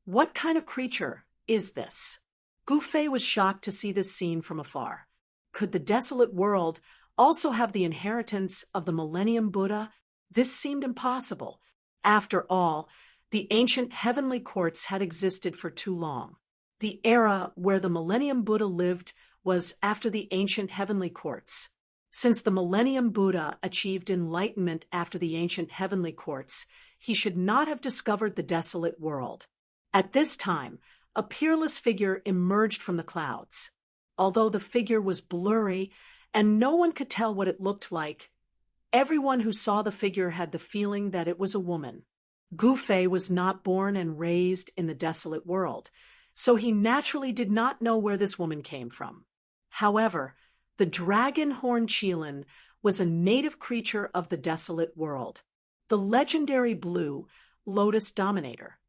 What kind of creature is this? Gu Fei was shocked to see this scene from afar. Could the desolate world also have the inheritance of the Millennium Buddha? This seemed impossible. After all, the ancient heavenly courts had existed for too long. The era where the Millennium Buddha lived was after the ancient heavenly courts. Since the Millennium Buddha achieved enlightenment after the ancient heavenly courts, he should not have discovered the desolate world. At this time, a peerless figure emerged from the clouds. Although the figure was blurry and no one could tell what it looked like, everyone who saw the figure had the feeling that it was a woman. Gu Fei was not born and raised in the desolate world, so he naturally did not know where this woman came from. However, the dragon horn Qilin was a native creature of the desolate world, the legendary blue lotus dominator.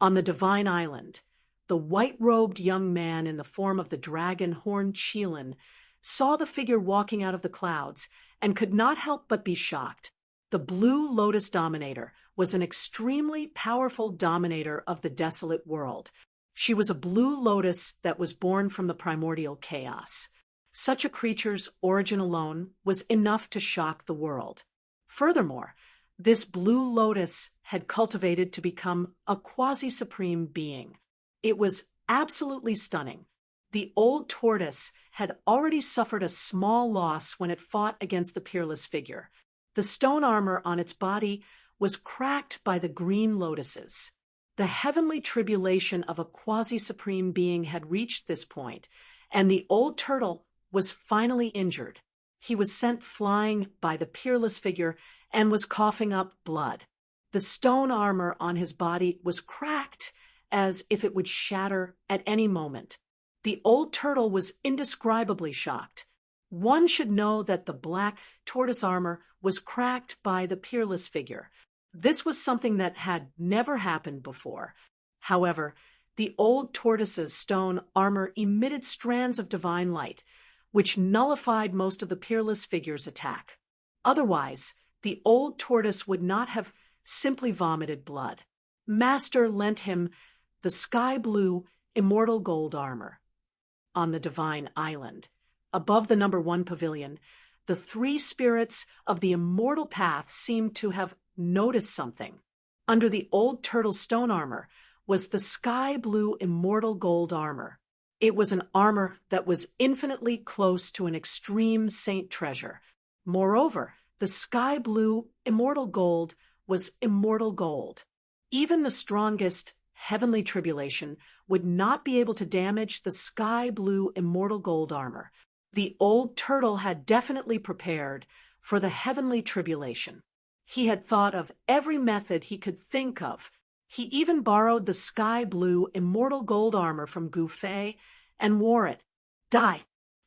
On the divine island, the white-robed young man in the form of the dragon horn Qilin saw the figure walking out of the clouds and could not help but be shocked. The blue lotus dominator was an extremely powerful dominator of the desolate world. She was a blue lotus that was born from the primordial chaos. Such a creature's origin alone was enough to shock the world. Furthermore, this blue lotus had cultivated to become a quasi-supreme being. It was absolutely stunning. The old tortoise had already suffered a small loss when it fought against the peerless figure. The stone armor on its body was cracked by the green lotuses. The heavenly tribulation of a quasi-supreme being had reached this point, and the old turtle was finally injured. He was sent flying by the peerless figure and was coughing up blood. The stone armor on his body was cracked as if it would shatter at any moment. The old turtle was indescribably shocked. One should know that the black tortoise armor was cracked by the peerless figure. This was something that had never happened before. However, the old tortoise's stone armor emitted strands of divine light, which nullified most of the peerless figure's attack. Otherwise, the old tortoise would not have simply vomited blood. Master lent him the sky-blue, immortal gold armor. On the divine island, above the number 1 pavilion, the 3 spirits of the immortal path seemed to have noticed something. Under the old turtle stone armor was the sky-blue immortal gold armor. It was an armor that was infinitely close to an extreme saint treasure. Moreover, the sky-blue immortal gold was immortal gold. Even the strongest heavenly tribulation would not be able to damage the sky-blue immortal gold armor. The old turtle had definitely prepared for the heavenly tribulation. He had thought of every method he could think of. He even borrowed the sky-blue immortal gold armor from Gu Fei and wore it.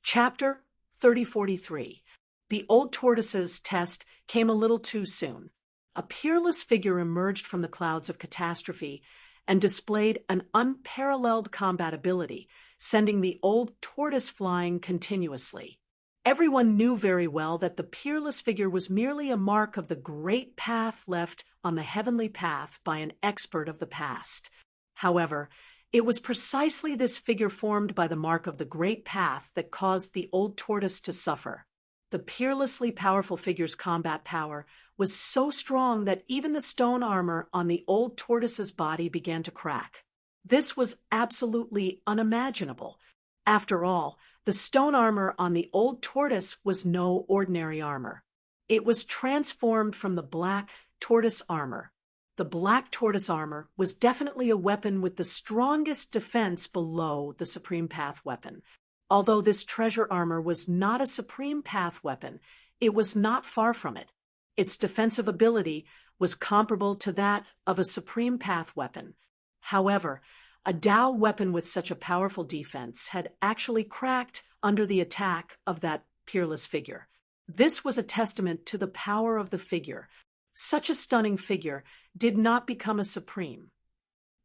Chapter 3043. The old tortoise's test came a little too soon. A peerless figure emerged from the clouds of catastrophe and displayed an unparalleled combat ability, sending the old tortoise flying continuously. Everyone knew very well that the peerless figure was merely a mark of the great path left on the heavenly path by an expert of the past. However, It was precisely this figure formed by the mark of the great path that caused the old tortoise to suffer. The peerlessly powerful figure's combat power was so strong that even the stone armor on the old tortoise's body began to crack. This was absolutely unimaginable. After all, the stone armor on the old tortoise was no ordinary armor. It was transformed from the black tortoise armor. The black tortoise armor was definitely a weapon with the strongest defense below the Supreme Path weapon. Although this treasure armor was not a Supreme Path weapon, it was not far from it. Its defensive ability was comparable to that of a Supreme Path weapon. However, a Tao weapon with such a powerful defense had actually cracked under the attack of that peerless figure. This was a testament to the power of the figure. Such a stunning figure did not become a supreme.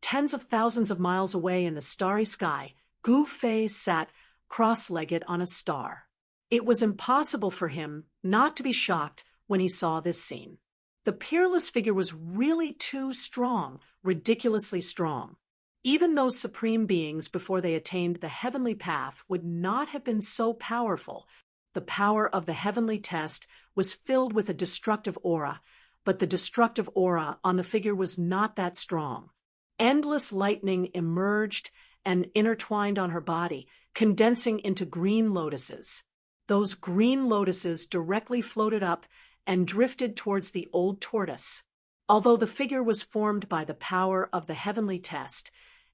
Tens of thousands of miles away in the starry sky, Gu Fei sat cross-legged on a star. It was impossible for him not to be shocked when he saw this scene. The peerless figure was really too strong, ridiculously strong. Even those supreme beings before they attained the heavenly path would not have been so powerful. The power of the heavenly test was filled with a destructive aura, but the destructive aura on the figure was not that strong. Endless lightning emerged and intertwined on her body, condensing into green lotuses. Those green lotuses directly floated up and drifted towards the old tortoise. Although the figure was formed by the power of the heavenly test,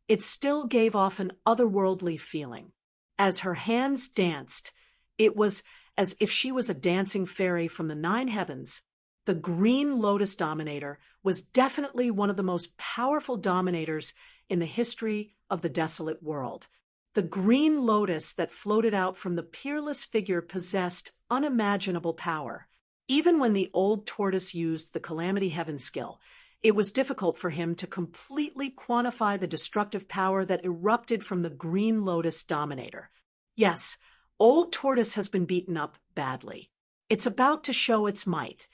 it still gave off an otherworldly feeling. As her hands danced, it was as if she was a dancing fairy from the 9 heavens. The Green Lotus Dominator was definitely one of the most powerful dominators in the history of the desolate world. The Green Lotus that floated out from the peerless figure possessed unimaginable power. Even when the old tortoise used the Calamity Heaven skill, it was difficult for him to completely quantify the destructive power that erupted from the Green Lotus Dominator. Yes, old tortoise has been beaten up badly. It's about to show its might.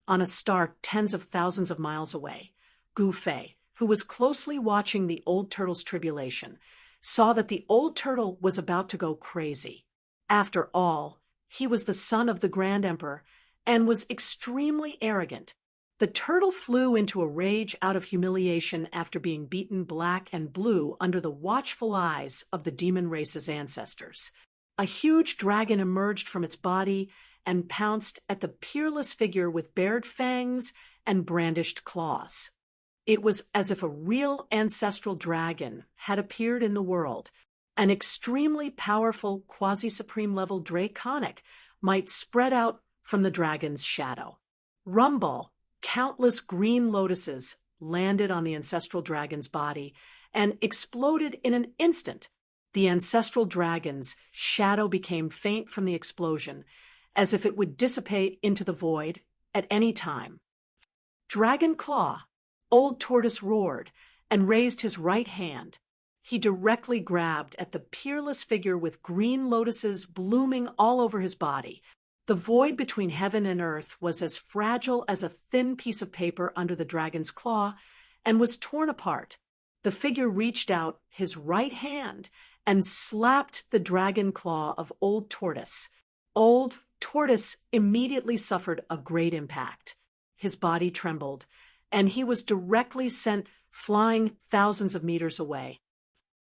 On a star tens of thousands of miles away, Gu Fei, who was closely watching the old turtle's tribulation, saw that the old turtle was about to go crazy. After all, he was the son of the Grand Emperor and was extremely arrogant. The turtle flew into a rage out of humiliation after being beaten black and blue under the watchful eyes of the demon race's ancestors. A huge dragon emerged from its body and pounced at the peerless figure with bared fangs and brandished claws. It was as if a real ancestral dragon had appeared in the world. An extremely powerful quasi-supreme level draconic might spread out from the dragon's shadow. Rumble, countless green lotuses landed on the ancestral dragon's body and exploded in an instant. The ancestral dragon's shadow became faint from the explosion, as if it would dissipate into the void at any time. Dragon Claw, old tortoise roared and raised his right hand. He directly grabbed at the peerless figure with green lotuses blooming all over his body. The void between heaven and earth was as fragile as a thin piece of paper under the dragon's claw and was torn apart. The figure reached out his right hand and slapped the dragon claw of old tortoise. Old tortoise immediately suffered a great impact. His body trembled, and he was directly sent flying thousands of meters away.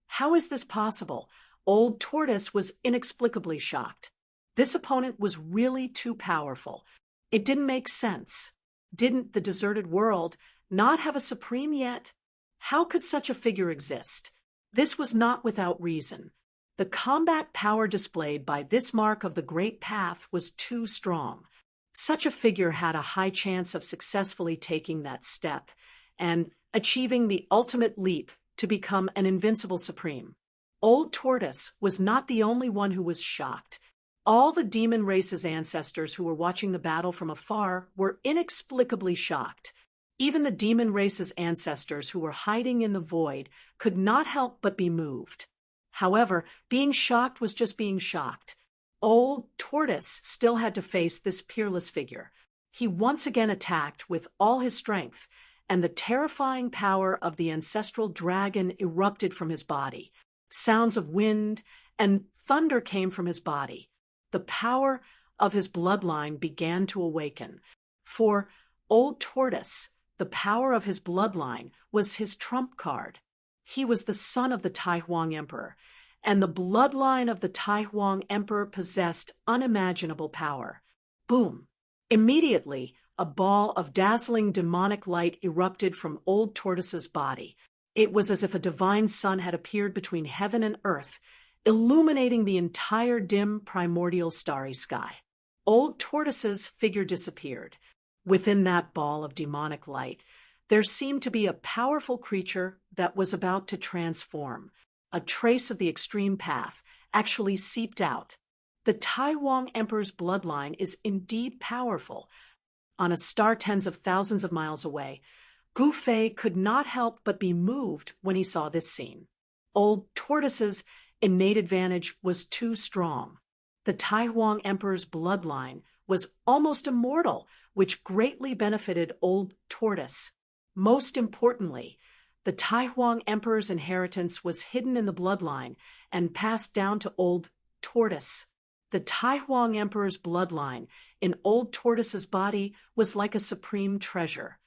How is this possible? Old tortoise was inexplicably shocked. This opponent was really too powerful. It didn't make sense. Didn't the deserted world not have a supreme yet? How could such a figure exist? This was not without reason. The combat power displayed by this mark of the Great Path was too strong. Such a figure had a high chance of successfully taking that step and achieving the ultimate leap to become an invincible supreme. Old Tortoise was not the only one who was shocked. All the demon race's ancestors who were watching the battle from afar were inexplicably shocked. Even the demon race's ancestors who were hiding in the void could not help but be moved. However, being shocked was just being shocked. Old Tortoise still had to face this peerless figure. He once again attacked with all his strength, and the terrifying power of the ancestral dragon erupted from his body. Sounds of wind and thunder came from his body. The power of his bloodline began to awaken. For Old Tortoise, the power of his bloodline was his trump card. He was the son of the Tai Huang Emperor, and the bloodline of the Tai Huang Emperor possessed unimaginable power. Boom! Immediately, a ball of dazzling demonic light erupted from Old Tortoise's body. It was as if a divine sun had appeared between heaven and earth, illuminating the entire dim primordial starry sky. Old Tortoise's figure disappeared. Within that ball of demonic light, there seemed to be a powerful creature that was about to transform. A trace of the extreme path actually seeped out. The Tai Huang Emperor's bloodline is indeed powerful. On a star tens of thousands of miles away, Gu Fei could not help but be moved when he saw this scene. Old Tortoise's innate advantage was too strong. The Tai Huang Emperor's bloodline was almost immortal, which greatly benefited Old Tortoise. Most importantly, the Tai Huang Emperor's inheritance was hidden in the bloodline and passed down to Old Tortoise. The Tai Huang Emperor's bloodline in Old Tortoise's body was like a supreme treasure.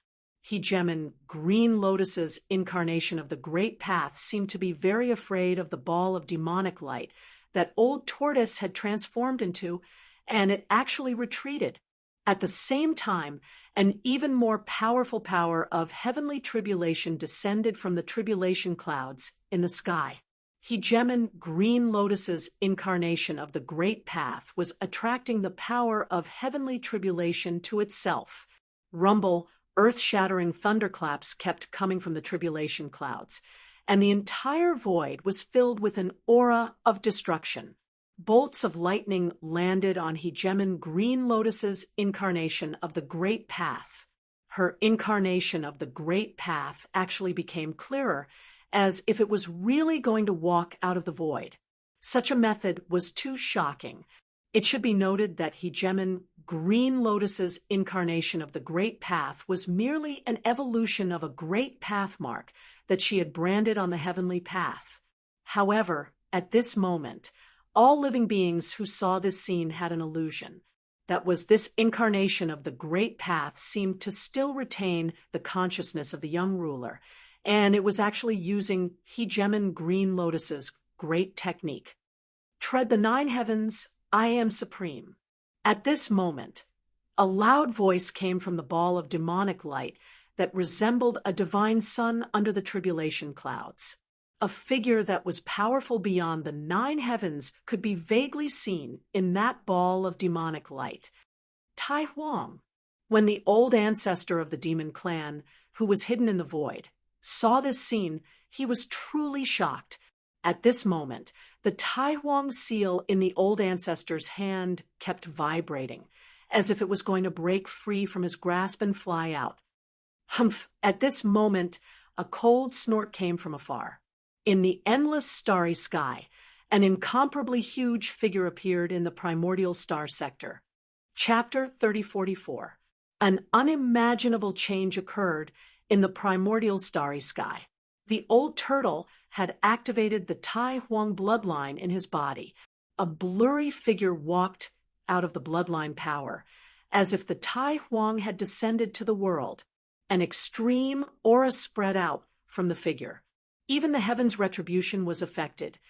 Hegemon Green Lotus's incarnation of the Great Path seemed to be very afraid of the ball of demonic light that Old Tortoise had transformed into, and it actually retreated. At the same time, an even more powerful power of heavenly tribulation descended from the tribulation clouds in the sky. Hegemon Green Lotus's incarnation of the Great Path was attracting the power of heavenly tribulation to itself. Rumble, earth-shattering thunderclaps kept coming from the tribulation clouds, and the entire void was filled with an aura of destruction. Bolts of lightning landed on Hegemon Green Lotus's incarnation of the Great Path. Her incarnation of the Great Path actually became clearer, as if it was really going to walk out of the void. Such a method was too shocking. It should be noted that Hegemon Green Lotus's incarnation of the Great Path was merely an evolution of a Great Path mark that she had branded on the heavenly path. However, at this moment, all living beings who saw this scene had an illusion. That was, this incarnation of the Great Path seemed to still retain the consciousness of the young ruler, and it was actually using Hegemon Green Lotus's great technique. Tread the 9 heavens, I am supreme. At this moment, a loud voice came from the ball of demonic light that resembled a divine sun under the tribulation clouds. A figure that was powerful beyond the 9 heavens could be vaguely seen in that ball of demonic light. Tai Huang. When the old ancestor of the demon clan, who was hidden in the void, saw this scene, he was truly shocked. At this moment, the Tai Huang seal in the old ancestor's hand kept vibrating, as if it was going to break free from his grasp and fly out. Humph! At this moment, a cold snort came from afar. In the endless starry sky, an incomparably huge figure appeared in the primordial star sector. Chapter 3044. An unimaginable change occurred in the primordial starry sky. The old turtle had activated the Tai Huang bloodline in his body. A blurry figure walked out of the bloodline power, as if the Tai Huang had descended to the world. An extreme aura spread out from the figure. Even the heaven's retribution was affected,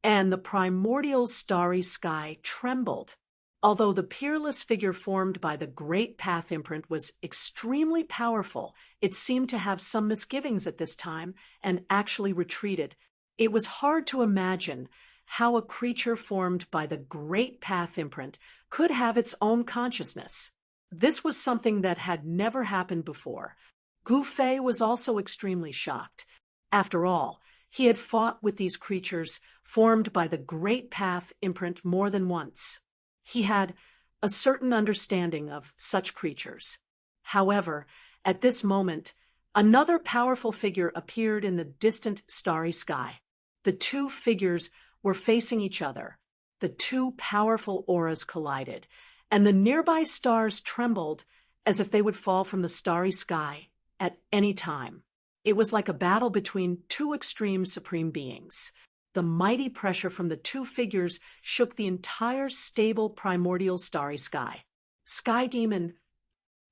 and the primordial starry sky trembled. Although the peerless figure formed by the Great Path imprint was extremely powerful, it seemed to have some misgivings at this time and actually retreated. It was hard to imagine how a creature formed by the Great Path imprint could have its own consciousness. This was something that had never happened before. Gu Fei was also extremely shocked. After all, he had fought with these creatures formed by the Great Path imprint more than once. He had a certain understanding of such creatures. However, at this moment, another powerful figure appeared in the distant starry sky. The two figures were facing each other. The two powerful auras collided, and the nearby stars trembled as if they would fall from the starry sky at any time. It was like a battle between two extreme supreme beings. The mighty pressure from the two figures shook the entire stable primordial starry sky. Sky Demon,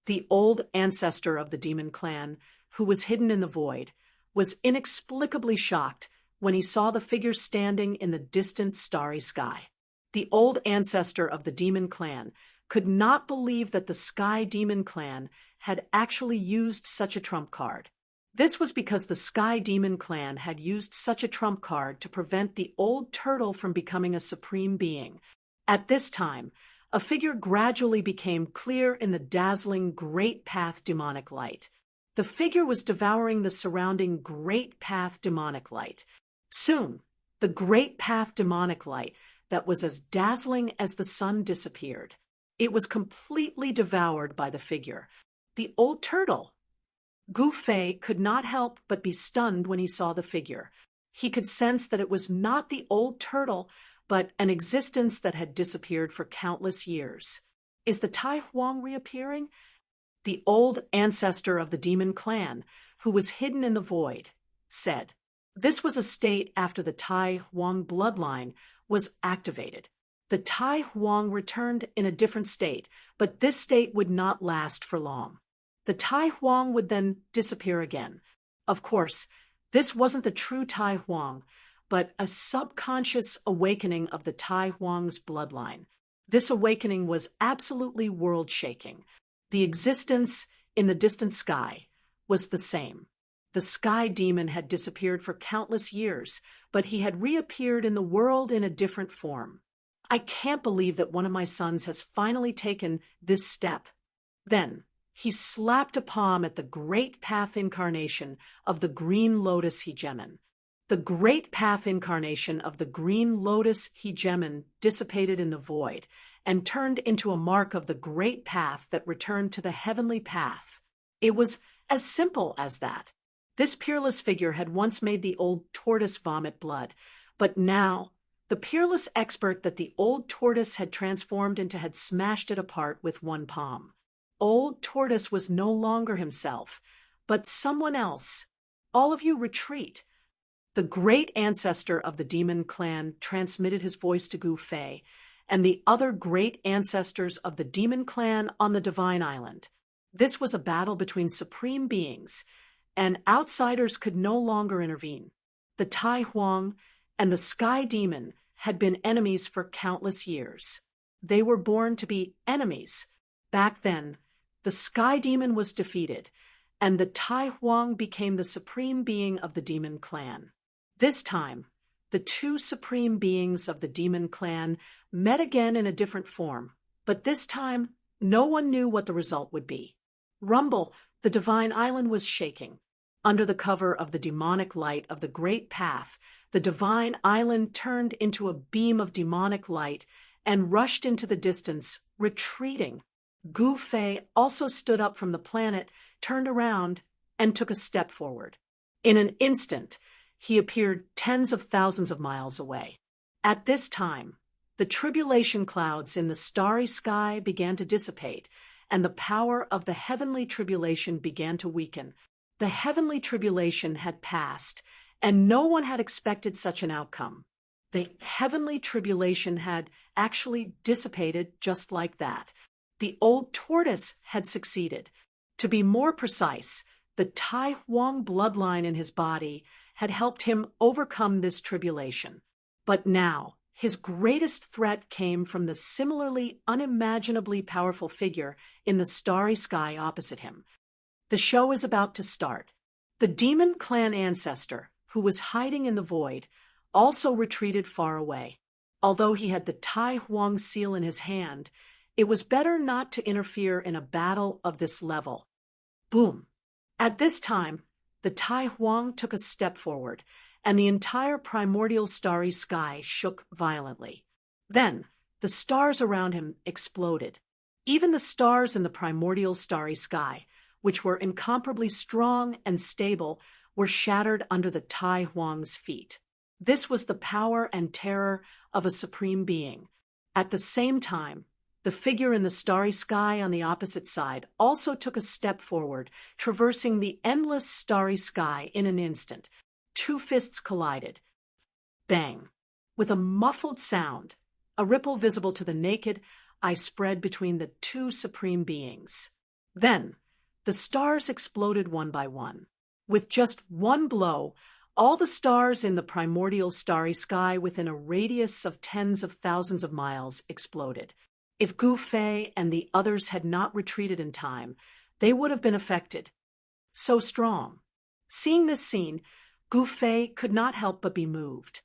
the old ancestor of the demon clan, who was hidden in the void, was inexplicably shocked when he saw the figure standing in the distant starry sky. The old ancestor of the demon clan could not believe that the Sky Demon clan had actually used such a trump card. This was because the Sky Demon clan had used such a trump card to prevent the old turtle from becoming a supreme being. At this time, a figure gradually became clear in the dazzling Great Path demonic light. The figure was devouring the surrounding Great Path demonic light. Soon, the Great Path demonic light that was as dazzling as the sun disappeared. It was completely devoured by the figure, the old turtle. Gu Fei could not help but be stunned when he saw the figure. He could sense that it was not the old turtle, but an existence that had disappeared for countless years. Is the Tai Huang reappearing? The old ancestor of the demon clan, who was hidden in the void, said. This was a state after the Tai Huang bloodline was activated. The Tai Huang returned in a different state, but this state would not last for long. The Tai Huang would then disappear again. Of course, this wasn't the true Tai Huang, but a subconscious awakening of the Tai Huang's bloodline. This awakening was absolutely world-shaking. The existence in the distant sky was the same. The Sky Demon had disappeared for countless years, but he had reappeared in the world in a different form. I can't believe that one of my sons has finally taken this step. Then, he slapped a palm at the Great Path incarnation of the Green Lotus Hegemon. The Great Path incarnation of the Green Lotus Hegemon dissipated in the void and turned into a mark of the Great Path that returned to the heavenly path. It was as simple as that. This peerless figure had once made the old tortoise vomit blood, but now the peerless expert that the old tortoise had transformed into had smashed it apart with one palm. Old Tortoise was no longer himself, but someone else. All of you retreat. The great ancestor of the demon clan transmitted his voice to Gu Fei and the other great ancestors of the demon clan on the Divine Island. This was a battle between supreme beings, and outsiders could no longer intervene. The Tai Huang and the Sky Demon had been enemies for countless years. They were born to be enemies. Back then, the Sky Demon was defeated, and the Tai Huang became the supreme being of the demon clan. This time, the two supreme beings of the demon clan met again in a different form, but this time, no one knew what the result would be. Rumble, the Divine Island was shaking. Under the cover of the demonic light of the Great Path, the Divine Island turned into a beam of demonic light and rushed into the distance, retreating. Gu Fei also stood up from the planet, turned around, and took a step forward. In an instant, he appeared tens of thousands of miles away. At this time, the tribulation clouds in the starry sky began to dissipate, and the power of the heavenly tribulation began to weaken. The heavenly tribulation had passed, and no one had expected such an outcome. The heavenly tribulation had actually dissipated just like that. The old tortoise had succeeded. To be more precise, the Tai Huang bloodline in his body had helped him overcome this tribulation. But now, his greatest threat came from the similarly unimaginably powerful figure in the starry sky opposite him. The show is about to start. The demon clan ancestor, who was hiding in the void, also retreated far away. Although he had the Tai Huang seal in his hand, it was better not to interfere in a battle of this level. Boom! At this time, the Tai Huang took a step forward, and the entire primordial starry sky shook violently. Then, the stars around him exploded. Even the stars in the primordial starry sky, which were incomparably strong and stable, were shattered under the Tai Huang's feet. This was the power and terror of a supreme being. At the same time, The figure in the starry sky on the opposite side also took a step forward, traversing the endless starry sky in an instant. Two fists collided. Bang! With a muffled sound, a ripple visible to the naked eye spread between the two supreme beings. Then, the stars exploded one by one. With just one blow, all the stars in the primordial starry sky within a radius of tens of thousands of miles exploded. If Gu Fei and the others had not retreated in time, they would have been affected. So strong. Seeing this scene, Gu Fei could not help but be moved.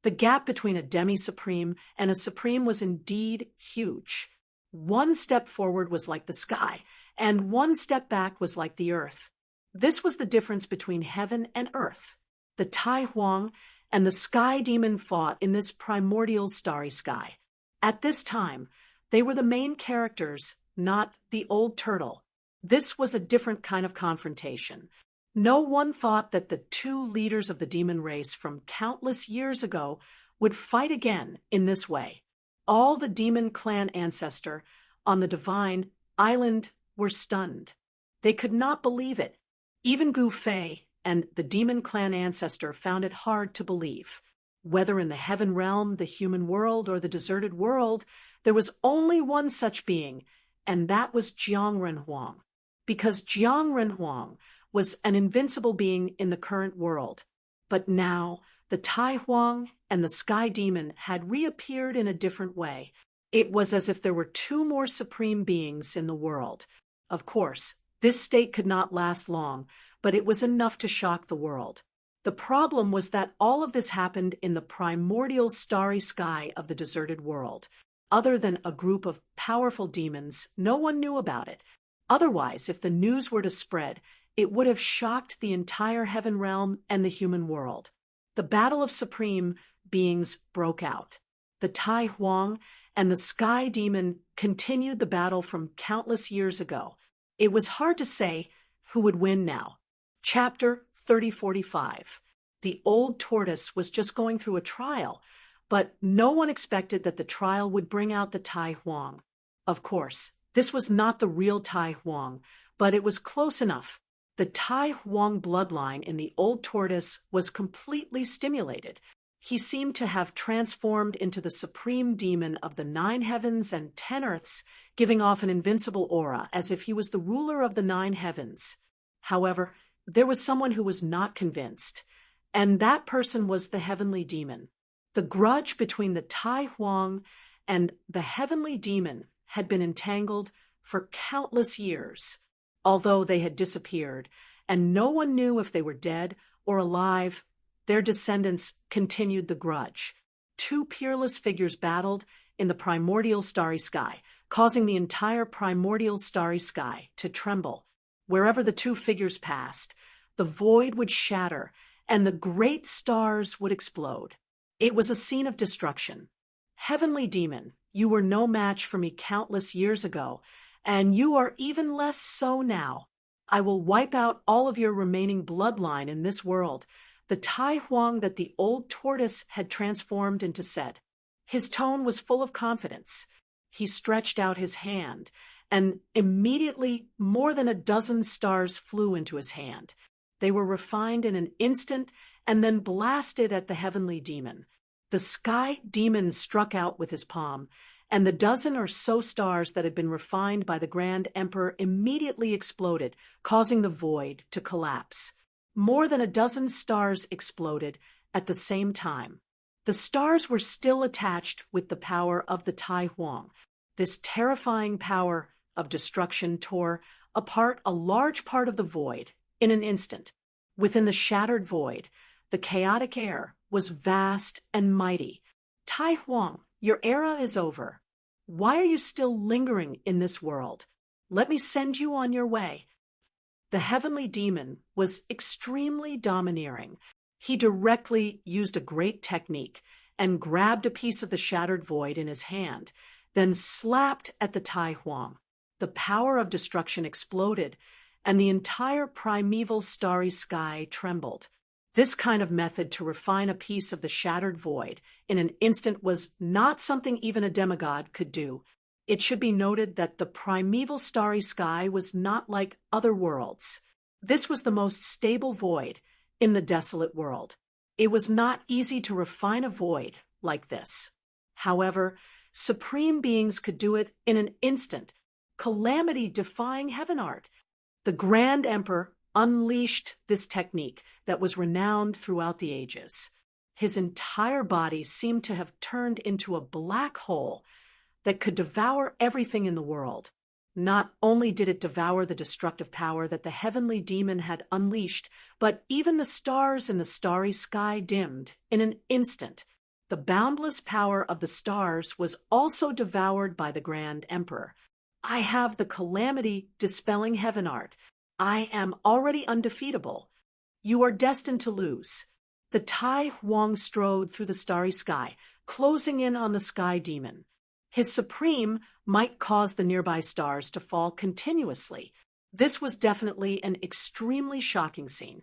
The gap between a demi-supreme and a supreme was indeed huge. One step forward was like the sky, and one step back was like the earth. This was the difference between heaven and earth. The Tai Huang and the sky demon fought in this primordial starry sky. At this time, they were the main characters, not the old turtle. This was a different kind of confrontation. No one thought that the two leaders of the demon race from countless years ago would fight again in this way. All the demon clan ancestors on the divine island were stunned. They could not believe it. Even Gu Fei and the demon clan ancestor found it hard to believe. Whether in the heaven realm, the human world, or the deserted world, there was only one such being, and that was Jiang Renhuang. Because Jiang Renhuang was an invincible being in the current world. But now, the Tai Huang and the Sky Demon had reappeared in a different way. It was as if there were two more supreme beings in the world. Of course, this state could not last long, but it was enough to shock the world. The problem was that all of this happened in the primordial starry sky of the deserted world. Other than a group of powerful demons, no one knew about it. Otherwise, if the news were to spread, it would have shocked the entire heaven realm and the human world. The battle of supreme beings broke out. The Tai Huang and the Sky Demon continued the battle from countless years ago. It was hard to say who would win now. Chapter 3045. The old tortoise was just going through a trial, but no one expected that the trial would bring out the Tai Huang. Of course, this was not the real Tai Huang, but it was close enough. The Tai Huang bloodline in the old tortoise was completely stimulated. He seemed to have transformed into the supreme demon of the 9 heavens and 10 earths, giving off an invincible aura as if he was the ruler of the 9 heavens. However, there was someone who was not convinced, and that person was the heavenly demon. The grudge between the Tai Huang and the heavenly demon had been entangled for countless years. Although they had disappeared, and no one knew if they were dead or alive, their descendants continued the grudge. Two peerless figures battled in the primordial starry sky, causing the entire primordial starry sky to tremble. Wherever the two figures passed, the void would shatter, and the great stars would explode. It was a scene of destruction. Heavenly demon, you were no match for me countless years ago, and you are even less so now. I will wipe out all of your remaining bloodline in this world. The Tai Huang that the old tortoise had transformed into said. His tone was full of confidence. He stretched out his hand, and immediately more than a dozen stars flew into his hand. They were refined in an instant and then blasted at the heavenly demon. The Sky Demon struck out with his palm, and the dozen or so stars that had been refined by the Grand Emperor immediately exploded, causing the void to collapse. More than a dozen stars exploded at the same time. The stars were still attached with the power of the Tai Huang. This terrifying power of destruction tore apart a large part of the void in an instant. Within the shattered void, the chaotic air was vast and mighty. Tai Huang, your era is over. Why are you still lingering in this world? Let me send you on your way. The heavenly demon was extremely domineering. He directly used a great technique and grabbed a piece of the shattered void in his hand, then slapped at the Tai Huang. The power of destruction exploded, and the entire primeval starry sky trembled. This kind of method to refine a piece of the shattered void in an instant was not something even a demigod could do. It should be noted that the primeval starry sky was not like other worlds. This was the most stable void in the desolate world. It was not easy to refine a void like this. However, supreme beings could do it in an instant, calamity-defying heaven art. The Grand Emperor unleashed this technique that was renowned throughout the ages. His entire body seemed to have turned into a black hole that could devour everything in the world. Not only did it devour the destructive power that the heavenly demon had unleashed, but even the stars in the starry sky dimmed in an instant. The boundless power of the stars was also devoured by the Grand Emperor. I have the calamity-dispelling heaven art. I am already undefeatable. You are destined to lose. The Tai Huang strode through the starry sky, closing in on the sky demon. His supreme might cause the nearby stars to fall continuously. This was definitely an extremely shocking scene.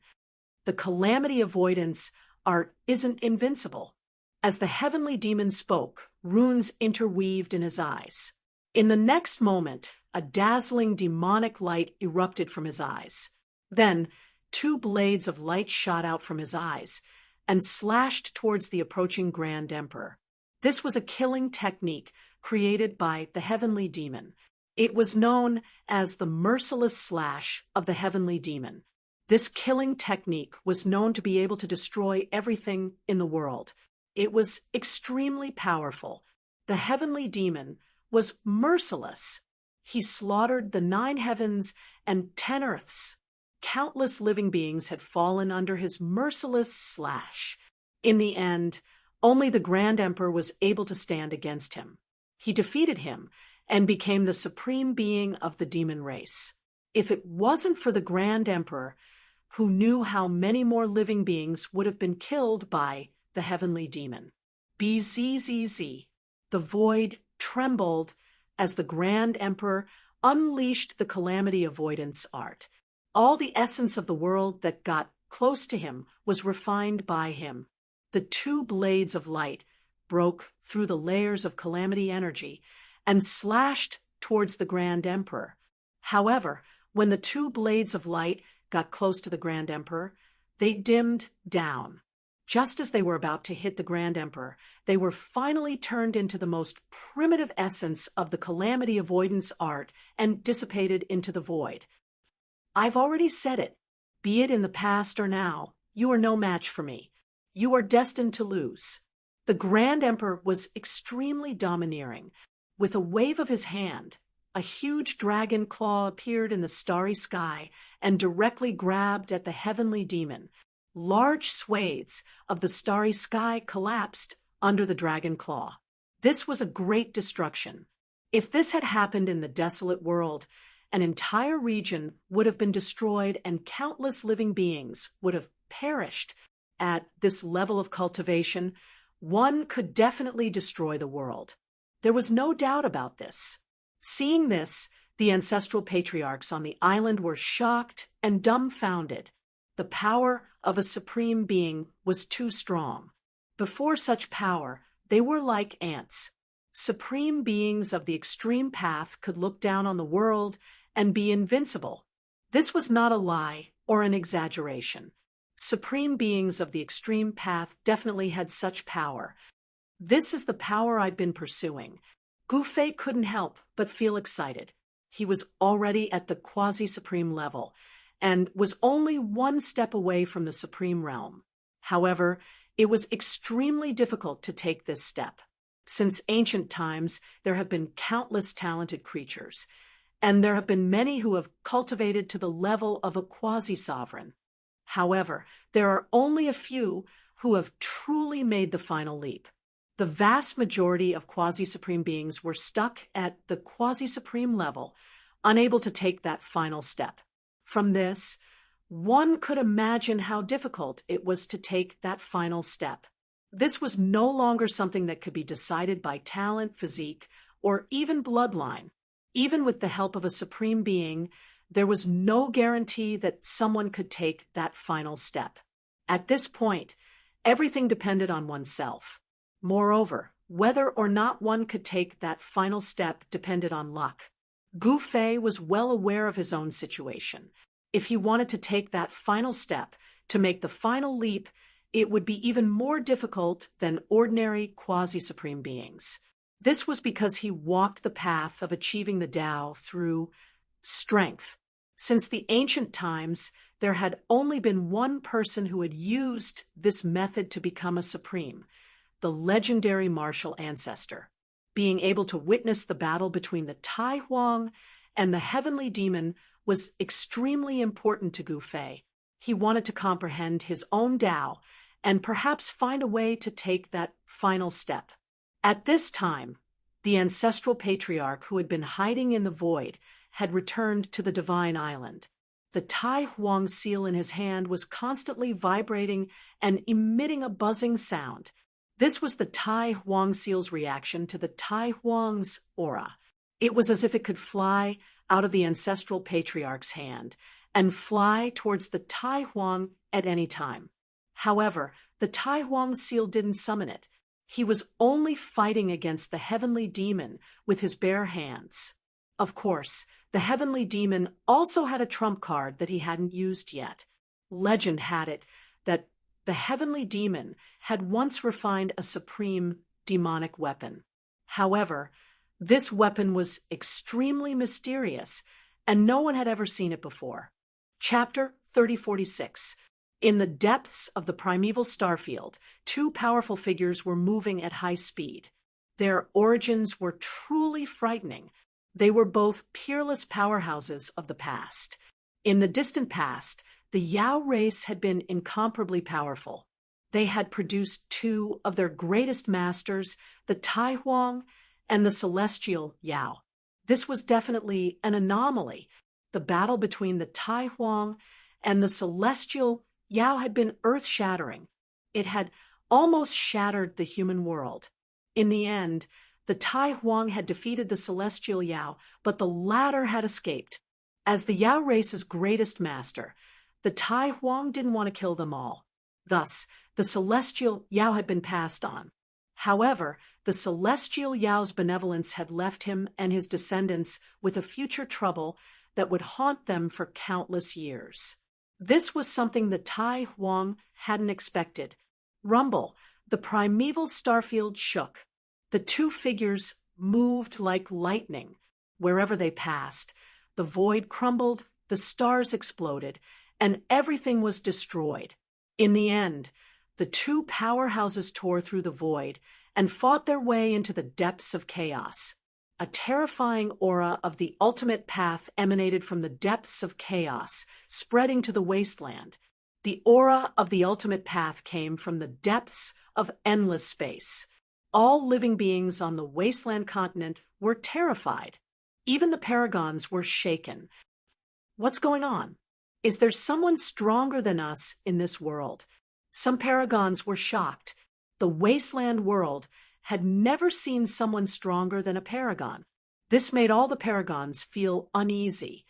The calamity avoidance art isn't invincible. As the heavenly demon spoke, runes interweaved in his eyes. In the next moment, a dazzling demonic light erupted from his eyes. Then, 2 blades of light shot out from his eyes and slashed towards the approaching Grand Emperor. This was a killing technique created by the heavenly demon. It was known as the merciless slash of the heavenly demon. This killing technique was known to be able to destroy everything in the world. It was extremely powerful. The heavenly demon was merciless. He slaughtered the 9 heavens and 10 earths. Countless living beings had fallen under his merciless slash. In the end, only the Grand Emperor was able to stand against him. He defeated him and became the supreme being of the demon race. If it wasn't for the Grand Emperor, who knew how many more living beings would have been killed by the heavenly demon. BZZZ. The void trembled as the Grand Emperor unleashed the calamity avoidance art. All the essence of the world that got close to him was refined by him. The 2 blades of light broke through the layers of calamity energy and slashed towards the Grand Emperor. However, when the 2 blades of light got close to the Grand Emperor, they dimmed down. Just as they were about to hit the Grand Emperor, they were finally turned into the most primitive essence of the calamity avoidance art and dissipated into the void. I've already said it. Be it in the past or now, you are no match for me. You are destined to lose. The Grand Emperor was extremely domineering. With a wave of his hand, a huge dragon claw appeared in the starry sky and directly grabbed at the heavenly demon. Large swathes of the starry sky collapsed under the dragon claw. This was a great destruction. If this had happened in the desolate world, an entire region would have been destroyed and countless living beings would have perished. At this level of cultivation, one could definitely destroy the world. There was no doubt about this. Seeing this, the ancestral patriarchs on the island were shocked and dumbfounded. The power of a supreme being was too strong. Before such power, they were like ants. Supreme beings of the extreme path could look down on the world and be invincible. This was not a lie or an exaggeration. Supreme beings of the extreme path definitely had such power. This is the power I've been pursuing. Gu Fei couldn't help but feel excited. He was already at the quasi-supreme level and was only 1 step away from the supreme realm. However, it was extremely difficult to take this step. Since ancient times, there have been countless talented creatures, and there have been many who have cultivated to the level of a quasi-sovereign. However, there are only a few who have truly made the final leap. The vast majority of quasi-supreme beings were stuck at the quasi-supreme level, unable to take that final step. From this, one could imagine how difficult it was to take that final step. This was no longer something that could be decided by talent, physique, or even bloodline. Even with the help of a supreme being, there was no guarantee that someone could take that final step. At this point, everything depended on oneself. Moreover, Whether or not one could take that final step depended on luck. Gu Fei was well aware of his own situation. If he wanted to take that final step, to make the final leap, it would be even more difficult than ordinary quasi-supreme beings. This was because he walked the path of achieving the Tao through strength. Since the ancient times, there had only been one person who had used this method to become a supreme, the legendary martial ancestor. Being able to witness the battle between the Tai Huang and the heavenly demon was extremely important to Gu Fei. He wanted to comprehend his own Tao and perhaps find a way to take that final step. At this time, the ancestral patriarch who had been hiding in the void had returned to the divine island. The Tai Huang seal in his hand was constantly vibrating and emitting a buzzing sound. This was the Tai Huang seal's reaction to the Tai Huang's aura. It was as if it could fly out of the ancestral patriarch's hand and fly towards the Tai Huang at any time. However, the Tai Huang seal didn't summon it. He was only fighting against the heavenly demon with his bare hands. Of course, the heavenly demon also had a trump card that he hadn't used yet. Legend had it that the heavenly demon had once refined a supreme demonic weapon. However, this weapon was extremely mysterious, and no one had ever seen it before. Chapter 3046. In the depths of the primeval starfield, two powerful figures were moving at high speed. Their origins were truly frightening. They were both peerless powerhouses of the past. In the distant past, the Yao race had been incomparably powerful. They had produced two of their greatest masters, the Tai Huang and the celestial Yao. This was definitely an anomaly. The battle between the Tai Huang and the celestial Yao had been earth-shattering. It had almost shattered the human world. In the end, the Tai Huang had defeated the celestial Yao, but the latter had escaped. As the Yao race's greatest master, the Tai Huang didn't want to kill them all. Thus, the celestial Yao had been passed on. However, the celestial Yao's benevolence had left him and his descendants with a future trouble that would haunt them for countless years. This was something the Tai Huang hadn't expected. Rumble, the primeval starfield shook. The two figures moved like lightning. Wherever they passed, the void crumbled, the stars exploded, and everything was destroyed. In the end, the two powerhouses tore through the void and fought their way into the depths of chaos. A terrifying aura of the ultimate path emanated from the depths of chaos, spreading to the wasteland. The aura of the ultimate path came from the depths of endless space. All living beings on the wasteland continent were terrified. Even the paragons were shaken. What's going on? Is there someone stronger than us in this world? Some paragons were shocked. The wasteland world had never seen someone stronger than a paragon. This made all the paragons feel uneasy.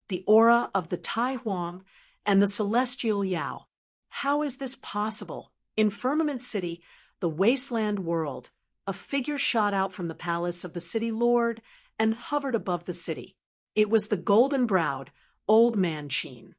The aura of the Tai Huang and the celestial Yao. How is this possible? In Firmament City, the wasteland world, a figure shot out from the palace of the city lord and hovered above the city. It was the golden-browed Old Man Qin.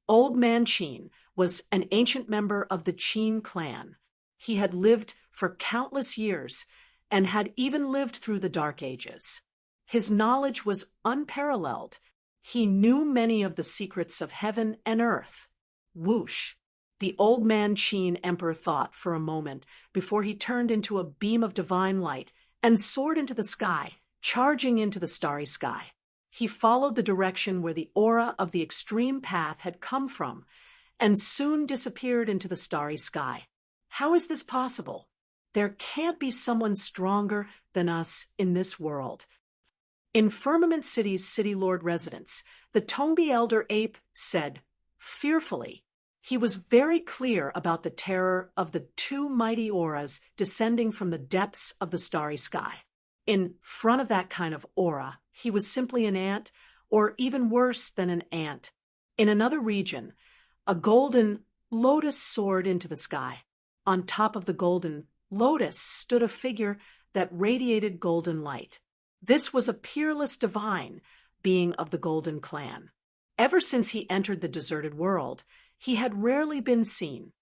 Old Man Qin was an ancient member of the Qin clan. He had lived for countless years and had even lived through the Dark Ages. His knowledge was unparalleled. He knew many of the secrets of heaven and earth. Whoosh! The Old Man Qin Emperor thought for a moment before he turned into a beam of divine light and soared into the sky, charging into the starry sky. He followed the direction where the aura of the extreme path had come from and soon disappeared into the starry sky. How is this possible? There can't be someone stronger than us in this world. In Firmament City's City Lord residence, the Tongbi Elder Ape said, fearfully. He was very clear about the terror of the two mighty auras descending from the depths of the starry sky. In front of that kind of aura, he was simply an ant, or even worse than an ant. In another region, a golden lotus soared into the sky. On top of the golden lotus stood a figure that radiated golden light. This was a peerless divine, being of the Golden Clan. Ever since he entered the deserted world, he had rarely been seen.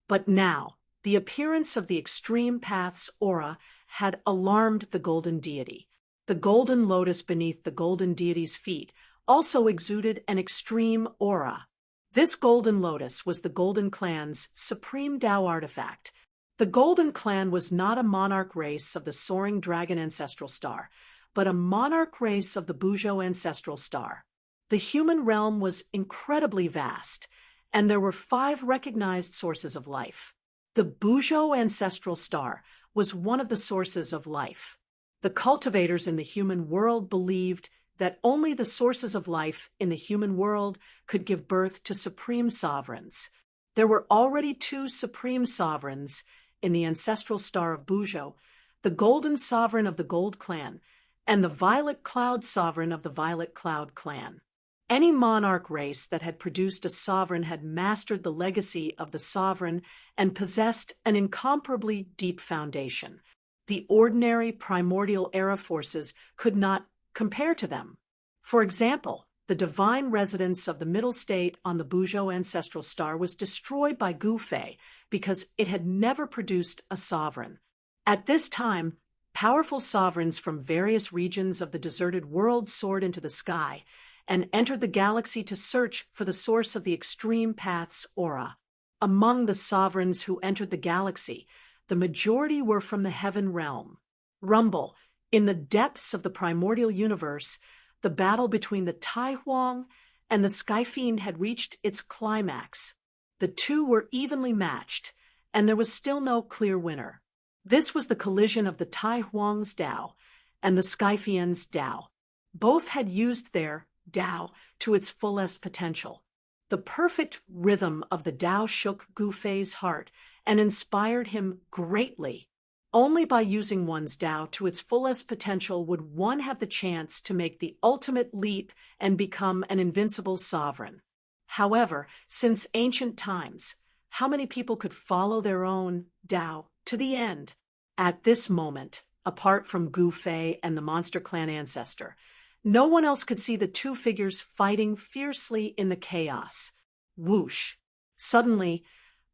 But now, the appearance of the Extreme Path's aura had alarmed the Golden Deity. The golden lotus beneath the Golden Deity's feet also exuded an extreme aura. This golden lotus was the Golden Clan's supreme Tao artifact. The Golden Clan was not a monarch race of the soaring dragon ancestral star, but a monarch race of the Bujo ancestral star. The human realm was incredibly vast, and there were 5 recognized sources of life. The Bujo ancestral star was one of the sources of life. The cultivators in the human world believed that only the sources of life in the human world could give birth to supreme sovereigns. There were already 2 supreme sovereigns in the ancestral star of Bujo, the Golden Sovereign of the Gold Clan, and the Violet Cloud Sovereign of the Violet Cloud Clan. Any monarch race that had produced a sovereign had mastered the legacy of the sovereign and possessed an incomparably deep foundation. The ordinary primordial era forces could not compare to them. For example, the divine residence of the middle state on the Bujo ancestral star was destroyed by Gu Fei because it had never produced a sovereign. At this time, powerful sovereigns from various regions of the deserted world soared into the sky and entered the galaxy to search for the source of the Extreme Path's aura. Among the sovereigns who entered the galaxy, the majority were from the heaven realm. Rumble, in the depths of the primordial universe, the battle between the Tai Huang and the Sky Fiend had reached its climax. The 2 were evenly matched, and there was still no clear winner. This was the collision of the Tai Huang's Tao and the Sky Fiend's Tao. Both had used their Tao to its fullest potential. The perfect rhythm of the Tao shook Gu Fei's heart and inspired him greatly. Only by using one's Tao to its fullest potential would one have the chance to make the ultimate leap and become an invincible sovereign. However, since ancient times, how many people could follow their own Tao to the end? At this moment, apart from Gu Fei and the Monster Clan ancestor, no one else could see the 2 figures fighting fiercely in the chaos. Whoosh! Suddenly,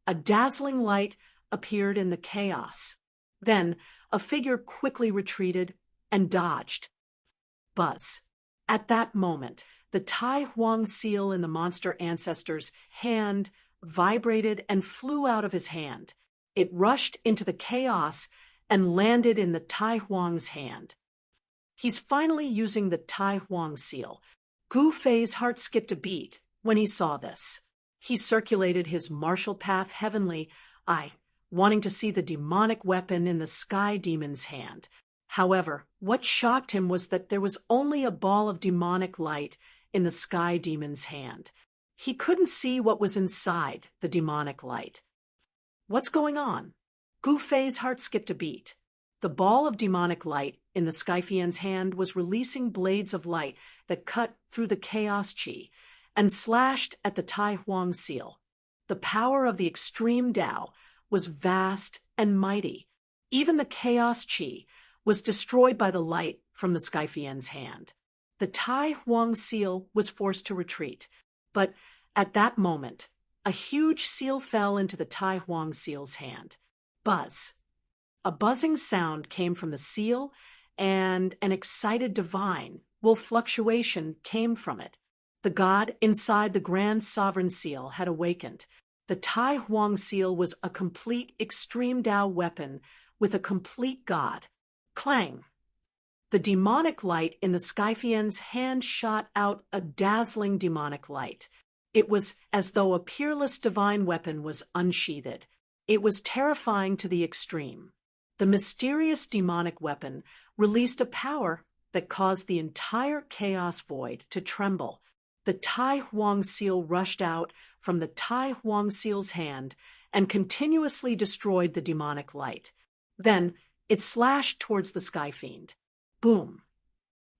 a dazzling light appeared in the chaos. Then, a figure quickly retreated and dodged. Buzz! At that moment, the Tai Huang seal in the monster ancestor's hand vibrated and flew out of his hand. It rushed into the chaos and landed in the Tai Huang's hand. He's finally using the Tai Huang seal. Gu Fei's heart skipped a beat when he saw this. He circulated his martial path heavenly eye, wanting to see the demonic weapon in the Sky Demon's hand. However, what shocked him was that there was only a ball of demonic light in the Sky Demon's hand. He couldn't see what was inside the demonic light. What's going on? Gu Fei's heart skipped a beat. The ball of demonic light in the Sky Fiend's hand was releasing blades of light that cut through the chaos chi and slashed at the Tai Huang seal. The power of the extreme Tao was vast and mighty. Even the chaos chi was destroyed by the light from the Sky Fiend's hand. The Tai Huang seal was forced to retreat, but at that moment, a huge seal fell into the Tai Huang seal's hand. Buzz! A buzzing sound came from the seal, and an excited divine fluctuation came from it. The god inside the Grand Sovereign Seal had awakened. The Tai Huang seal was a complete extreme Tao weapon with a complete god. Clang! The demonic light in the Sky Fiend's hand shot out a dazzling demonic light. It was as though a peerless divine weapon was unsheathed. It was terrifying to the extreme. The mysterious demonic weapon released a power that caused the entire chaos void to tremble. The Tai Huang seal rushed out from the Tai Huang seal's hand and continuously destroyed the demonic light. Then it slashed towards the Sky Fiend. Boom!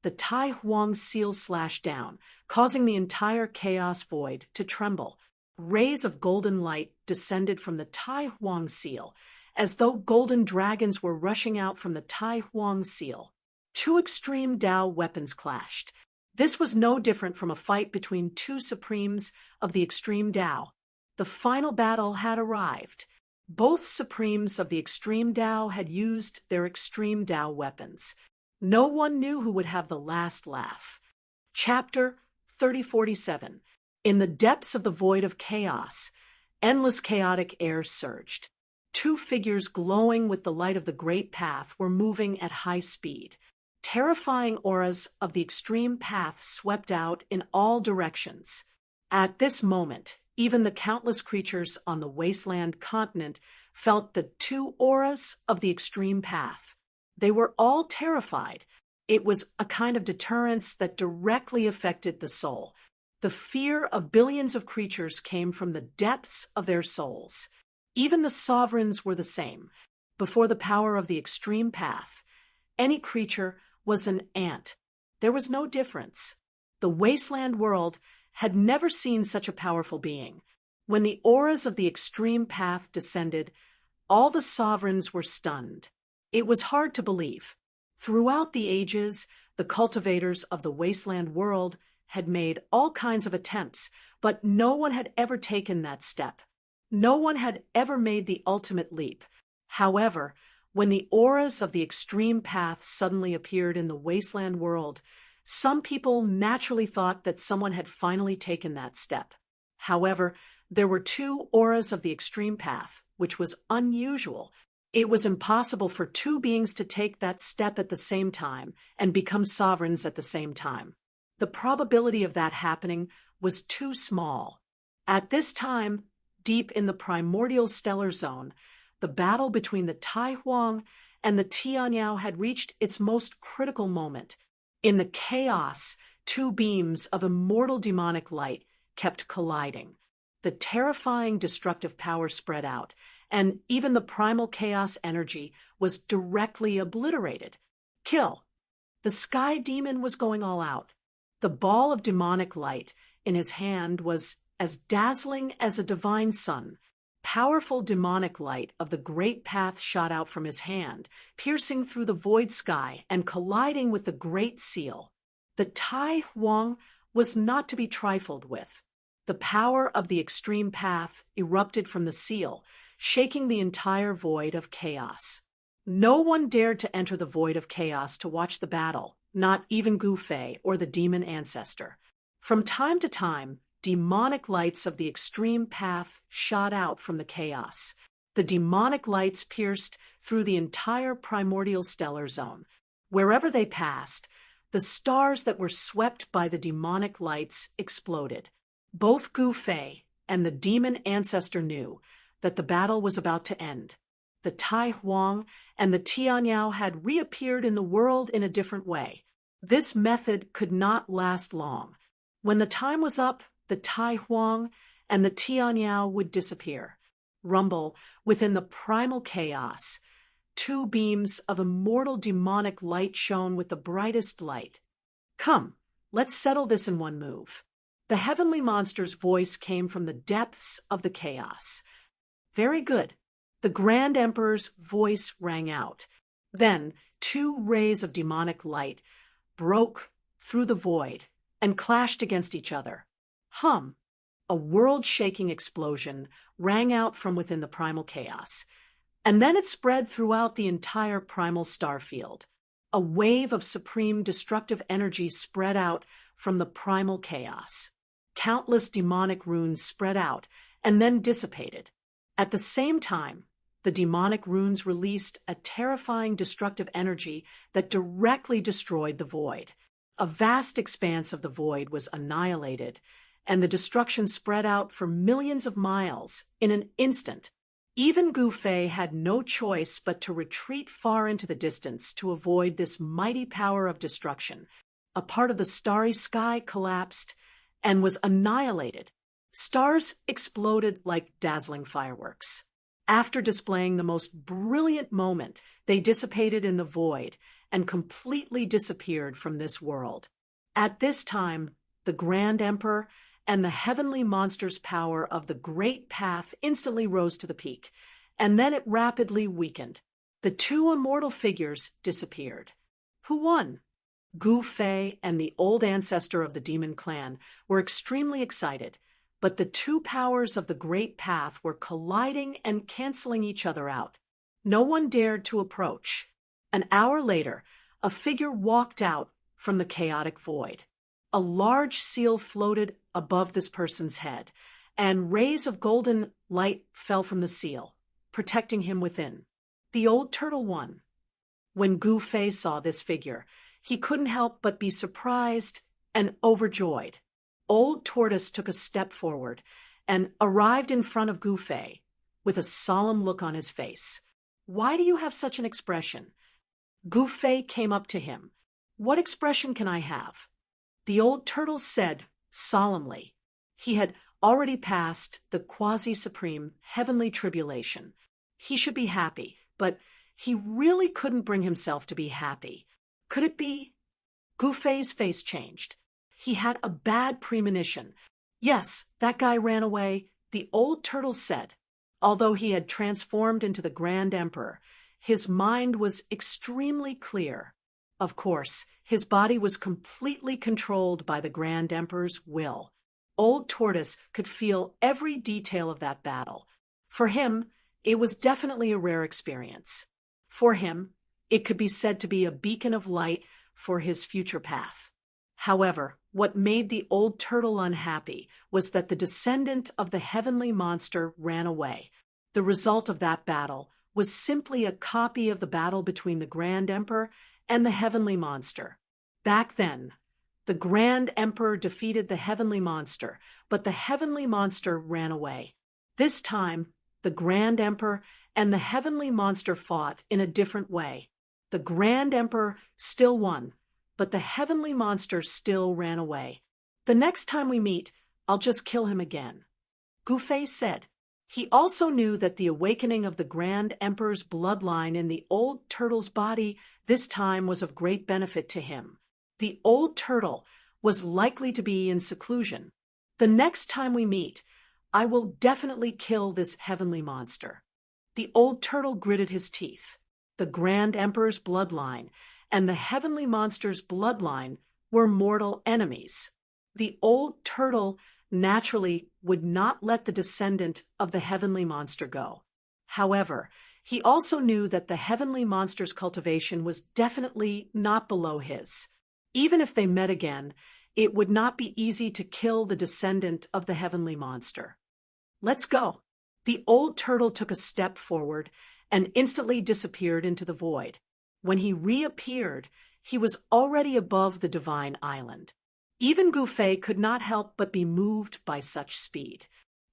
The Tai Huang seal slashed down, causing the entire chaos void to tremble. Rays of golden light descended from the Tai Huang seal as though golden dragons were rushing out from the Tai Huang seal. Two extreme Tao weapons clashed. This was no different from a fight between two supremes of the extreme Tao. The final battle had arrived. Both supremes of the extreme Tao had used their extreme Tao weapons. No one knew who would have the last laugh. Chapter 3047. In the depths of the void of chaos, endless chaotic air surged. Two figures glowing with the light of the great path were moving at high speed. Terrifying auras of the extreme path swept out in all directions. At this moment, even the countless creatures on the wasteland continent felt the two auras of the extreme path. They were all terrified. It was a kind of deterrence that directly affected the soul. The fear of billions of creatures came from the depths of their souls. Even the sovereigns were the same. Before the power of the extreme path, any creature was an ant. There was no difference. The wasteland world had never seen such a powerful being. When the auras of the extreme path descended, all the sovereigns were stunned. It was hard to believe. Throughout the ages, the cultivators of the wasteland world had made all kinds of attempts, but no one had ever taken that step. No one had ever made the ultimate leap. However, when the auras of the extreme path suddenly appeared in the wasteland world, some people naturally thought that someone had finally taken that step. However, there were two auras of the extreme path, which was unusual. It was impossible for two beings to take that step at the same time and become sovereigns at the same time. The probability of that happening was too small. At this time, deep in the primordial stellar zone, the battle between the Tai Huang and the Tianyao had reached its most critical moment. In the chaos, two beams of immortal demonic light kept colliding. The terrifying destructive power spread out, and even the primal chaos energy was directly obliterated. Kill! The sky demon was going all out. The ball of demonic light in his hand was as dazzling as a divine sun. Powerful demonic light of the great path shot out from his hand, piercing through the void sky and colliding with the great seal. The Tai Huang was not to be trifled with. The power of the extreme path erupted from the seal, shaking the entire void of chaos. No one dared to enter the void of chaos to watch the battle, not even Gu Fei or the demon ancestor. From time to time, demonic lights of the extreme path shot out from the chaos. The demonic lights pierced through the entire primordial stellar zone. Wherever they passed, the stars that were swept by the demonic lights exploded. Both Gu Fei and the demon ancestor knew that the battle was about to end. The Tai Huang and the Tianyao had reappeared in the world in a different way. This method could not last long. When the time was up, the Tai Huang and the Tianyao would disappear. Rumble within the primal chaos. Two beams of immortal demonic light shone with the brightest light. Come, let's settle this in one move. The heavenly monster's voice came from the depths of the chaos. Very good. The Grand Emperor's voice rang out. Then, two rays of demonic light broke through the void and clashed against each other. Hum! A world-shaking explosion rang out from within the primal chaos, and then it spread throughout the entire primal star field. A wave of supreme destructive energy spread out from the primal chaos. Countless demonic runes spread out and then dissipated. At the same time, the demonic runes released a terrifying destructive energy that directly destroyed the void. A vast expanse of the void was annihilated, and the destruction spread out for millions of miles in an instant. Even Gu Fei had no choice but to retreat far into the distance to avoid this mighty power of destruction. A part of the starry sky collapsed and was annihilated. Stars exploded like dazzling fireworks. After displaying the most brilliant moment, they dissipated in the void and completely disappeared from this world. At this time, the Grand Emperor and the heavenly monster's power of the great path instantly rose to the peak, and then it rapidly weakened. The two immortal figures disappeared. Who won? Gu Fei and the old ancestor of the demon clan were extremely excited, but the two powers of the Great Path were colliding and canceling each other out. No one dared to approach. An hour later, a figure walked out from the chaotic void. A large seal floated above this person's head, and rays of golden light fell from the seal, protecting him within. The old turtle won. When Gu Fei saw this figure, he couldn't help but be surprised and overjoyed. Old Tortoise took a step forward and arrived in front of Gu Fei with a solemn look on his face. "Why do you have such an expression?" Gu Fei came up to him. "What expression can I have?" The old turtle said solemnly. He had already passed the quasi-supreme heavenly tribulation. He should be happy, but he really couldn't bring himself to be happy. Could it be? Gu Fei's face changed. He had a bad premonition. "Yes, that guy ran away," the old turtle said. Although he had transformed into the Grand Emperor, his mind was extremely clear. Of course, his body was completely controlled by the Grand Emperor's will. Old Tortoise could feel every detail of that battle. For him, it was definitely a rare experience. For him, it could be said to be a beacon of light for his future path. However, what made the old turtle unhappy was that the descendant of the heavenly monster ran away. The result of that battle was simply a copy of the battle between the Grand Emperor and the heavenly monster. Back then, the Grand Emperor defeated the heavenly monster, but the heavenly monster ran away. This time, the Grand Emperor and the heavenly monster fought in a different way. The Grand Emperor still won, but the heavenly monster still ran away. "The next time we meet, I'll just kill him again," Gu Fei said. He also knew that the awakening of the Grand Emperor's bloodline in the old turtle's body this time was of great benefit to him. The old turtle was likely to be in seclusion. "The next time we meet, I will definitely kill this heavenly monster." The old turtle gritted his teeth. The Grand Emperor's bloodline and the heavenly monster's bloodline were mortal enemies. The old turtle naturally would not let the descendant of the heavenly monster go. However, he also knew that the heavenly monster's cultivation was definitely not below his. Even if they met again, it would not be easy to kill the descendant of the heavenly monster. "Let's go." The old turtle took a step forward and instantly disappeared into the void. When he reappeared, he was already above the divine island. Even Gu Fei could not help but be moved by such speed.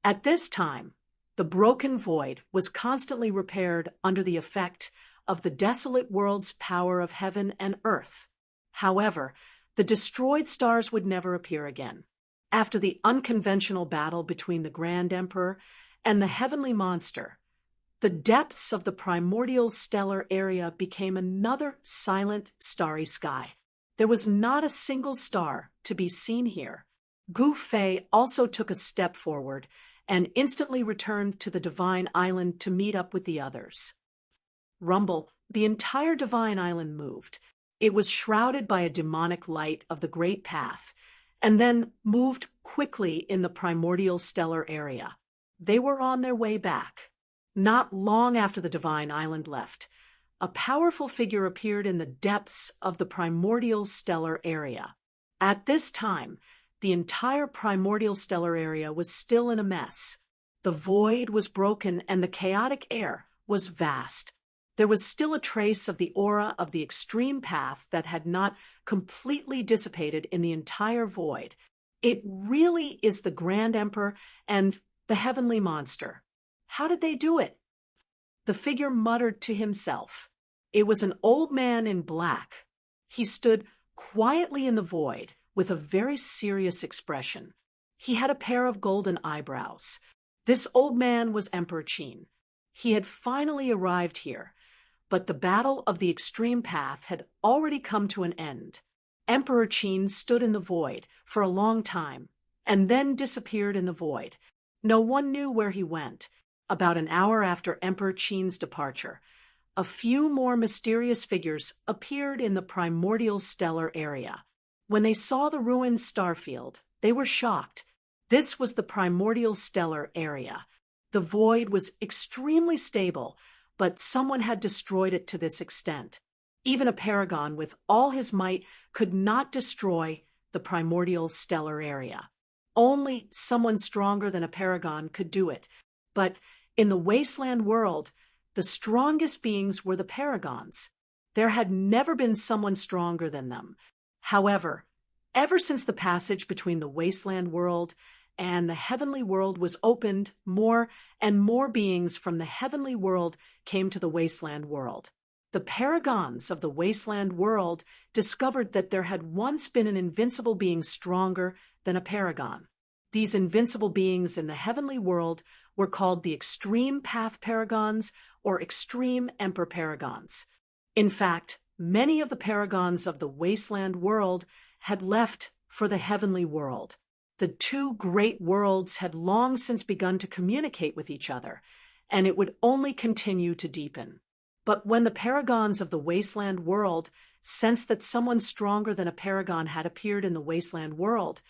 At this time, the broken void was constantly repaired under the effect of the desolate world's power of heaven and earth. However, the destroyed stars would never appear again. After the unconventional battle between the Grand Emperor and the heavenly monster, the depths of the primordial stellar area became another silent, starry sky. There was not a single star to be seen here. Gu Fei also took a step forward and instantly returned to the divine island to meet up with the others. Rumble, the entire divine island moved. It was shrouded by a demonic light of the Great Path, and then moved quickly in the primordial stellar area. They were on their way back. Not long after the divine island left, a powerful figure appeared in the depths of the primordial stellar area. At this time, the entire primordial stellar area was still in a mess. The void was broken and the chaotic air was vast. There was still a trace of the aura of the extreme path that had not completely dissipated in the entire void. It really is the Grand Emperor and the heavenly monster. How did they do it? The figure muttered to himself. It was an old man in black. He stood quietly in the void with a very serious expression. He had a pair of golden eyebrows. This old man was Emperor Qin. He had finally arrived here, but the battle of the extreme path had already come to an end. Emperor Qin stood in the void for a long time and then disappeared in the void. No one knew where he went. about an hour after Emperor Qin's departure, a few more mysterious figures appeared in the primordial stellar area. When they saw the ruined starfield, they were shocked. This was the primordial stellar area. The void was extremely stable, but someone had destroyed it to this extent. Even a paragon with all his might could not destroy the primordial stellar area. Only someone stronger than a paragon could do it. But in the wasteland world, the strongest beings were the paragons. There had never been someone stronger than them. However, ever since the passage between the wasteland world and the heavenly world was opened, more and more beings from the heavenly world came to the wasteland world. The paragons of the wasteland world discovered that there had once been an invincible being stronger than a paragon. These invincible beings in the heavenly world were called the extreme path paragons or extreme emperor paragons. In fact, many of the paragons of the wasteland world had left for the heavenly world. The two great worlds had long since begun to communicate with each other, and it would only continue to deepen. But when the paragons of the wasteland world sensed that someone stronger than a paragon had appeared in the wasteland world,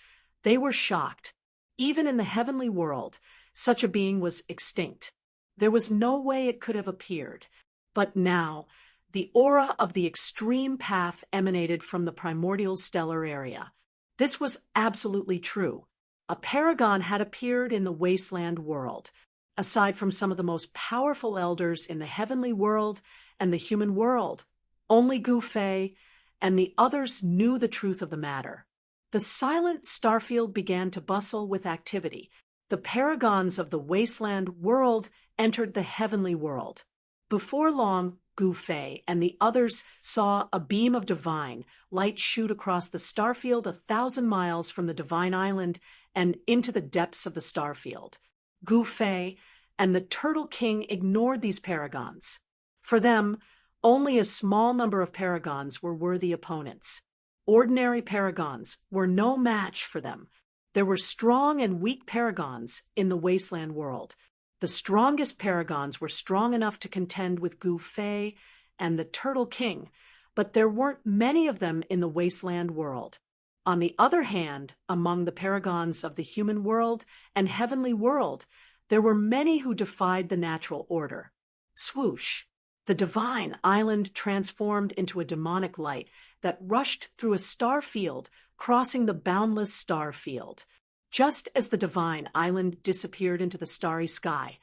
they were shocked. Even in the heavenly world, such a being was extinct. There was no way it could have appeared. But now, the aura of the extreme path emanated from the primordial stellar area. This was absolutely true. A paragon had appeared in the wasteland world. Aside from some of the most powerful elders in the heavenly world and the human world, only Gu Fei and the others knew the truth of the matter. The silent starfield began to bustle with activity. The paragons of the wasteland world entered the heavenly world. Before long, Gu Fei and the others saw a beam of divine light shoot across the starfield 1,000 miles from the divine island and into the depths of the starfield. Gu Fei and the Turtle King ignored these paragons. For them, only a small number of paragons were worthy opponents. Ordinary paragons were no match for them. There were strong and weak paragons in the wasteland world. The strongest paragons were strong enough to contend with Gu Fei and the Turtle King, but there weren't many of them in the wasteland world. On the other hand, among the paragons of the human world and heavenly world, there were many who defied the natural order. Swoosh! The divine island transformed into a demonic light that rushed through a star field, crossing the boundless star field. Just as the divine island disappeared into the starry sky,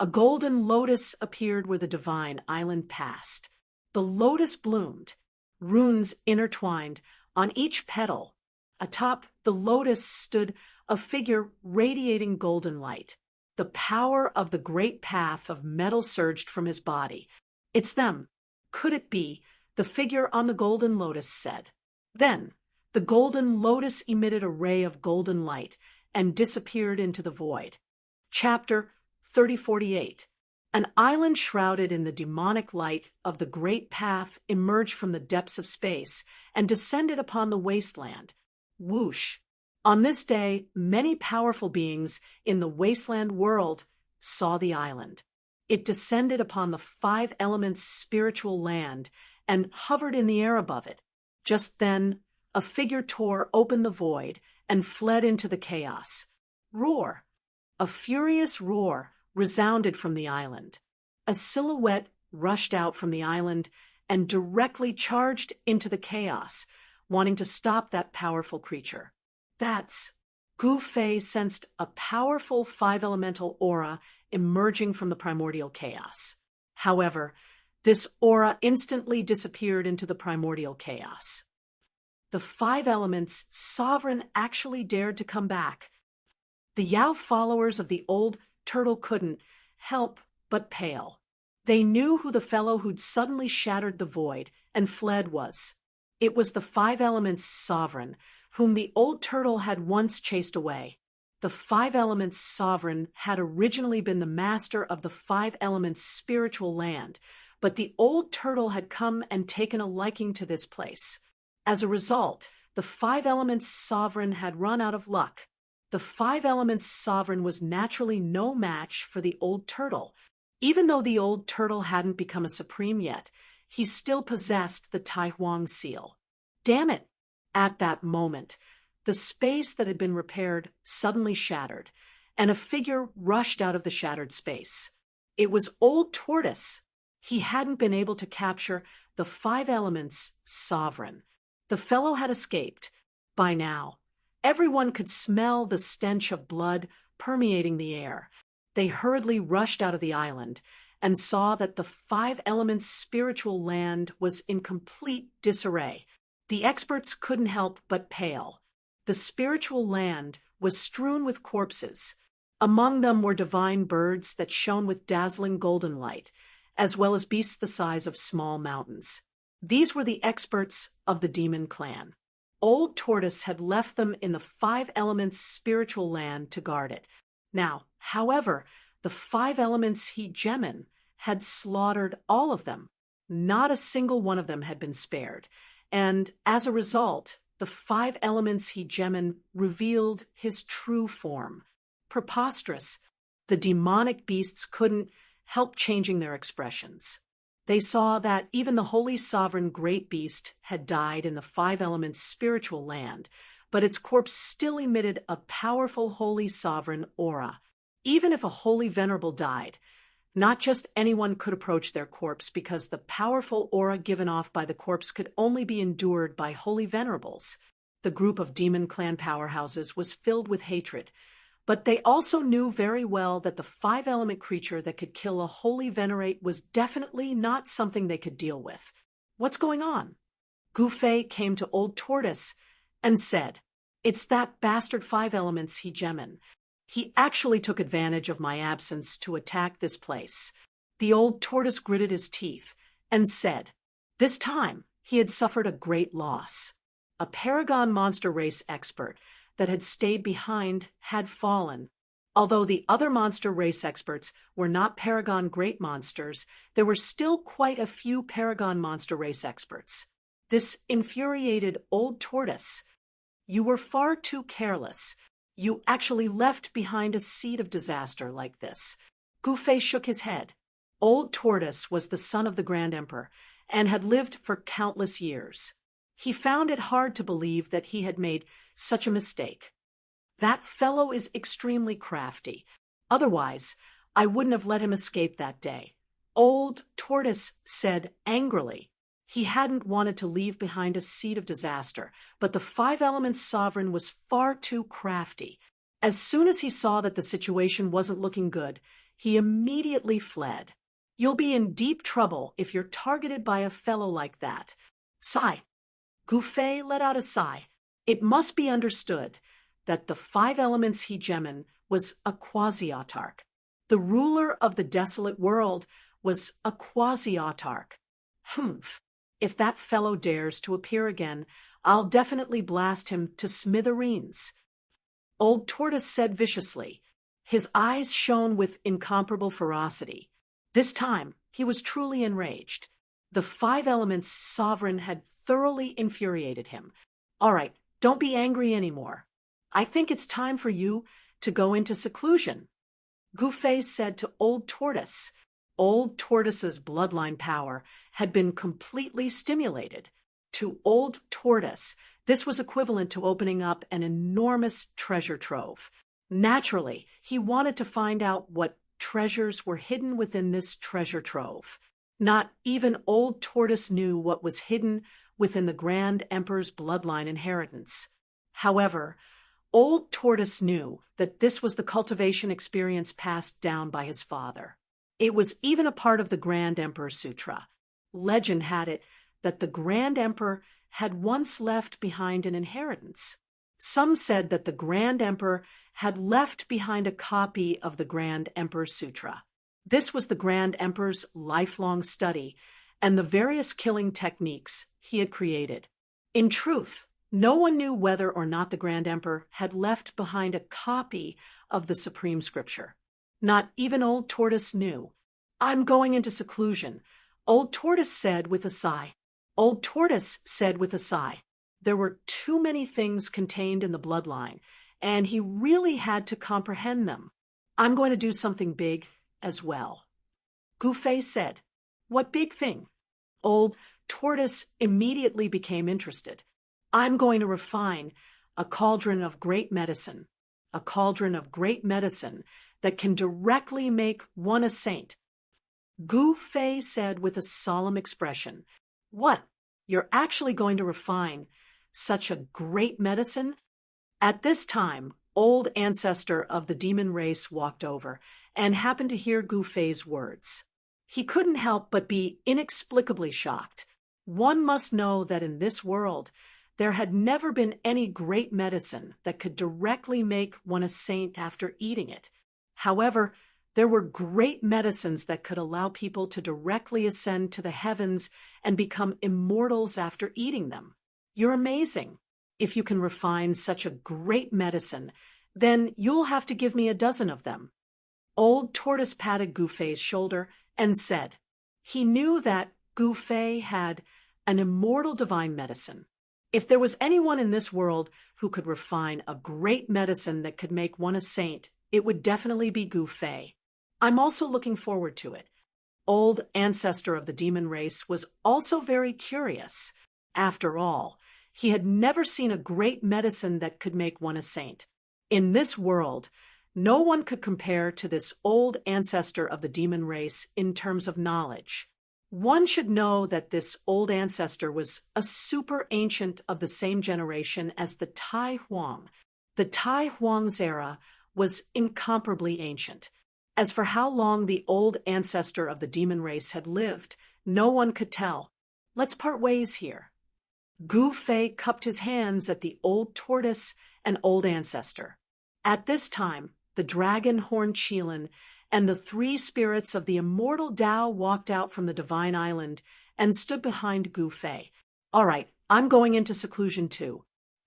a golden lotus appeared where the divine island passed. The lotus bloomed, runes intertwined on each petal. Atop the lotus stood a figure radiating golden light. The power of the great path of metal surged from his body. "It's them. Could it be?" the figure on the golden lotus said. Then, the golden lotus emitted a ray of golden light and disappeared into the void. Chapter 3048. An island shrouded in the demonic light of the great path emerged from the depths of space and descended upon the wasteland. Whoosh! On this day, many powerful beings in the wasteland world saw the island. It descended upon the 5 elements spiritual land and hovered in the air above it. Just then, a figure tore open the void and fled into the chaos. Roar! A furious roar resounded from the island. A silhouette rushed out from the island and directly charged into the chaos, wanting to stop that powerful creature. That's Gu Fei sensed a powerful 5-elemental aura emerging from the primordial chaos. However, this aura instantly disappeared into the primordial chaos. The 5 elements' sovereign actually dared to come back. The Yao followers of the old turtle couldn't help but pale. They knew who the fellow who'd suddenly shattered the void and fled was. It was the 5 elements' sovereign, whom the old turtle had once chased away. The 5 elements' sovereign had originally been the master of the 5 elements' spiritual land, but the old turtle had come and taken a liking to this place. As a result, the 5 elements' sovereign had run out of luck. the five elements sovereign was naturally no match for the old turtle. Even though the old turtle hadn't become a supreme yet, he still possessed the Tai Huang seal. Damn it! At that moment, the space that had been repaired suddenly shattered, and a figure rushed out of the shattered space. It was Old Tortoise. He hadn't been able to capture the five elements sovereign. The fellow had escaped. By now, everyone could smell the stench of blood permeating the air. They hurriedly rushed out of the island and saw that the five elements' spiritual land was in complete disarray. The experts couldn't help but pale. The spiritual land was strewn with corpses. Among them were divine birds that shone with dazzling golden light, as well as beasts the size of small mountains. These were the experts of the demon clan. Old Tortoise had left them in the five elements' spiritual land to guard it. Now, however, the five elements hegemon had slaughtered all of them. Not a single one of them had been spared, and as a result, the five elements hegemon revealed his true form. Preposterous. The demonic beasts couldn't help changing their expressions. They saw that even the holy sovereign great beast had died in the five elements spiritual land, but its corpse still emitted a powerful holy sovereign aura. Even if a holy venerable died, not just anyone could approach their corpse because the powerful aura given off by the corpse could only be endured by holy venerables. The group of demon clan powerhouses was filled with hatred, but they also knew very well that the five-element creature that could kill a holy venerate was definitely not something they could deal with. What's going on? Gu Fei came to Old Tortoise and said, "It's that bastard five elements hegemon. He actually took advantage of my absence to attack this place." The Old Tortoise gritted his teeth and said, this time he had suffered a great loss. A Paragon monster race expert that had stayed behind had fallen. Although the other monster race experts were not Paragon great monsters, there were still quite a few Paragon monster race experts. This infuriated Old Tortoise. "You were far too careless. You actually left behind a seed of disaster like this." Gu Fei shook his head. Old Tortoise was the son of the Grand Emperor and had lived for countless years. He found it hard to believe that he had made such a mistake. "That fellow is extremely crafty. Otherwise, I wouldn't have let him escape that day," Old Tortoise said angrily. He hadn't wanted to leave behind a seed of disaster, but the five elements sovereign was far too crafty. As soon as he saw that the situation wasn't looking good, he immediately fled. "You'll be in deep trouble if you're targeted by a fellow like that." Sigh. Gu Fei let out a sigh. It must be understood that the five elements hegemon was a quasi-autarch. The ruler of the desolate world was a quasi-autarch. Humph. If that fellow dares to appear again, I'll definitely blast him to smithereens." Old Tortoise said viciously. His eyes shone with incomparable ferocity. This time, he was truly enraged. The five elements sovereign had thoroughly infuriated him. "All right, don't be angry anymore. I think it's time for you to go into seclusion," Gu Fei said to Old Tortoise. Old Tortoise's bloodline power had been completely stimulated. To Old Tortoise, this was equivalent to opening up an enormous treasure trove. Naturally, he wanted to find out what treasures were hidden within this treasure trove. Not even Old Tortoise knew what was hidden within the Grand Emperor's bloodline inheritance. However, Old Tortoise knew that this was the cultivation experience passed down by his father. It was even a part of the Grand Emperor Sutra. Legend had it that the Grand Emperor had once left behind an inheritance. Some said that the Grand Emperor had left behind a copy of the Grand Emperor Sutra. This was the Grand Emperor's lifelong study and the various killing techniques he had created. In truth, no one knew whether or not the Grand Emperor had left behind a copy of the Supreme Scripture. Not even Old Tortoise knew. "I'm going into seclusion," Old Tortoise said with a sigh. Old Tortoise said with a sigh. There were too many things contained in the bloodline, and he really had to comprehend them. I'm going to do something big as well. Gu Fei said, "What big thing?" Old Tortoise immediately became interested. "I'm going to refine a cauldron of great medicine, a cauldron of great medicine that can directly make one a saint." Gu Fei said with a solemn expression, "What? You're actually going to refine such a great medicine?" At this time, old ancestor of the demon race walked over and happened to hear Gu Fei's words. He couldn't help but be inexplicably shocked. One must know that in this world, there had never been any great medicine that could directly make one a saint after eating it. However, there were great medicines that could allow people to directly ascend to the heavens and become immortals after eating them. You're amazing. If you can refine such a great medicine, then you'll have to give me a dozen of them. Old Tortoise patted Gu Fei's shoulder and said he knew that Gu Fei had an immortal divine medicine. If there was anyone in this world who could refine a great medicine that could make one a saint, it would definitely be Gu Fei. I'm also looking forward to it. Old ancestor of the demon race was also very curious. After all, he had never seen a great medicine that could make one a saint. In this world, no one could compare to this old ancestor of the demon race in terms of knowledge. One should know that this old ancestor was a super ancient of the same generation as the Tai Huang. The Tai Huang's era was incomparably ancient. As for how long the old ancestor of the demon race had lived, no one could tell. Let's part ways here. Gu Fei cupped his hands at the old tortoise and old ancestor. At this time, the dragon horned Qilin and the three spirits of the immortal Tao walked out from the divine island and stood behind Gu Fei. "All right, I'm going into seclusion too.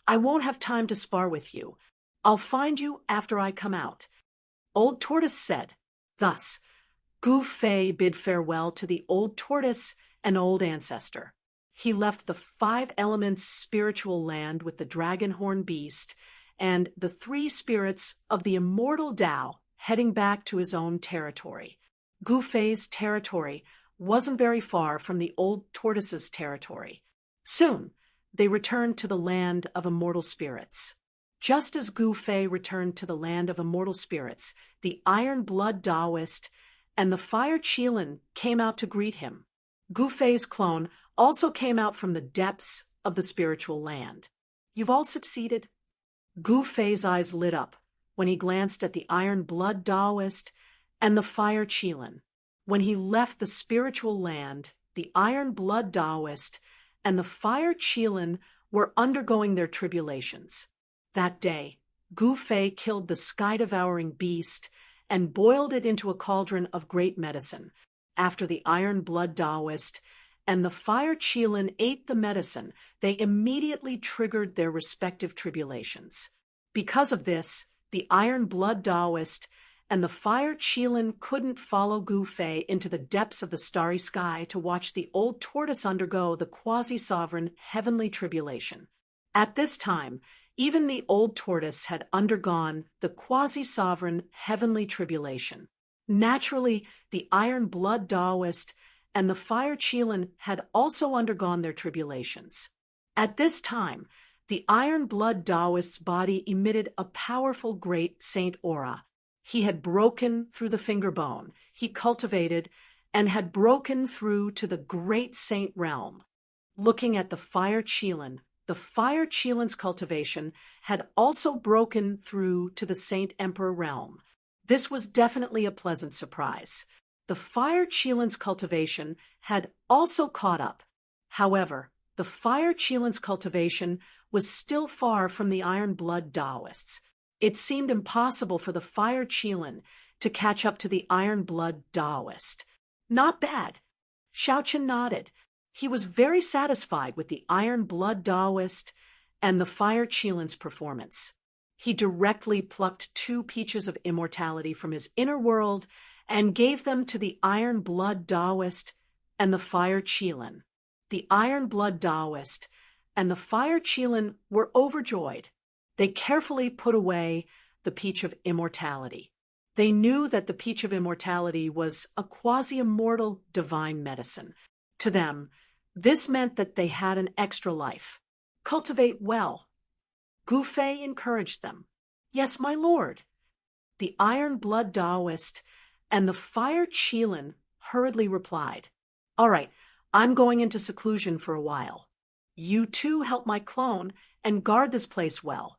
I won't have time to spar with you. I'll find you after I come out," Old Tortoise said. Thus, Gu Fei bid farewell to the old tortoise and old ancestor. He left the 5 elements spiritual land with the dragon horn beast and the 3 spirits of the immortal Tao, heading back to his own territory. Gu Fei's territory wasn't very far from the old tortoise's territory. Soon, they returned to the land of immortal spirits. Just as Gu Fei returned to the land of immortal spirits, the Iron Blood Taoist and the Fire Qilin came out to greet him. Gu Fei's clone also came out from the depths of the spiritual land. "You've all succeeded?" Gu Fei's eyes lit up when he glanced at the Iron Blood Taoist and the Fire Qilin. When he left the spiritual land, the Iron Blood Taoist and the Fire Qilin were undergoing their tribulations. That day, Gu Fei killed the sky-devouring beast and boiled it into a cauldron of great medicine. After the Iron Blood Taoist and the Fire Qilin ate the medicine, they immediately triggered their respective tribulations. Because of this, the Iron Blood Taoist and the Fire Qilin couldn't follow Gu Fei into the depths of the starry sky to watch the old tortoise undergo the quasi-sovereign heavenly tribulation. At this time, even the old tortoise had undergone the quasi-sovereign heavenly tribulation. Naturally, the Iron Blood Taoist and the Fire Qilin had also undergone their tribulations. At this time, the Iron Blood Taoist's body emitted a powerful great saint aura. He had broken through the finger bone he cultivated and had broken through to the great saint realm. Looking at the Fire Qilin's cultivation had also broken through to the Saint Emperor realm. This was definitely a pleasant surprise. The Fire Qilin's cultivation had also caught up. However, the Fire Qilin's cultivation was still far from the Iron Blood Taoists. It seemed impossible for the Fire Qilin to catch up to the Iron Blood Taoist. Not bad. Xiaoqian nodded. He was very satisfied with the Iron Blood Taoist and the Fire Qilin's performance. He directly plucked 2 peaches of immortality from his inner world and gave them to the Iron Blood Taoist and the Fire Qilin. The Iron Blood Taoist and the Fire Qilin were overjoyed. They carefully put away the peach of immortality. They knew that the peach of immortality was a quasi-immortal divine medicine. To them, this meant that they had an extra life. Cultivate well. Gu Fei encouraged them. Yes, my lord. The Iron Blood Taoist and the Fire Qilin hurriedly replied. All right, I'm going into seclusion for a while. You too help my clone and guard this place well.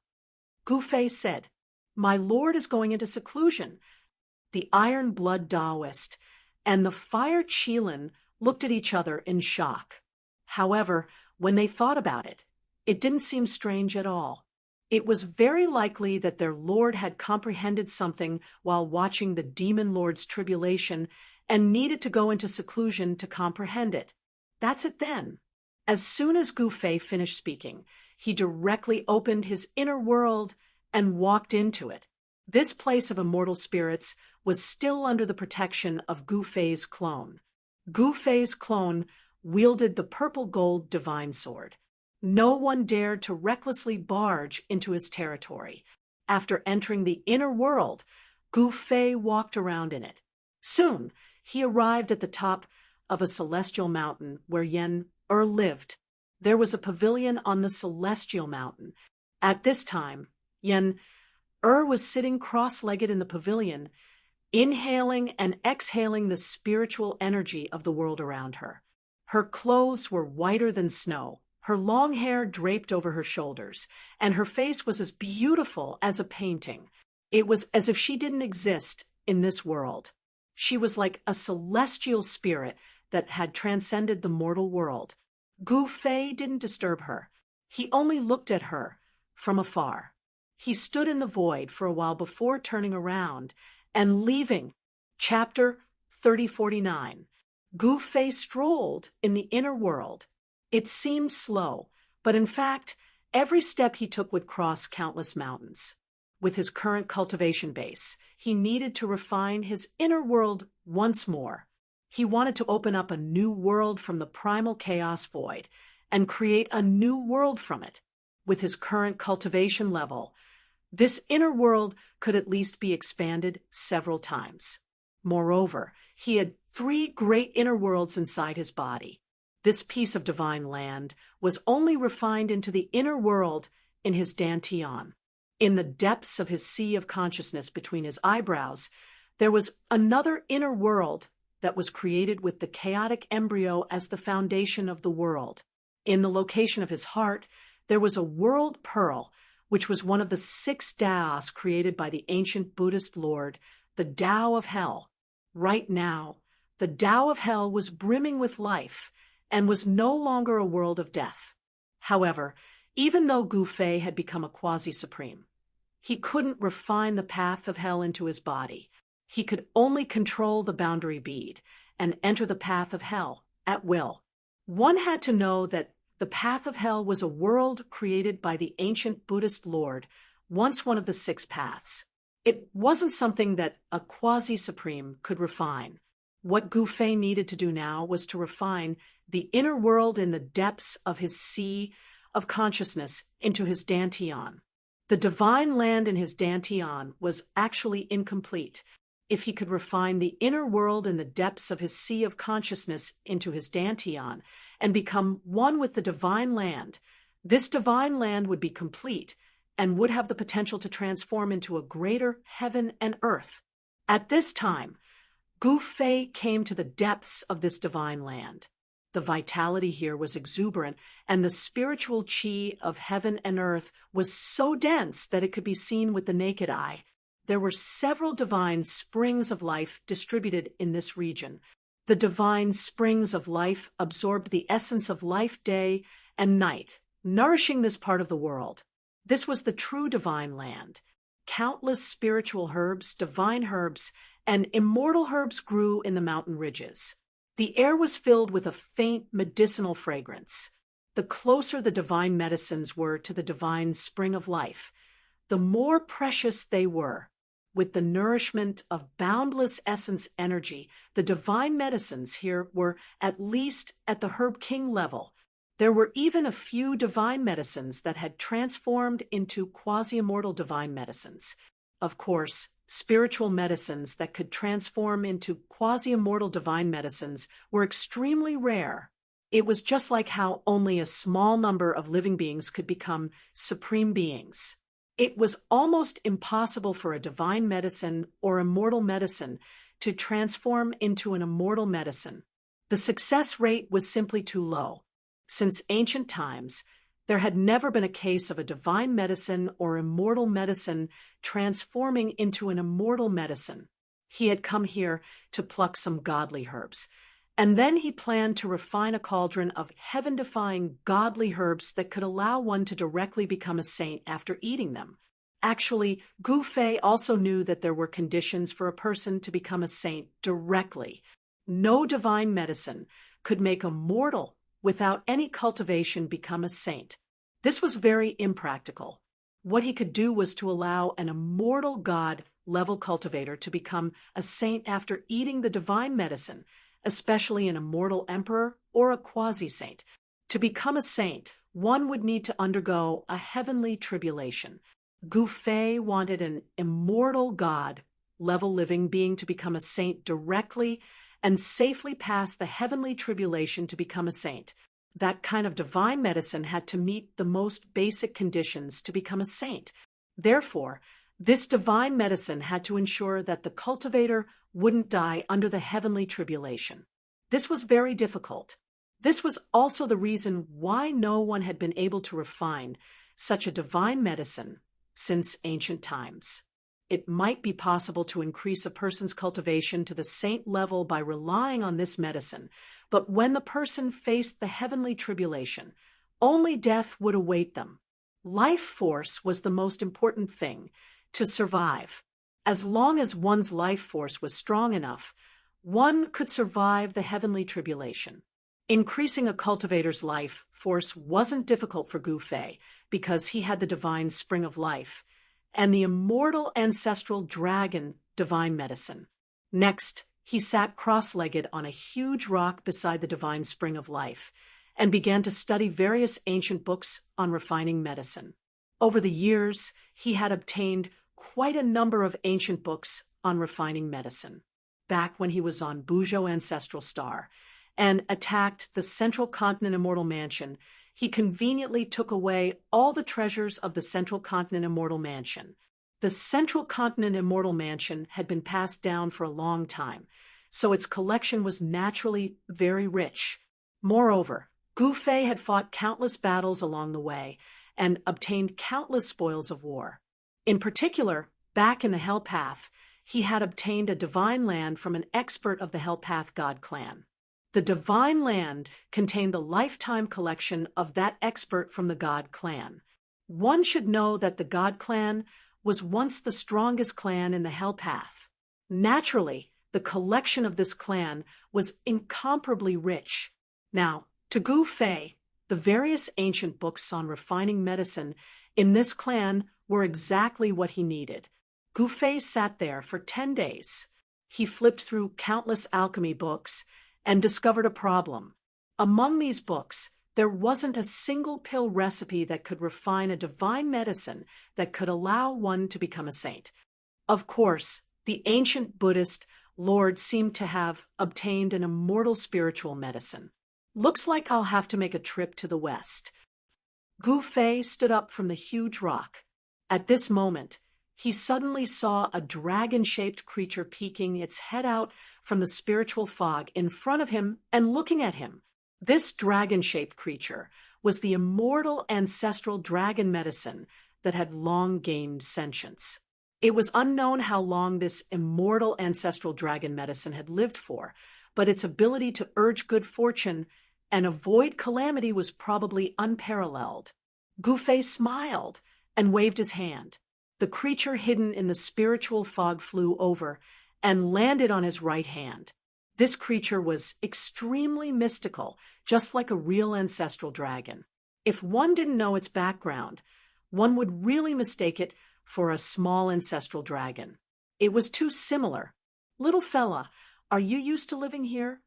Gu Fei said, My lord is going into seclusion. The Iron Blood Taoist and the Fire Qilin looked at each other in shock. However, when they thought about it, it didn't seem strange at all. It was very likely that their lord had comprehended something while watching the demon lord's tribulation and needed to go into seclusion to comprehend it. That's it then. As soon as Gu Fei finished speaking, he directly opened his inner world and walked into it. This place of immortal spirits was still under the protection of Gu Fei's clone. Gu Fei's clone wielded the purple gold divine sword. No one dared to recklessly barge into his territory. After entering the inner world, Gu Fei walked around in it. Soon, he arrived at the top of a celestial mountain where Yen lived. There was a pavilion on the celestial mountain. At this time, Yen was sitting cross-legged in the pavilion, inhaling and exhaling the spiritual energy of the world around her. Her clothes were whiter than snow, her long hair draped over her shoulders, and her face was as beautiful as a painting. It was as if she didn't exist in this world. She was like a celestial spirit that had transcended the mortal world. Gu Fei didn't disturb her. He only looked at her from afar. He stood in the void for a while before turning around and leaving. Chapter 3049. Gu Fei strolled in the inner world. It seemed slow, but in fact, every step he took would cross countless mountains. With his current cultivation base, he needed to refine his inner world once more. He wanted to open up a new world from the primal chaos void and create a new world from it. With his current cultivation level, this inner world could at least be expanded several times. Moreover, he had 3 great inner worlds inside his body. This piece of divine land was only refined into the inner world in his dantian. In the depths of his sea of consciousness between his eyebrows, there was another inner world that was created with the chaotic embryo as the foundation of the world. In the location of his heart, there was a world pearl, which was one of the 6 Taos created by the ancient Buddhist lord, the Tao of Hell. Right now, the Tao of Hell was brimming with life and was no longer a world of death. However, even though Gu Fei had become a quasi-supreme, he couldn't refine the path of hell into his body. He could only control the boundary bead and enter the path of hell at will. One had to know that the path of hell was a world created by the ancient Buddhist lord, once one of the 6 paths. It wasn't something that a quasi-supreme could refine. What Gu Fei needed to do now was to refine the inner world in the depths of his sea of consciousness into his dantian. The divine land in his dantian was actually incomplete. If he could refine the inner world in the depths of his sea of consciousness into his dantian and become one with the divine land, this divine land would be complete and would have the potential to transform into a greater heaven and earth. At this time, Gu Fei came to the depths of this divine land. The vitality here was exuberant, and the spiritual qi of heaven and earth was so dense that it could be seen with the naked eye. There were several divine springs of life distributed in this region. The divine springs of life absorbed the essence of life day and night, nourishing this part of the world. This was the true divine land. Countless spiritual herbs, divine herbs, and immortal herbs grew in the mountain ridges. The air was filled with a faint medicinal fragrance. The closer the divine medicines were to the divine spring of life, the more precious they were. With the nourishment of boundless essence energy, the divine medicines here were at least at the herb king level. There were even a few divine medicines that had transformed into quasi-immortal divine medicines. Of course, spiritual medicines that could transform into quasi-immortal divine medicines were extremely rare. It was just like how only a small number of living beings could become supreme beings. It was almost impossible for a divine medicine or immortal medicine to transform into an immortal medicine. The success rate was simply too low. Since ancient times, there had never been a case of a divine medicine or immortal medicine transforming into an immortal medicine. He had come here to pluck some godly herbs, and then he planned to refine a cauldron of heaven-defying godly herbs that could allow one to directly become a saint after eating them. Actually, Gu Fei also knew that there were conditions for a person to become a saint directly. No divine medicine could make a mortal without any cultivation become a saint. This was very impractical. What he could do was to allow an immortal god-level cultivator to become a saint after eating the divine medicine, especially an immortal emperor or a quasi-saint. To become a saint, one would need to undergo a heavenly tribulation. Gu Fei wanted an immortal god-level living being to become a saint directly and safely pass the heavenly tribulation to become a saint. That kind of divine medicine had to meet the most basic conditions to become a saint. Therefore, this divine medicine had to ensure that the cultivator wouldn't die under the heavenly tribulation. This was very difficult. This was also the reason why no one had been able to refine such a divine medicine since ancient times. It might be possible to increase a person's cultivation to the saint level by relying on this medicine, but when the person faced the heavenly tribulation, only death would await them. Life force was the most important thing to survive. As long as one's life force was strong enough, one could survive the heavenly tribulation. Increasing a cultivator's life force wasn't difficult for Gu Fei because he had the divine spring of life and the immortal ancestral dragon divine medicine. Next, he sat cross-legged on a huge rock beside the divine spring of life and began to study various ancient books on refining medicine. Over the years, he had obtained quite a number of ancient books on refining medicine. Back when he was on Buzhou Ancestral Star and attacked the Central Continent Immortal Mansion, he conveniently took away all the treasures of the Central Continent Immortal Mansion. The Central Continent Immortal Mansion had been passed down for a long time, so its collection was naturally very rich. Moreover, Gu Fei had fought countless battles along the way and obtained countless spoils of war. In particular, back in the Hell Path, he had obtained a divine land from an expert of the Hell Path God clan. The divine land contained the lifetime collection of that expert from the God clan. One should know that the God clan was once the strongest clan in the Hell Path. Naturally, the collection of this clan was incomparably rich. Now, to Gu Fei, the various ancient books on refining medicine in this clan were exactly what he needed. Gu Fei sat there for 10 days. He flipped through countless alchemy books and discovered a problem. Among these books, there wasn't a single pill recipe that could refine a divine medicine that could allow one to become a saint. Of course, the ancient Buddhist lord seemed to have obtained an immortal spiritual medicine. Looks like I'll have to make a trip to the west. Gu Fei stood up from the huge rock. At this moment, he suddenly saw a dragon-shaped creature peeking its head out from the spiritual fog in front of him and looking at him. This dragon-shaped creature was the immortal ancestral dragon medicine that had long gained sentience. It was unknown how long this immortal ancestral dragon medicine had lived for, but its ability to urge good fortune and avoid calamity was probably unparalleled. Gu Fei smiled and waved his hand. The creature hidden in the spiritual fog flew over and landed on his right hand. This creature was extremely mystical, just like a real ancestral dragon. If one didn't know its background, one would really mistake it for a small ancestral dragon. It was too similar. "Little fella, are you used to living here?"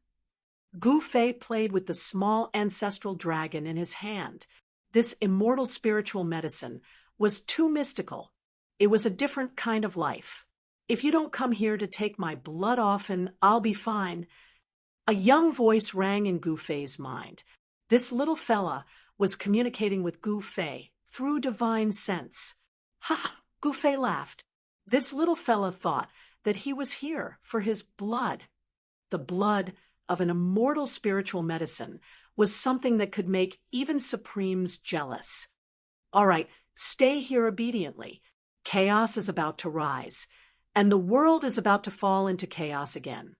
Gu Fei played with the small ancestral dragon in his hand. This immortal spiritual medicine was too mystical. It was a different kind of life. If you don't come here to take my blood often, I'll be fine. A young voice rang in Gu Fei's mind. This little fella was communicating with Gu Fei through divine sense. Ha! Gu Fei laughed. This little fella thought that he was here for his blood. The blood of an immortal spiritual medicine was something that could make even Supremes jealous. All right, stay here obediently. Chaos is about to rise, and the world is about to fall into chaos again.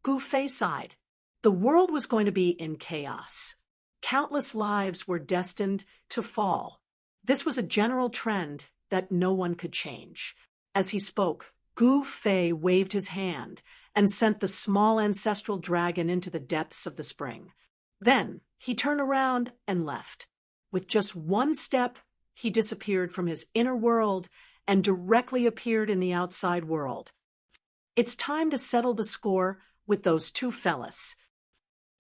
Gu Fei sighed. The world was going to be in chaos. Countless lives were destined to fall. This was a general trend that no one could change. As he spoke, Gu Fei waved his hand and sent the small ancestral dragon into the depths of the spring. Then he turned around and left. With just one step, he disappeared from his inner world and directly appeared in the outside world. It's time to settle the score with those two fellas.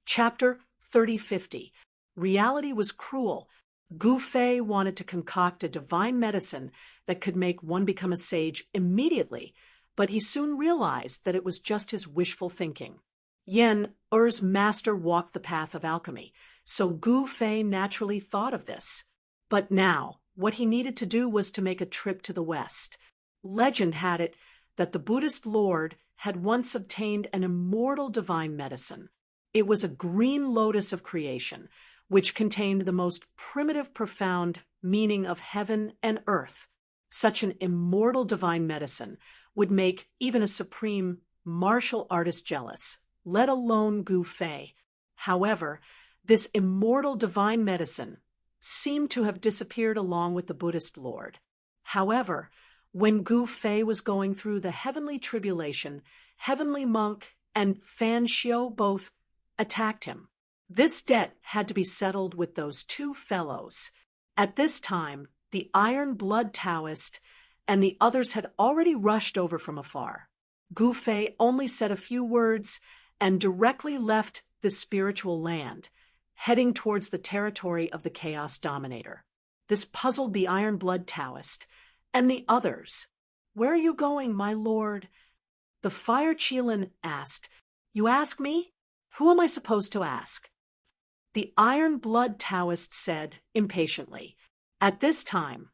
Chapter 3050. Reality was cruel. Gu Fei wanted to concoct a divine medicine that could make one become a sage immediately, but he soon realized that it was just his wishful thinking. Yen, Er's master, walked the path of alchemy, so Gu Fei naturally thought of this. But now, what he needed to do was to make a trip to the west. Legend had it that the Buddhist lord had once obtained an immortal divine medicine. It was a green lotus of creation, which contained the most primitive, profound meaning of heaven and earth. Such an immortal divine medicine would make even a supreme martial artist jealous, let alone Gu Fei. However, this immortal divine medicine seemed to have disappeared along with the Buddhist lord. However, when Gu Fei was going through the heavenly tribulation, Heavenly Monk and Fan Xiu both attacked him. This debt had to be settled with those two fellows. At this time, the Iron Blood Taoist and the others had already rushed over from afar. Gu Fei only said a few words and directly left the spiritual land, heading towards the territory of the Chaos Dominator. This puzzled the Iron Blood Taoist and the others. "Where are you going, my lord?" The Fire Qilin asked. "You ask me? Who am I supposed to ask?" The Iron Blood Taoist said impatiently. At this time,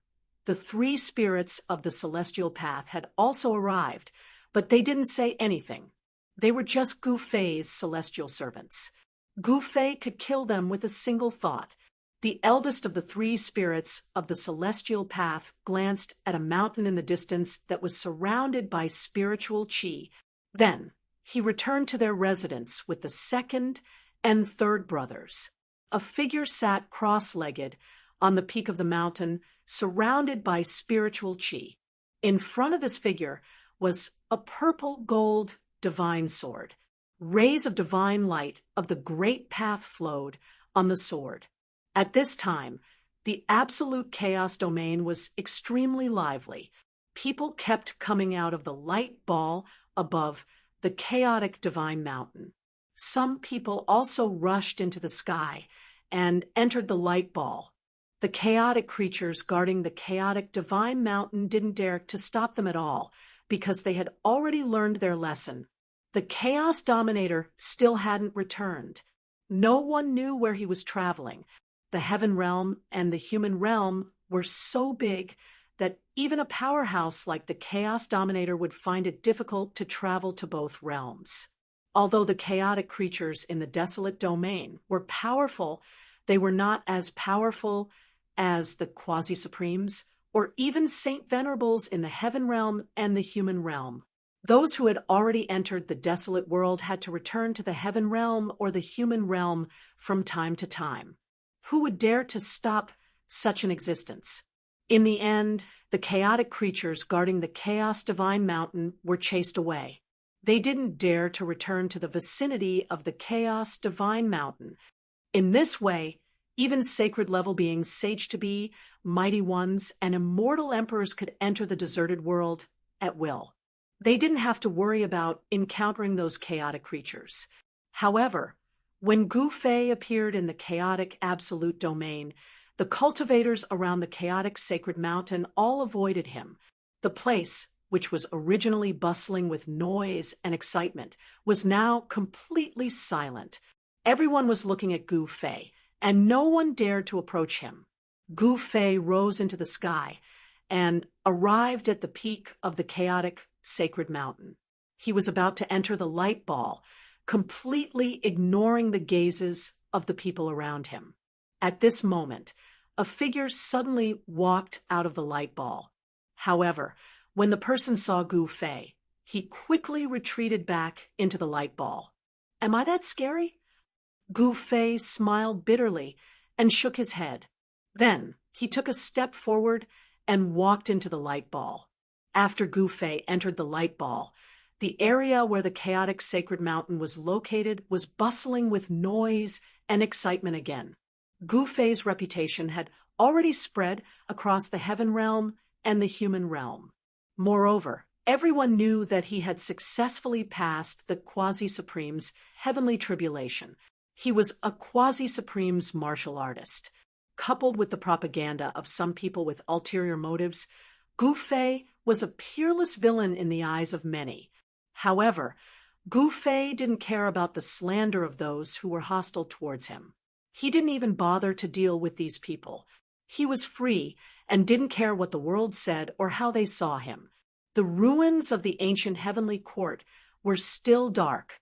the three spirits of the celestial path had also arrived, but they didn't say anything. They were just Gu Fei's celestial servants. Gu Fei could kill them with a single thought. The eldest of the three spirits of the celestial path glanced at a mountain in the distance that was surrounded by spiritual qi. Then he returned to their residence with the second and third brothers. A figure sat cross-legged on the peak of the mountain, surrounded by spiritual qi. In front of this figure was a purple-gold divine sword. Rays of divine light of the great path flowed on the sword. At this time, the absolute chaos domain was extremely lively. People kept coming out of the light ball above the chaotic divine mountain. Some people also rushed into the sky and entered the light ball. The chaotic creatures guarding the chaotic divine mountain didn't dare to stop them at all because they had already learned their lesson. The Chaos Dominator still hadn't returned. No one knew where he was traveling. The heaven realm and the human realm were so big that even a powerhouse like the Chaos Dominator would find it difficult to travel to both realms. Although the chaotic creatures in the desolate domain were powerful, they were not as powerful as the Quasi-Supremes or even Saint Venerables in the heaven realm and the human realm. Those who had already entered the desolate world had to return to the heaven realm or the human realm from time to time. Who would dare to stop such an existence? In the end, the chaotic creatures guarding the Chaos Divine Mountain were chased away. They didn't dare to return to the vicinity of the Chaos Divine Mountain. In this way, even sacred-level beings, sage-to-be, mighty ones, and immortal emperors could enter the deserted world at will. They didn't have to worry about encountering those chaotic creatures. However, When Gu Fei appeared in the chaotic absolute domain, the cultivators around the chaotic sacred mountain all avoided him. The place, which was originally bustling with noise and excitement, was now completely silent. Everyone was looking at Gu Fei, and no one dared to approach him. Gu Fei rose into the sky and arrived at the peak of the chaotic sacred mountain. He was about to enter the light ball, completely ignoring the gazes of the people around him. At this moment, a figure suddenly walked out of the light ball. However, when the person saw Gu Fei, he quickly retreated back into the light ball. Am I that scary? Gu Fei smiled bitterly and shook his head. Then he took a step forward and walked into the light ball. After Gu Fei entered the light ball, the area where the chaotic sacred mountain was located was bustling with noise and excitement again. Gu Fei's reputation had already spread across the heaven realm and the human realm. Moreover, everyone knew that he had successfully passed the Quasi-Supreme's heavenly tribulation. He was a Quasi-Supreme's martial artist. Coupled with the propaganda of some people with ulterior motives, Gu Fei was a peerless villain in the eyes of many. However, Gu Fei didn't care about the slander of those who were hostile towards him. He didn't even bother to deal with these people. He was free and didn't care what the world said or how they saw him. The ruins of the ancient heavenly court were still dark.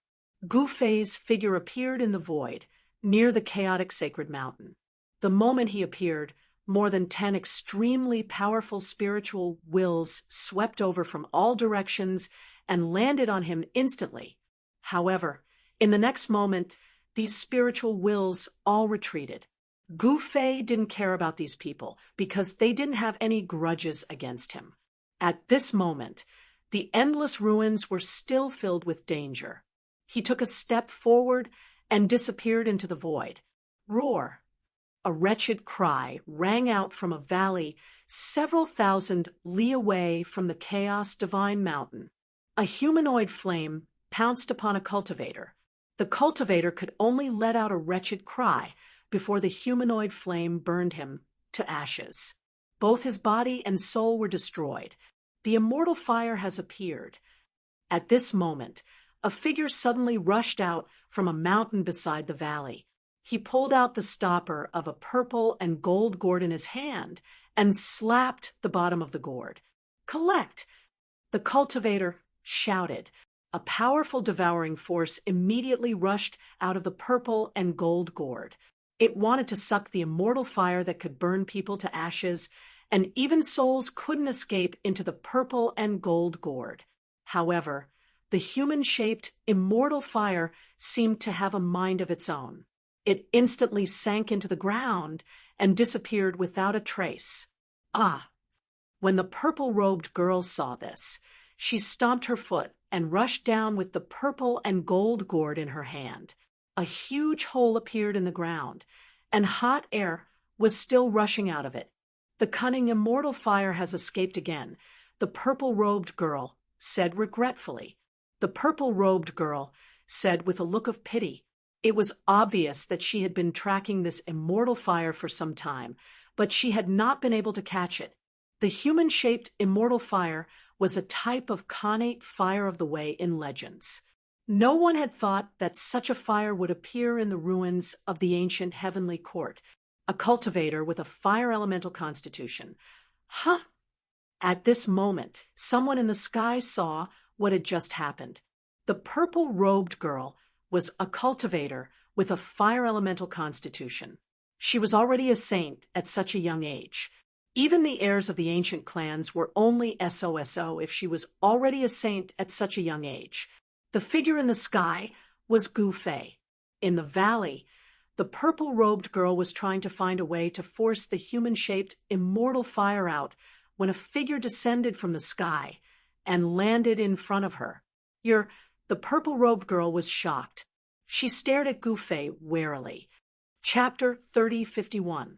Gu Fei's figure appeared in the void, near the chaotic sacred mountain. The moment he appeared, more than 10 extremely powerful spiritual wills swept over from all directions and landed on him instantly. However, in the next moment, these spiritual wills all retreated. Gu Fei didn't care about these people because they didn't have any grudges against him. At this moment, the endless ruins were still filled with danger. He took a step forward and disappeared into the void. Roar! A wretched cry rang out from a valley several thousand li away from the chaos divine mountain. A humanoid flame pounced upon a cultivator. The cultivator could only let out a wretched cry before the humanoid flame burned him to ashes. Both his body and soul were destroyed. The immortal fire has appeared. At this moment, a figure suddenly rushed out from a mountain beside the valley. He pulled out the stopper of a purple and gold gourd in his hand and slapped the bottom of the gourd. Collect! The cultivator shouted. A powerful devouring force immediately rushed out of the purple and gold gourd. It wanted to suck the immortal fire that could burn people to ashes, and even souls couldn't escape into the purple and gold gourd. However, the human-shaped immortal fire seemed to have a mind of its own. It instantly sank into the ground and disappeared without a trace. Ah! When the purple-robed girl saw this, she stomped her foot and rushed down with the purple and gold gourd in her hand. A huge hole appeared in the ground, and hot air was still rushing out of it. The cunning immortal fire has escaped again, the purple-robed girl said regretfully. The purple-robed girl said with a look of pity. It was obvious that she had been tracking this immortal fire for some time, but she had not been able to catch it. The human-shaped immortal fire was a type of connate fire of the way in legends. No one had thought that such a fire would appear in the ruins of the ancient heavenly court, a cultivator with a fire elemental constitution. Huh! At this moment, someone in the sky saw what had just happened. The purple-robed girl was a cultivator with a fire elemental constitution. She was already a saint at such a young age. Even the heirs of the ancient clans were only SOSO if she was already a saint at such a young age. The figure in the sky was Gu Fei. In the valley, the purple-robed girl was trying to find a way to force the human-shaped immortal fire out when a figure descended from the sky and landed in front of her. The purple-robed girl was shocked. She stared at Gu Fei warily. Chapter 3051.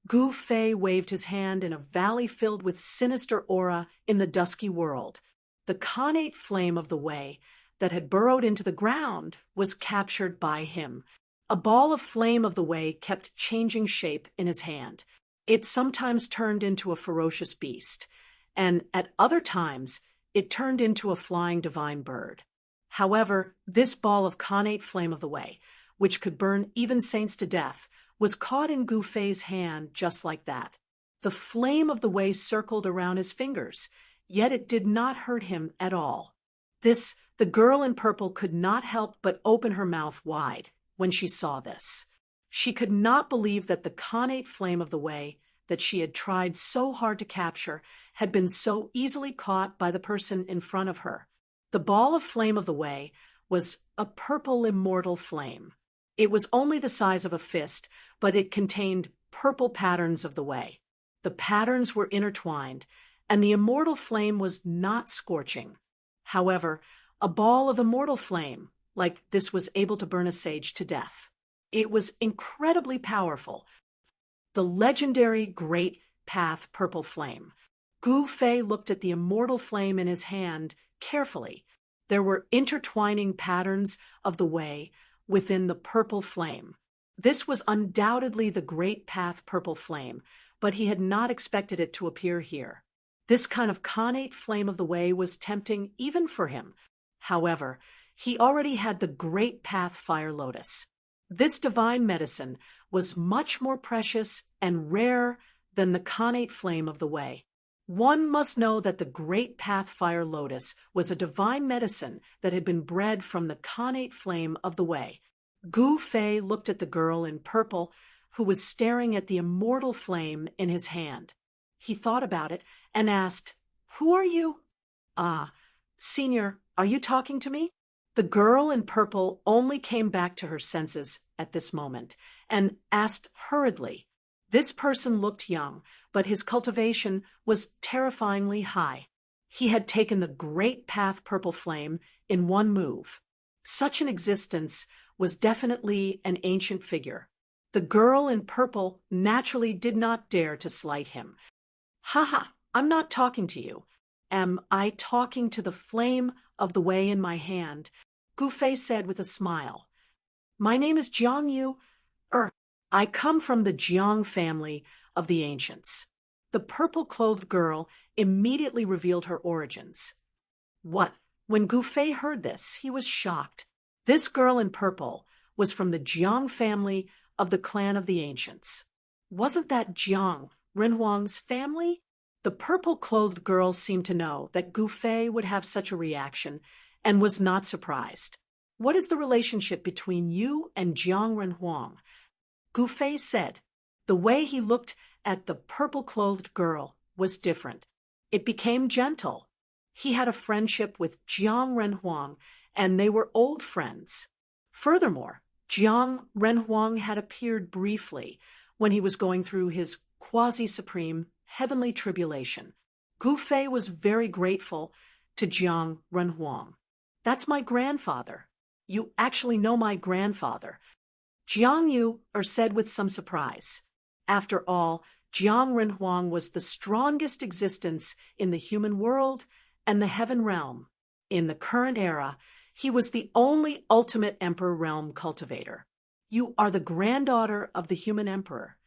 Gu Fei waved his hand in a valley filled with sinister aura in the dusky world. The connate flame of the way that had burrowed into the ground was captured by him. A ball of flame of the way kept changing shape in his hand. It sometimes turned into a ferocious beast, and at other times it turned into a flying divine bird. However, this ball of connate flame of the way, which could burn even saints to death, was caught in Gu Fei's hand just like that. The flame of the way circled around his fingers, yet it did not hurt him at all. The girl in purple could not help but open her mouth wide when she saw this. She could not believe that the connate flame of the way that she had tried so hard to capture had been so easily caught by the person in front of her. The ball of flame of the way was a purple immortal flame. It was only the size of a fist, but it contained purple patterns of the way. The patterns were intertwined, and the immortal flame was not scorching. However, a ball of immortal flame like this was able to burn a sage to death. It was incredibly powerful. The legendary Great Path Purple Flame. Gu Fei looked at the immortal flame in his hand carefully. There were intertwining patterns of the way within the purple flame. This was undoubtedly the Great Path Purple Flame, but he had not expected it to appear here. This kind of connate flame of the way was tempting even for him. However, he already had the Great Path Fire Lotus. This divine medicine was much more precious and rare than the connate flame of the way. One must know that the Great Path Fire Lotus was a divine medicine that had been bred from the connate flame of the way. Gu Fei looked at the girl in purple, who was staring at the immortal flame in his hand. He thought about it and asked, "Who are you?" "Ah, Senior, are you talking to me?" The girl in purple only came back to her senses at this moment and asked hurriedly. This person looked young, but his cultivation was terrifyingly high. He had taken the Great Path Purple Flame in one move. Such an existence was definitely an ancient figure. The girl in purple naturally did not dare to slight him. "Ha, I'm not talking to you. Am I talking to the flame of the way in my hand?" Gu Fei said with a smile. "My name is Jiang Yu. I come from the Jiang family of the ancients." The purple-clothed girl immediately revealed her origins. What? When Gu Fei heard this, he was shocked. This girl in purple was from the Jiang family of the clan of the ancients. Wasn't that Jiang Renhuang's family? The purple-clothed girl seemed to know that Gu Fei would have such a reaction and was not surprised. "What is the relationship between you and Jiang Renhuang?" Gu Fei said. The way he looked at the purple-clothed girl was different. It became gentle. He had a friendship with Jiang Renhuang, and they were old friends. Furthermore, Jiang Renhuang had appeared briefly when he was going through his quasi-supreme heavenly tribulation. Gu Fei was very grateful to Jiang Renhuang. "That's my grandfather. You actually know my grandfather," Jiang Yu said with some surprise. After all, Jiang Renhuang was the strongest existence in the human world and the heaven realm. In the current era, he was the only ultimate emperor realm cultivator. "You are the granddaughter of the human emperor."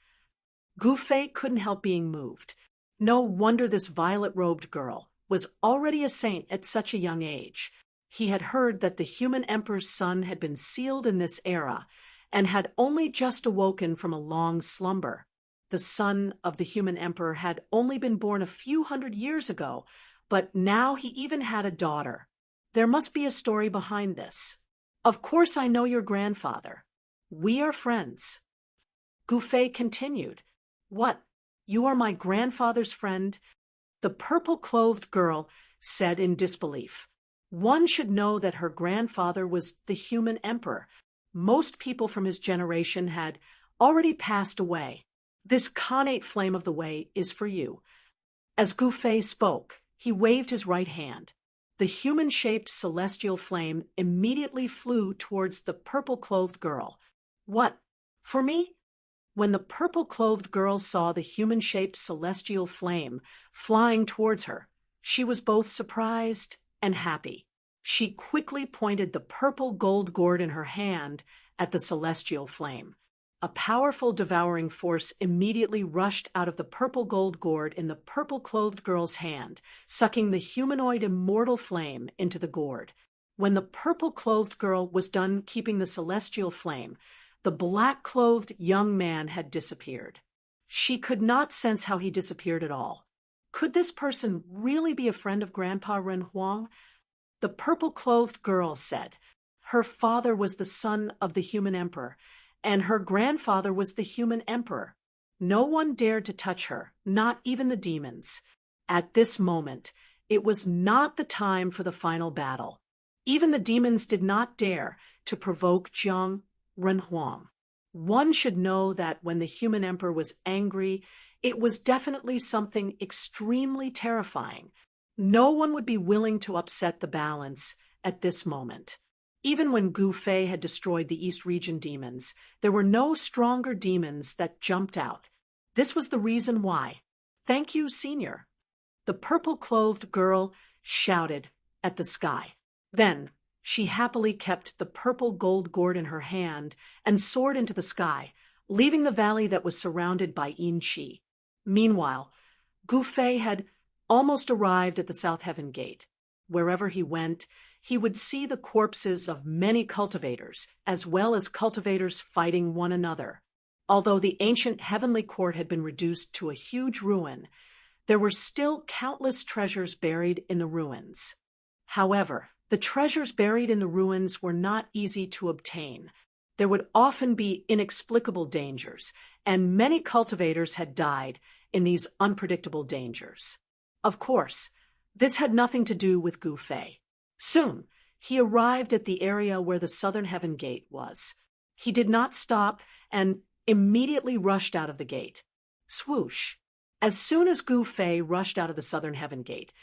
Gu Fei couldn't help being moved. No wonder this violet-robed girl was already a saint at such a young age. He had heard that the human emperor's son had been sealed in this era and had only just awoken from a long slumber. The son of the human emperor had only been born a few hundred years ago, but now he even had a daughter. There must be a story behind this. "Of course I know your grandfather. We are friends." Gu Fei continued. "What? You are my grandfather's friend?" The purple-clothed girl said in disbelief. One should know that her grandfather was the human emperor. Most people from his generation had already passed away. "This connate flame of the way is for you." As Gu Fei spoke, he waved his right hand. The human-shaped celestial flame immediately flew towards the purple-clothed girl. "What? For me?" When the purple-clothed girl saw the human-shaped celestial flame flying towards her, she was both surprised and happy. She quickly pointed the purple gold gourd in her hand at the celestial flame. A powerful devouring force immediately rushed out of the purple gold gourd in the purple-clothed girl's hand, sucking the humanoid immortal flame into the gourd. When the purple-clothed girl was done keeping the celestial flame, the black-clothed young man had disappeared. She could not sense how he disappeared at all. Could this person really be a friend of Grandpa Ren Huang? The purple-clothed girl said. Her father was the son of the human emperor, and her grandfather was the human emperor. No one dared to touch her, not even the demons. At this moment, it was not the time for the final battle. Even the demons did not dare to provoke Jiang Renhuang. One should know that when the human emperor was angry, it was definitely something extremely terrifying. No one would be willing to upset the balance at this moment. Even when Gu Fei had destroyed the East Region demons, there were no stronger demons that jumped out. This was the reason why. Thank you, Senior. The purple-clothed girl shouted at the sky. Then she happily kept the purple gold gourd in her hand and soared into the sky, leaving the valley that was surrounded by Yin Qi. Meanwhile, Gu Fei had almost arrived at the South Heaven Gate. Wherever he went, he would see the corpses of many cultivators, as well as cultivators fighting one another. Although the ancient heavenly court had been reduced to a huge ruin, there were still countless treasures buried in the ruins. However, the treasures buried in the ruins were not easy to obtain. There would often be inexplicable dangers, and many cultivators had died in these unpredictable dangers. Of course, this had nothing to do with Gu Fei. Soon, he arrived at the area where the Southern Heaven Gate was. He did not stop and immediately rushed out of the gate. Swoosh! As soon as Gu Fei rushed out of the Southern Heaven Gate,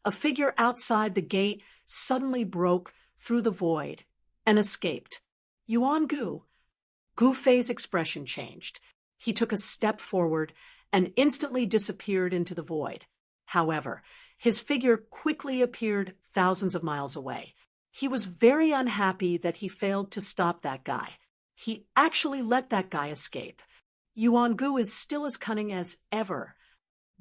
a figure outside the gate suddenly broke through the void and escaped. Yuan Gu. Gu Fei's expression changed. He took a step forward and instantly disappeared into the void. However, his figure quickly appeared thousands of miles away. He was very unhappy that he failed to stop that guy. He actually let that guy escape. Yuan Gu is still as cunning as ever.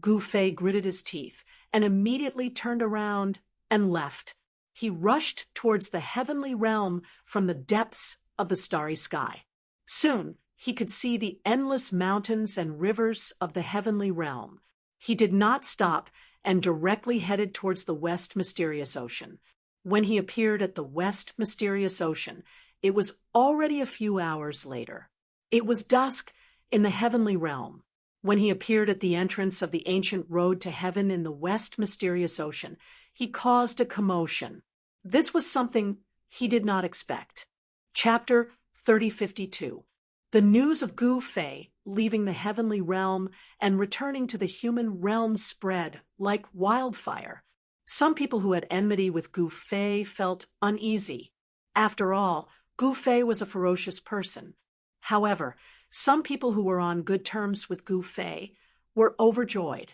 Gu Fei gritted his teeth and immediately turned around and left. He rushed towards the heavenly realm from the depths of the starry sky. Soon, he could see the endless mountains and rivers of the heavenly realm. He did not stop and directly headed towards the West Mysterious Ocean. When he appeared at the West Mysterious Ocean, it was already a few hours later. It was dusk in the heavenly realm. When he appeared at the entrance of the ancient road to heaven in the West Mysterious Ocean, he caused a commotion. This was something he did not expect. Chapter 3052. The news of Gu Fei leaving the heavenly realm and returning to the human realm spread like wildfire. Some people who had enmity with Gu Fei felt uneasy. After all, Gu Fei was a ferocious person. However, some people who were on good terms with Gu Fei were overjoyed.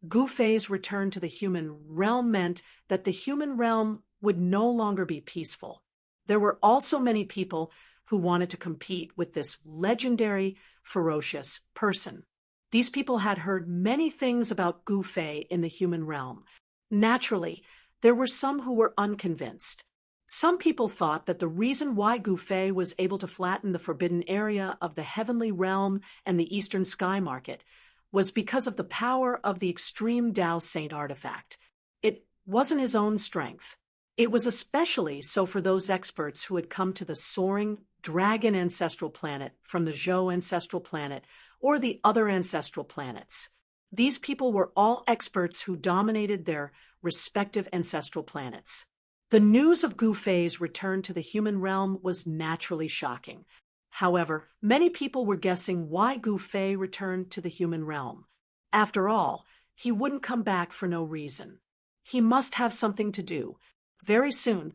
Gu Fei's return to the human realm meant that the human realm would no longer be peaceful. There were also many people who wanted to compete with this legendary, ferocious person. These people had heard many things about Gu Fei in the human realm. Naturally, there were some who were unconvinced. Some people thought that the reason why Gu Fei was able to flatten the forbidden area of the heavenly realm and the eastern sky market was because of the power of the extreme Tao Saint artifact. It wasn't his own strength. It was especially so for those experts who had come to the soaring dragon ancestral planet from the Zhou ancestral planet or the other ancestral planets. These people were all experts who dominated their respective ancestral planets. The news of Gu Fei's return to the human realm was naturally shocking. However, many people were guessing why Gu Fei returned to the human realm. After all, he wouldn't come back for no reason. He must have something to do. Very soon,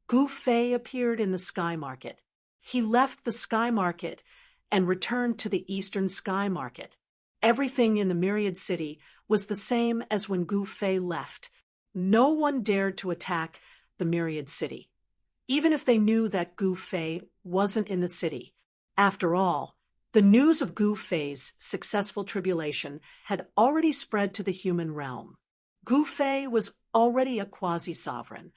Gu Fei appeared in the sky market. He left the sky market and returned to the eastern sky market. Everything in the Myriad City was the same as when Gu Fei left. No one dared to attack the Myriad City. Even if they knew that Gu Fei wasn't in the city, After all, the news of Gu Fei's successful tribulation had already spread to the human realm. Gu Fei was already a quasi-sovereign.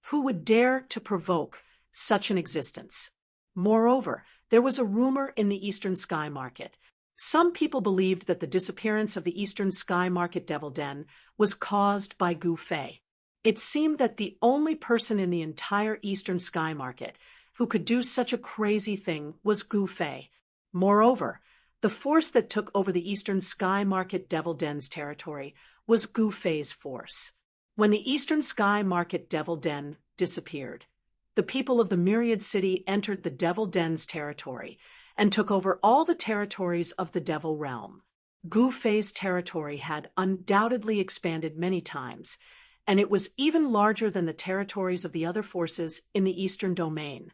Who would dare to provoke such an existence? Moreover, there was a rumor in the Eastern Sky Market. Some people believed that the disappearance of the Eastern Sky Market Devil Den was caused by Gu Fei. It seemed that the only person in the entire Eastern Sky Market who could do such a crazy thing was Gu Fei. Moreover, the force that took over the Eastern Sky Market Devil Den's territory was Gu Fei's force. When the Eastern Sky Market Devil Den disappeared, the people of the Myriad City entered the Devil Den's territory and took over all the territories of the Devil Realm. Gu Fei's territory had undoubtedly expanded many times, and it was even larger than the territories of the other forces in the Eastern Domain.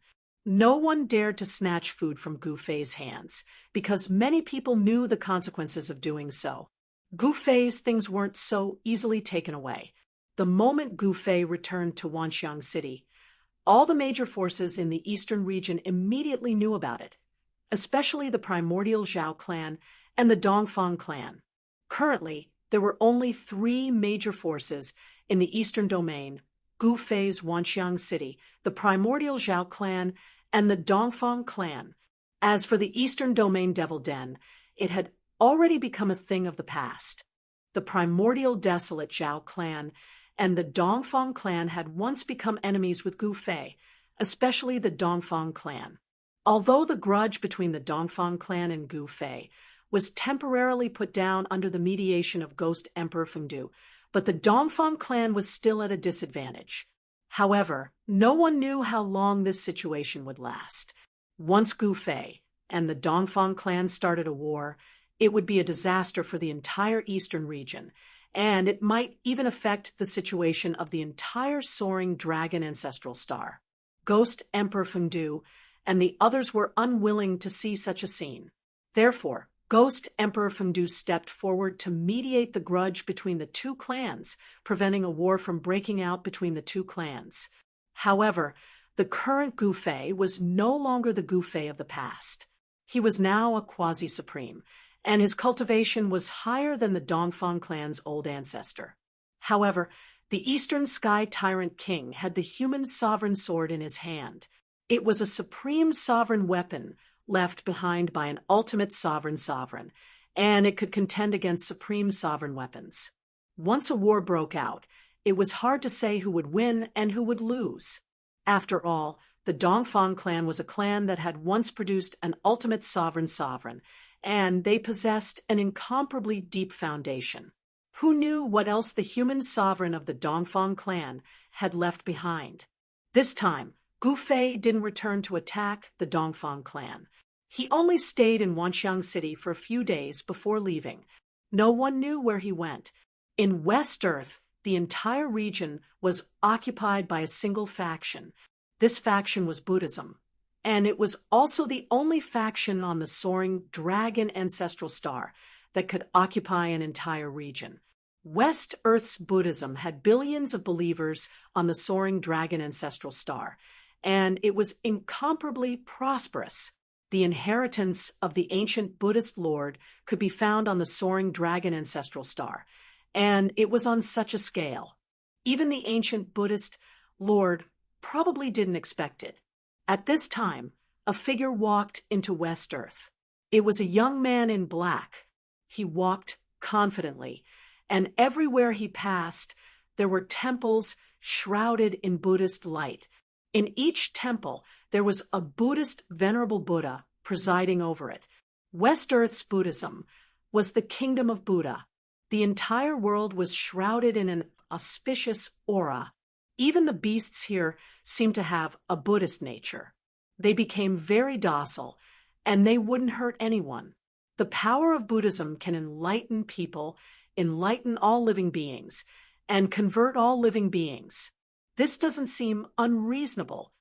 No one dared to snatch food from Gu Fei's hands, because many people knew the consequences of doing so. Gu Fei's things weren't so easily taken away. The moment Gu Fei returned to Wanxiang City, all the major forces in the eastern region immediately knew about it, especially the primordial Zhao clan and the Dongfang clan. Currently, there were only 3 major forces in the eastern domain: Gu Fei's Wanxiang City, the primordial Zhao clan, and the Dongfang clan. As for the eastern domain Devil Den, it had already become a thing of the past. The primordial desolate Zhao clan and the Dongfang clan had once become enemies with Gu Fei, especially the Dongfang clan. Although the grudge between the Dongfang clan and Gu Fei was temporarily put down under the mediation of Ghost Emperor Fengdu, but the Dongfang clan was still at a disadvantage. However, no one knew how long this situation would last. Once Gu Fei and the Dongfang clan started a war, it would be a disaster for the entire eastern region, and it might even affect the situation of the entire soaring dragon ancestral star. Ghost Emperor Fengdu and the others were unwilling to see such a scene. Therefore, Ghost Emperor Fengdu stepped forward to mediate the grudge between the 2 clans, preventing a war from breaking out between the 2 clans. However, the current Gu Fei was no longer the Gu Fei of the past. He was now a quasi-supreme, and his cultivation was higher than the Dongfang clan's old ancestor. However, the Eastern Sky Tyrant King had the human sovereign sword in his hand. It was a supreme sovereign weapon left behind by an ultimate sovereign, and it could contend against supreme sovereign weapons. Once a war broke out, it was hard to say who would win and who would lose. After all, the Dongfang clan was a clan that had once produced an ultimate sovereign, and they possessed an incomparably deep foundation. Who knew what else the human sovereign of the Dongfang clan had left behind? This time, Gu Fei didn't return to attack the Dongfang clan. He only stayed in Wanxiang City for a few days before leaving. No one knew where he went. In West Earth, the entire region was occupied by a single faction. This faction was Buddhism, and it was also the only faction on the soaring dragon ancestral star that could occupy an entire region. West Earth's Buddhism had billions of believers on the soaring dragon ancestral star, and it was incomparably prosperous. The inheritance of the ancient Buddhist lord could be found on the soaring dragon ancestral star, and it was on such a scale. Even the ancient Buddhist lord probably didn't expect it. At this time, a figure walked into West Earth. It was a young man in black. He walked confidently, and everywhere he passed, there were temples shrouded in Buddhist light. In each temple, there was a Buddhist venerable Buddha presiding over it. West Earth's Buddhism was the kingdom of Buddha. The entire world was shrouded in an auspicious aura. Even the beasts here seemed to have a Buddhist nature. They became very docile, and they wouldn't hurt anyone. The power of Buddhism can enlighten people, enlighten all living beings, and convert all living beings. This doesn't seem unreasonable.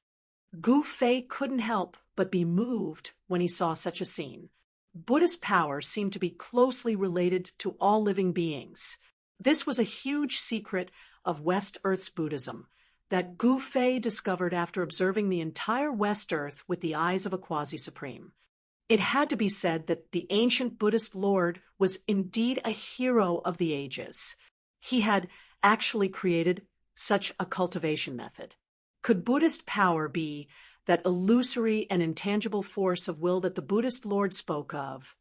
Gu Fei couldn't help but be moved when he saw such a scene. Buddhist power seemed to be closely related to all living beings. This was a huge secret of West Earth's Buddhism that Gu Fei discovered after observing the entire West Earth with the eyes of a quasi-supreme. It had to be said that the ancient Buddhist Lord was indeed a hero of the ages. He had actually created such a cultivation method. Could Buddhist power be that illusory and intangible force of will that the Buddhist Lord spoke of?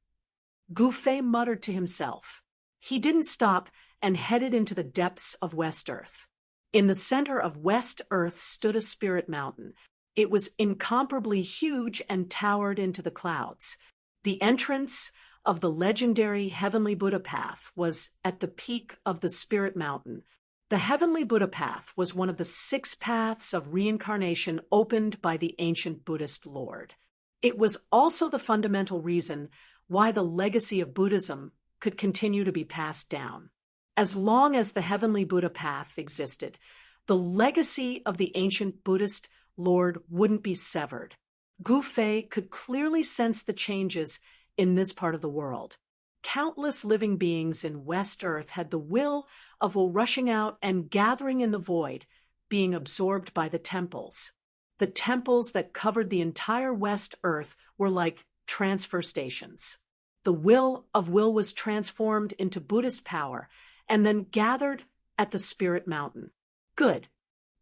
Gu Fei muttered to himself. He didn't stop and headed into the depths of West Earth. In the center of West Earth stood a spirit mountain. It was incomparably huge and towered into the clouds. The entrance of the legendary Heavenly Buddha Path was at the peak of the spirit mountain. The Heavenly Buddha Path was one of the 6 paths of reincarnation opened by the ancient Buddhist Lord. It was also the fundamental reason why the legacy of Buddhism could continue to be passed down. As long as the Heavenly Buddha Path existed, the legacy of the ancient Buddhist Lord wouldn't be severed. Gu Fei could clearly sense the changes in this part of the world. Countless living beings in West Earth had the will of rushing out and gathering in the void, being absorbed by the temples. The temples that covered the entire West Earth were like transfer stations. The will of will was transformed into Buddhist power and then gathered at the Spirit Mountain. Good.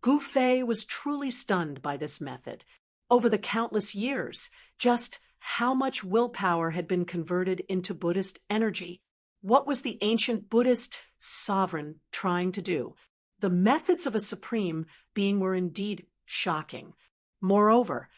Gu Fei was truly stunned by this method. Over the countless years, just how much willpower had been converted into Buddhist energy. What was the ancient Buddhist sovereign trying to do? The methods of a supreme being were indeed shocking. Moreover,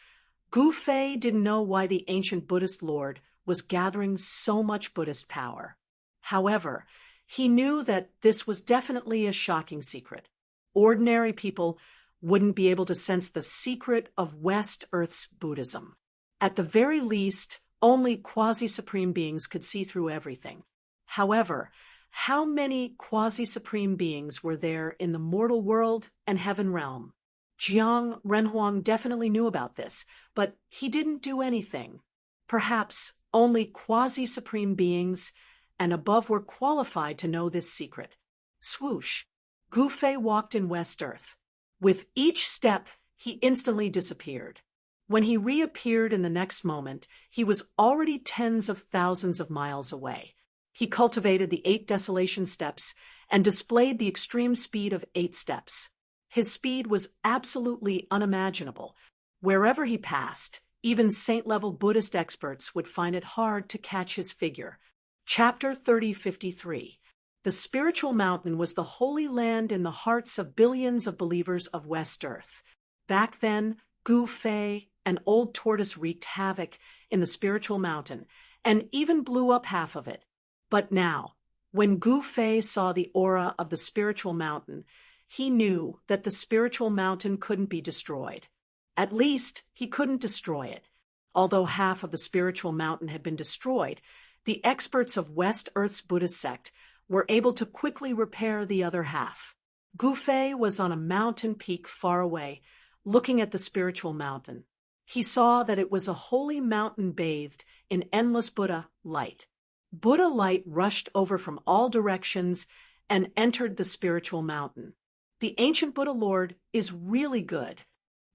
Gu Fei didn't know why the ancient Buddhist Lord was gathering so much Buddhist power. However, he knew that this was definitely a shocking secret. Ordinary people wouldn't be able to sense the secret of West Earth's Buddhism. At the very least, only quasi-supreme beings could see through everything. However, how many quasi-supreme beings were there in the mortal world and heaven realm? Jiang Renhuang definitely knew about this, but he didn't do anything. Perhaps only quasi-supreme beings and above were qualified to know this secret. Swoosh! Gu Fei walked in West Earth. With each step, he instantly disappeared. When he reappeared in the next moment, he was already tens of thousands of miles away. He cultivated the 8 desolation steps and displayed the extreme speed of 8 steps. His speed was absolutely unimaginable. Wherever he passed, even saint-level Buddhist experts would find it hard to catch his figure. Chapter 3053. The spiritual mountain was the holy land in the hearts of billions of believers of West Earth. Back then, Gu Fei, an old tortoise, wreaked havoc in the spiritual mountain and even blew up half of it. But now, when Gu Fei saw the aura of the spiritual mountain, he knew that the spiritual mountain couldn't be destroyed. At least, he couldn't destroy it. Although half of the spiritual mountain had been destroyed, the experts of West Earth's Buddhist sect were able to quickly repair the other half. Gu Fei was on a mountain peak far away, looking at the spiritual mountain. He saw that it was a holy mountain bathed in endless Buddha light. Buddha light rushed over from all directions and entered the spiritual mountain. The ancient Buddha Lord is really good.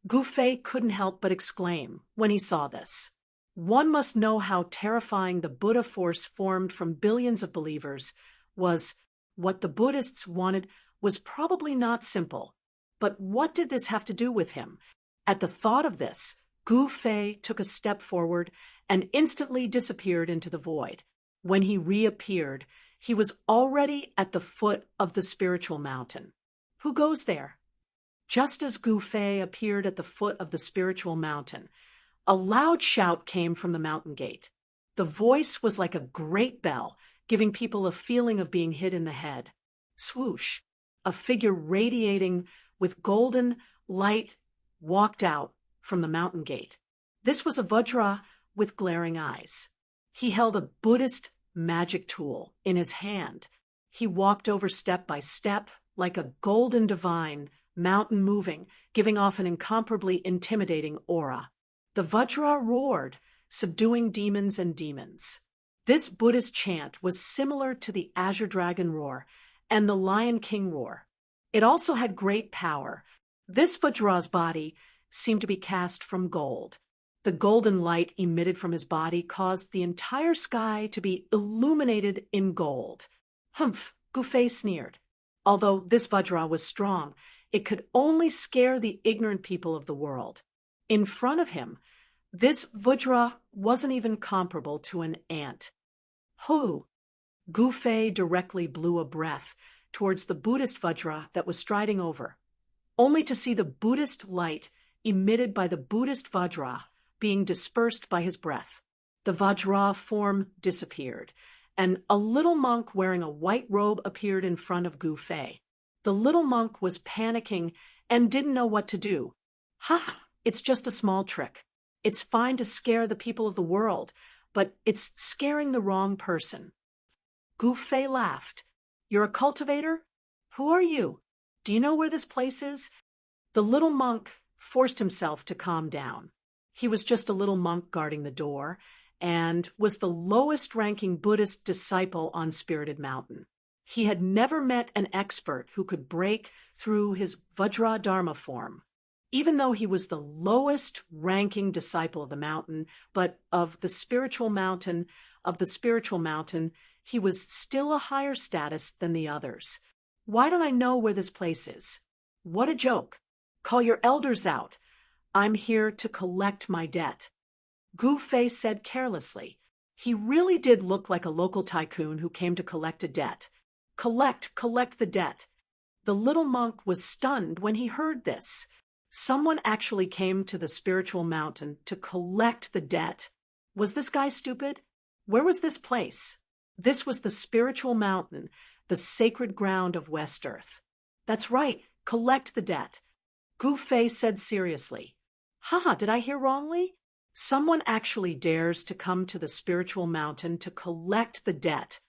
Gu Fei couldn't help but exclaim when he saw this. One must know how terrifying the Buddha force formed from billions of believers was. What the Buddhists wanted was probably not simple. But what did this have to do with him? At the thought of this, Gu Fei took a step forward and instantly disappeared into the void. When he reappeared, he was already at the foot of the spiritual mountain. Who goes there? Just as Gu Fei appeared at the foot of the spiritual mountain, a loud shout came from the mountain gate. The voice was like a great bell, giving people a feeling of being hit in the head. Swoosh! A figure radiating with golden light walked out from the mountain gate. This was a Vajra with glaring eyes. He held a Buddhist magic tool in his hand. He walked over step by step like a golden divine mountain moving, giving off an incomparably intimidating aura. The Vajra roared, subduing demons and demons. This Buddhist chant was similar to the Azure Dragon roar and the Lion King roar. It also had great power. This Vajra's body seemed to be cast from gold. The golden light emitted from his body caused the entire sky to be illuminated in gold. Humph, Gufei sneered. Although this Vajra was strong, it could only scare the ignorant people of the world. In front of him, this Vajra wasn't even comparable to an ant. Who? Gufei directly blew a breath towards the Buddhist Vajra that was striding over, only to see the Buddhist light emitted by the Buddhist Vajra being dispersed by his breath. The Vajra form disappeared, and a little monk wearing a white robe appeared in front of Gufei. The little monk was panicking and didn't know what to do. Ha! It's just a small trick. It's fine to scare the people of the world, but it's scaring the wrong person. Gufei laughed. You're a cultivator? Who are you? Do you know where this place is? The little monk forced himself to calm down. He was just a little monk guarding the door, and was the lowest-ranking Buddhist disciple on Spirited Mountain. He had never met an expert who could break through his Vajra Dharma form. Even though he was the lowest-ranking disciple of the mountain, but of the spiritual mountain, he was still a higher status than the others. Why don't I know where this place is? What a joke. Call your elders out. I'm here to collect my debt. Gufei said carelessly. He really did look like a local tycoon who came to collect a debt. Collect the debt. The little monk was stunned when he heard this. Someone actually came to the spiritual mountain to collect the debt. Was this guy stupid? Where was this place? This was the spiritual mountain, the sacred ground of West Earth. That's right, collect the debt. Gufei said seriously. Haha, did I hear wrongly? Someone actually dares to come to the spiritual mountain to collect the debt.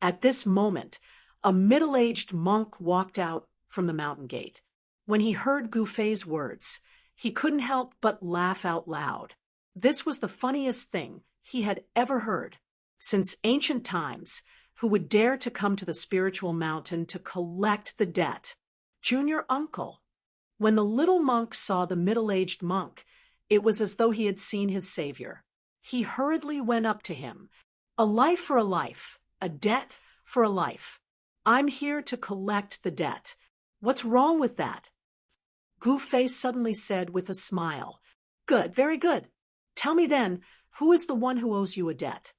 At this moment, a middle-aged monk walked out from the mountain gate. When he heard Gufei's words, he couldn't help but laugh out loud. This was the funniest thing he had ever heard. Since ancient times, who would dare to come to the spiritual mountain to collect the debt? Junior uncle. When the little monk saw the middle-aged monk, it was as though he had seen his savior. He hurriedly went up to him. A life for a life, a debt for a life. I'm here to collect the debt. What's wrong with that? Gufei suddenly said with a smile. Good, very good. Tell me then, who is the one who owes you a debt?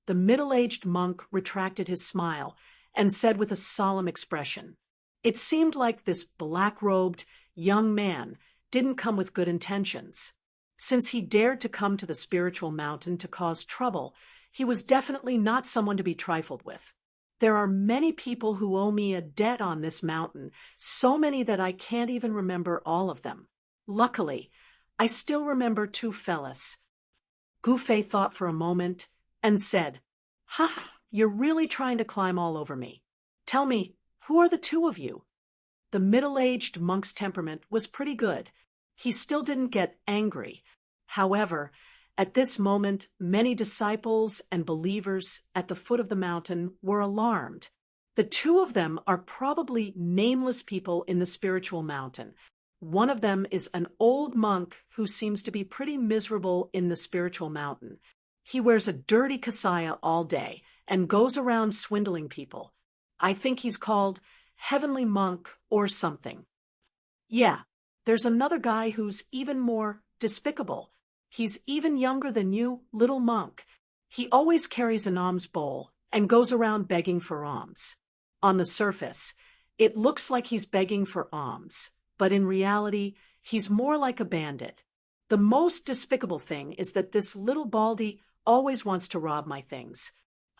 The middle-aged monk retracted his smile and said with a solemn expression. It seemed like this black-robed young man didn't come with good intentions. Since he dared to come to the spiritual mountain to cause trouble, he was definitely not someone to be trifled with. There are many people who owe me a debt on this mountain, so many that I can't even remember all of them. Luckily, I still remember two fellas. Gufei thought for a moment and said, Ha, you're really trying to climb all over me. Tell me, who are the two of you? The middle-aged monk's temperament was pretty good. He still didn't get angry. However, at this moment, many disciples and believers at the foot of the mountain were alarmed. The two of them are probably nameless people in the spiritual mountain. One of them is an old monk who seems to be pretty miserable in the spiritual mountain. He wears a dirty kasaya all day and goes around swindling people. I think he's called Heavenly Monk or something. Yeah, there's another guy who's even more despicable. He's even younger than you, little monk. He always carries an alms bowl and goes around begging for alms. On the surface, it looks like he's begging for alms, but in reality, he's more like a bandit. The most despicable thing is that this little baldy always wants to rob my things.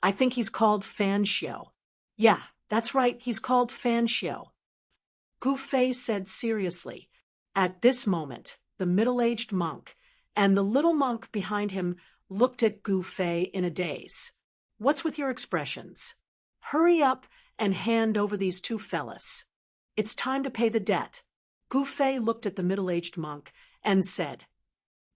I think he's called Fanshio. Yeah, that's right, he's called Fanshio. Gufei said seriously. At this moment, the middle-aged monk and the little monk behind him looked at Gufei in a daze. What's with your expressions? Hurry up and hand over these two fellas. It's time to pay the debt. Gufei looked at the middle-aged monk and said,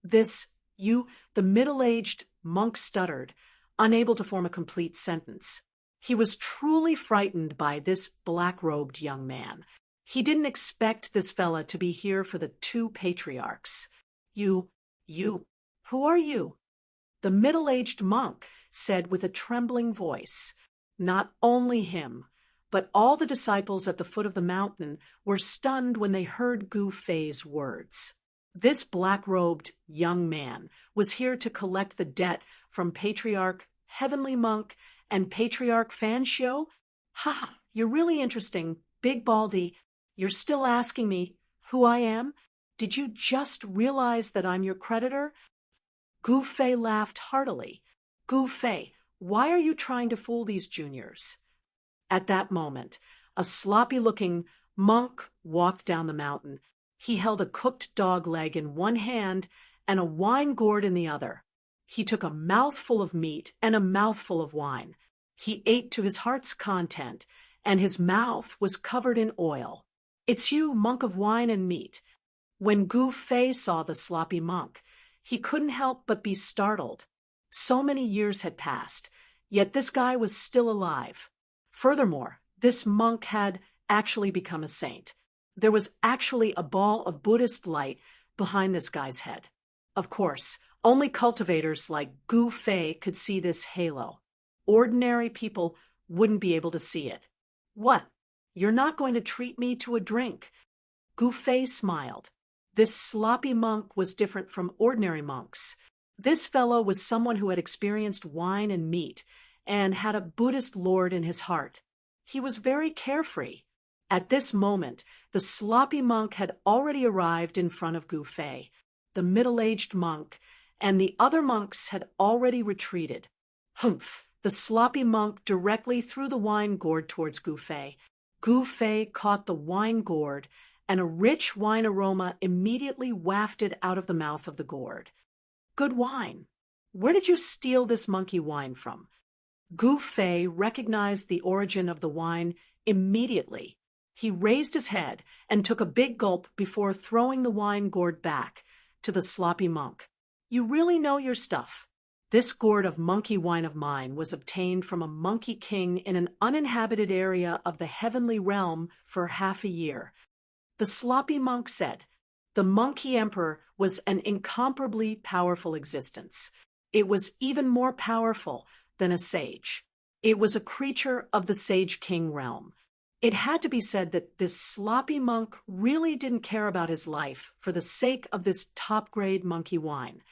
the middle-aged monk stuttered, unable to form a complete sentence. He was truly frightened by this black-robed young man. He didn't expect this fella to be here for the two patriarchs. You, who are you? The middle-aged monk said with a trembling voice. Not only him, but all the disciples at the foot of the mountain were stunned when they heard Gu Fei's words. This black-robed young man was here to collect the debt from Patriarch Heavenly Monk and Patriarch Fanshio? Ha! You're really interesting, Big Baldy. You're still asking me who I am? Did you just realize that I'm your creditor? Gu Fei laughed heartily. Gu Fei, why are you trying to fool these juniors? At that moment, a sloppy-looking monk walked down the mountain. He held a cooked dog leg in one hand and a wine gourd in the other. He took a mouthful of meat and a mouthful of wine. He ate to his heart's content, and his mouth was covered in oil. It's you, monk of wine and meat. When Gu Fei saw the sloppy monk, he couldn't help but be startled. So many years had passed, yet this guy was still alive. Furthermore, this monk had actually become a saint. There was actually a ball of Buddhist light behind this guy's head. Of course, only cultivators like Gu Fei could see this halo. Ordinary people wouldn't be able to see it. What? You're not going to treat me to a drink? Gu Fei smiled. This sloppy monk was different from ordinary monks. This fellow was someone who had experienced wine and meat and had a Buddhist lord in his heart. He was very carefree. At this moment, the sloppy monk had already arrived in front of Gu Fei. The middle-aged monk and the other monks had already retreated. Humph! The sloppy monk directly threw the wine gourd towards Gu Fei. Gu Fei caught the wine gourd, and a rich wine aroma immediately wafted out of the mouth of the gourd. Good wine. Where did you steal this monkey wine from? Gu Fei recognized the origin of the wine immediately. He raised his head and took a big gulp before throwing the wine gourd back to the sloppy monk. You really know your stuff. This gourd of monkey wine of mine was obtained from a monkey king in an uninhabited area of the heavenly realm for half a year. The sloppy monk said, the monkey emperor was an incomparably powerful existence. It was even more powerful than a sage. It was a creature of the sage king realm. It had to be said that this sloppy monk really didn't care about his life for the sake of this top-grade monkey wine.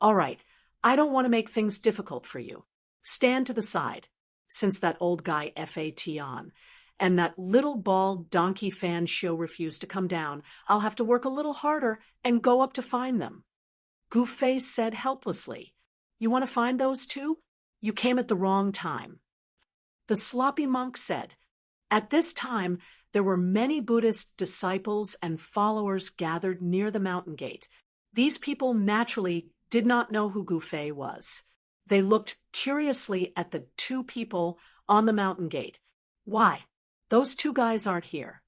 All right, I don't want to make things difficult for you. Stand to the side, since that old guy F.A.T. on, and that little bald donkey fan show refused to come down. I'll have to work a little harder and go up to find them. Gu Fei said helplessly, You want to find those two? You came at the wrong time. The sloppy monk said, At this time, there were many Buddhist disciples and followers gathered near the mountain gate. These people naturally did not know who Gu Fei was. They looked curiously at the two people on the mountain gate. Why? Those two guys aren't here.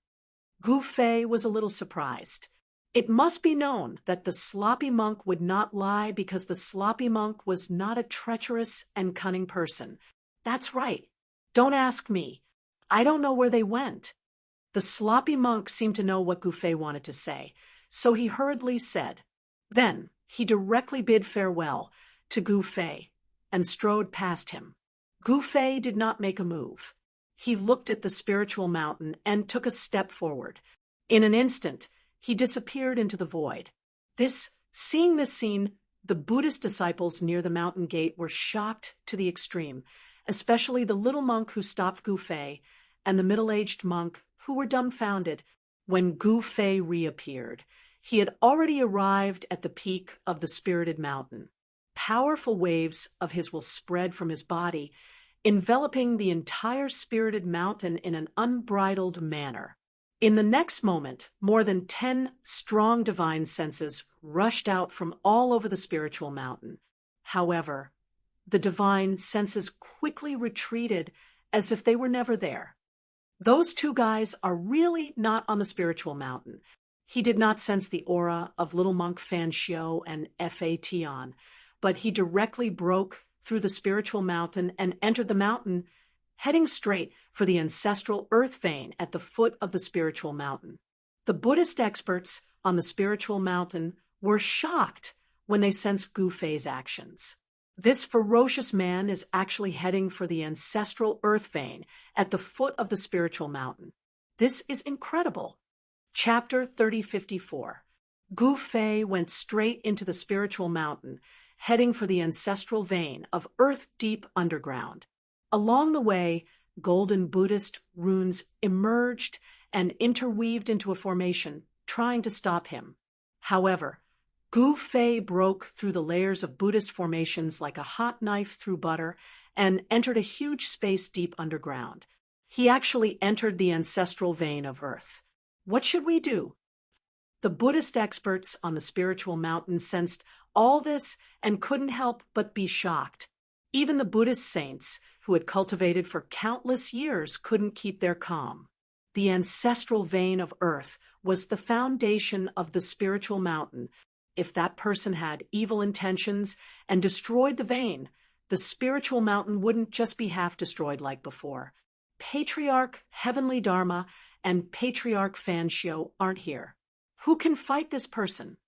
Gu Fei was a little surprised. It must be known that the sloppy monk would not lie because the sloppy monk was not a treacherous and cunning person. That's right. Don't ask me. I don't know where they went. The sloppy monk seemed to know what Gu Fei wanted to say, so he hurriedly said. Then he directly bid farewell to Gu Fei and strode past him. Gu Fei did not make a move. He looked at the spiritual mountain and took a step forward. In an instant, he disappeared into the void. Seeing this scene, the Buddhist disciples near the mountain gate were shocked to the extreme, especially the little monk who stopped Gu Fei and the middle-aged monk who were dumbfounded when Gu Fei reappeared. He had already arrived at the peak of the spirited mountain. Powerful waves of his will spread from his body, enveloping the entire spirited mountain in an unbridled manner. In the next moment, more than 10 strong divine senses rushed out from all over the spiritual mountain. However, the divine senses quickly retreated as if they were never there. Those two guys are really not on the spiritual mountain. He did not sense the aura of little monk Fanshio and F.A.T. on, but he directly broke through the spiritual mountain and entered the mountain, heading straight for the ancestral earth vein at the foot of the spiritual mountain. The Buddhist experts on the spiritual mountain were shocked when they sense Gu Fei's actions. This ferocious man is actually heading for the ancestral earth vein at the foot of the spiritual mountain. This is incredible. Chapter 3054. Gu Fei went straight into the spiritual mountain, heading for the ancestral vein of earth deep underground. Along the way, golden Buddhist runes emerged and interweaved into a formation, trying to stop him. However, Gu Fei broke through the layers of Buddhist formations like a hot knife through butter and entered a huge space deep underground. He actually entered the ancestral vein of earth. What should we do? The Buddhist experts on the spiritual mountain sensed all this and couldn't help but be shocked. Even the Buddhist saints, who had cultivated for countless years, couldn't keep their calm. The ancestral vein of earth was the foundation of the spiritual mountain. If that person had evil intentions and destroyed the vein, the spiritual mountain wouldn't just be half destroyed like before. Patriarch Heavenly Dharma and Patriarch Fanshio aren't here. Who can fight this person?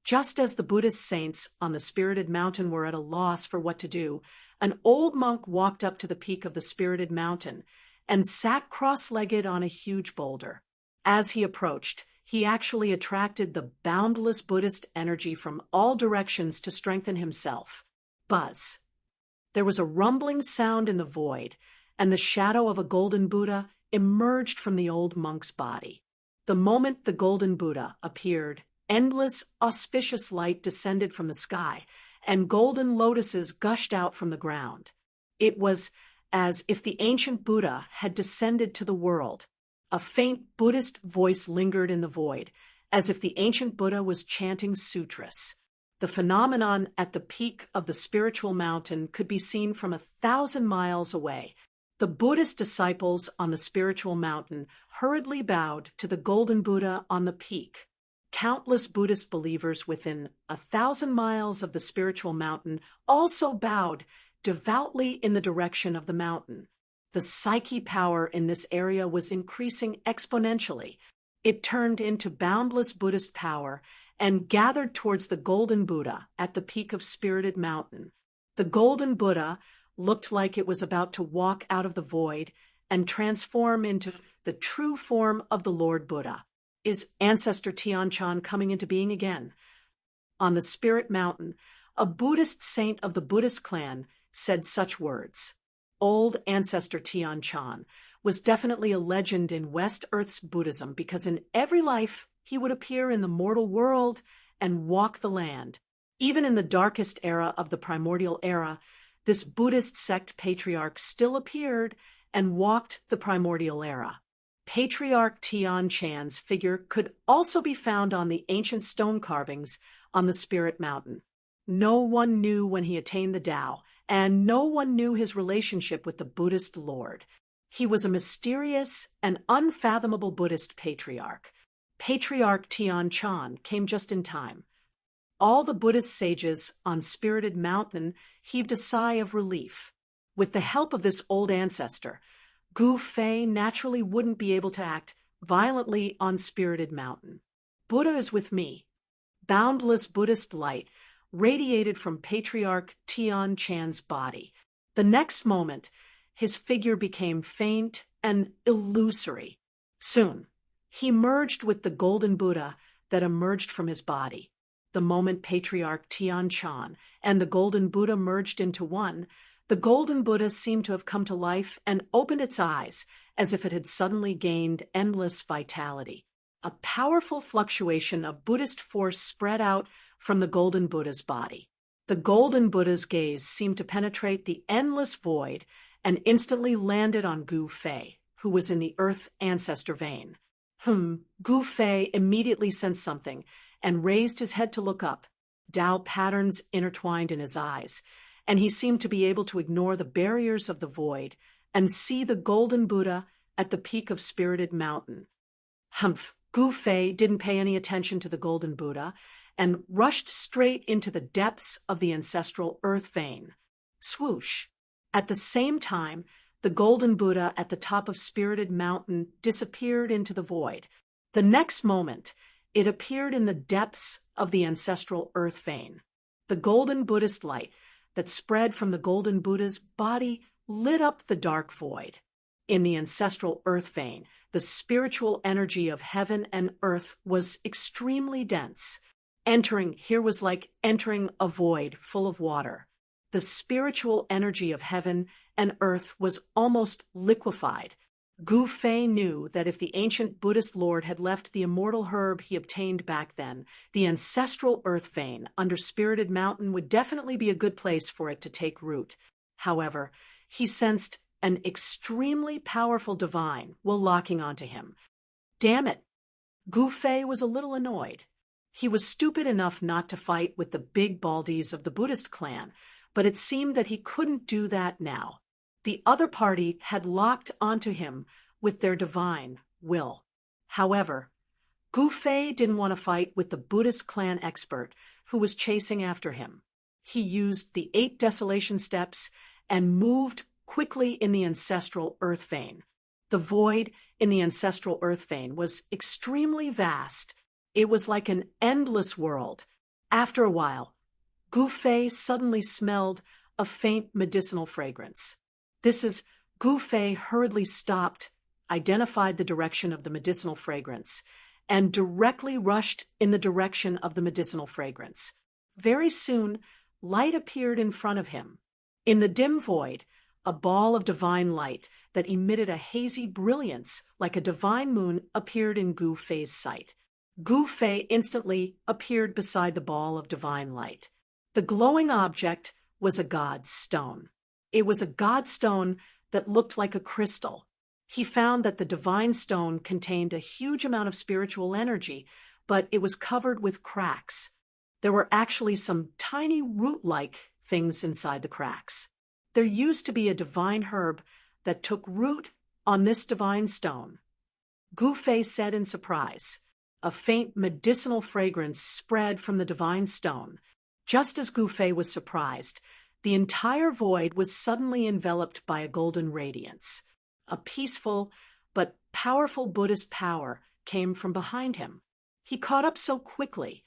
Just as the Buddhist saints on the spirited mountain were at a loss for what to do, an old monk walked up to the peak of the spirited mountain and sat cross-legged on a huge boulder. As he approached, he actually attracted the boundless Buddhist energy from all directions to strengthen himself. Buzz. There was a rumbling sound in the void, and the shadow of a golden Buddha emerged from the old monk's body. The moment the golden Buddha appeared, endless, auspicious light descended from the sky, and golden lotuses gushed out from the ground. It was as if the ancient Buddha had descended to the world. A faint Buddhist voice lingered in the void, as if the ancient Buddha was chanting sutras. The phenomenon at the peak of the spiritual mountain could be seen from 1,000 miles away. The Buddhist disciples on the spiritual mountain hurriedly bowed to the golden Buddha on the peak. Countless Buddhist believers within 1,000 miles of the spiritual mountain also bowed devoutly in the direction of the mountain. The psyche power in this area was increasing exponentially. It turned into boundless Buddhist power and gathered towards the golden Buddha at the peak of Spirited Mountain. The golden Buddha looked like it was about to walk out of the void and transform into the true form of the Lord Buddha. Is Ancestor Tian Shan coming into being again? On the Spirit Mountain, a Buddhist saint of the Buddhist clan said such words. Old Ancestor Tian Shan was definitely a legend in West Earth's Buddhism because in every life he would appear in the mortal world and walk the land. Even in the darkest era of the primordial era, this Buddhist sect patriarch still appeared and walked the primordial era. Patriarch Tian Shan's figure could also be found on the ancient stone carvings on the Spirit Mountain. No one knew when he attained the Tao, and no one knew his relationship with the Buddhist Lord. He was a mysterious and unfathomable Buddhist patriarch. Patriarch Tian Shan came just in time. All the Buddhist sages on Spirited Mountain heaved a sigh of relief. With the help of this old ancestor, Gu Fei naturally wouldn't be able to act violently on Spirited Mountain. Buddha is with me. Boundless Buddhist light radiated from Patriarch Tian Shan's body. The next moment, his figure became faint and illusory. Soon, he merged with the golden Buddha that emerged from his body. The moment Patriarch Tian Shan and the golden Buddha merged into one, the golden Buddha seemed to have come to life and opened its eyes as if it had suddenly gained endless vitality. A powerful fluctuation of Buddhist force spread out from the golden Buddha's body. The golden Buddha's gaze seemed to penetrate the endless void and instantly landed on Gu Fei, who was in the earth ancestor vein. Gu Fei immediately sensed something and raised his head to look up. Tao patterns intertwined in his eyes, and he seemed to be able to ignore the barriers of the void and see the golden Buddha at the peak of Spirited Mountain. Gu Fei didn't pay any attention to the golden Buddha and rushed straight into the depths of the ancestral earth vein. Swoosh! At the same time, the golden Buddha at the top of Spirited Mountain disappeared into the void. The next moment, it appeared in the depths of the ancestral earth vein. The golden Buddhist light that spread from the golden Buddha's body lit up the dark void. In the ancestral earth vein, the spiritual energy of heaven and earth was extremely dense. Entering here was like entering a void full of water. The spiritual energy of heaven and earth was almost liquefied. Gu Fei knew that if the ancient Buddhist lord had left the immortal herb he obtained back then, the ancestral earth vein under Spirited Mountain would definitely be a good place for it to take root. However, he sensed an extremely powerful divine while locking onto him. Damn it! Gu Fei was a little annoyed. He was stupid enough not to fight with the big baldies of the Buddhist clan, but it seemed that he couldn't do that now. The other party had locked onto him with their divine will. However, Gu Fei didn't want to fight with the Buddhist clan expert who was chasing after him. He used the 8 desolation steps and moved quickly in the ancestral earth vein. The void in the ancestral earth vein was extremely vast. It was like an endless world. After a while, Gu Fei suddenly smelled a faint medicinal fragrance. Gu Fei hurriedly stopped, identified the direction of the medicinal fragrance, and directly rushed in the direction of the medicinal fragrance. Very soon, light appeared in front of him. In the dim void, a ball of divine light that emitted a hazy brilliance like a divine moon appeared in Gu Fei's sight. Gu Fei instantly appeared beside the ball of divine light. The glowing object was a god's stone. It was a god stone that looked like a crystal. He found that the divine stone contained a huge amount of spiritual energy, but it was covered with cracks. There were actually some tiny root-like things inside the cracks. There used to be a divine herb that took root on this divine stone. Gu Fei said in surprise. A faint medicinal fragrance spread from the divine stone. Just as Gu Fei was surprised, the entire void was suddenly enveloped by a golden radiance. A peaceful but powerful Buddhist power came from behind him. He caught up so quickly.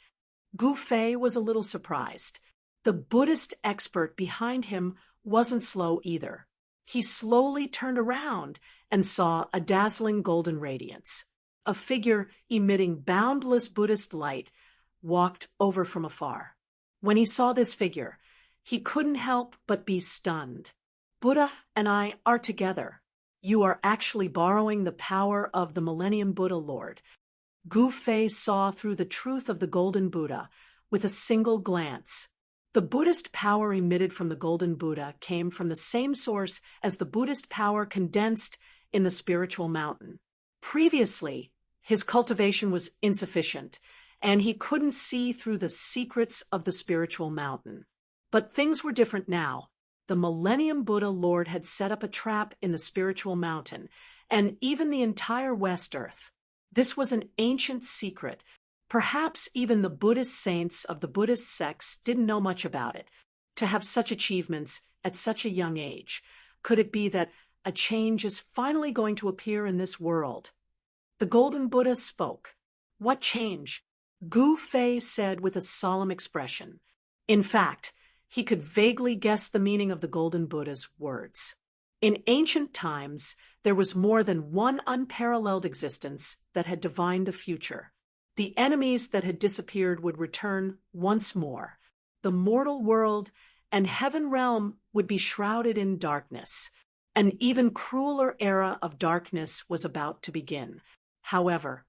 Gu Fei was a little surprised. The Buddhist expert behind him wasn't slow either. He slowly turned around and saw a dazzling golden radiance. A figure emitting boundless Buddhist light walked over from afar. When he saw this figure, he couldn't help but be stunned. Buddha and I are together. You are actually borrowing the power of the Millennium Buddha Lord. Gu Fei saw through the truth of the Golden Buddha with a single glance. The Buddhist power emitted from the Golden Buddha came from the same source as the Buddhist power condensed in the spiritual mountain. Previously, his cultivation was insufficient, and he couldn't see through the secrets of the spiritual mountain. But things were different now. The Millennium Buddha Lord had set up a trap in the spiritual mountain, and even the entire West Earth. This was an ancient secret. Perhaps even the Buddhist saints of the Buddhist sects didn't know much about it. To have such achievements at such a young age, could it be that a change is finally going to appear in this world? The Golden Buddha spoke. What change? Gu Fei said with a solemn expression. In fact, he could vaguely guess the meaning of the Golden Buddha's words. In ancient times, there was more than one unparalleled existence that had divined the future. The enemies that had disappeared would return once more. The mortal world and heaven realm would be shrouded in darkness. An even crueler era of darkness was about to begin. However,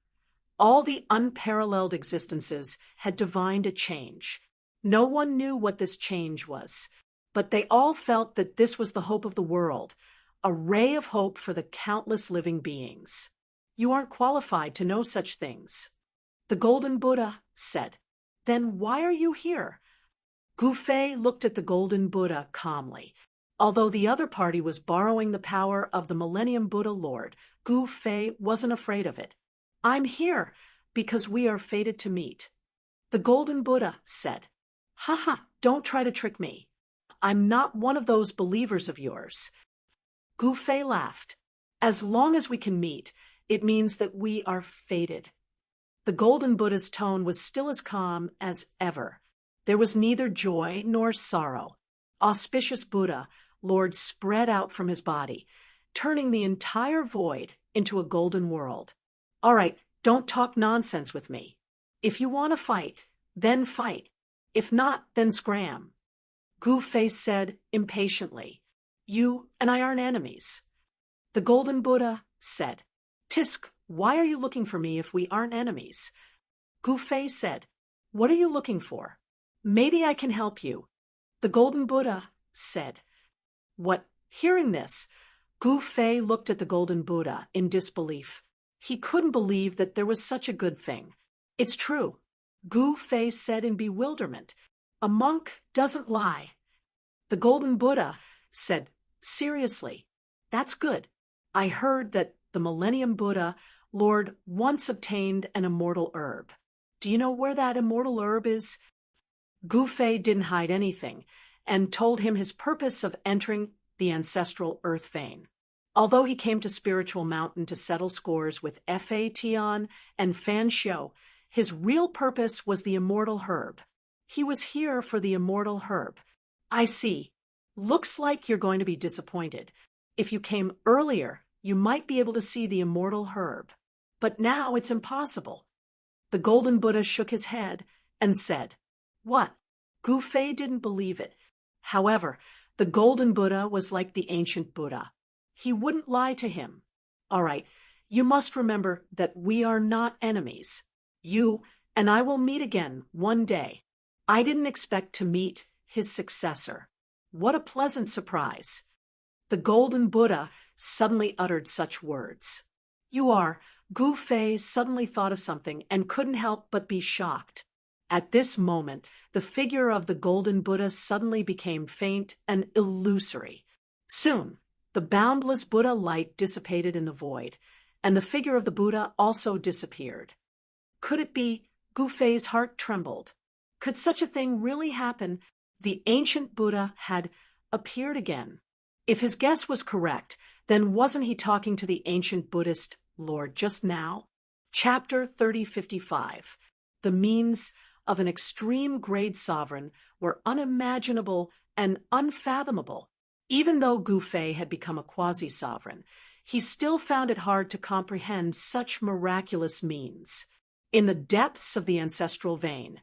all the unparalleled existences had divined a change. No one knew what this change was, but they all felt that this was the hope of the world, a ray of hope for the countless living beings. You aren't qualified to know such things. The Golden Buddha said. Then why are you here? Gu Fei looked at the Golden Buddha calmly. Although the other party was borrowing the power of the Millennium Buddha Lord, Gu Fei wasn't afraid of it. I'm here because we are fated to meet. The Golden Buddha said. Haha, don't try to trick me. I'm not one of those believers of yours. Gu Fei laughed. As long as we can meet, it means that we are fated. The Golden Buddha's tone was still as calm as ever. There was neither joy nor sorrow. Auspicious Buddha, Lord, spread out from his body, turning the entire void into a golden world. All right, don't talk nonsense with me. If you want to fight, then fight. If not, then scram. Gu Fei said impatiently, You and I aren't enemies. The Golden Buddha said, Tisk, why are you looking for me if we aren't enemies? Gu Fei said, What are you looking for? Maybe I can help you. The Golden Buddha said, What? Hearing this, Gu Fei looked at the Golden Buddha in disbelief. He couldn't believe that there was such a good thing. It's true, Gu Fei said in bewilderment. A monk doesn't lie. The Golden Buddha said, Seriously, that's good. I heard that the Millennium Buddha, Lord, once obtained an immortal herb. Do you know where that immortal herb is? Gu Fei didn't hide anything and told him his purpose of entering the ancestral earth vein. Although he came to Spiritual Mountain to settle scores with Fa Tian and Fan Xiu, his real purpose was the immortal herb. He was here for the immortal herb. I see. Looks like you're going to be disappointed. If you came earlier, you might be able to see the immortal herb. But now it's impossible. The Golden Buddha shook his head and said, What? Gu Fei didn't believe it. However, the Golden Buddha was like the ancient Buddha. He wouldn't lie to him. All right, you must remember that we are not enemies. You and I will meet again one day. I didn't expect to meet his successor. What a pleasant surprise. The Golden Buddha suddenly uttered such words. You are. Gu Fei suddenly thought of something and couldn't help but be shocked. At this moment, the figure of the Golden Buddha suddenly became faint and illusory. Soon, the boundless Buddha light dissipated in the void, and the figure of the Buddha also disappeared. Could it be? Gu Fei's heart trembled. Could such a thing really happen? The ancient Buddha had appeared again. If his guess was correct, then wasn't he talking to the ancient Buddhist Lord just now? Chapter 3055. The means of an extreme grade sovereign were unimaginable and unfathomable. Even though Gu Fei had become a quasi-sovereign, he still found it hard to comprehend such miraculous means. In the depths of the ancestral vein,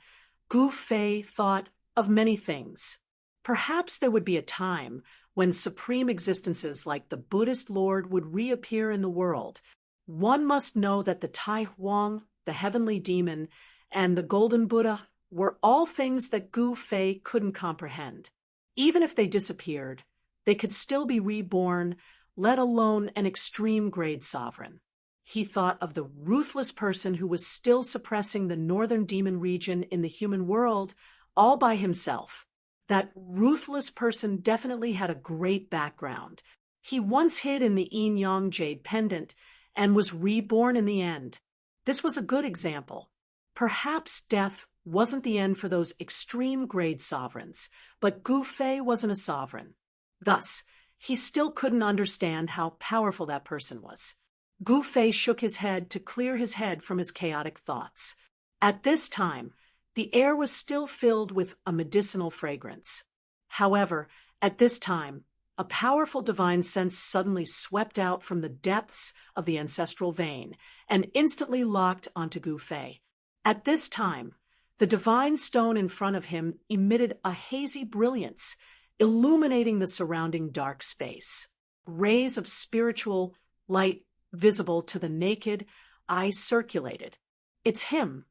Gu Fei thought of many things. Perhaps there would be a time when supreme existences like the Buddhist Lord would reappear in the world. One must know that the Tai Huang, the heavenly demon, and the Golden Buddha were all things that Gu Fei couldn't comprehend. Even if they disappeared, they could still be reborn, let alone an extreme grade sovereign. He thought of the ruthless person who was still suppressing the northern demon region in the human world all by himself. That ruthless person definitely had a great background. He once hid in the Yin Yang Jade pendant and was reborn in the end. This was a good example. Perhaps death wasn't the end for those extreme grade sovereigns, but Gu Fei wasn't a sovereign. Thus, he still couldn't understand how powerful that person was. Gu Fei shook his head to clear his head from his chaotic thoughts. At this time, the air was still filled with a medicinal fragrance. However, at this time, a powerful divine sense suddenly swept out from the depths of the ancestral vein and instantly locked onto Gu Fei. At this time, the divine stone in front of him emitted a hazy brilliance, illuminating the surrounding dark space. Rays of spiritual light visible to the naked eye circulated. It's him.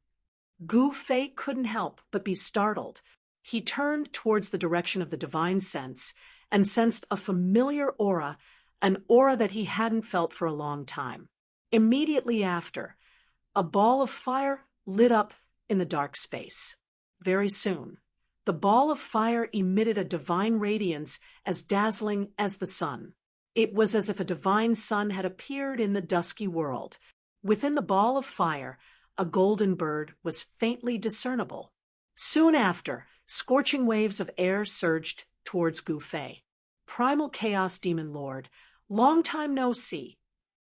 Gu Fei couldn't help but be startled. He turned towards the direction of the divine sense and sensed a familiar aura, an aura that he hadn't felt for a long time. Immediately after, a ball of fire lit up in the dark space. Very soon, the ball of fire emitted a divine radiance as dazzling as the sun. It was as if a divine sun had appeared in the dusky world. Within the ball of fire, a golden bird was faintly discernible. Soon after, scorching waves of air surged towards Gu Fei. Primal Chaos Demon Lord, long time no see.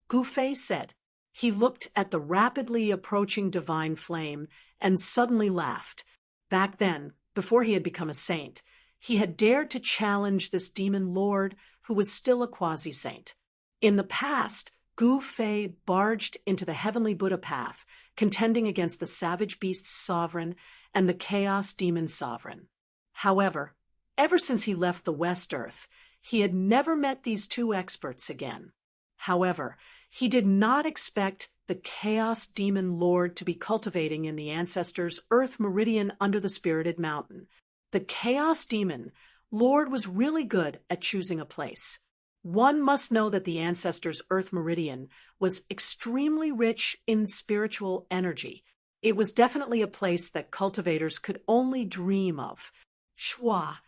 Gu Fei said. He looked at the rapidly approaching divine flame and suddenly laughed. Back then, before he had become a saint, he had dared to challenge this demon lord who was still a quasi-saint. In the past, Gu Fei barged into the heavenly Buddha path, contending against the savage beast's sovereign and the chaos demon sovereign. However, ever since he left the West Earth, he had never met these two experts again. However, he did not expect the Chaos Demon Lord to be cultivating in the ancestors' Earth Meridian under the Spirited Mountain. The Chaos Demon Lord was really good at choosing a place. One must know that the ancestors' Earth Meridian was extremely rich in spiritual energy. It was definitely a place that cultivators could only dream of. Shwa.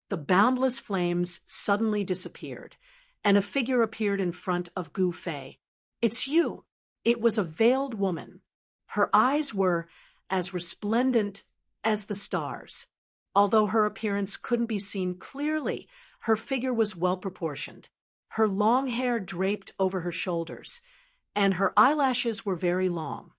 The boundless flames suddenly disappeared, and a figure appeared in front of Gu Fei. "It's you." It was a veiled woman. Her eyes were as resplendent as the stars. Although her appearance couldn't be seen clearly, her figure was well proportioned. Her long hair draped over her shoulders, and her eyelashes were very long.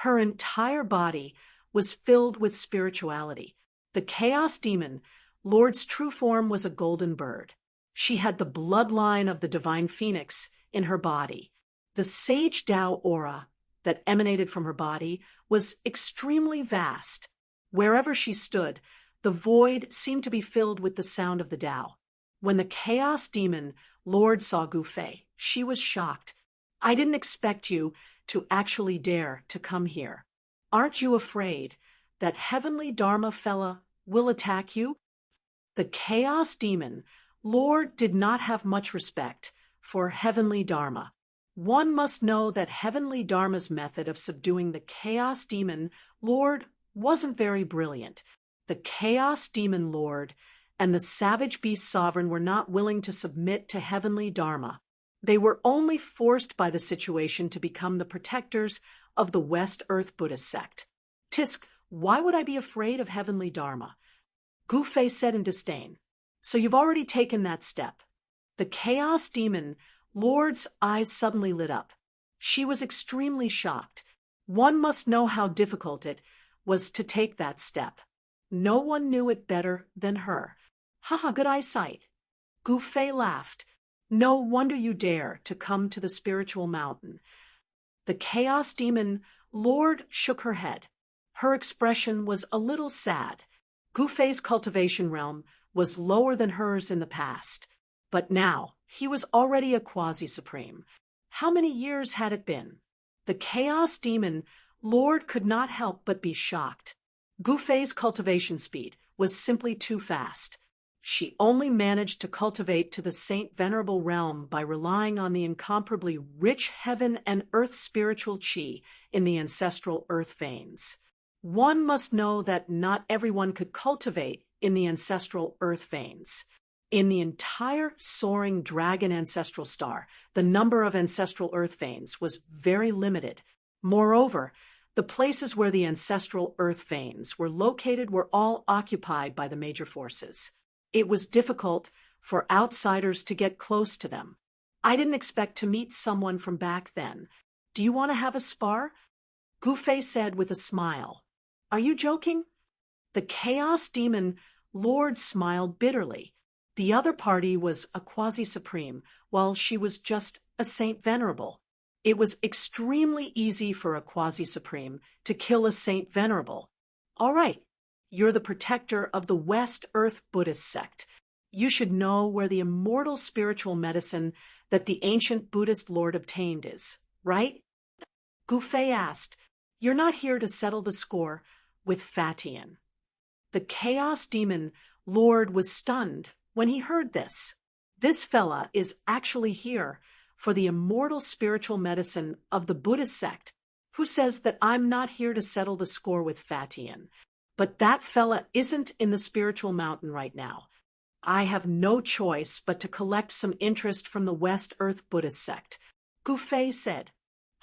Her entire body was filled with spirituality. The Chaos Demon Lord's true form was a golden bird. She had the bloodline of the divine phoenix in her body. The sage Tao aura that emanated from her body was extremely vast. Wherever she stood, the void seemed to be filled with the sound of the Tao. When the Chaos Demon Lord saw Gu Fei, she was shocked. "I didn't expect you to actually dare to come here. Aren't you afraid that Heavenly Dharma fella will attack you?" The Chaos Demon Lord did not have much respect for Heavenly Dharma. One must know that Heavenly Dharma's method of subduing the Chaos Demon Lord wasn't very brilliant. The Chaos Demon Lord and the Savage Beast Sovereign were not willing to submit to Heavenly Dharma. They were only forced by the situation to become the protectors of the West Earth Buddhist sect. "Tisk, why would I be afraid of Heavenly Dharma?" Gu Fei said in disdain. "So you've already taken that step." The Chaos Demon Lord's eyes suddenly lit up. She was extremely shocked. One must know how difficult it was to take that step. No one knew it better than her. "Haha, good eyesight." Gu Fei laughed. "No wonder you dare to come to the spiritual mountain." The Chaos Demon Lord shook her head. Her expression was a little sad. Gu Fei's cultivation realm was lower than hers in the past, but now he was already a quasi-supreme. How many years had it been? The Chaos Demon Lord could not help but be shocked. Gu Fei's cultivation speed was simply too fast. She only managed to cultivate to the Saint Venerable realm by relying on the incomparably rich heaven and earth spiritual chi in the ancestral earth veins. One must know that not everyone could cultivate in the ancestral earth veins. In the entire soaring dragon ancestral star, the number of ancestral earth veins was very limited. Moreover, the places where the ancestral earth veins were located were all occupied by the major forces. It was difficult for outsiders to get close to them. "I didn't expect to meet someone from back then. Do you want to have a spar?" Gu Fei said with a smile. "Are you joking?" The Chaos Demon Lord smiled bitterly. The other party was a quasi-supreme, while she was just a Saint Venerable. It was extremely easy for a quasi-supreme to kill a Saint Venerable. "All right, you're the protector of the West Earth Buddhist sect. You should know where the immortal spiritual medicine that the ancient Buddhist Lord obtained is, right?" Gu Fei asked. "You're not here to settle the score with Fatian." The Chaos Demon Lord was stunned when he heard this. "This fella is actually here for the immortal spiritual medicine of the Buddhist sect. Who says that I'm not here to settle the score with Fatian? But that fella isn't in the spiritual mountain right now. I have no choice but to collect some interest from the West Earth Buddhist sect." Gu Fei said.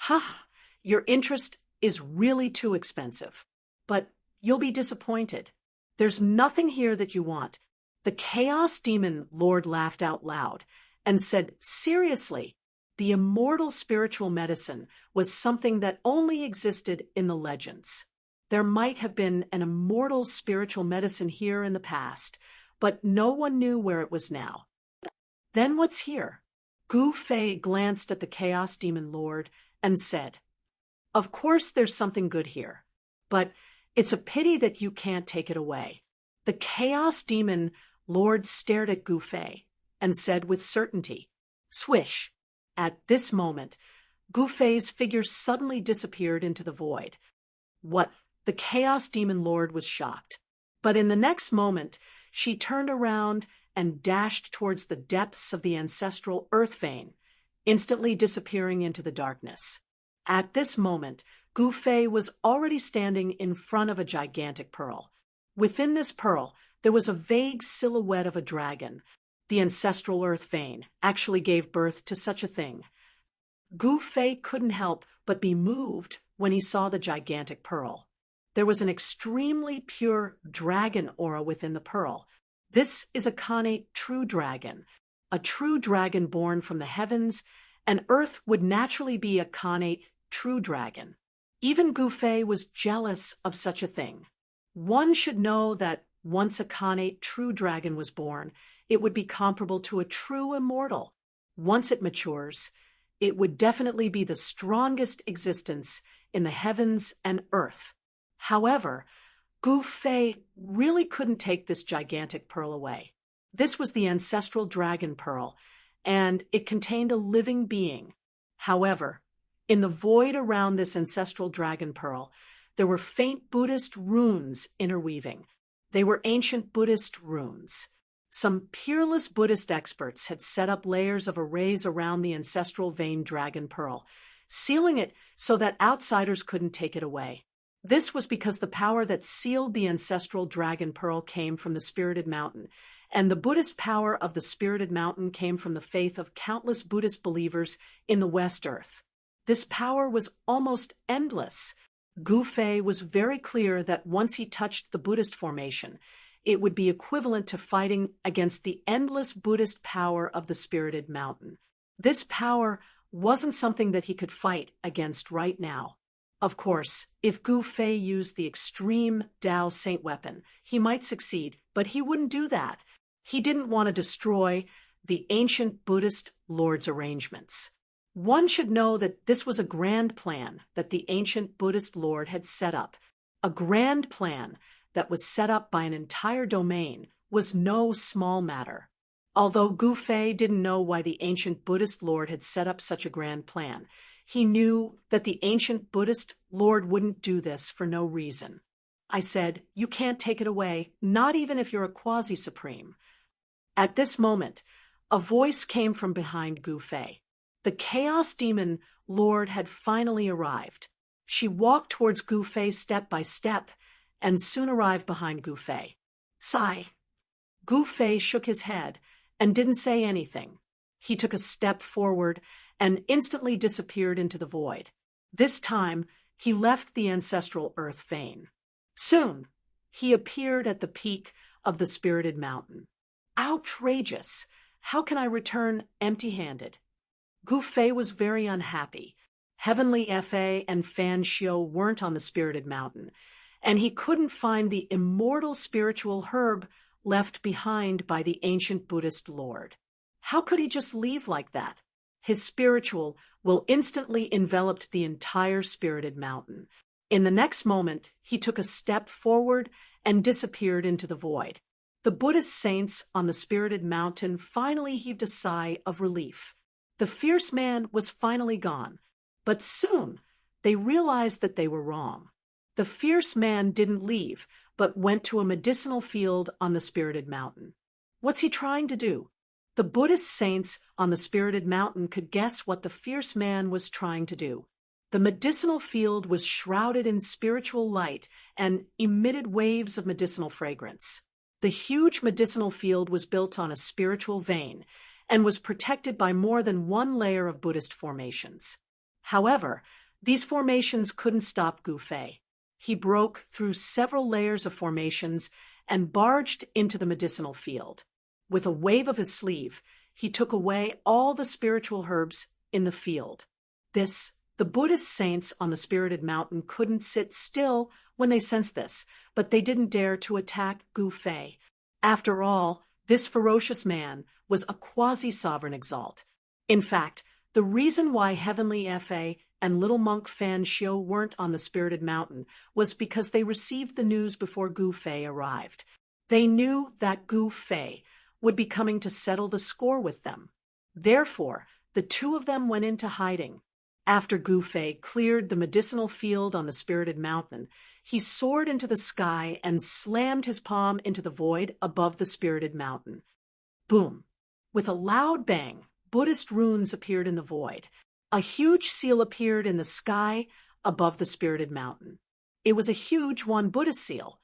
"Ha, your interest is really too expensive. But you'll be disappointed. There's nothing here that you want." The Chaos Demon Lord laughed out loud and said, "Seriously, the immortal spiritual medicine was something that only existed in the legends. there might have been an immortal spiritual medicine here in the past, but no one knew where it was now. Then what's here? Gu Fei glanced at the Chaos Demon Lord and said, "Of course there's something good here, but it's a pity that you can't take it away." The Chaos Demon Lord stared at Gu Fei and said with certainty, "Swish." At this moment, Gu Fei's figure suddenly disappeared into the void. What? The Chaos Demon Lord was shocked. But in the next moment, she turned around and dashed towards the depths of the ancestral earth vein, instantly disappearing into the darkness. At this moment, Gu Fei was already standing in front of a gigantic pearl. Within this pearl, there was a vague silhouette of a dragon. The ancestral earth vein actually gave birth to such a thing. Gu Fei couldn't help but be moved when he saw the gigantic pearl. There was an extremely pure dragon aura within the pearl. This is a Khanate true dragon. A true dragon born from the heavens, and Earth would naturally be a Khanate true dragon. Even Gu Fei was jealous of such a thing. One should know that once a Khanate true dragon was born, it would be comparable to a true immortal. Once it matures, it would definitely be the strongest existence in the heavens and earth. However, Gu Fei really couldn't take this gigantic pearl away. This was the ancestral dragon pearl, and it contained a living being. However, in the void around this ancestral dragon pearl, there were faint Buddhist runes interweaving. They were ancient Buddhist runes. Some peerless Buddhist experts had set up layers of arrays around the ancestral vein dragon pearl, sealing it so that outsiders couldn't take it away. This was because the power that sealed the ancestral dragon pearl came from the Spirited Mountain, and the Buddhist power of the Spirited Mountain came from the faith of countless Buddhist believers in the West Earth. This power was almost endless. Gu Fei was very clear that once he touched the Buddhist formation, it would be equivalent to fighting against the endless Buddhist power of the Spirited Mountain. This power wasn't something that he could fight against right now. Of course, if Gu Fei used the extreme Tao Saint weapon, he might succeed, but he wouldn't do that. He didn't want to destroy the ancient Buddhist Lord's arrangements. One should know that this was a grand plan that the ancient Buddhist Lord had set up. A grand plan that was set up by an entire domain was no small matter. Although Gu Fei didn't know why the ancient Buddhist Lord had set up such a grand plan, he knew that the ancient Buddhist Lord wouldn't do this for no reason. I said, "You can't take it away, not even if you're a quasi-supreme." At this moment, a voice came from behind Gu Fei. The Chaos Demon Lord had finally arrived. She walked towards Gu Fei step by step, and soon arrived behind Gu Fei. "Sigh." Gu Fei shook his head and didn't say anything. He took a step forward and instantly disappeared into the void. This time, he left the ancestral earth vein. Soon, he appeared at the peak of the Spirited Mountain. Outrageous! How can I return empty-handed? Gu Fei was very unhappy. Heavenly Fa and Fan Xiu weren't on the Spirited Mountain, and he couldn't find the immortal spiritual herb left behind by the ancient Buddhist Lord. How could he just leave like that? His spiritual will instantly enveloped the entire Spirited Mountain. In the next moment, he took a step forward and disappeared into the void. The Buddhist saints on the Spirited Mountain finally heaved a sigh of relief. The fierce man was finally gone, but soon they realized that they were wrong. The fierce man didn't leave, but went to a medicinal field on the Spirited Mountain. What's he trying to do? The Buddhist saints on the Spirited Mountain could guess what the fierce man was trying to do. The medicinal field was shrouded in spiritual light and emitted waves of medicinal fragrance. The huge medicinal field was built on a spiritual vein and was protected by more than one layer of Buddhist formations. However, these formations couldn't stop Gu Fei. He broke through several layers of formations and barged into the medicinal field. With a wave of his sleeve, he took away all the spiritual herbs in the field. This The Buddhist saints on the Spirited Mountain couldn't sit still when they sensed this, but they didn't dare to attack Gu Fei. After all, this ferocious man was a quasi-sovereign exalt. In fact, the reason why Heavenly Fa and Little Monk Fan Shio weren't on the Spirited Mountain was because they received the news before Gu Fei arrived. They knew that Gu Fei would be coming to settle the score with them. Therefore, the two of them went into hiding. After Gu Fei cleared the medicinal field on the Spirited Mountain, he soared into the sky and slammed his palm into the void above the Spirited Mountain. Boom! With a loud bang, Buddhist runes appeared in the void. A huge seal appeared in the sky above the Spirited Mountain. It was a huge one Buddhist seal.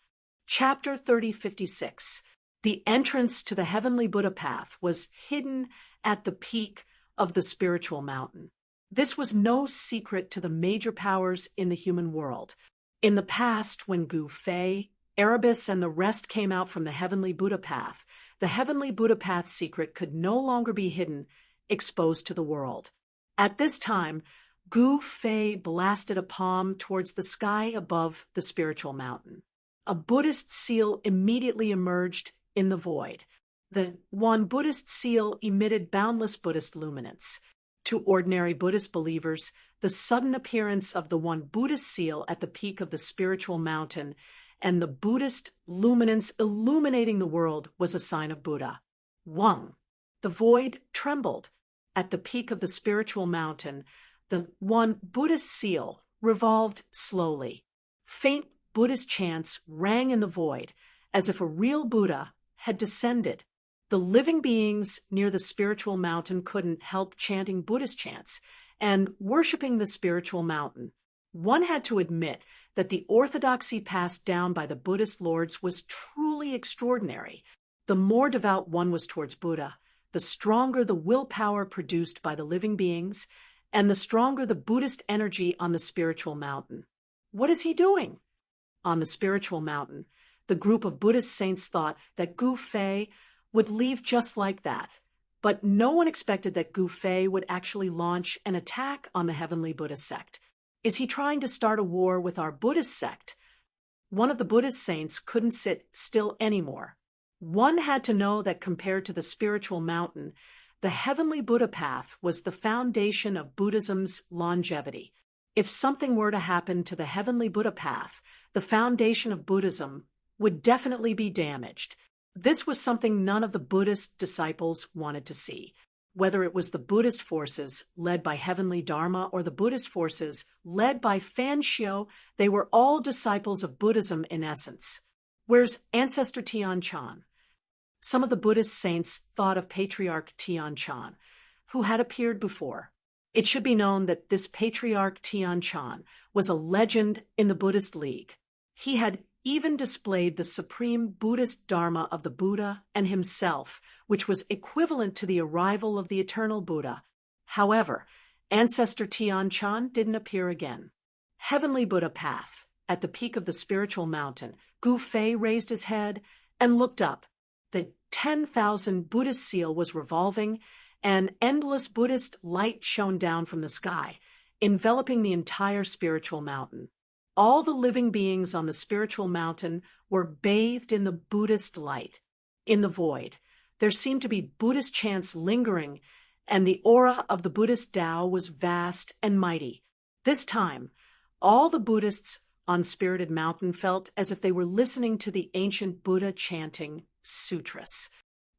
Chapter 3056. The entrance to the Heavenly Buddha Path was hidden at the peak of the spiritual mountain. This was no secret to the major powers in the human world. In the past, when Gu Fei, Erebus, and the rest came out from the Heavenly Buddha Path, the Heavenly Buddha Path secret could no longer be hidden, exposed to the world. At this time, Gu Fei blasted a palm towards the sky above the spiritual mountain. A Buddhist seal immediately emerged in the void. The one Buddhist seal emitted boundless Buddhist luminance. To ordinary Buddhist believers, the sudden appearance of the one Buddhist seal at the peak of the spiritual mountain and the Buddhist luminance illuminating the world was a sign of Buddha. 1. The void trembled. At the peak of the spiritual mountain, the one Buddhist seal revolved slowly. Faint Buddhist chants rang in the void, as if a real Buddha had descended. The living beings near the spiritual mountain couldn't help chanting Buddhist chants and worshiping the spiritual mountain. One had to admit that the orthodoxy passed down by the Buddhist lords was truly extraordinary. The more devout one was towards Buddha, the stronger the willpower produced by the living beings, and the stronger the Buddhist energy on the spiritual mountain. What is he doing? On the spiritual mountain, the group of Buddhist saints thought that Gu Fei would leave just like that. But no one expected that Gu Fei would actually launch an attack on the Heavenly Buddha sect. Is he trying to start a war with our Buddhist sect? One of the Buddhist saints couldn't sit still anymore. One had to know that compared to the spiritual mountain, the Heavenly Buddha Path was the foundation of Buddhism's longevity. If something were to happen to the Heavenly Buddha Path, the foundation of Buddhism would definitely be damaged. This was something none of the Buddhist disciples wanted to see. Whether it was the Buddhist forces led by Heavenly Dharma or the Buddhist forces led by Fan Shio, they were all disciples of Buddhism in essence. Where's Ancestor Tian Shan? Some of the Buddhist saints thought of Patriarch Tian Shan, who had appeared before. It should be known that this Patriarch Tian Shan was a legend in the Buddhist League. He had even displayed the supreme Buddhist Dharma of the Buddha and himself, which was equivalent to the arrival of the eternal Buddha. However, Ancestor Tian Shan didn't appear again. Heavenly Buddha Path. At the peak of the spiritual mountain, Gu Fei raised his head and looked up. The 10,000 Buddhist seal was revolving, and endless Buddhist light shone down from the sky, enveloping the entire spiritual mountain. All the living beings on the spiritual mountain were bathed in the Buddhist light. In the void, there seemed to be Buddhist chants lingering, and the aura of the Buddhist Tao was vast and mighty. This time, all the Buddhists on Spirited Mountain felt as if they were listening to the ancient Buddha chanting sutras.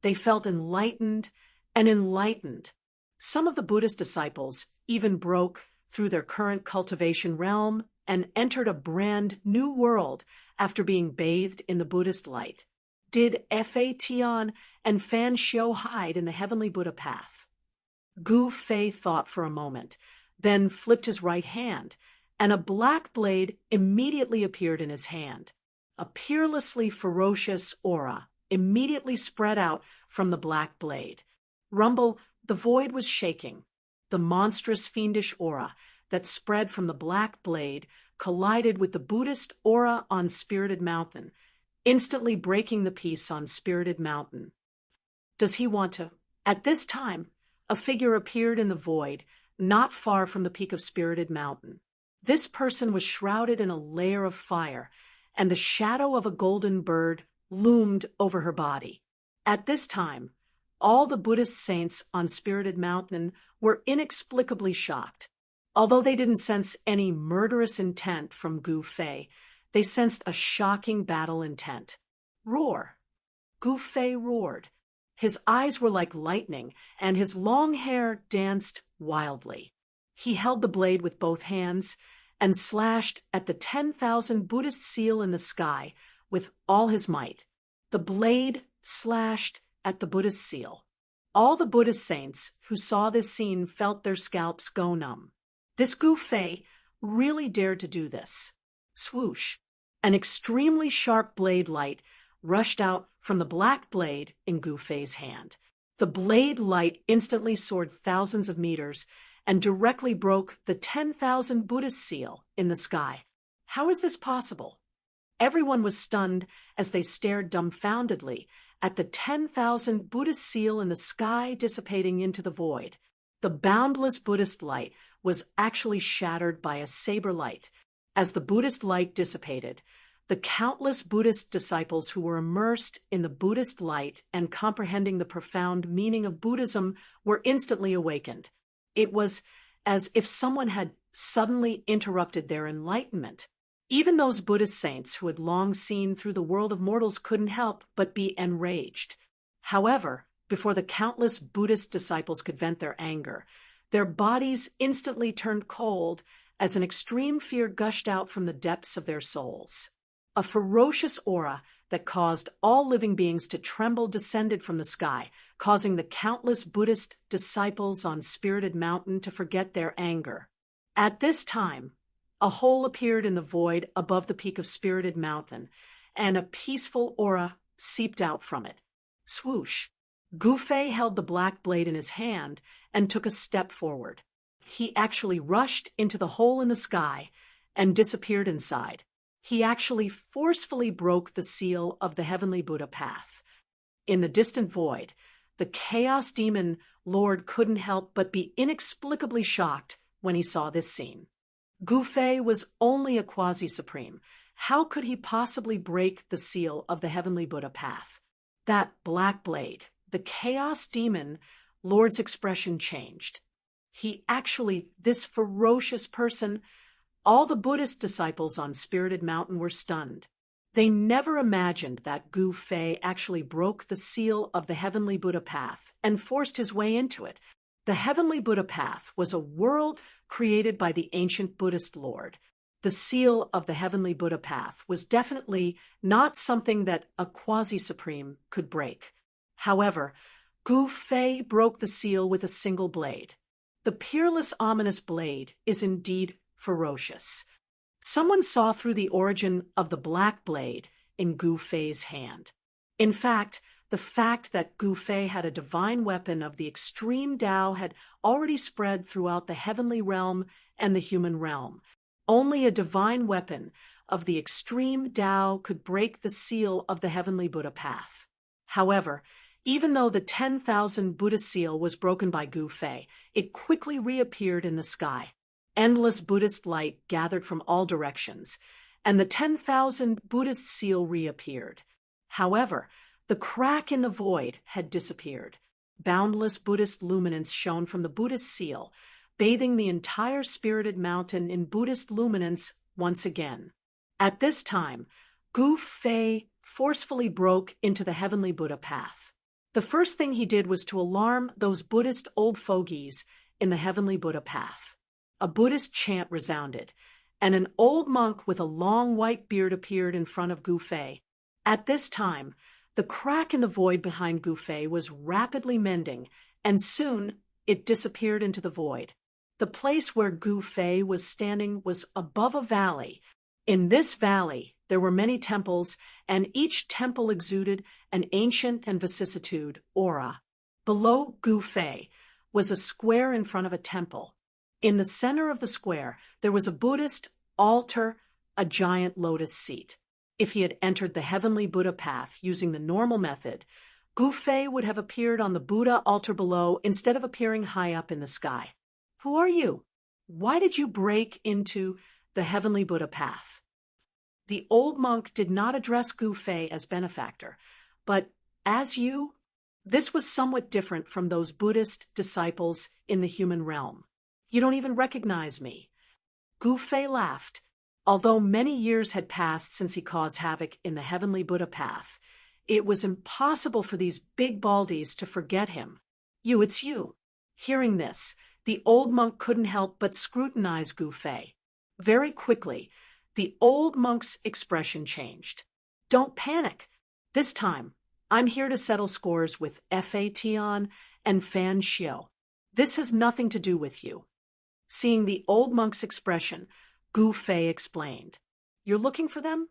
They felt enlightened and enlightened. Some of the Buddhist disciples even broke through their current cultivation realm and entered a brand new world after being bathed in the Buddhist light. Did Fa Tian and Fan Shio hide in the Heavenly Buddha Path? Gu Fei thought for a moment, then flipped his right hand, and a black blade immediately appeared in his hand. A peerlessly ferocious aura immediately spread out from the black blade. Rumble, the void was shaking. The monstrous fiendish aura that spread from the black blade collided with the Buddhist aura on Spirited Mountain, instantly breaking the peace on Spirited Mountain. Does he want to? At this time, a figure appeared in the void not far from the peak of Spirited Mountain. This person was shrouded in a layer of fire, and the shadow of a golden bird loomed over her body. At this time, all the Buddhist saints on Spirited Mountain were inexplicably shocked. Although they didn't sense any murderous intent from Gu Fei, they sensed a shocking battle intent. Roar! Gu Fei roared. His eyes were like lightning, and his long hair danced wildly. He held the blade with both hands and slashed at the 10,000 Buddhist seal in the sky with all his might. The blade slashed at the Buddhist seal. All the Buddhist saints who saw this scene felt their scalps go numb. This Gu Fei really dared to do this. Swoosh! An extremely sharp blade light rushed out from the black blade in Gu Fei's hand. The blade light instantly soared thousands of meters and directly broke the 10,000 Buddhist seal in the sky. How is this possible? Everyone was stunned as they stared dumbfoundedly at the 10,000 Buddhist seal in the sky dissipating into the void. The boundless Buddhist light was actually shattered by a saber light. As the Buddhist light dissipated, the countless Buddhist disciples who were immersed in the Buddhist light and comprehending the profound meaning of Buddhism were instantly awakened. It was as if someone had suddenly interrupted their enlightenment. Even those Buddhist saints who had long seen through the world of mortals couldn't help but be enraged. However, before the countless Buddhist disciples could vent their anger, their bodies instantly turned cold as an extreme fear gushed out from the depths of their souls. A ferocious aura that caused all living beings to tremble descended from the sky, causing the countless Buddhist disciples on Spirited Mountain to forget their anger. At this time, a hole appeared in the void above the peak of Spirited Mountain, and a peaceful aura seeped out from it. Swoosh! Gu Fei held the black blade in his hand and took a step forward. He actually rushed into the hole in the sky and disappeared inside. He actually forcefully broke the seal of the Heavenly Buddha path. In the distant void, the Chaos Demon Lord couldn't help but be inexplicably shocked when he saw this scene. Gu Fei was only a quasi-supreme. How could he possibly break the seal of the Heavenly Buddha path? That black blade, the Chaos Demon Lord's expression changed. This ferocious person, all the Buddhist disciples on Spirited Mountain were stunned. They never imagined that Gu Fei actually broke the seal of the Heavenly Buddha path and forced his way into it. The Heavenly Buddha path was a world created by the ancient Buddhist Lord. The seal of the Heavenly Buddha path was definitely not something that a quasi-supreme could break. However, Gu Fei broke the seal with a single blade. The peerless, ominous blade is indeed ferocious. Someone saw through the origin of the black blade in Gu Fei's hand. In fact, the fact that Gu Fei had a divine weapon of the extreme Tao had already spread throughout the heavenly realm and the human realm. Only a divine weapon of the extreme Tao could break the seal of the Heavenly Buddha path. However, even though the 10,000 Buddha seal was broken by Gu Fei, it quickly reappeared in the sky. Endless Buddhist light gathered from all directions, and the 10,000 Buddhist seal reappeared. However, the crack in the void had disappeared. Boundless Buddhist luminance shone from the Buddhist seal, bathing the entire Spirited Mountain in Buddhist luminance once again. At this time, Gu Fei forcefully broke into the Heavenly Buddha path. The first thing he did was to alarm those Buddhist old fogies in the Heavenly Buddha path. A Buddhist chant resounded, and an old monk with a long white beard appeared in front of Gu Fei. At this time, the crack in the void behind Gu Fei was rapidly mending, and soon it disappeared into the void. The place where Gu Fei was standing was above a valley. In this valley, there were many temples, and each temple exuded an ancient and vicissitude aura. Below Gu Fei was a square in front of a temple. In the center of the square, there was a Buddhist altar, a giant lotus seat. If he had entered the Heavenly Buddha path using the normal method, Gu Fei would have appeared on the Buddha altar below instead of appearing high up in the sky. Who are you? Why did you break into the heavenly Buddha path? The old monk did not address Gu Fei as benefactor, but as you. This was somewhat different from those Buddhist disciples in the human realm. You don't even recognize me. Gu Fei laughed. Although many years had passed since he caused havoc in the heavenly Buddha path, it was impossible for these big baldies to forget him. It's you. Hearing this, the old monk couldn't help but scrutinize Gu Fei. Very quickly, the old monk's expression changed. Don't panic. This time, I'm here to settle scores with Fa Tian and Fan Xiao. This has nothing to do with you. Seeing the old monk's expression, Gu Fei explained. You're looking for them?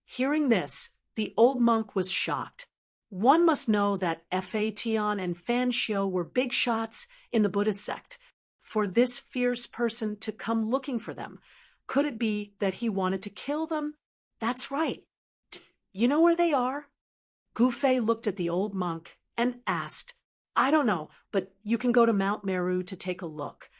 Hearing this, the old monk was shocked. One must know that Fa Tian and Fan Xiao were big shots in the Buddhist sect. For this fierce person to come looking for them, could it be that he wanted to kill them? That's right. You know where they are? Gu Fei looked at the old monk and asked, I don't know, but you can go to Mount Meru to take a look.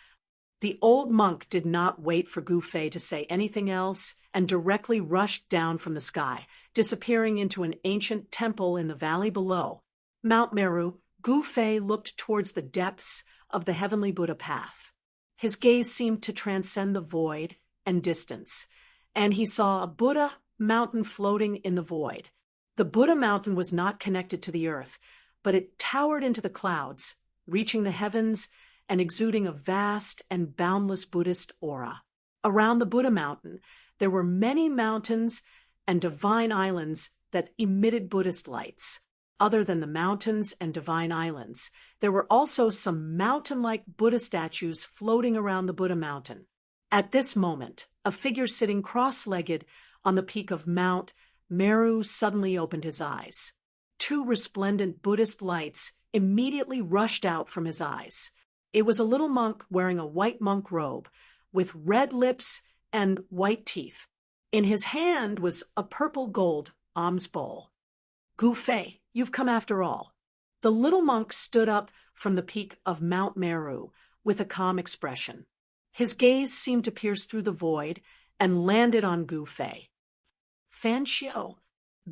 The old monk did not wait for Gu Fei to say anything else and directly rushed down from the sky, disappearing into an ancient temple in the valley below. Mount Meru, Gu Fei looked towards the depths of the heavenly Buddha path. His gaze seemed to transcend the void and distance, and he saw a Buddha mountain floating in the void. The Buddha mountain was not connected to the earth, but it towered into the clouds, reaching the heavens and exuding a vast and boundless Buddhist aura. Around the Buddha mountain, there were many mountains and divine islands that emitted Buddhist lights. Other than the mountains and divine islands, there were also some mountain-like Buddha statues floating around the Buddha mountain. At this moment, a figure sitting cross-legged on the peak of Mount Meru suddenly opened his eyes. Two resplendent Buddhist lights immediately rushed out from his eyes. It was a little monk wearing a white monk robe, with red lips and white teeth. In his hand was a purple gold alms bowl. Gu Fei, you've come after all. The little monk stood up from the peak of Mount Meru with a calm expression. His gaze seemed to pierce through the void and landed on Gu Fei. Fan Xiao.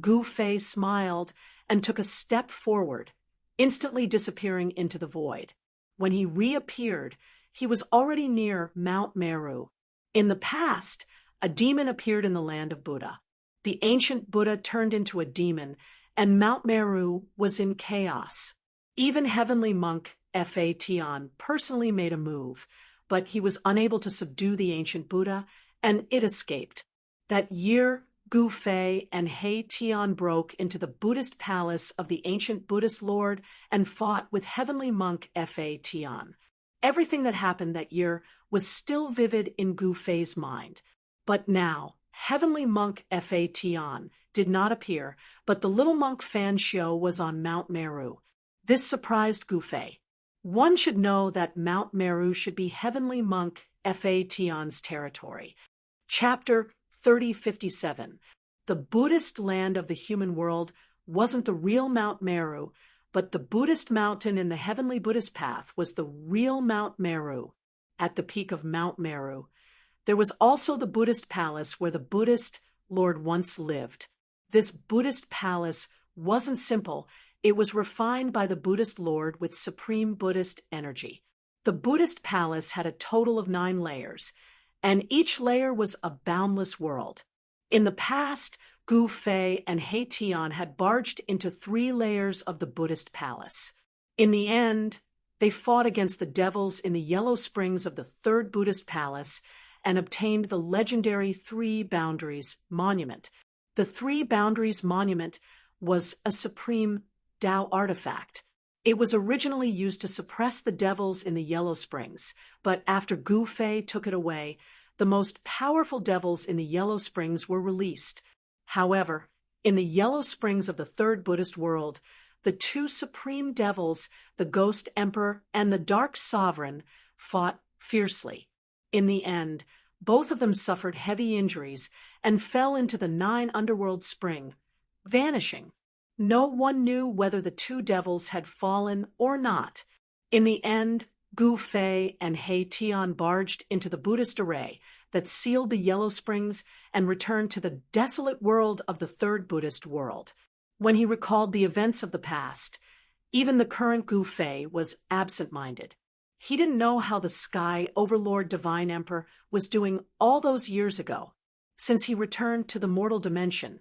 Gu Fei smiled and took a step forward, instantly disappearing into the void. When he reappeared, he was already near Mount Meru. In the past, a demon appeared in the land of Buddha. The ancient Buddha turned into a demon, and Mount Meru was in chaos. Even heavenly monk Fa Tian personally made a move, but he was unable to subdue the ancient Buddha, and it escaped. That year, Gu Fei and He Tian broke into the Buddhist palace of the ancient Buddhist lord and fought with heavenly monk Fa Tian. Everything that happened that year was still vivid in Gu Fei's mind. But now, heavenly monk Fa Tian did not appear, but the little monk Fan Xiao was on Mount Meru. This surprised Gu Fei. One should know that Mount Meru should be heavenly monk Fa Tian's territory. Chapter 3057. The Buddhist land of the human world wasn't the real Mount Meru, but the Buddhist mountain in the heavenly Buddhist path was the real Mount Meru. At the peak of Mount Meru, there was also the Buddhist palace where the Buddhist Lord once lived. This Buddhist palace wasn't simple. It was refined by the Buddhist Lord with supreme Buddhist energy. The Buddhist palace had a total of 9 layers, and each layer was a boundless world. In the past, Gu Fei and He Tian had barged into 3 layers of the Buddhist palace. In the end, they fought against the devils in the yellow springs of the 3rd Buddhist palace and obtained the legendary 3 Boundaries Monument. The 3 Boundaries Monument was a supreme Tao artifact. It was originally used to suppress the devils in the yellow springs, but after Gu Fei took it away, the most powerful devils in the yellow springs were released. However, in the yellow springs of the 3rd Buddhist world, the 2 supreme devils, the Ghost Emperor and the Dark Sovereign, fought fiercely. In the end, both of them suffered heavy injuries and fell into the 9 underworld spring, vanishing. No one knew whether the 2 devils had fallen or not. In the end, Gu Fei and He Tian barged into the Buddhist array that sealed the Yellow Springs and returned to the desolate world of the Third Buddhist world. When he recalled the events of the past, even the current Gu Fei was absent-minded. He didn't know how the Sky Overlord Divine Emperor was doing all those years ago. Since he returned to the mortal dimension,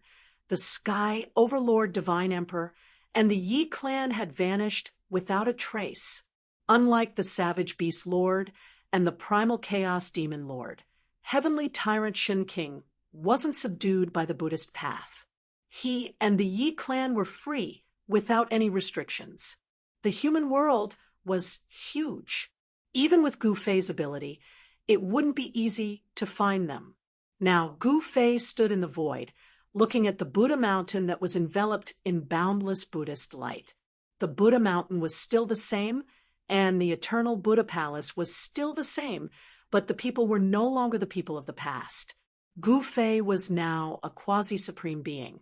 the Sky Overlord Divine Emperor and the Yi clan had vanished without a trace. Unlike the Savage Beast Lord and the Primal Chaos Demon Lord, Heavenly Tyrant Shin King wasn't subdued by the Buddhist path. He and the Yi clan were free, without any restrictions. The human world was huge. Even with Gu Fei's ability, it wouldn't be easy to find them. Now, Gu Fei stood in the void, looking at the Buddha mountain that was enveloped in boundless Buddhist light. The Buddha mountain was still the same, and the eternal Buddha palace was still the same, but the people were no longer the people of the past. Gu Fei was now a quasi-supreme being,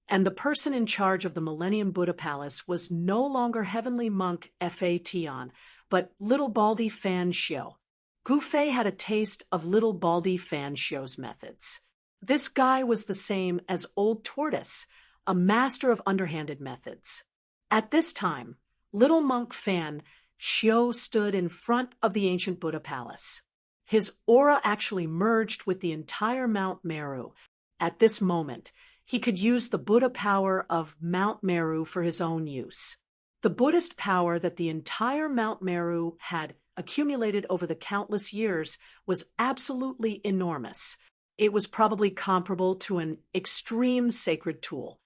and the person in charge of the Millennium Buddha Palace was no longer Heavenly Monk Fa Tian, but Little Baldy Fan Xiu. Gu Fei had a taste of Little Baldy Fan Xiu's methods. This guy was the same as Old Tortoise, a master of underhanded methods. At this time, Little Monk Fan Xiu stood in front of the ancient Buddha Palace. His aura actually merged with the entire Mount Meru. At this moment, he could use the Buddha power of Mount Meru for his own use. The Buddhist power that the entire Mount Meru had accumulated over the countless years was absolutely enormous. It was probably comparable to an extreme sacred tool.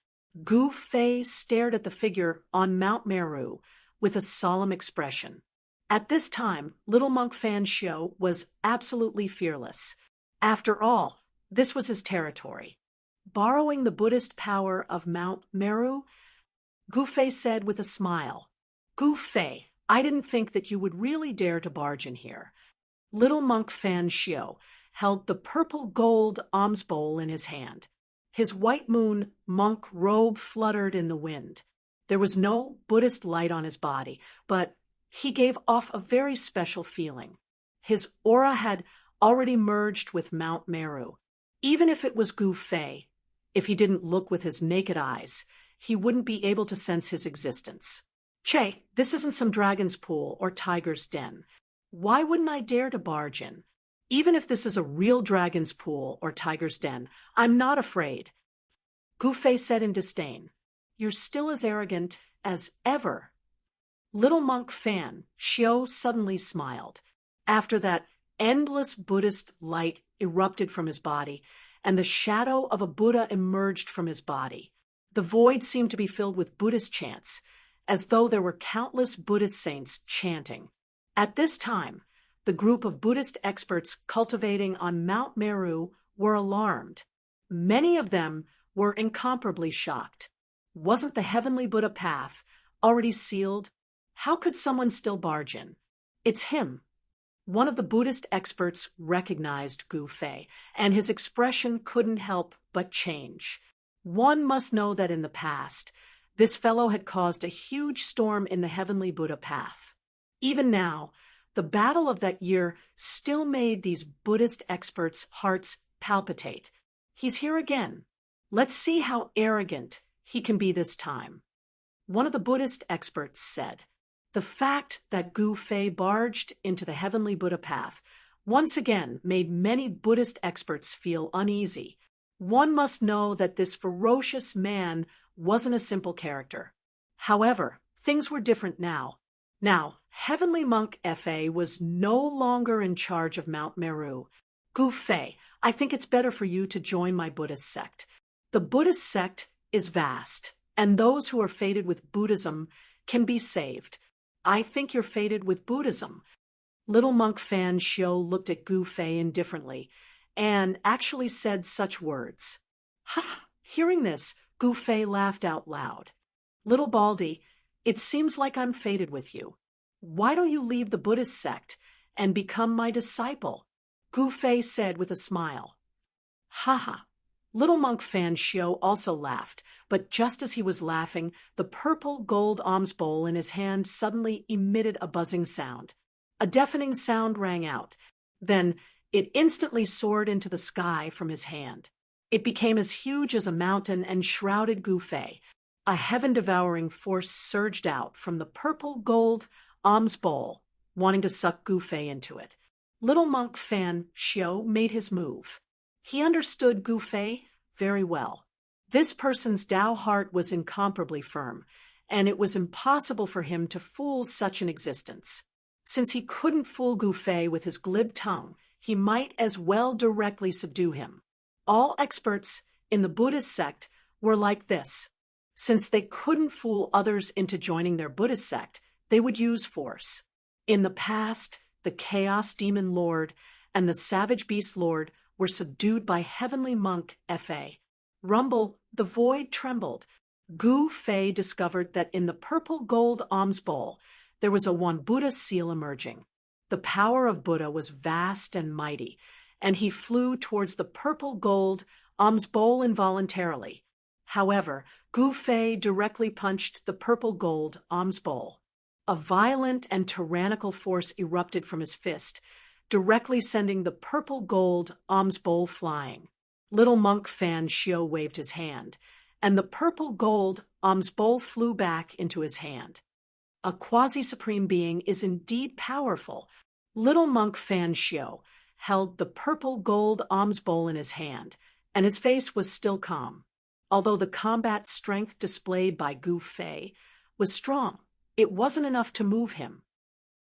Gu Fei stared at the figure on Mount Meru with a solemn expression. At this time, Little Monk Fan Xiu was absolutely fearless. After all, this was his territory. Borrowing the Buddhist power of Mount Meru, Gu Fei said with a smile, "Gu Fei, I didn't think that you would really dare to barge in here." Little Monk Fan Xiu held the purple gold alms bowl in his hand. His white moon monk robe fluttered in the wind. There was no Buddhist light on his body, but he gave off a very special feeling. His aura had already merged with Mount Meru. Even if it was Gu Fei, if he didn't look with his naked eyes, he wouldn't be able to sense his existence. Che, this isn't some dragon's pool or tiger's den. Why wouldn't I dare to barge in? Even if this is a real dragon's pool or tiger's den, I'm not afraid. Gu Fei said in disdain, "You're still as arrogant as ever." Little Monk Fan Xiu suddenly smiled. After that, endless Buddhist light erupted from his body, and the shadow of a Buddha emerged from his body. The void seemed to be filled with Buddhist chants, as though there were countless Buddhist saints chanting. At this time, the group of Buddhist experts cultivating on Mount Meru were alarmed. Many of them were incomparably shocked. Wasn't the heavenly Buddha path already sealed? How could someone still barge in? It's him. One of the Buddhist experts recognized Gu Fei, and his expression couldn't help but change. One must know that in the past, this fellow had caused a huge storm in the heavenly Buddha path. Even now, the battle of that year still made these Buddhist experts' hearts palpitate. He's here again. Let's see how arrogant he can be this time. One of the Buddhist experts said, "The fact that Gu Fei barged into the heavenly Buddha path once again made many Buddhist experts feel uneasy. One must know that this ferocious man wasn't a simple character. However, things were different now. Now, Heavenly Monk Fa was no longer in charge of Mount Meru. Gu Fei, I think it's better for you to join my Buddhist sect. The Buddhist sect is vast, and those who are fated with Buddhism can be saved. I think you're fated with Buddhism." Little Monk Fan Xiu looked at Gu Fei indifferently, and actually said such words. Ha! Hearing this, Gu Fei laughed out loud. "Little Baldy, it seems like I'm fated with you. Why don't you leave the Buddhist sect and become my disciple?" Gu Fei said with a smile. Ha ha! Little Monk Fan Xiu also laughed, but just as he was laughing, the purple gold alms bowl in his hand suddenly emitted a buzzing sound. A deafening sound rang out. Then it instantly soared into the sky from his hand. It became as huge as a mountain and shrouded Gu Fei. A heaven-devouring force surged out from the purple-gold alms bowl, wanting to suck Gu Fei into it. Little monk Fan Xiao made his move. He understood Gu Fei very well. This person's Tao heart was incomparably firm, and it was impossible for him to fool such an existence. Since he couldn't fool Gu Fei with his glib tongue, he might as well directly subdue him. All experts in the Buddhist sect were like this. Since they couldn't fool others into joining their Buddhist sect, they would use force. In the past, the Chaos Demon Lord and the Savage Beast Lord were subdued by Heavenly Monk Fa. Rumble, the void trembled. Gu Fei discovered that in the purple gold alms bowl, there was a one Buddha seal emerging. The power of Buddha was vast and mighty, and he flew towards the purple gold alms bowl involuntarily. However, Gu Fei directly punched the purple gold alms bowl. A violent and tyrannical force erupted from his fist, directly sending the purple gold alms bowl flying. Little monk Fan Xiao waved his hand, and the purple gold alms bowl flew back into his hand. A quasi-supreme being is indeed powerful. Little monk Fan Xiao held the purple gold alms bowl in his hand, and his face was still calm. Although the combat strength displayed by Gu Fei was strong, it wasn't enough to move him.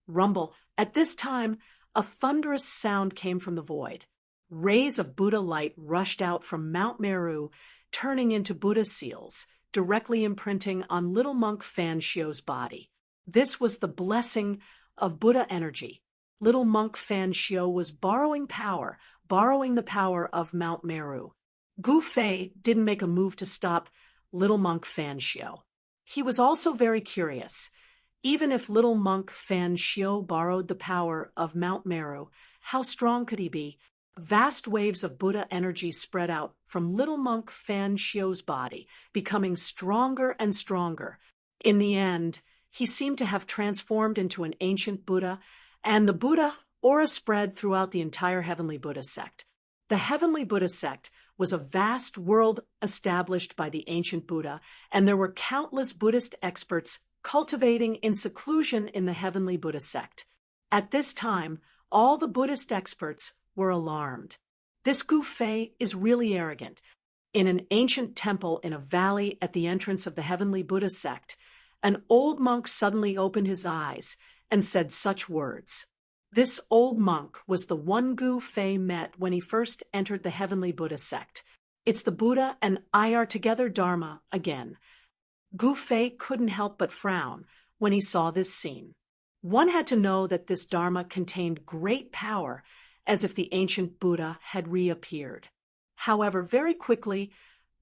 Rumble. At this time, a thunderous sound came from the void. Rays of Buddha light rushed out from Mount Meru, turning into Buddha seals, directly imprinting on little monk Fan Xiao's body. This was the blessing of Buddha energy. Little monk Fan Xiao was borrowing the power of Mount Meru. Gu Fei didn't make a move to stop little monk Fan Xiao. He was also very curious. Even if little monk Fan Xiao borrowed the power of Mount Meru, how strong could he be? Vast waves of Buddha energy spread out from little monk Fan Xiao's body, becoming stronger and stronger. In the end, he seemed to have transformed into an ancient Buddha, and the Buddha aura spread throughout the entire Heavenly Buddha sect. The Heavenly Buddha sect was a vast world established by the ancient Buddha, and there were countless Buddhist experts cultivating in seclusion in the Heavenly Buddha sect. At this time, all the Buddhist experts were alarmed. This Gu Fei is really arrogant. In an ancient temple in a valley at the entrance of the Heavenly Buddha sect, an old monk suddenly opened his eyes and said such words. This old monk was the one Gu Fei met when he first entered the Heavenly Buddha sect. It's the Buddha and I are together Dharma again. Gu Fei couldn't help but frown when he saw this scene. One had to know that this Dharma contained great power, as if the ancient Buddha had reappeared. However, very quickly,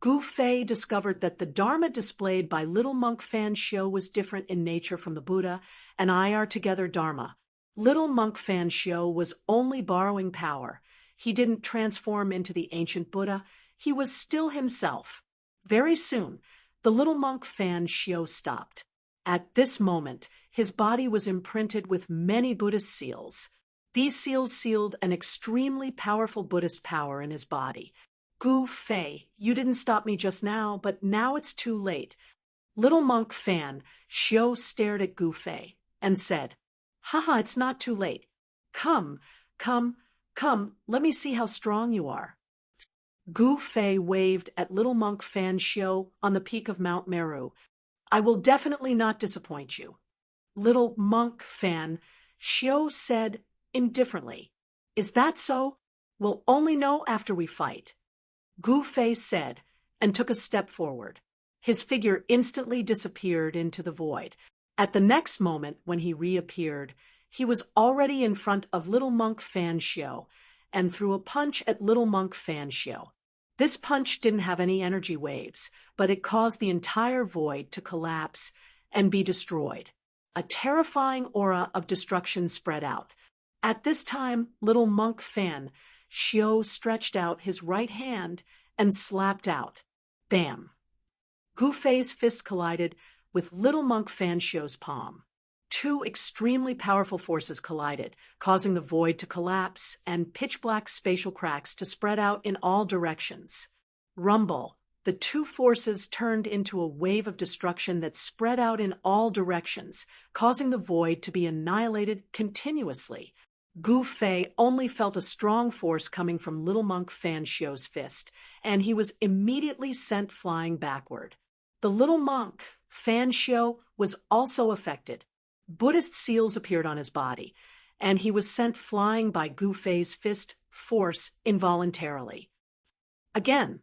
Gu Fei discovered that the Dharma displayed by little monk Fan Xiao was different in nature from the Buddha and I are together Dharma. Little monk Fan Xiao was only borrowing power. He didn't transform into the ancient Buddha. He was still himself. Very soon, the little monk Fan Xiao stopped. At this moment, his body was imprinted with many Buddhist seals. These seals sealed an extremely powerful Buddhist power in his body. Gu Fei, you didn't stop me just now, but now it's too late. Little monk Fan Xiao stared at Gu Fei and said, Haha, it's not too late. Come, let me see how strong you are. Gu Fei waved at little monk Fan Xiao on the peak of Mount Meru. I will definitely not disappoint you. Little monk Fan Xiao said indifferently, Is that so? We'll only know after we fight. Gu Fei said, and took a step forward. His figure instantly disappeared into the void. At the next moment, when he reappeared, he was already in front of little monk Fan Xiao and threw a punch at little monk Fan Xiao. This punch didn't have any energy waves, but it caused the entire void to collapse and be destroyed. A terrifying aura of destruction spread out. At this time, little monk Fan Xiao stretched out his right hand and slapped out. Bam! Gu Fei's fist collided with little monk Fan Xiao's palm. Two extremely powerful forces collided, causing the void to collapse and pitch-black spatial cracks to spread out in all directions. Rumble. The two forces turned into a wave of destruction that spread out in all directions, causing the void to be annihilated continuously. Gu Fei only felt a strong force coming from Little Monk Fan Xiu's fist, and he was immediately sent flying backward. The little monk, Fan Xiu, was also affected. Buddhist seals appeared on his body, and he was sent flying by Gu Fei's fist force involuntarily. Again,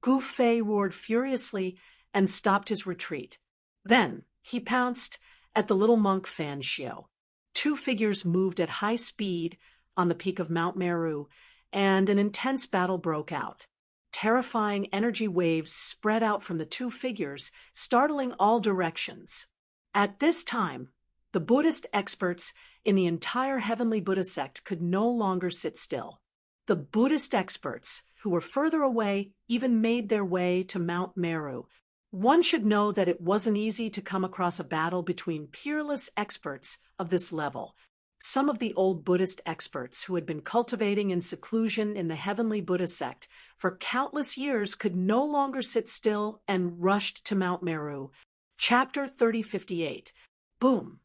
Gu Fei roared furiously and stopped his retreat. Then he pounced at the little monk Fan Xiu. Two figures moved at high speed on the peak of Mount Meru, and an intense battle broke out. Terrifying energy waves spread out from the two figures, startling all directions. At this time, the Buddhist experts in the entire Heavenly Buddha sect could no longer sit still. The Buddhist experts, who were further away, even made their way to Mount Meru. One should know that it wasn't easy to come across a battle between peerless experts of this level. Some of the old Buddhist experts who had been cultivating in seclusion in the Heavenly Buddha sect for countless years could no longer sit still and rushed to Mount Meru. Chapter 3058. Boom.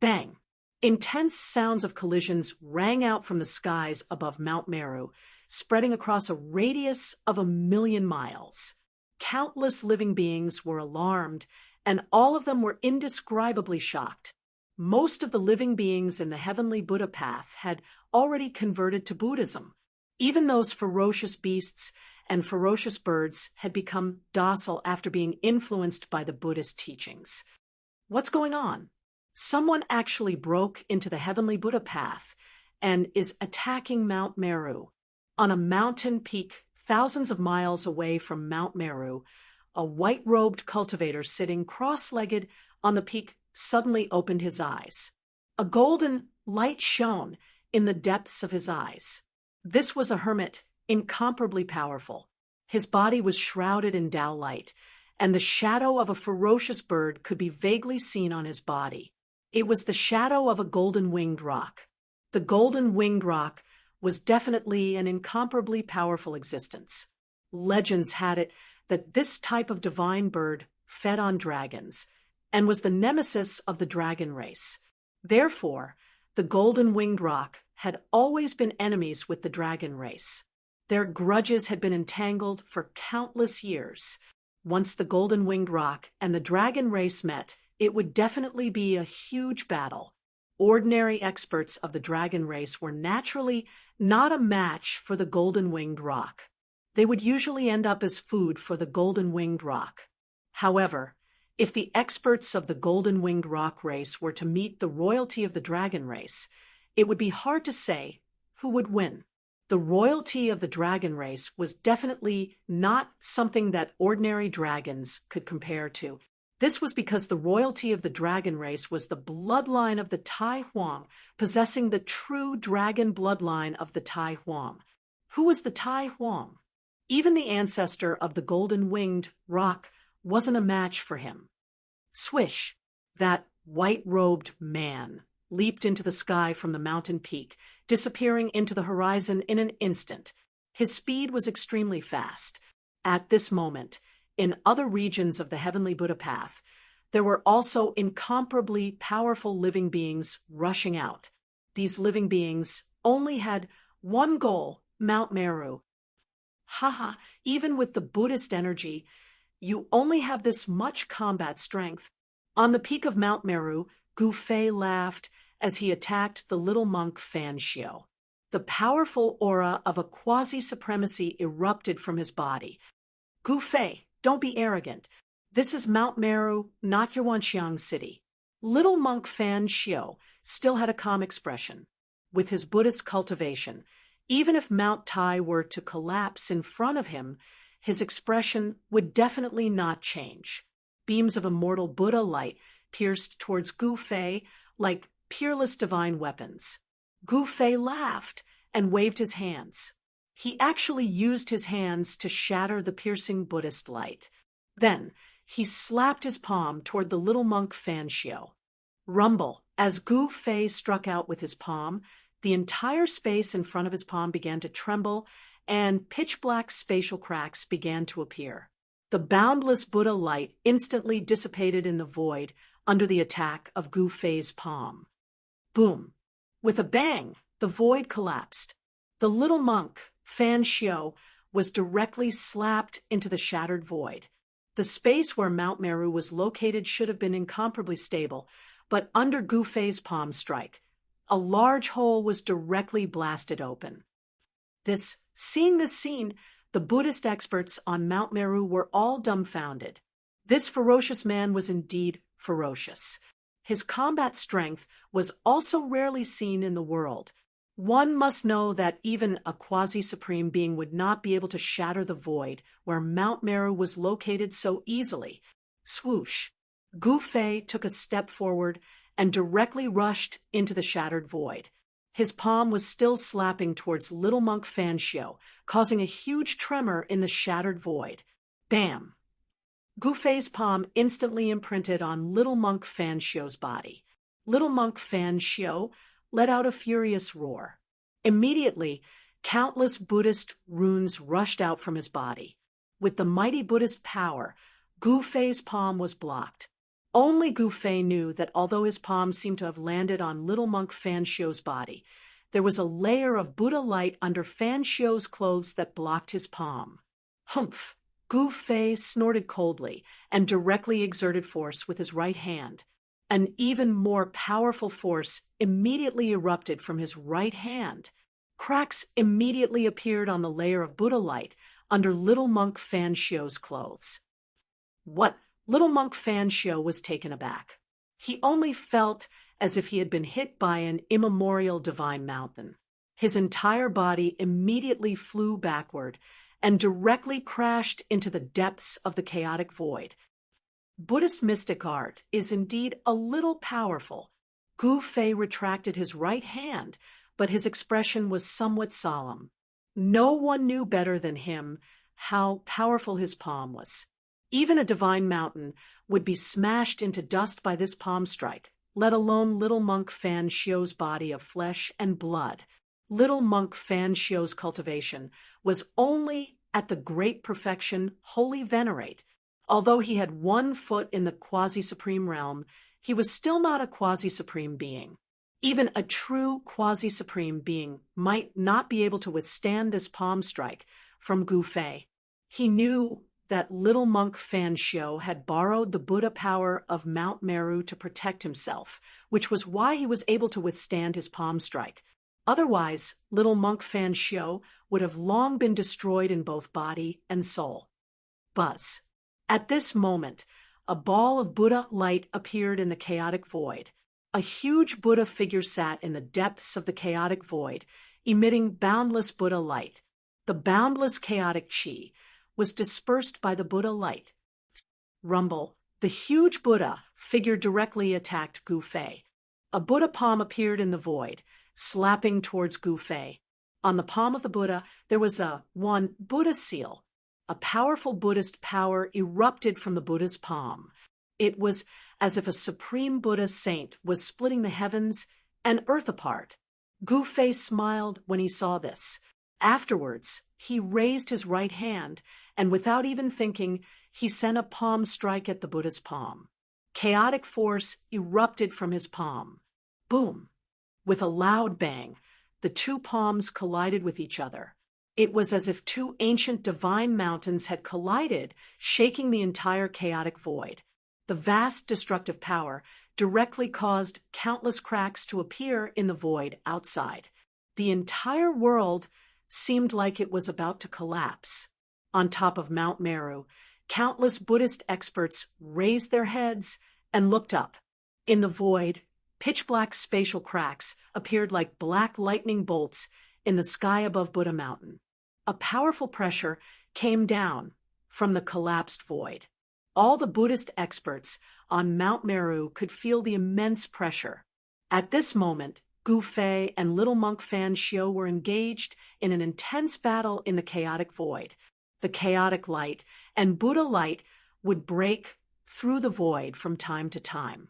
Bang. Intense sounds of collisions rang out from the skies above Mount Meru, spreading across a radius of 1,000,000 miles. Countless living beings were alarmed, and all of them were indescribably shocked. Most of the living beings in the Heavenly Buddha path had already converted to Buddhism. Even those ferocious beasts and ferocious birds had become docile after being influenced by the Buddhist teachings. What's going on? Someone actually broke into the Heavenly Buddha path and is attacking Mount Meru. On a mountain peak thousands of miles away from Mount Meru, a white-robed cultivator sitting cross-legged on the peak suddenly opened his eyes. A golden light shone in the depths of his eyes. This was a hermit, incomparably powerful. His body was shrouded in Tao light, and the shadow of a ferocious bird could be vaguely seen on his body. It was the shadow of a golden-winged roc. The golden-winged roc was definitely an incomparably powerful existence. Legends had it that this type of divine bird fed on dragons and was the nemesis of the dragon race. Therefore, the golden-winged roc had always been enemies with the dragon race. Their grudges had been entangled for countless years. Once the golden-winged roc and the dragon race met, it would definitely be a huge battle. Ordinary experts of the dragon race were naturally not a match for the golden-winged roc. They would usually end up as food for the golden-winged roc. However, if the experts of the golden-winged roc race were to meet the royalty of the dragon race, it would be hard to say who would win. The royalty of the dragon race was definitely not something that ordinary dragons could compare to. This was because the royalty of the dragon race was the bloodline of the Tai Huang, possessing the true dragon bloodline of the Tai Huang. Who was the Tai Huang? Even the ancestor of the golden-winged roc wasn't a match for him. Swish! That white-robed man leaped into the sky from the mountain peak, disappearing into the horizon in an instant. His speed was extremely fast. At this moment, in other regions of the Heavenly Buddha path, there were also incomparably powerful living beings rushing out. These living beings only had one goal, Mount Meru. Haha, even with the Buddhist energy, you only have this much combat strength. On the peak of Mount Meru, Gu Fei laughed as he attacked the little monk Fan Xiu. The powerful aura of a quasi-supremacy erupted from his body. Gu Fei, don't be arrogant. This is Mount Meru, not your Wanxiang city. Little monk Fan Xiu still had a calm expression. With his Buddhist cultivation, even if Mount Tai were to collapse in front of him, his expression would definitely not change. Beams of immortal Buddha light pierced towards Gu Fei like peerless divine weapons. Gu Fei laughed and waved his hands. He actually used his hands to shatter the piercing Buddhist light. Then he slapped his palm toward the little monk Fan Xiu. Rumble. As Gu Fei struck out with his palm, the entire space in front of his palm began to tremble, and pitch-black spatial cracks began to appear. The boundless Buddha light instantly dissipated in the void under the attack of Gu Fei's palm. Boom! With a bang, the void collapsed. The little monk, Fan Xiu, was directly slapped into the shattered void. The space where Mount Meru was located should have been incomparably stable, but under Gu Fei's palm strike, a large hole was directly blasted open. Seeing this scene, the Buddhist experts on Mount Meru were all dumbfounded. This ferocious man was indeed ferocious. His combat strength was also rarely seen in the world. One must know that even a quasi-supreme being would not be able to shatter the void where Mount Meru was located so easily. Swoosh! Gu Fei took a step forward and directly rushed into the shattered void. His palm was still slapping towards little monk Fan Xiu, causing a huge tremor in the shattered void. Bam! Gu Fei's palm instantly imprinted on little monk Fan Xiu's body. Little monk Fan Xiu let out a furious roar. Immediately, countless Buddhist runes rushed out from his body. With the mighty Buddhist power, Gu Fei's palm was blocked. Only Gu Fei knew that although his palm seemed to have landed on little monk Fan Xiu's body, there was a layer of Buddha light under Fan Xiu's clothes that blocked his palm. Humph! Gu Fei snorted coldly and directly exerted force with his right hand. An even more powerful force immediately erupted from his right hand. Cracks immediately appeared on the layer of Buddha light under little monk Fan Xiu's clothes. What? Little monk Fan Xiu was taken aback. He only felt as if he had been hit by an immemorial divine mountain. His entire body immediately flew backward and directly crashed into the depths of the chaotic void. Buddhist mystic art is indeed a little powerful. Gu Fei retracted his right hand, but his expression was somewhat solemn. No one knew better than him how powerful his palm was. Even a divine mountain would be smashed into dust by this palm strike, let alone little monk Fan Xiu's body of flesh and blood. Little monk Fan Xiu's cultivation was only at the great perfection wholly venerate. Although he had 1 foot in the quasi-supreme realm, he was still not a quasi-supreme being. Even a true quasi-supreme being might not be able to withstand this palm strike from Gu Fei. He knew that little monk Fan Xiu had borrowed the Buddha power of Mount Meru to protect himself, which was why he was able to withstand his palm strike. Otherwise, little monk Fan Xiu would have long been destroyed in both body and soul. Buzz. At this moment, a ball of Buddha light appeared in the chaotic void. A huge Buddha figure sat in the depths of the chaotic void, emitting boundless Buddha light. The boundless chaotic chi was dispersed by the Buddha light. Rumble. The huge Buddha figure directly attacked Gu Fei. A Buddha palm appeared in the void, slapping towards Gu Fei. On the palm of the Buddha, there was a Buddha seal. A powerful Buddhist power erupted from the Buddha's palm. It was as if a supreme Buddha saint was splitting the heavens and earth apart. Gu Fei smiled when he saw this. Afterwards, he raised his right hand, and without even thinking, he sent a palm strike at the Buddha's palm. Chaotic force erupted from his palm. Boom! With a loud bang, the 2 palms collided with each other. It was as if 2 ancient divine mountains had collided, shaking the entire chaotic void. The vast destructive power directly caused countless cracks to appear in the void outside. The entire world seemed like it was about to collapse. On top of Mount Meru, countless Buddhist experts raised their heads and looked up. In the void, pitch-black spatial cracks appeared like black lightning bolts in the sky above Buddha Mountain. A powerful pressure came down from the collapsed void. All the Buddhist experts on Mount Meru could feel the immense pressure. At this moment, Gu Fei and little monk Fan Xiu were engaged in an intense battle in the chaotic void. The chaotic light and Buddha light would break through the void from time to time.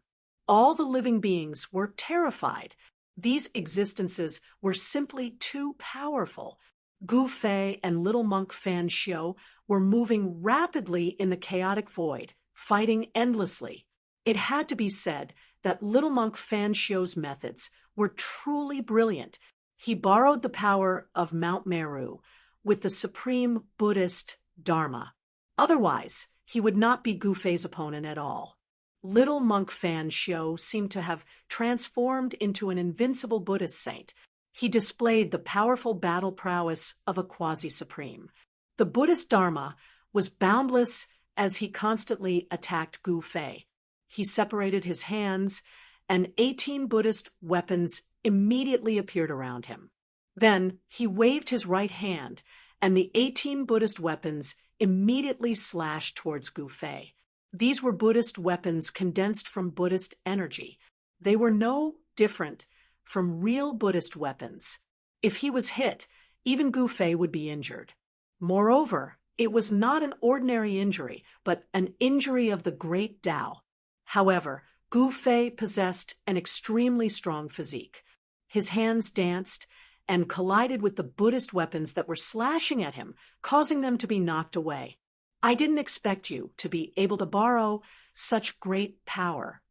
all the living beings were terrified. These existences were simply too powerful. Gu Fei and little monk Fan Xiu were moving rapidly in the chaotic void, fighting endlessly. It had to be said that little monk Fan Xiu's methods were truly brilliant. He borrowed the power of Mount Meru with the supreme Buddhist Dharma. Otherwise, he would not be Gu Fei's opponent at all. Little monk Fan Xiu seemed to have transformed into an invincible Buddhist saint. He displayed the powerful battle prowess of a quasi-supreme. The Buddhist Dharma was boundless as he constantly attacked Gu Fei. He separated his hands, and 18 Buddhist weapons immediately appeared around him. Then he waved his right hand, and the 18 Buddhist weapons immediately slashed towards Gu Fei. These were Buddhist weapons condensed from Buddhist energy. They were no different from real Buddhist weapons. If he was hit, even Gu Fei would be injured. Moreover, it was not an ordinary injury, but an injury of the great Tao. However, Gu Fei possessed an extremely strong physique. His hands danced and collided with the Buddhist weapons that were slashing at him, causing them to be knocked away. I didn't expect you to be able to borrow such great power,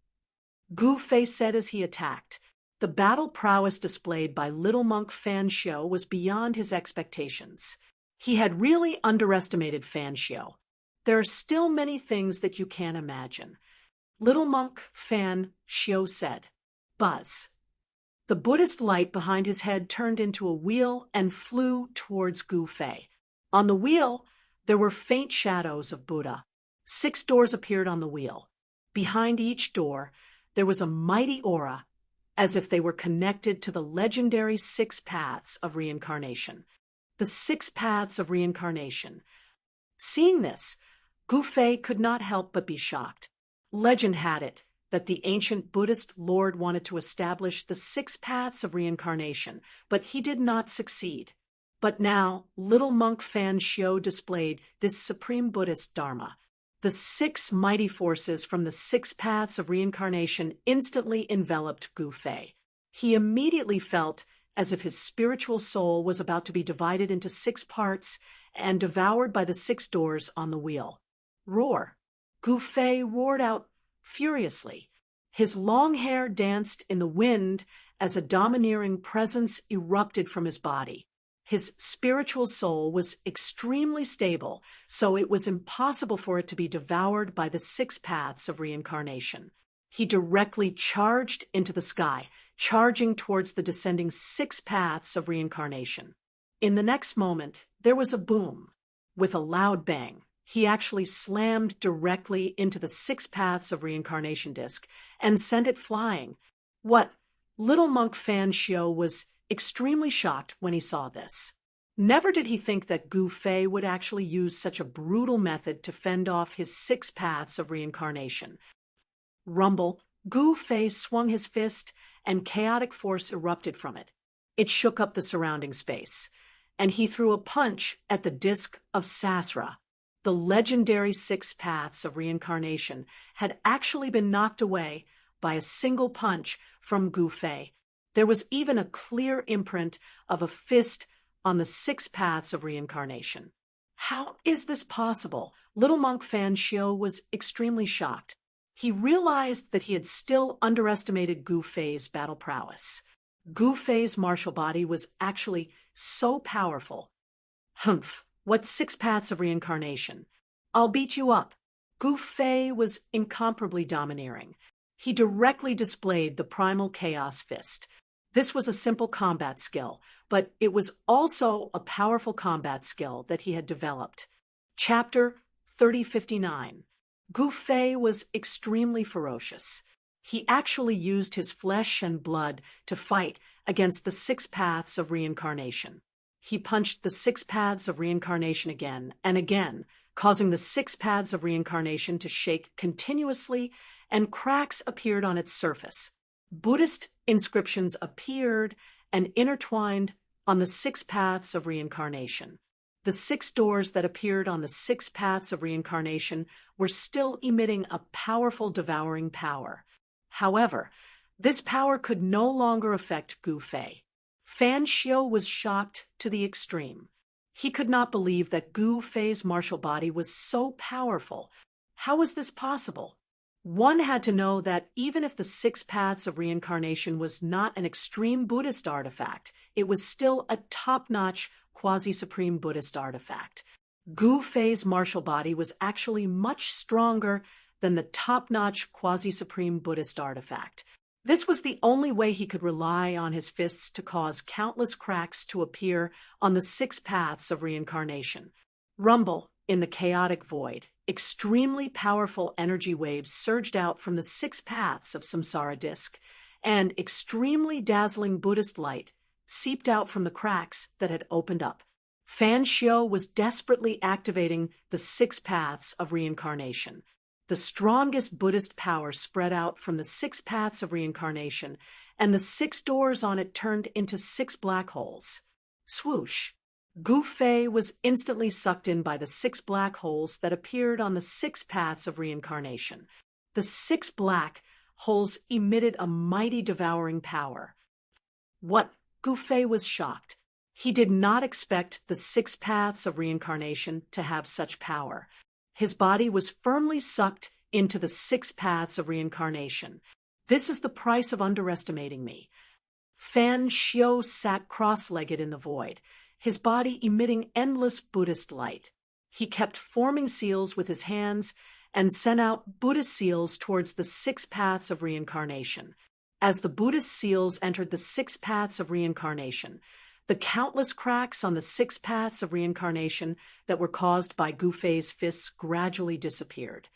Gu Fei said as he attacked. The battle prowess displayed by little monk Fan Xiu was beyond his expectations. He had really underestimated Fan Xiu. There are still many things that you can't imagine. Little monk Fan Xiu said. Buzz. The Buddhist light behind his head turned into a wheel and flew towards Gu Fei. On the wheel, there were faint shadows of Buddha. 6 doors appeared on the wheel. Behind each door, there was a mighty aura, as if they were connected to the legendary 6 paths of reincarnation. The 6 paths of reincarnation. Seeing this, Gu Fei could not help but be shocked. Legend had it that the ancient Buddhist Lord wanted to establish the 6 paths of reincarnation, but he did not succeed. But now, little monk Fan Xiu displayed this supreme Buddhist Dharma. The 6 mighty forces from the 6 paths of reincarnation instantly enveloped Gu Fei. He immediately felt as if his spiritual soul was about to be divided into 6 parts and devoured by the 6 doors on the wheel. Roar! Gu Fei roared out furiously. His long hair danced in the wind as a domineering presence erupted from his body. His spiritual soul was extremely stable, so it was impossible for it to be devoured by the 6 paths of reincarnation. He directly charged into the sky, charging towards the descending 6 paths of reincarnation. In the next moment, there was a boom. With a loud bang, he actually slammed directly into the 6 paths of reincarnation disc and sent it flying. What? Little monk Fan Xiu was extremely shocked when he saw this. Never did he think that Gu Fei would actually use such a brutal method to fend off his 6 paths of reincarnation. Rumble, Gu Fei swung his fist, and chaotic force erupted from it. It shook up the surrounding space, and he threw a punch at the disc of Sasra. The legendary 6 paths of reincarnation had actually been knocked away by a single punch from Gu Fei. There was even a clear imprint of a fist on the 6 paths of reincarnation. How is this possible? Little monk Fan Xiu was extremely shocked. He realized that he had still underestimated Gu Fei's battle prowess. Gu Fei's martial body was actually so powerful. Humph, what 6 paths of reincarnation? I'll beat you up. Gu Fei was incomparably domineering. He directly displayed the primal chaos fist. This was a simple combat skill, but it was also a powerful combat skill that he had developed. Chapter 3059. Gu Fei was extremely ferocious. He actually used his flesh and blood to fight against the 6 paths of reincarnation. He punched the 6 paths of reincarnation again and again, causing the 6 paths of reincarnation to shake continuously, and cracks appeared on its surface. Buddhist inscriptions appeared and intertwined on the 6 paths of reincarnation. The 6 doors that appeared on the 6 paths of reincarnation were still emitting a powerful devouring power. However, this power could no longer affect Gu Fei. Fan Xiu was shocked to the extreme. He could not believe that Gu Fei's martial body was so powerful. How was this possible? One had to know that even if the Six Paths of Reincarnation was not an extreme Buddhist artifact, it was still a top-notch quasi-supreme Buddhist artifact. Gu Fei's martial body was actually much stronger than the top-notch quasi-supreme Buddhist artifact. This was the only way he could rely on his fists to cause countless cracks to appear on the Six Paths of Reincarnation. Rumble in the chaotic void. Extremely powerful energy waves surged out from the Six Paths of Samsara Disk, and extremely dazzling Buddhist light seeped out from the cracks that had opened up. Fan Xiu was desperately activating the Six Paths of Reincarnation. The strongest Buddhist power spread out from the Six Paths of Reincarnation, and the six doors on it turned into six black holes. Swoosh! Gu Fei was instantly sucked in by the six black holes that appeared on the Six Paths of Reincarnation. The six black holes emitted a mighty devouring power. What? Gu Fei was shocked. He did not expect the Six Paths of Reincarnation to have such power. His body was firmly sucked into the Six Paths of Reincarnation. This is the price of underestimating me. Fan Xiu sat cross-legged in the void, his body emitting endless Buddhist light. He kept forming seals with his hands and sent out Buddhist seals towards the Six Paths of Reincarnation. As the Buddhist seals entered the Six Paths of Reincarnation, the countless cracks on the Six Paths of Reincarnation that were caused by Gu Fei's fists gradually disappeared.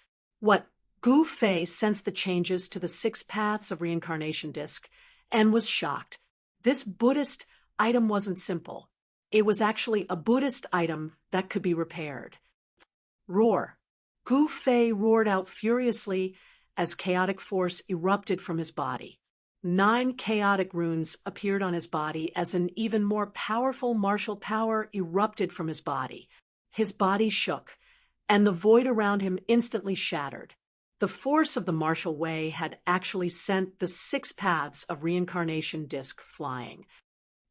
Gu Fei sensed the changes to the Six Paths of Reincarnation disc and was shocked. This Buddhist item wasn't simple. It was actually a Buddhist item that could be repaired. Roar! Gu Fei roared out furiously as chaotic force erupted from his body. 9 chaotic runes appeared on his body as an even more powerful martial power erupted from his body. His body shook, and the void around him instantly shattered. The force of the martial way had actually sent the Six Paths of Reincarnation disc flying.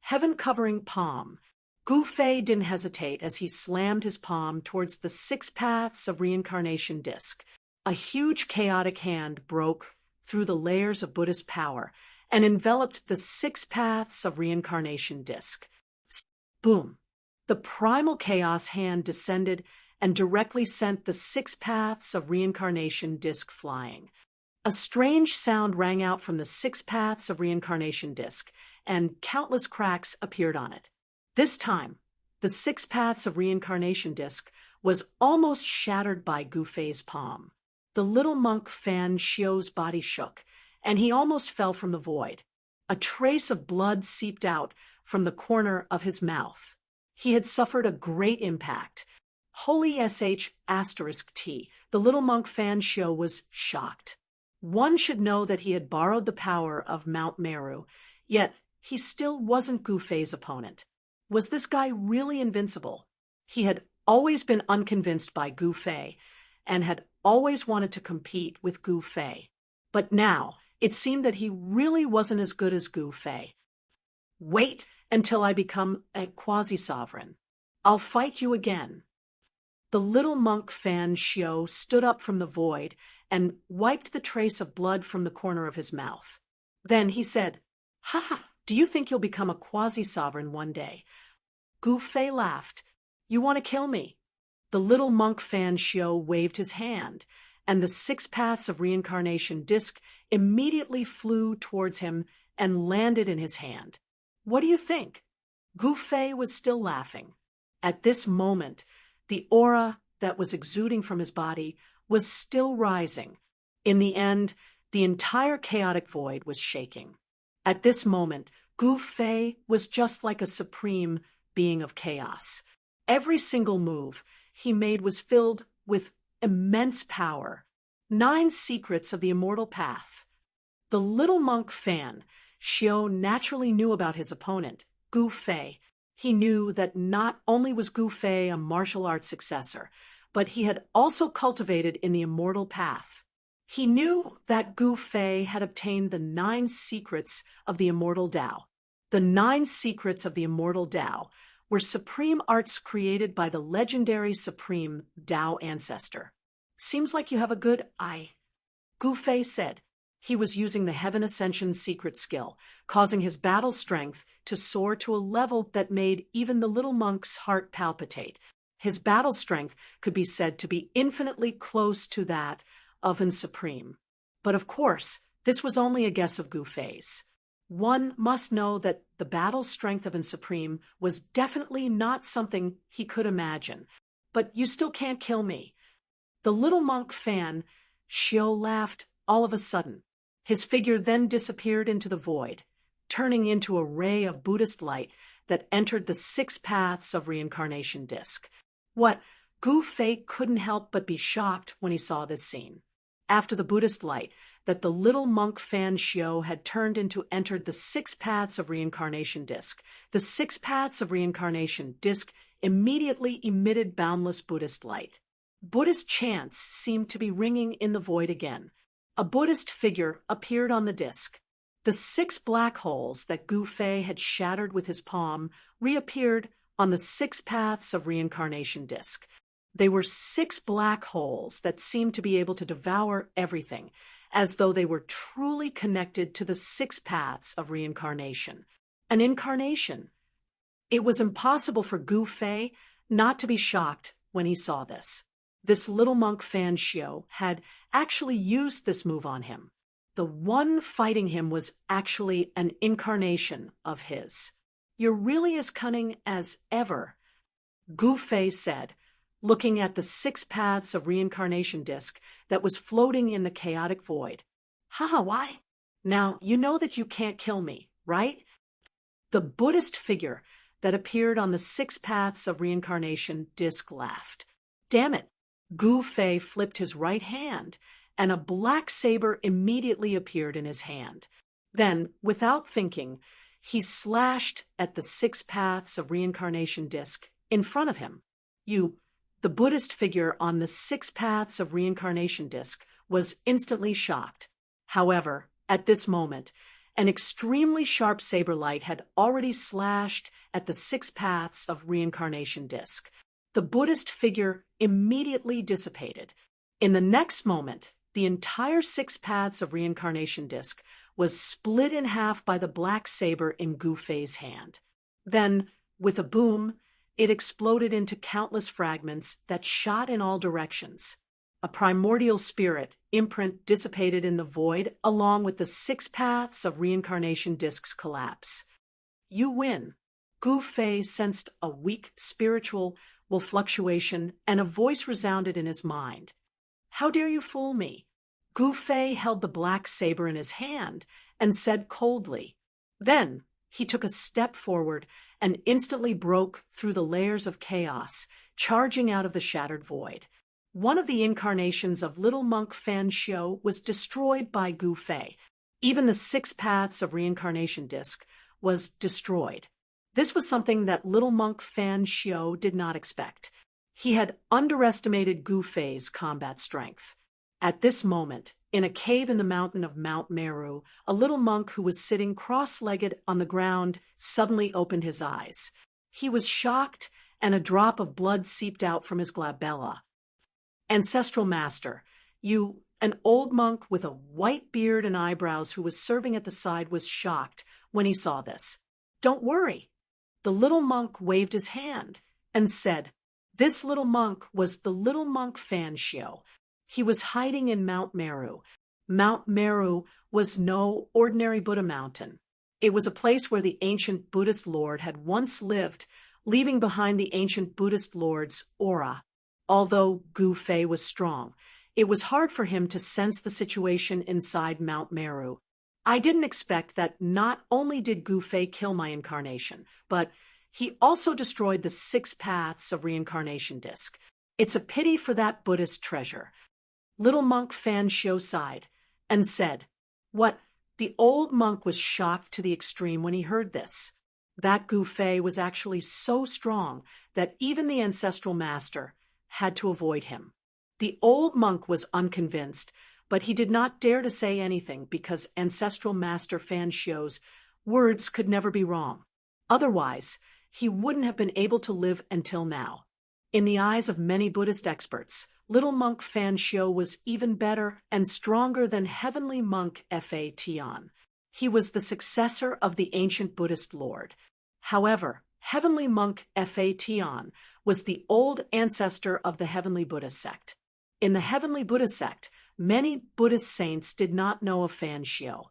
Heaven-covering palm. Gu Fei didn't hesitate as he slammed his palm towards the Six Paths of Reincarnation disc. A huge chaotic hand broke through the layers of Buddhist power and enveloped the Six Paths of Reincarnation disc. Boom! The primal chaos hand descended and directly sent the Six Paths of Reincarnation disc flying. A strange sound rang out from the Six Paths of Reincarnation disc, and countless cracks appeared on it. This time, the Six Paths of Reincarnation disc was almost shattered by Gu Fei's palm. The little monk Fan Xiu's body shook, and he almost fell from the void. A trace of blood seeped out from the corner of his mouth. He had suffered a great impact. Holy **T. The little monk Fan Xiu was shocked. One should know that he had borrowed the power of Mount Meru, yet he still wasn't Gu Fei's opponent. Was this guy really invincible? He had always been unconvinced by Gu Fei, and had always wanted to compete with Gu Fei. But now, it seemed that he really wasn't as good as Gu Fei. Wait until I become a quasi-sovereign. I'll fight you again. The little monk Fan Xiu stood up from the void and wiped the trace of blood from the corner of his mouth. Then he said, "Ha! Do you think you'll become a quasi-sovereign one day?" Gu Fei laughed. "You want to kill me?" The little monk Fan Xiu waved his hand, and the Six Paths of Reincarnation disc immediately flew towards him and landed in his hand. What do you think? Gu Fei was still laughing. At this moment, the aura that was exuding from his body was still rising. In the end, the entire chaotic void was shaking. At this moment, Gu Fei was just like a supreme being of chaos. Every single move he made was filled with immense power. 9 secrets of the immortal path. The little monk Fan Xiu naturally knew about his opponent, Gu Fei. He knew that not only was Gu Fei a martial arts successor, but he had also cultivated in the immortal path. He knew that Gu Fei had obtained the 9 secrets of the immortal Tao. The 9 secrets of the immortal Tao were supreme arts created by the legendary supreme Tao ancestor. Seems like you have a good eye, Gu Fei said. He was using the Heaven Ascension secret skill, causing his battle strength to soar to a level that made even the little monk's heart palpitate. His battle strength could be said to be infinitely close to that of an supreme. But of course, this was only a guess of Gu Fei's. One must know that the battle strength of an supreme was definitely not something he could imagine. But you still can't kill me. The little monk Fan Xiao laughed all of a sudden. His figure then disappeared into the void, turning into a ray of Buddhist light that entered the 6 paths of reincarnation disc. What? Gu Fei couldn't help but be shocked when he saw this scene. After the Buddhist light that the little monk Fan Xiao had turned into entered the 6 paths of reincarnation disc. The 6 paths of reincarnation disc immediately emitted boundless Buddhist light. Buddhist chants seemed to be ringing in the void again. A Buddhist figure appeared on the disc. The 6 black holes that Gu Fei had shattered with his palm reappeared on the 6 paths of reincarnation disc. They were 6 black holes that seemed to be able to devour everything, as though they were truly connected to the 6 paths of reincarnation. An incarnation. It was impossible for Gu Fei not to be shocked when he saw this. This little monk Fan Xiao had actually used this move on him. The one fighting him was actually an incarnation of his. You're really as cunning as ever, Gu Fei said, looking at the 6 paths of reincarnation disc that was floating in the chaotic void. Haha, why? Now, you know that you can't kill me, right? The Buddhist figure that appeared on the 6 paths of reincarnation disc laughed. Damn it. Gu Fei flipped his right hand, and a black saber immediately appeared in his hand. Then, without thinking, he slashed at the 6 paths of reincarnation disc in front of him. The Buddhist figure on the 6 paths of reincarnation disc was instantly shocked. However, at this moment, an extremely sharp saber light had already slashed at the 6 paths of reincarnation disc. The Buddhist figure immediately dissipated. In the next moment, the entire 6 paths of reincarnation disc was split in half by the black saber in Gu Fei's hand. Then, with a boom, it exploded into countless fragments that shot in all directions. A primordial spirit imprint dissipated in the void along with the 6 paths of reincarnation disc's collapse. You win. Gu Fei sensed a weak spiritual fluctuation, and a voice resounded in his mind. How dare you fool me? Gu Fei held the black saber in his hand and said coldly. Then he took a step forward and instantly broke through the layers of chaos, charging out of the shattered void. One of the incarnations of little monk Fan Xiao was destroyed by Gu Fei. Even the 6 paths of reincarnation disc was destroyed. This was something that little monk Fan Xiao did not expect. He had underestimated Gu Fei's combat strength. At this moment, in a cave in the mountain of Mount Meru, a little monk who was sitting cross-legged on the ground suddenly opened his eyes. He was shocked, and a drop of blood seeped out from his glabella. Ancestral Master, an old monk with a white beard and eyebrows who was serving at the side, was shocked when he saw this. Don't worry. The little monk waved his hand and said, this little monk was the little monk Fan Xiao. He was hiding in Mount Meru. Mount Meru was no ordinary Buddha mountain. It was a place where the ancient Buddhist lord had once lived, leaving behind the ancient Buddhist lord's aura. Although Gu Fei was strong, it was hard for him to sense the situation inside Mount Meru. I didn't expect that not only did Gu Fei kill my incarnation, but he also destroyed the 6 paths of reincarnation disc. It's a pity for that Buddhist treasure. Little monk Fan Xiao sighed and said, What? The old monk was shocked to the extreme when he heard this. That Gu Fei was actually so strong that even the ancestral master had to avoid him. The old monk was unconvinced, but he did not dare to say anything because ancestral master Fan Xiu's words could never be wrong. Otherwise, he wouldn't have been able to live until now. In the eyes of many Buddhist experts, little monk Fan Xiu was even better and stronger than heavenly monk Fa Tian. He was the successor of the ancient Buddhist lord. However, heavenly monk Fa Tian was the old ancestor of the heavenly Buddha sect. In the heavenly Buddha sect, many Buddhist saints did not know of Fan Xiu.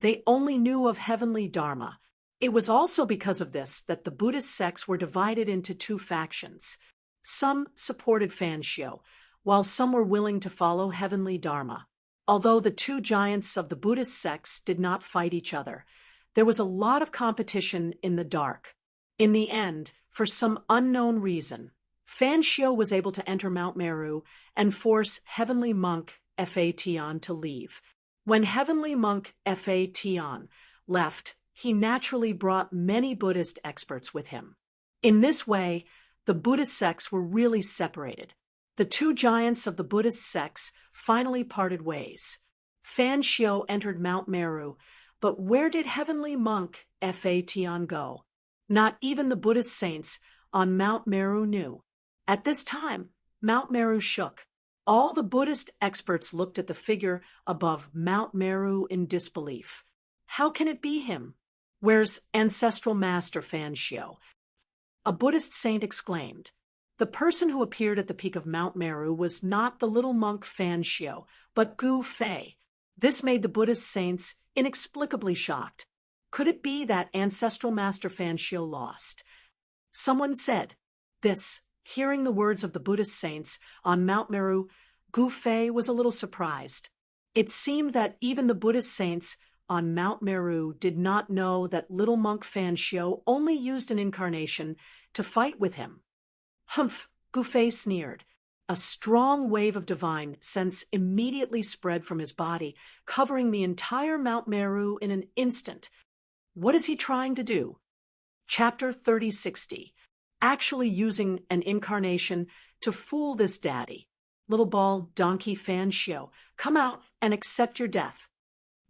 They only knew of heavenly Dharma. It was also because of this that the Buddhist sects were divided into two factions. Some supported Fan Xiu, while some were willing to follow heavenly Dharma. Although the two giants of the Buddhist sects did not fight each other, there was a lot of competition in the dark. In the end, for some unknown reason, Fan Xiu was able to enter Mount Meru and force heavenly monk Fa Tian to leave. When heavenly monk Fa Tian left, he naturally brought many Buddhist experts with him. In this way, the Buddhist sects were really separated. The two giants of the Buddhist sects finally parted ways. Fan Xiu entered Mount Meru, but where did heavenly monk Fa Tian go? Not even the Buddhist saints on Mount Meru knew. At this time, Mount Meru shook. All the Buddhist experts looked at the figure above Mount Meru in disbelief. How can it be him? Where's ancestral master Fan Xiu? A Buddhist saint exclaimed. The person who appeared at the peak of Mount Meru was not the little monk Fan Xiu, but Gu Fei. This made the Buddhist saints inexplicably shocked. Could it be that ancestral master Fan Xiu lost? Someone said this. Hearing the words of the Buddhist saints on Mount Meru, Gu Fei was a little surprised. It seemed that even the Buddhist saints on Mount Meru did not know that little monk Fan Xiu only used an incarnation to fight with him. Humph, Gu Fei sneered. A strong wave of divine sense immediately spread from his body, covering the entire Mount Meru in an instant. What is he trying to do? Chapter 3060. Actually using an incarnation to fool this daddy. Little ball donkey Fan Xiu, come out and accept your death.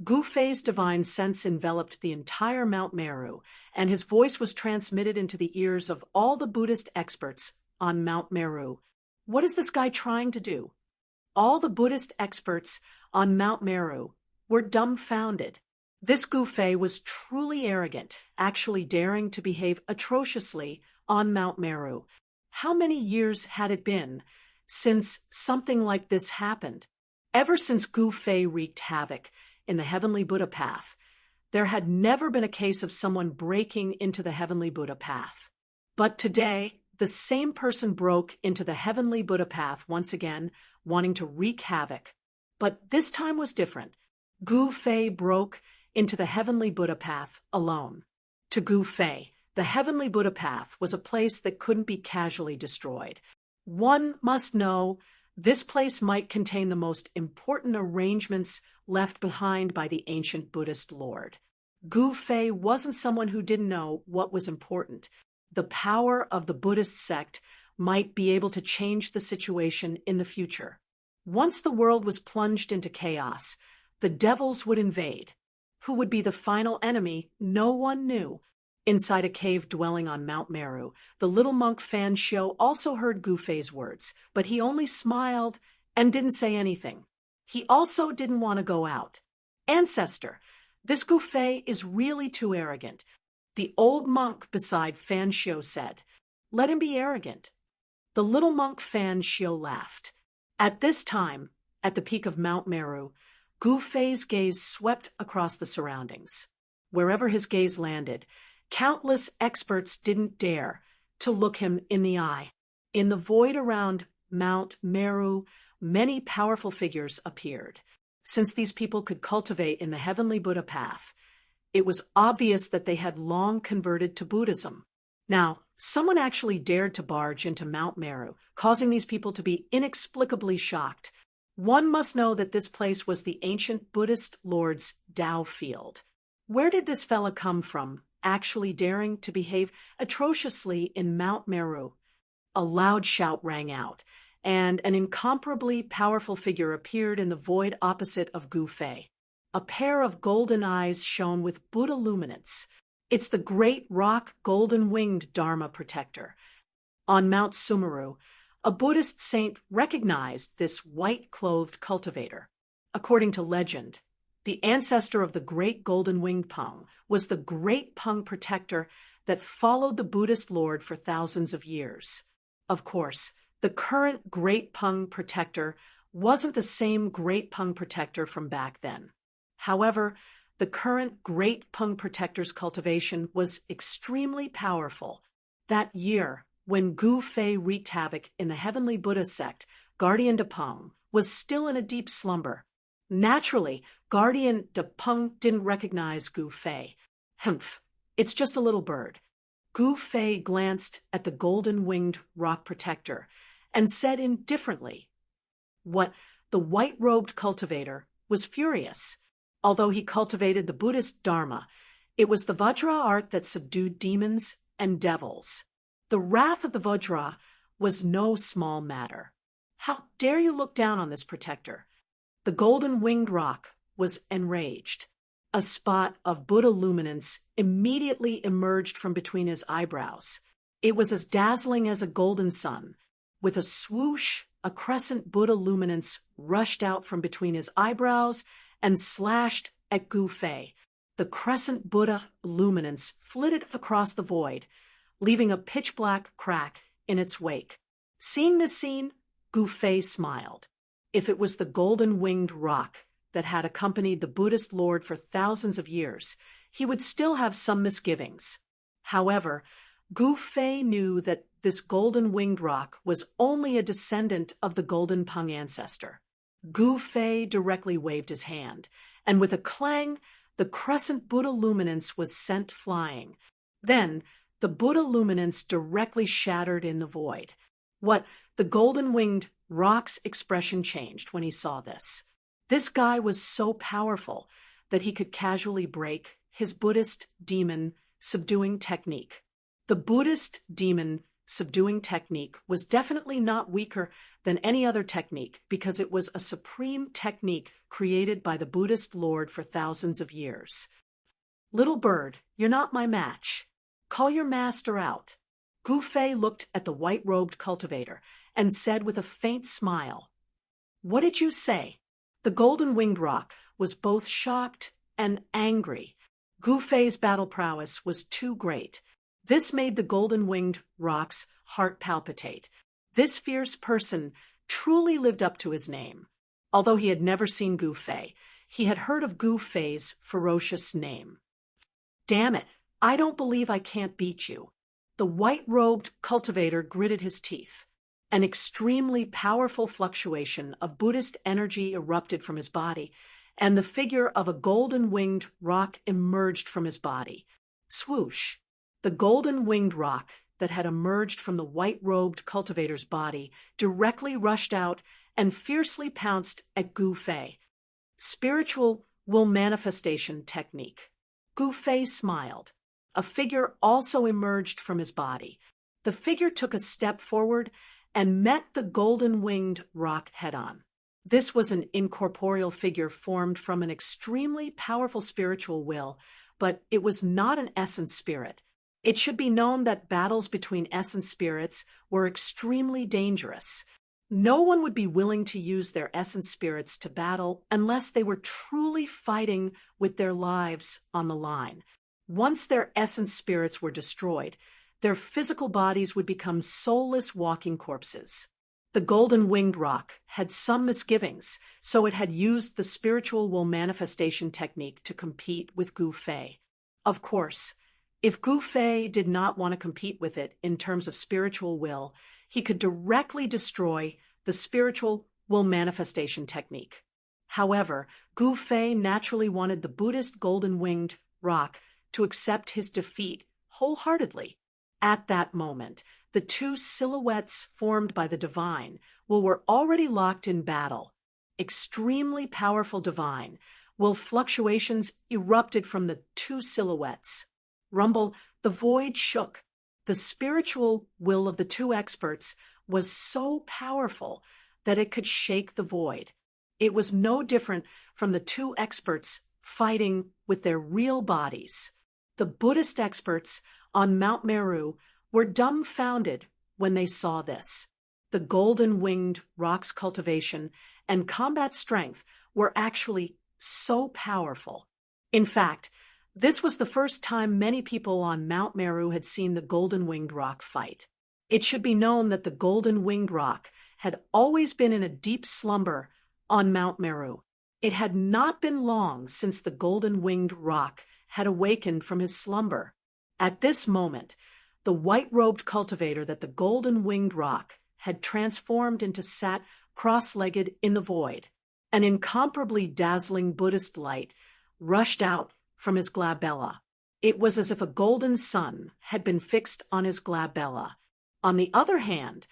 Gu Fei's divine sense enveloped the entire Mount Meru, and his voice was transmitted into the ears of all the Buddhist experts on Mount Meru. What is this guy trying to do? All the Buddhist experts on Mount Meru were dumbfounded. This Gu Fei was truly arrogant, actually daring to behave atrociously on Mount Meru. How many years had it been since something like this happened? Ever since Gu Fei wreaked havoc in the heavenly Buddha path, there had never been a case of someone breaking into the heavenly Buddha path. But today, the same person broke into the heavenly Buddha path once again, wanting to wreak havoc. But this time was different. Gu Fei broke into the heavenly Buddha path alone. To Gu Fei, the heavenly Buddha path was a place that couldn't be casually destroyed. One must know this place might contain the most important arrangements left behind by the ancient Buddhist lord. Gu Fei wasn't someone who didn't know what was important. The power of the Buddhist sect might be able to change the situation in the future. Once the world was plunged into chaos, the devils would invade. Who would be the final enemy, no one knew. Inside a cave dwelling on Mount Meru, the little monk Fan Xiu also heard Gu Fei's words, but he only smiled and didn't say anything. He also didn't want to go out. Ancestor, this Gu Fei is really too arrogant. The old monk beside Fan Xiu said, let him be arrogant. The little monk Fan Xiu laughed. At this time, at the peak of Mount Meru, Gu Fei's gaze swept across the surroundings. Wherever his gaze landed, countless experts didn't dare to look him in the eye. In the void around Mount Meru, many powerful figures appeared. Since these people could cultivate in the heavenly Buddha path, it was obvious that they had long converted to Buddhism. Now, someone actually dared to barge into Mount Meru, causing these people to be inexplicably shocked. One must know that this place was the ancient Buddhist lord's Tao field. Where did this fella come from, actually daring to behave atrociously in Mount Meru? A loud shout rang out, and an incomparably powerful figure appeared in the void opposite of Gu Fei. A pair of golden eyes shone with Buddha luminance. It's the great rock golden-winged Dharma protector. On Mount Sumeru, a Buddhist saint recognized this white-clothed cultivator. According to legend, the ancestor of the great golden-winged Pung was the great Pung protector that followed the Buddhist Lord for thousands of years. Of course, the current great Pung protector wasn't the same great Pung protector from back then. However, the current great Pung protector's cultivation was extremely powerful. That year, when Gu Fei wreaked havoc in the heavenly Buddha sect, Guardian de Pung was still in a deep slumber. Naturally, Guardian de Pung didn't recognize Gu Fei. Humph, it's just a little bird. Gu Fei glanced at the golden-winged rock protector and said indifferently, "What?" The white-robed cultivator was furious. Although he cultivated the Buddhist Dharma, it was the Vajra art that subdued demons and devils. The wrath of the Vajra was no small matter. How dare you look down on this protector? The golden-winged rock was enraged. A spot of Buddha luminance immediately emerged from between his eyebrows. It was as dazzling as a golden sun. With a swoosh, a crescent Buddha luminance rushed out from between his eyebrows and slashed at Gu Fei. The crescent Buddha luminance flitted across the void, leaving a pitch-black crack in its wake. Seeing this scene, Gu Fei smiled. If it was the golden-winged rock that had accompanied the Buddhist Lord for thousands of years, he would still have some misgivings. However, Gu Fei knew that this golden-winged rock was only a descendant of the golden Pung ancestor. Gu Fei directly waved his hand, and with a clang, the crescent Buddha luminance was sent flying. Then, the Buddha luminance directly shattered in the void. The golden-winged rock's expression changed when he saw this. This guy was so powerful that he could casually break his Buddhist demon subduing technique. The Buddhist demon subduing technique was definitely not weaker than any other technique because it was a supreme technique created by the Buddhist Lord for thousands of years. "Little bird, you're not my match. Call your master out." Gu Fei looked at the white-robed cultivator and said with a faint smile, "What did you say?" The golden-winged rock was both shocked and angry. Gu Fei's battle prowess was too great. This made the golden-winged rock's heart palpitate. This fierce person truly lived up to his name. Although he had never seen Gu Fei, he had heard of Gu Fei's ferocious name. "Damn it, I don't believe I can't beat you." The white-robed cultivator gritted his teeth. An extremely powerful fluctuation of Buddhist energy erupted from his body, and the figure of a golden-winged rock emerged from his body. Swoosh! The golden-winged rock that had emerged from the white-robed cultivator's body directly rushed out and fiercely pounced at Gu Fei. Spiritual will manifestation technique. Gu Fei smiled. A figure also emerged from his body. The figure took a step forward and met the golden-winged rock head-on. This was an incorporeal figure formed from an extremely powerful spiritual will, but it was not an essence spirit. It should be known that battles between essence spirits were extremely dangerous. No one would be willing to use their essence spirits to battle unless they were truly fighting with their lives on the line. Once their essence spirits were destroyed, their physical bodies would become soulless walking corpses. The golden-winged rock had some misgivings, so it had used the spiritual will manifestation technique to compete with Gu Fei. Of course, if Gu Fei did not want to compete with it in terms of spiritual will, he could directly destroy the spiritual will manifestation technique. However, Gu Fei naturally wanted the Buddhist golden-winged rock to accept his defeat wholeheartedly. At that moment, the two silhouettes formed by the divine were already locked in battle. Extremely powerful divine will fluctuations erupted from the two silhouettes. Rumble, the void shook. The spiritual will of the two experts was so powerful that it could shake the void. It was no different from the two experts fighting with their real bodies. The Buddhist experts on Mount Meru were dumbfounded when they saw this. The golden-winged rock's cultivation and combat strength were actually so powerful. In fact, this was the first time many people on Mount Meru had seen the golden-winged rock fight. It should be known that the golden-winged rock had always been in a deep slumber on Mount Meru. It had not been long since the golden-winged rock had awakened from his slumber. At this moment, the white-robed cultivator that the golden-winged rock had transformed into sat cross-legged in the void. An incomparably dazzling Buddhist light rushed out from his glabella. It was as if a golden sun had been fixed on his glabella. On the other hand,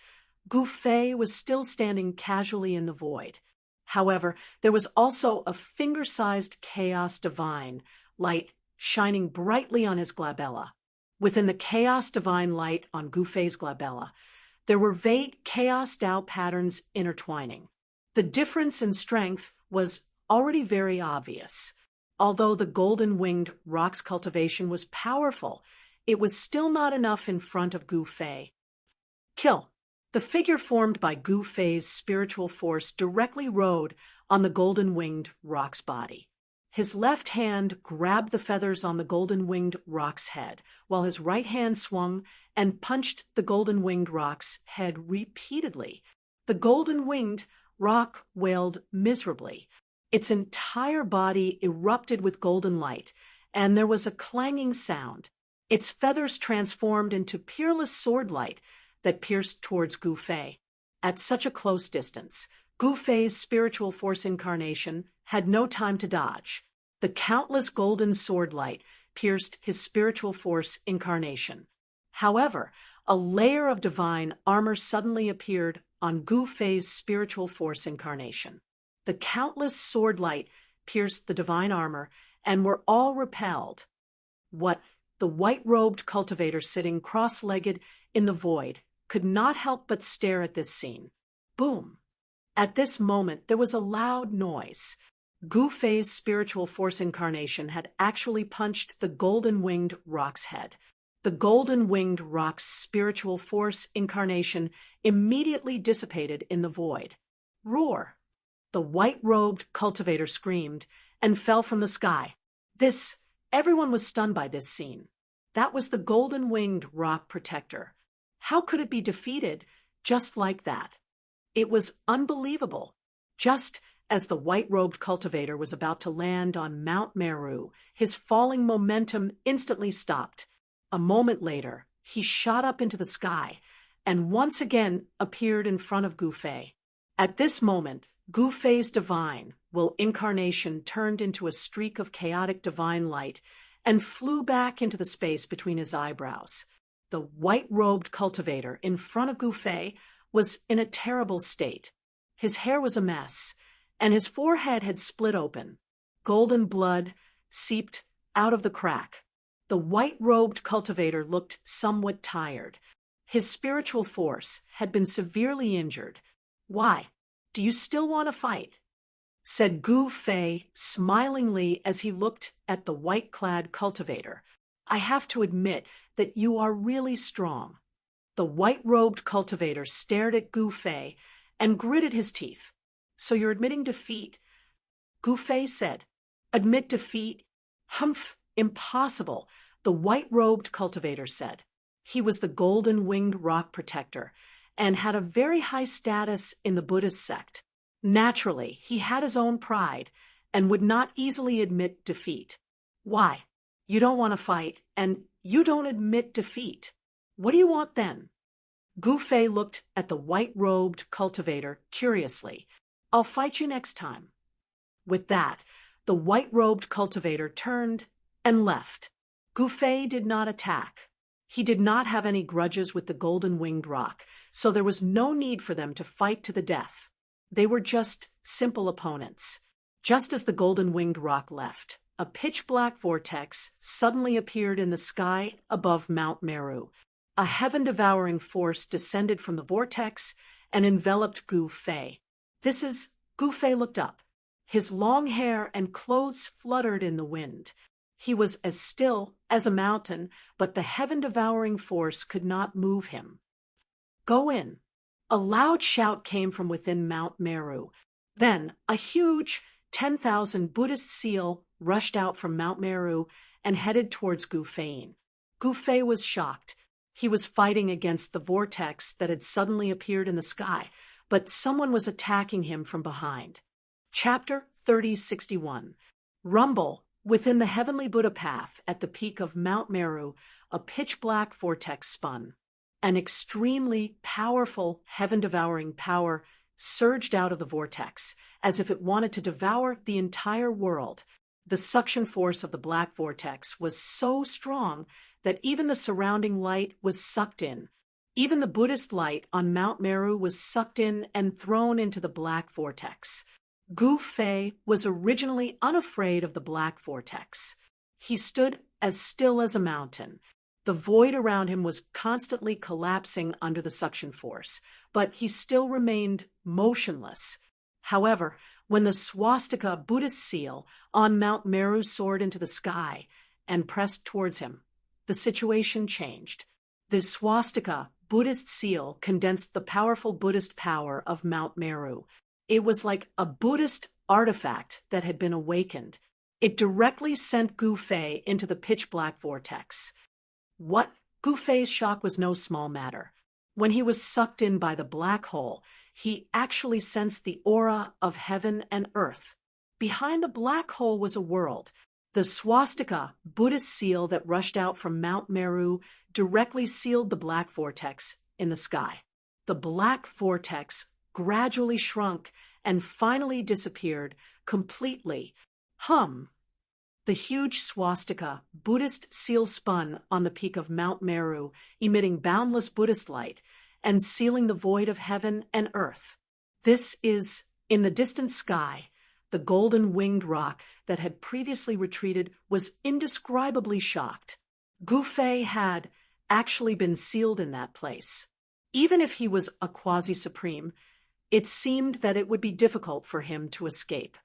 Gu Fei was still standing casually in the void. However, there was also a finger-sized chaos divine light shining brightly on his glabella. Within the chaos divine light on Gu Fei's glabella, there were vague chaos Dao patterns intertwining. The difference in strength was already very obvious. Although the golden-winged rock's cultivation was powerful, it was still not enough in front of Gu Fei. Kill. The figure formed by Gu Fei's spiritual force directly rode on the golden-winged rock's body. His left hand grabbed the feathers on the golden-winged rock's head, while his right hand swung and punched the golden-winged rock's head repeatedly. The golden-winged rock wailed miserably. Its entire body erupted with golden light, and there was a clanging sound. Its feathers transformed into peerless sword light that pierced towards Gu Fei. At such a close distance, Gu Fei's spiritual force incarnation had no time to dodge. The countless golden sword light pierced his spiritual force incarnation. However, a layer of divine armor suddenly appeared on Gu Fei's spiritual force incarnation. The countless sword light pierced the divine armor and were all repelled. What the white-robed cultivator sitting cross-legged in the void could not help but stare at this scene. Boom! At this moment, there was a loud noise. Gu Fei's spiritual force incarnation had actually punched the golden-winged rock's head. The golden-winged rock's spiritual force incarnation immediately dissipated in the void. Roar! The white-robed cultivator screamed and fell from the sky. Everyone was stunned by this scene. That was the golden-winged rock protector. How could it be defeated just like that? It was unbelievable. Just as the white-robed cultivator was about to land on Mount Meru, his falling momentum instantly stopped. A moment later, he shot up into the sky and once again appeared in front of Gu Fei. At this moment, Gu Fei's divine will incarnation turned into a streak of chaotic divine light and flew back into the space between his eyebrows. The white-robed cultivator in front of Gu Fei was in a terrible state. His hair was a mess, and his forehead had split open. Golden blood seeped out of the crack. The white-robed cultivator looked somewhat tired. His spiritual force had been severely injured. "Why? Do you still want to fight?" said Gu Fei smilingly as he looked at the white-clad cultivator. "I have to admit that you are really strong." The white-robed cultivator stared at Gu Fei and gritted his teeth. "So you're admitting defeat?" Gu Fei said. "Admit defeat? Humph, impossible," the white-robed cultivator said. He was the golden-winged rock protector and had a very high status in the Buddhist sect. Naturally, he had his own pride and would not easily admit defeat. "Why? You don't want to fight, and you don't admit defeat. What do you want then?" Gu Fei looked at the white-robed cultivator curiously. "I'll fight you next time." With that, the white-robed cultivator turned and left. Gu Fei did not attack. He did not have any grudges with the golden-winged rock, so there was no need for them to fight to the death. They were just simple opponents. Just as the golden-winged rock left, a pitch-black vortex suddenly appeared in the sky above Mount Meru. a heaven-devouring force descended from the vortex and enveloped Gu Fei. Gu Fei looked up. His long hair and clothes fluttered in the wind. He was as still as a mountain, but the heaven-devouring force could not move him. "Go in." A loud shout came from within Mount Meru. Then a huge 10,000 Buddhist seal rushed out from Mount Meru and headed towards Gu Fei. Gu Fei was shocked. He was fighting against the vortex that had suddenly appeared in the sky, but someone was attacking him from behind. Chapter 3061. Rumble. Within the heavenly Buddha path at the peak of Mount Meru, a pitch-black vortex spun. An extremely powerful heaven-devouring power surged out of the vortex, as if it wanted to devour the entire world. The suction force of the black vortex was so strong that even the surrounding light was sucked in. Even the Buddhist light on Mount Meru was sucked in and thrown into the black vortex. Gu Fei was originally unafraid of the black vortex. He stood as still as a mountain. The void around him was constantly collapsing under the suction force, but he still remained motionless. However, when the swastika Buddhist seal on Mount Meru soared into the sky and pressed towards him, the situation changed. The swastika Buddhist seal condensed the powerful Buddhist power of Mount Meru. It was like a Buddhist artifact that had been awakened. It directly sent Gu Fei into the pitch-black vortex. Gu Fei's shock was no small matter. When he was sucked in by the black hole, he actually sensed the aura of heaven and earth. Behind the black hole was a world. The swastika Buddhist seal that rushed out from Mount Meru directly sealed the black vortex in the sky. The black vortex gradually shrunk and finally disappeared completely. The huge swastika Buddhist seal spun on the peak of Mount Meru, emitting boundless Buddhist light and sealing the void of heaven and earth. This is, in the distant sky, the golden winged rock that had previously retreated was indescribably shocked. Gu Fei had actually been sealed in that place. Even if he was a quasi-supreme, it seemed that it would be difficult for him to escape.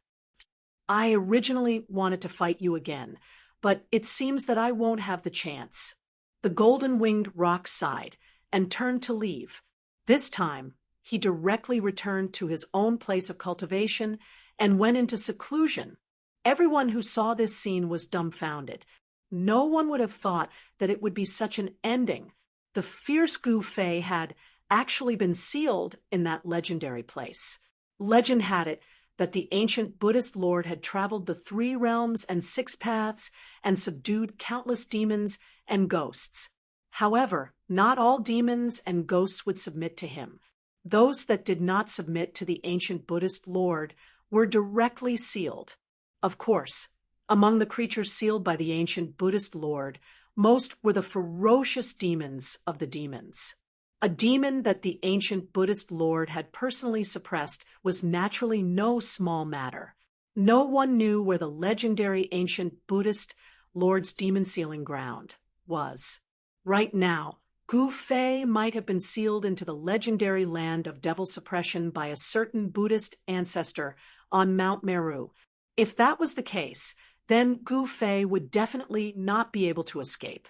"I originally wanted to fight you again, but it seems that I won't have the chance." The golden-winged rock sighed and turned to leave. This time, he directly returned to his own place of cultivation and went into seclusion. Everyone who saw this scene was dumbfounded. No one would have thought that it would be such an ending. The fierce Gu Fei had actually been sealed in that legendary place. Legend had it that the ancient Buddhist Lord had traveled the 3 realms and 6 paths and subdued countless demons and ghosts. However, not all demons and ghosts would submit to him. Those that did not submit to the ancient Buddhist Lord were directly sealed. Of course, among the creatures sealed by the ancient Buddhist Lord, most were the ferocious demons of the demons. A demon that the ancient Buddhist Lord had personally suppressed was naturally no small matter. No one knew where the legendary ancient Buddhist Lord's demon sealing ground was. Right now, Gu Fei might have been sealed into the legendary land of devil suppression by a certain Buddhist ancestor on Mount Meru. If that was the case, then Gu Fei would definitely not be able to escape.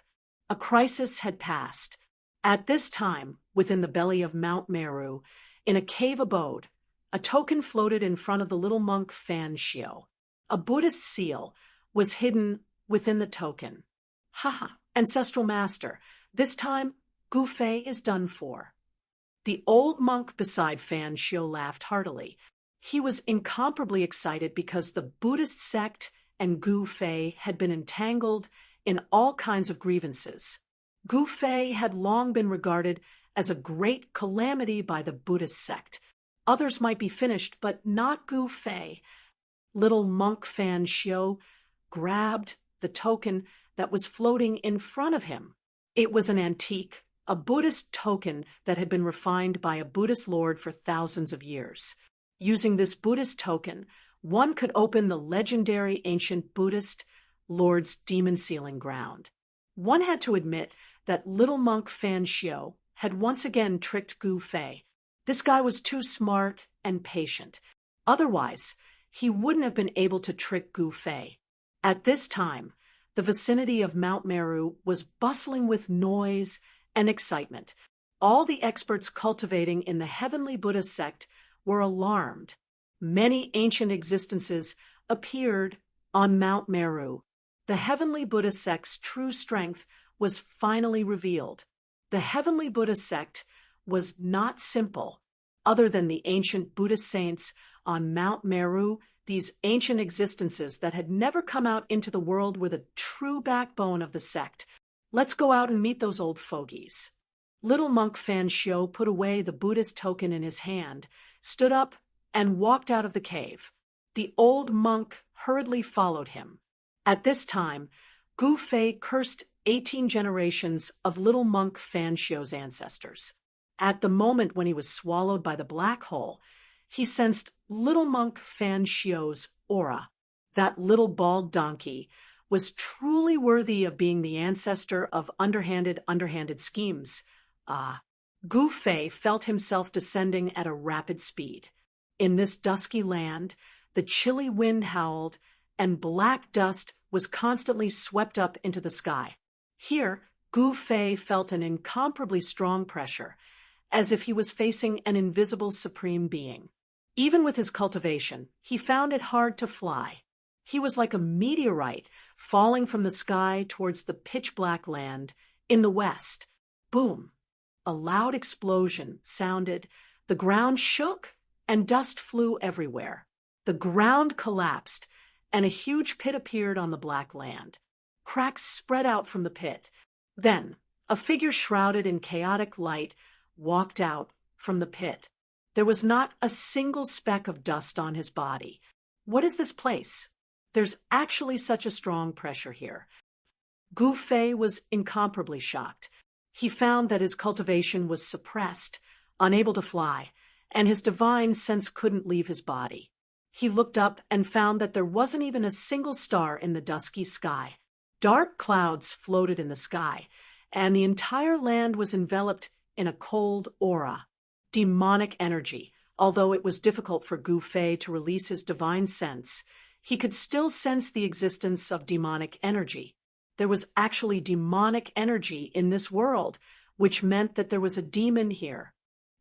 A crisis had passed. At this time, within the belly of Mount Meru, in a cave abode, a token floated in front of the little monk Fan Shio. A Buddhist seal was hidden within the token. Ancestral master, this time Gu Fei is done for. The old monk beside Fan Shio laughed heartily. He was incomparably excited because the Buddhist sect and Gu Fei had been entangled in all kinds of grievances. Gu Fei had long been regarded as a great calamity by the Buddhist sect. Others might be finished, but not Gu Fei. Little monk Fan Shio grabbed the token that was floating in front of him. It was an antique, a Buddhist token that had been refined by a Buddhist lord for thousands of years. Using this Buddhist token, one could open the legendary ancient Buddhist lord's demon sealing ground. One had to admit that little monk Fan Xiu had once again tricked Gu Fei. This guy was too smart and patient. Otherwise, he wouldn't have been able to trick Gu Fei. At this time, the vicinity of Mount Meru was bustling with noise and excitement. All the experts cultivating in the Heavenly Buddha sect were alarmed. Many ancient existences appeared on Mount Meru. The Heavenly Buddha sect's true strength was finally revealed. The Heavenly Buddha sect was not simple. Other than the ancient Buddhist saints on Mount Meru, these ancient existences that had never come out into the world were the true backbone of the sect. Let's go out and meet those old fogies. Little monk Fan Xiu put away the Buddhist token in his hand, stood up, and walked out of the cave. The old monk hurriedly followed him. At this time, Gu Fei cursed 18 generations of little monk Fan Xiu's ancestors. At the moment when he was swallowed by the black hole, he sensed little monk Fan Xiu's aura. That little bald donkey was truly worthy of being the ancestor of underhanded schemes. Gu Fei felt himself descending at a rapid speed. In this dusky land, the chilly wind howled, and black dust was constantly swept up into the sky. Here, Gu Fei felt an incomparably strong pressure, as if he was facing an invisible supreme being. Even with his cultivation, he found it hard to fly. He was like a meteorite falling from the sky towards the pitch-black land in the west. Boom! A loud explosion sounded. The ground shook, and dust flew everywhere. The ground collapsed, and a huge pit appeared on the black land. Cracks spread out from the pit. Then, a figure shrouded in chaotic light walked out from the pit. There was not a single speck of dust on his body. What is this place? There's actually such a strong pressure here. Gu Fei was incomparably shocked. He found that his cultivation was suppressed, unable to fly, and his divine sense couldn't leave his body. He looked up and found that there wasn't even a single star in the dusky sky. Dark clouds floated in the sky, and the entire land was enveloped in a cold aura. Demonic energy. Although it was difficult for Gu Fei to release his divine sense, he could still sense the existence of demonic energy. There was actually demonic energy in this world, which meant that there was a demon here.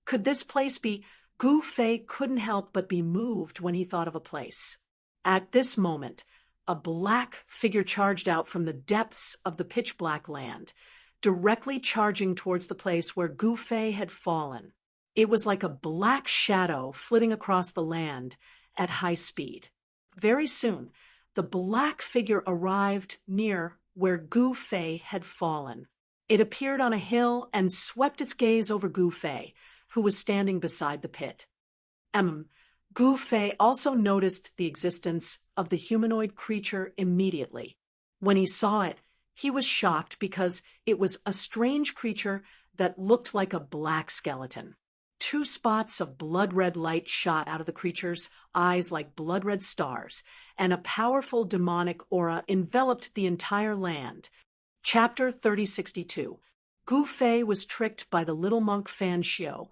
Could this place be? Gu Fei couldn't help but be moved when he thought of a place. At this moment, a black figure charged out from the depths of the pitch-black land, directly charging towards the place where Gu Fei had fallen. It was like a black shadow flitting across the land at high speed. Very soon, the black figure arrived near where Gu Fei had fallen. It appeared on a hill and swept its gaze over Gu Fei, who was standing beside the pit. Gu Fei also noticed the existence of the humanoid creature immediately. When he saw it, he was shocked because it was a strange creature that looked like a black skeleton. 2 spots of blood-red light shot out of the creature's eyes like blood-red stars, and a powerful demonic aura enveloped the entire land. Chapter 3062. Gu Fei was tricked by the little monk Fan Xiu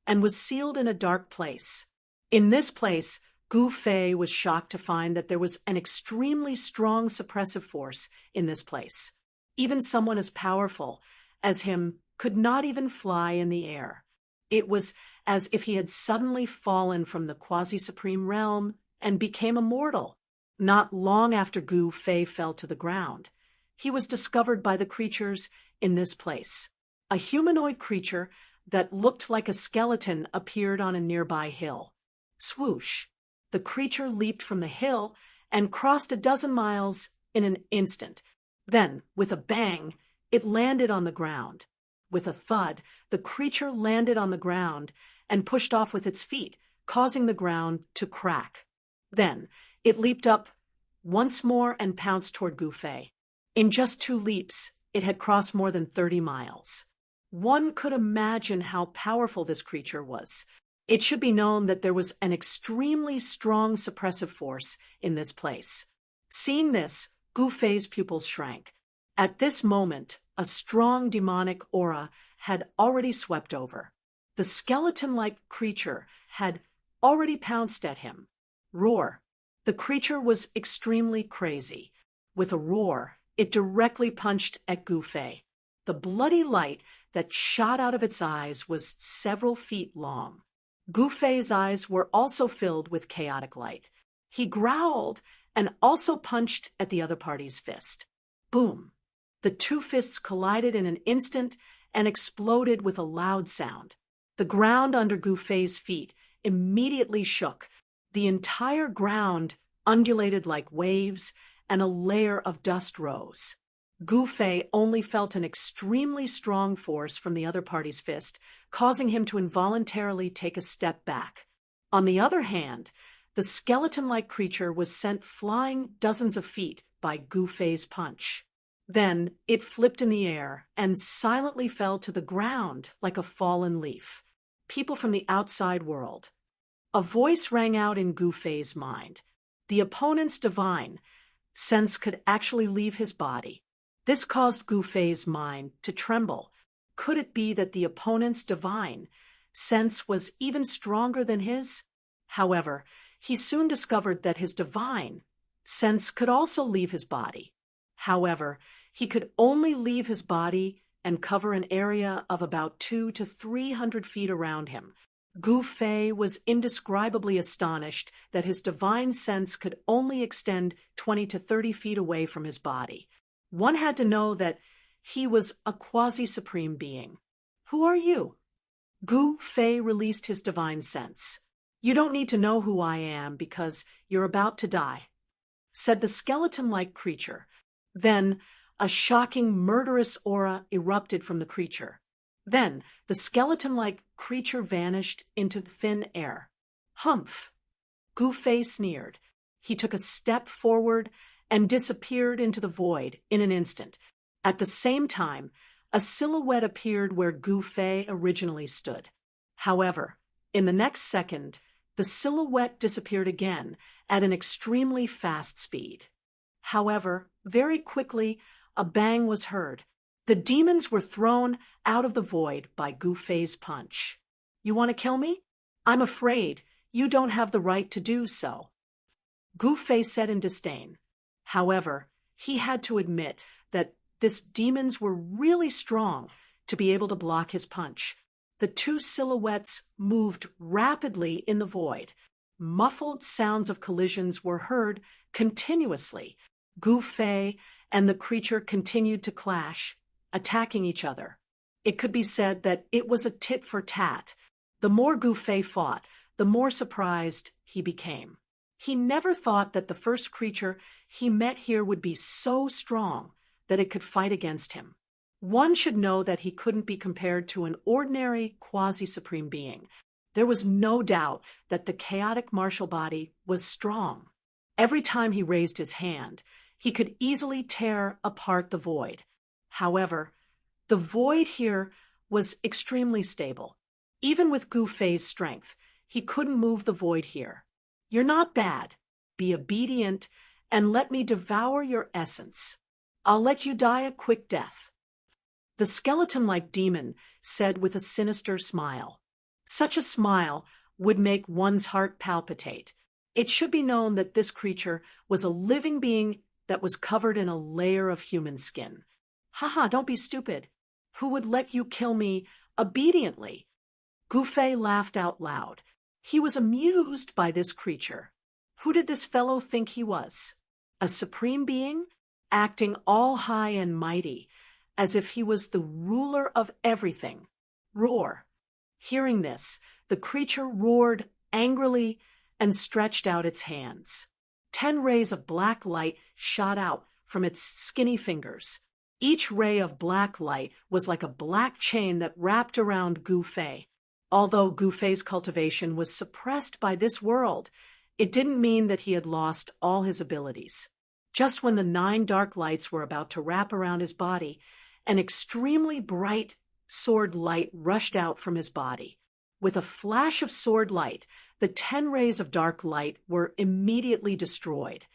and was sealed in a dark place. In this place, Gu Fei was shocked to find that there was an extremely strong suppressive force in this place. Even someone as powerful as him could not even fly in the air. It was as if he had suddenly fallen from the quasi-supreme realm and became immortal. Not long after Gu Fei fell to the ground, he was discovered by the creatures in this place. A humanoid creature that looked like a skeleton appeared on a nearby hill. Swoosh! The creature leaped from the hill and crossed a dozen miles in an instant. Then, with a bang, it landed on the ground. With a thud, the creature landed on the ground and pushed off with its feet, causing the ground to crack. Then, it leaped up once more and pounced toward Gu Fei. In just 2 leaps, it had crossed more than 30 miles. One could imagine how powerful this creature was. It should be known that there was an extremely strong suppressive force in this place. Seeing this, Gu Fei's pupils shrank. At this moment, a strong demonic aura had already swept over. The skeleton-like creature had already pounced at him. Roar. The creature was extremely crazy. With a roar, it directly punched at Gu Fei. The bloody light that shot out of its eyes was several feet long. Gu Fei's eyes were also filled with chaotic light. He growled and also punched at the other party's fist. Boom! The two fists collided in an instant and exploded with a loud sound. The ground under Gu Fei's feet immediately shook. The entire ground undulated like waves, and a layer of dust rose. Gu Fei only felt an extremely strong force from the other party's fist, causing him to involuntarily take a step back. On the other hand, the skeleton-like creature was sent flying dozens of feet by Gu Fei's punch. Then it flipped in the air and silently fell to the ground like a fallen leaf. People from the outside world. A voice rang out in Gu Fei's mind. The opponent's divine sense could actually leave his body. This caused Gu Fei's mind to tremble. Could it be that the opponent's divine sense was even stronger than his? However, he soon discovered that his divine sense could also leave his body. However, he could only leave his body and cover an area of about 200 to 300 feet around him. Gu Fei was indescribably astonished that his divine sense could only extend 20 to 30 feet away from his body. One had to know that he was a quasi-supreme being. Who are you? Gu Fei released his divine sense. You don't need to know who I am because you're about to die, said the skeleton-like creature. Then a shocking, murderous aura erupted from the creature. Then the skeleton-like creature vanished into thin air. Humph! Gu Fei sneered. He took a step forward and disappeared into the void in an instant. At the same time, a silhouette appeared where Gu Fei originally stood. However, in the next second, the silhouette disappeared again at an extremely fast speed. However, very quickly, a bang was heard. The demons were thrown out of the void by Gu Fei's punch. You want to kill me? I'm afraid you don't have the right to do so, Gu Fei said in disdain. However, he had to admit that these demons were really strong to be able to block his punch. The two silhouettes moved rapidly in the void. Muffled sounds of collisions were heard continuously. Gu Fei and the creature continued to clash, attacking each other. It could be said that it was a tit for tat. The more Gu Fei fought, the more surprised he became. He never thought that the first creature he met here would be so strong that it could fight against him. One should know that he couldn't be compared to an ordinary quasi-supreme being. There was no doubt that the chaotic martial body was strong. Every time he raised his hand, he could easily tear apart the void. However, the void here was extremely stable. Even with Gu Fei's strength, he couldn't move the void here. You're not bad. Be obedient and let me devour your essence. I'll let you die a quick death. The skeleton-like demon said with a sinister smile. Such a smile would make one's heart palpitate. It should be known that this creature was a living being that was covered in a layer of human skin. Haha, don't be stupid. Who would let you kill me obediently? Gu Fei laughed out loud. He was amused by this creature. Who did this fellow think he was? A supreme being, acting all high and mighty, as if he was the ruler of everything. Roar. Hearing this, the creature roared angrily and stretched out its hands. 10 rays of black light shot out from its skinny fingers. Each ray of black light was like a black chain that wrapped around Gu Fei. Although Gu Fei's cultivation was suppressed by this world, it didn't mean that he had lost all his abilities. Just when the 9 dark lights were about to wrap around his body, an extremely bright sword light rushed out from his body. With a flash of sword light, the 10 rays of dark light were immediately destroyed.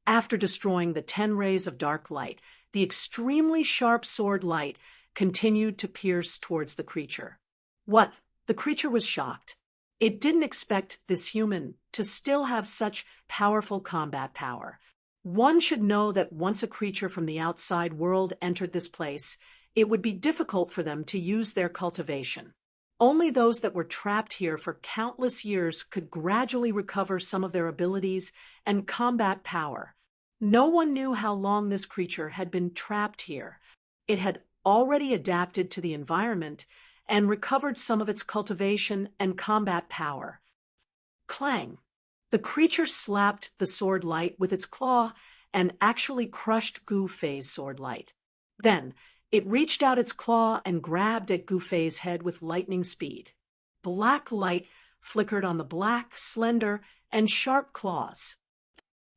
After destroying the 10 rays of dark light, The extremely sharp sword light continued to pierce towards the creature. What? The creature was shocked. It didn't expect this human to still have such powerful combat power. One should know that once a creature from the outside world entered this place, it would be difficult for them to use their cultivation. Only those that were trapped here for countless years could gradually recover some of their abilities and combat power. No one knew how long this creature had been trapped here. It had already adapted to the environment and recovered some of its cultivation and combat power. Clang! The creature slapped the sword light with its claw and actually crushed Gu Fei's sword light. Then, it reached out its claw and grabbed at Gu Fei's head with lightning speed. Black light flickered on the black, slender, and sharp claws.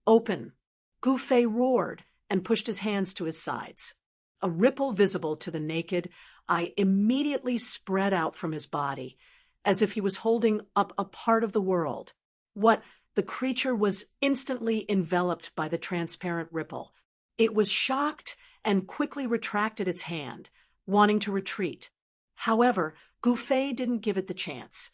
Open! Gu Fei roared and pushed his hands to his sides. A ripple visible to the naked eye immediately spread out from his body, as if he was holding up a part of the world. The creature was instantly enveloped by the transparent ripple. It was shocked and quickly retracted its hand, wanting to retreat. However, Gu Fei didn't give it the chance.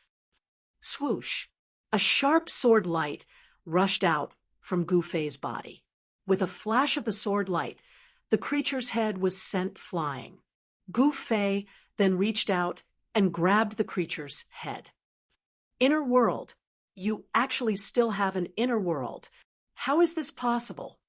Swoosh! A sharp sword light rushed out from Gu Fei's body. With a flash of the sword light, the creature's head was sent flying. Gu Fei then reached out and grabbed the creature's head. Inner world. You actually still have an inner world. How is this possible?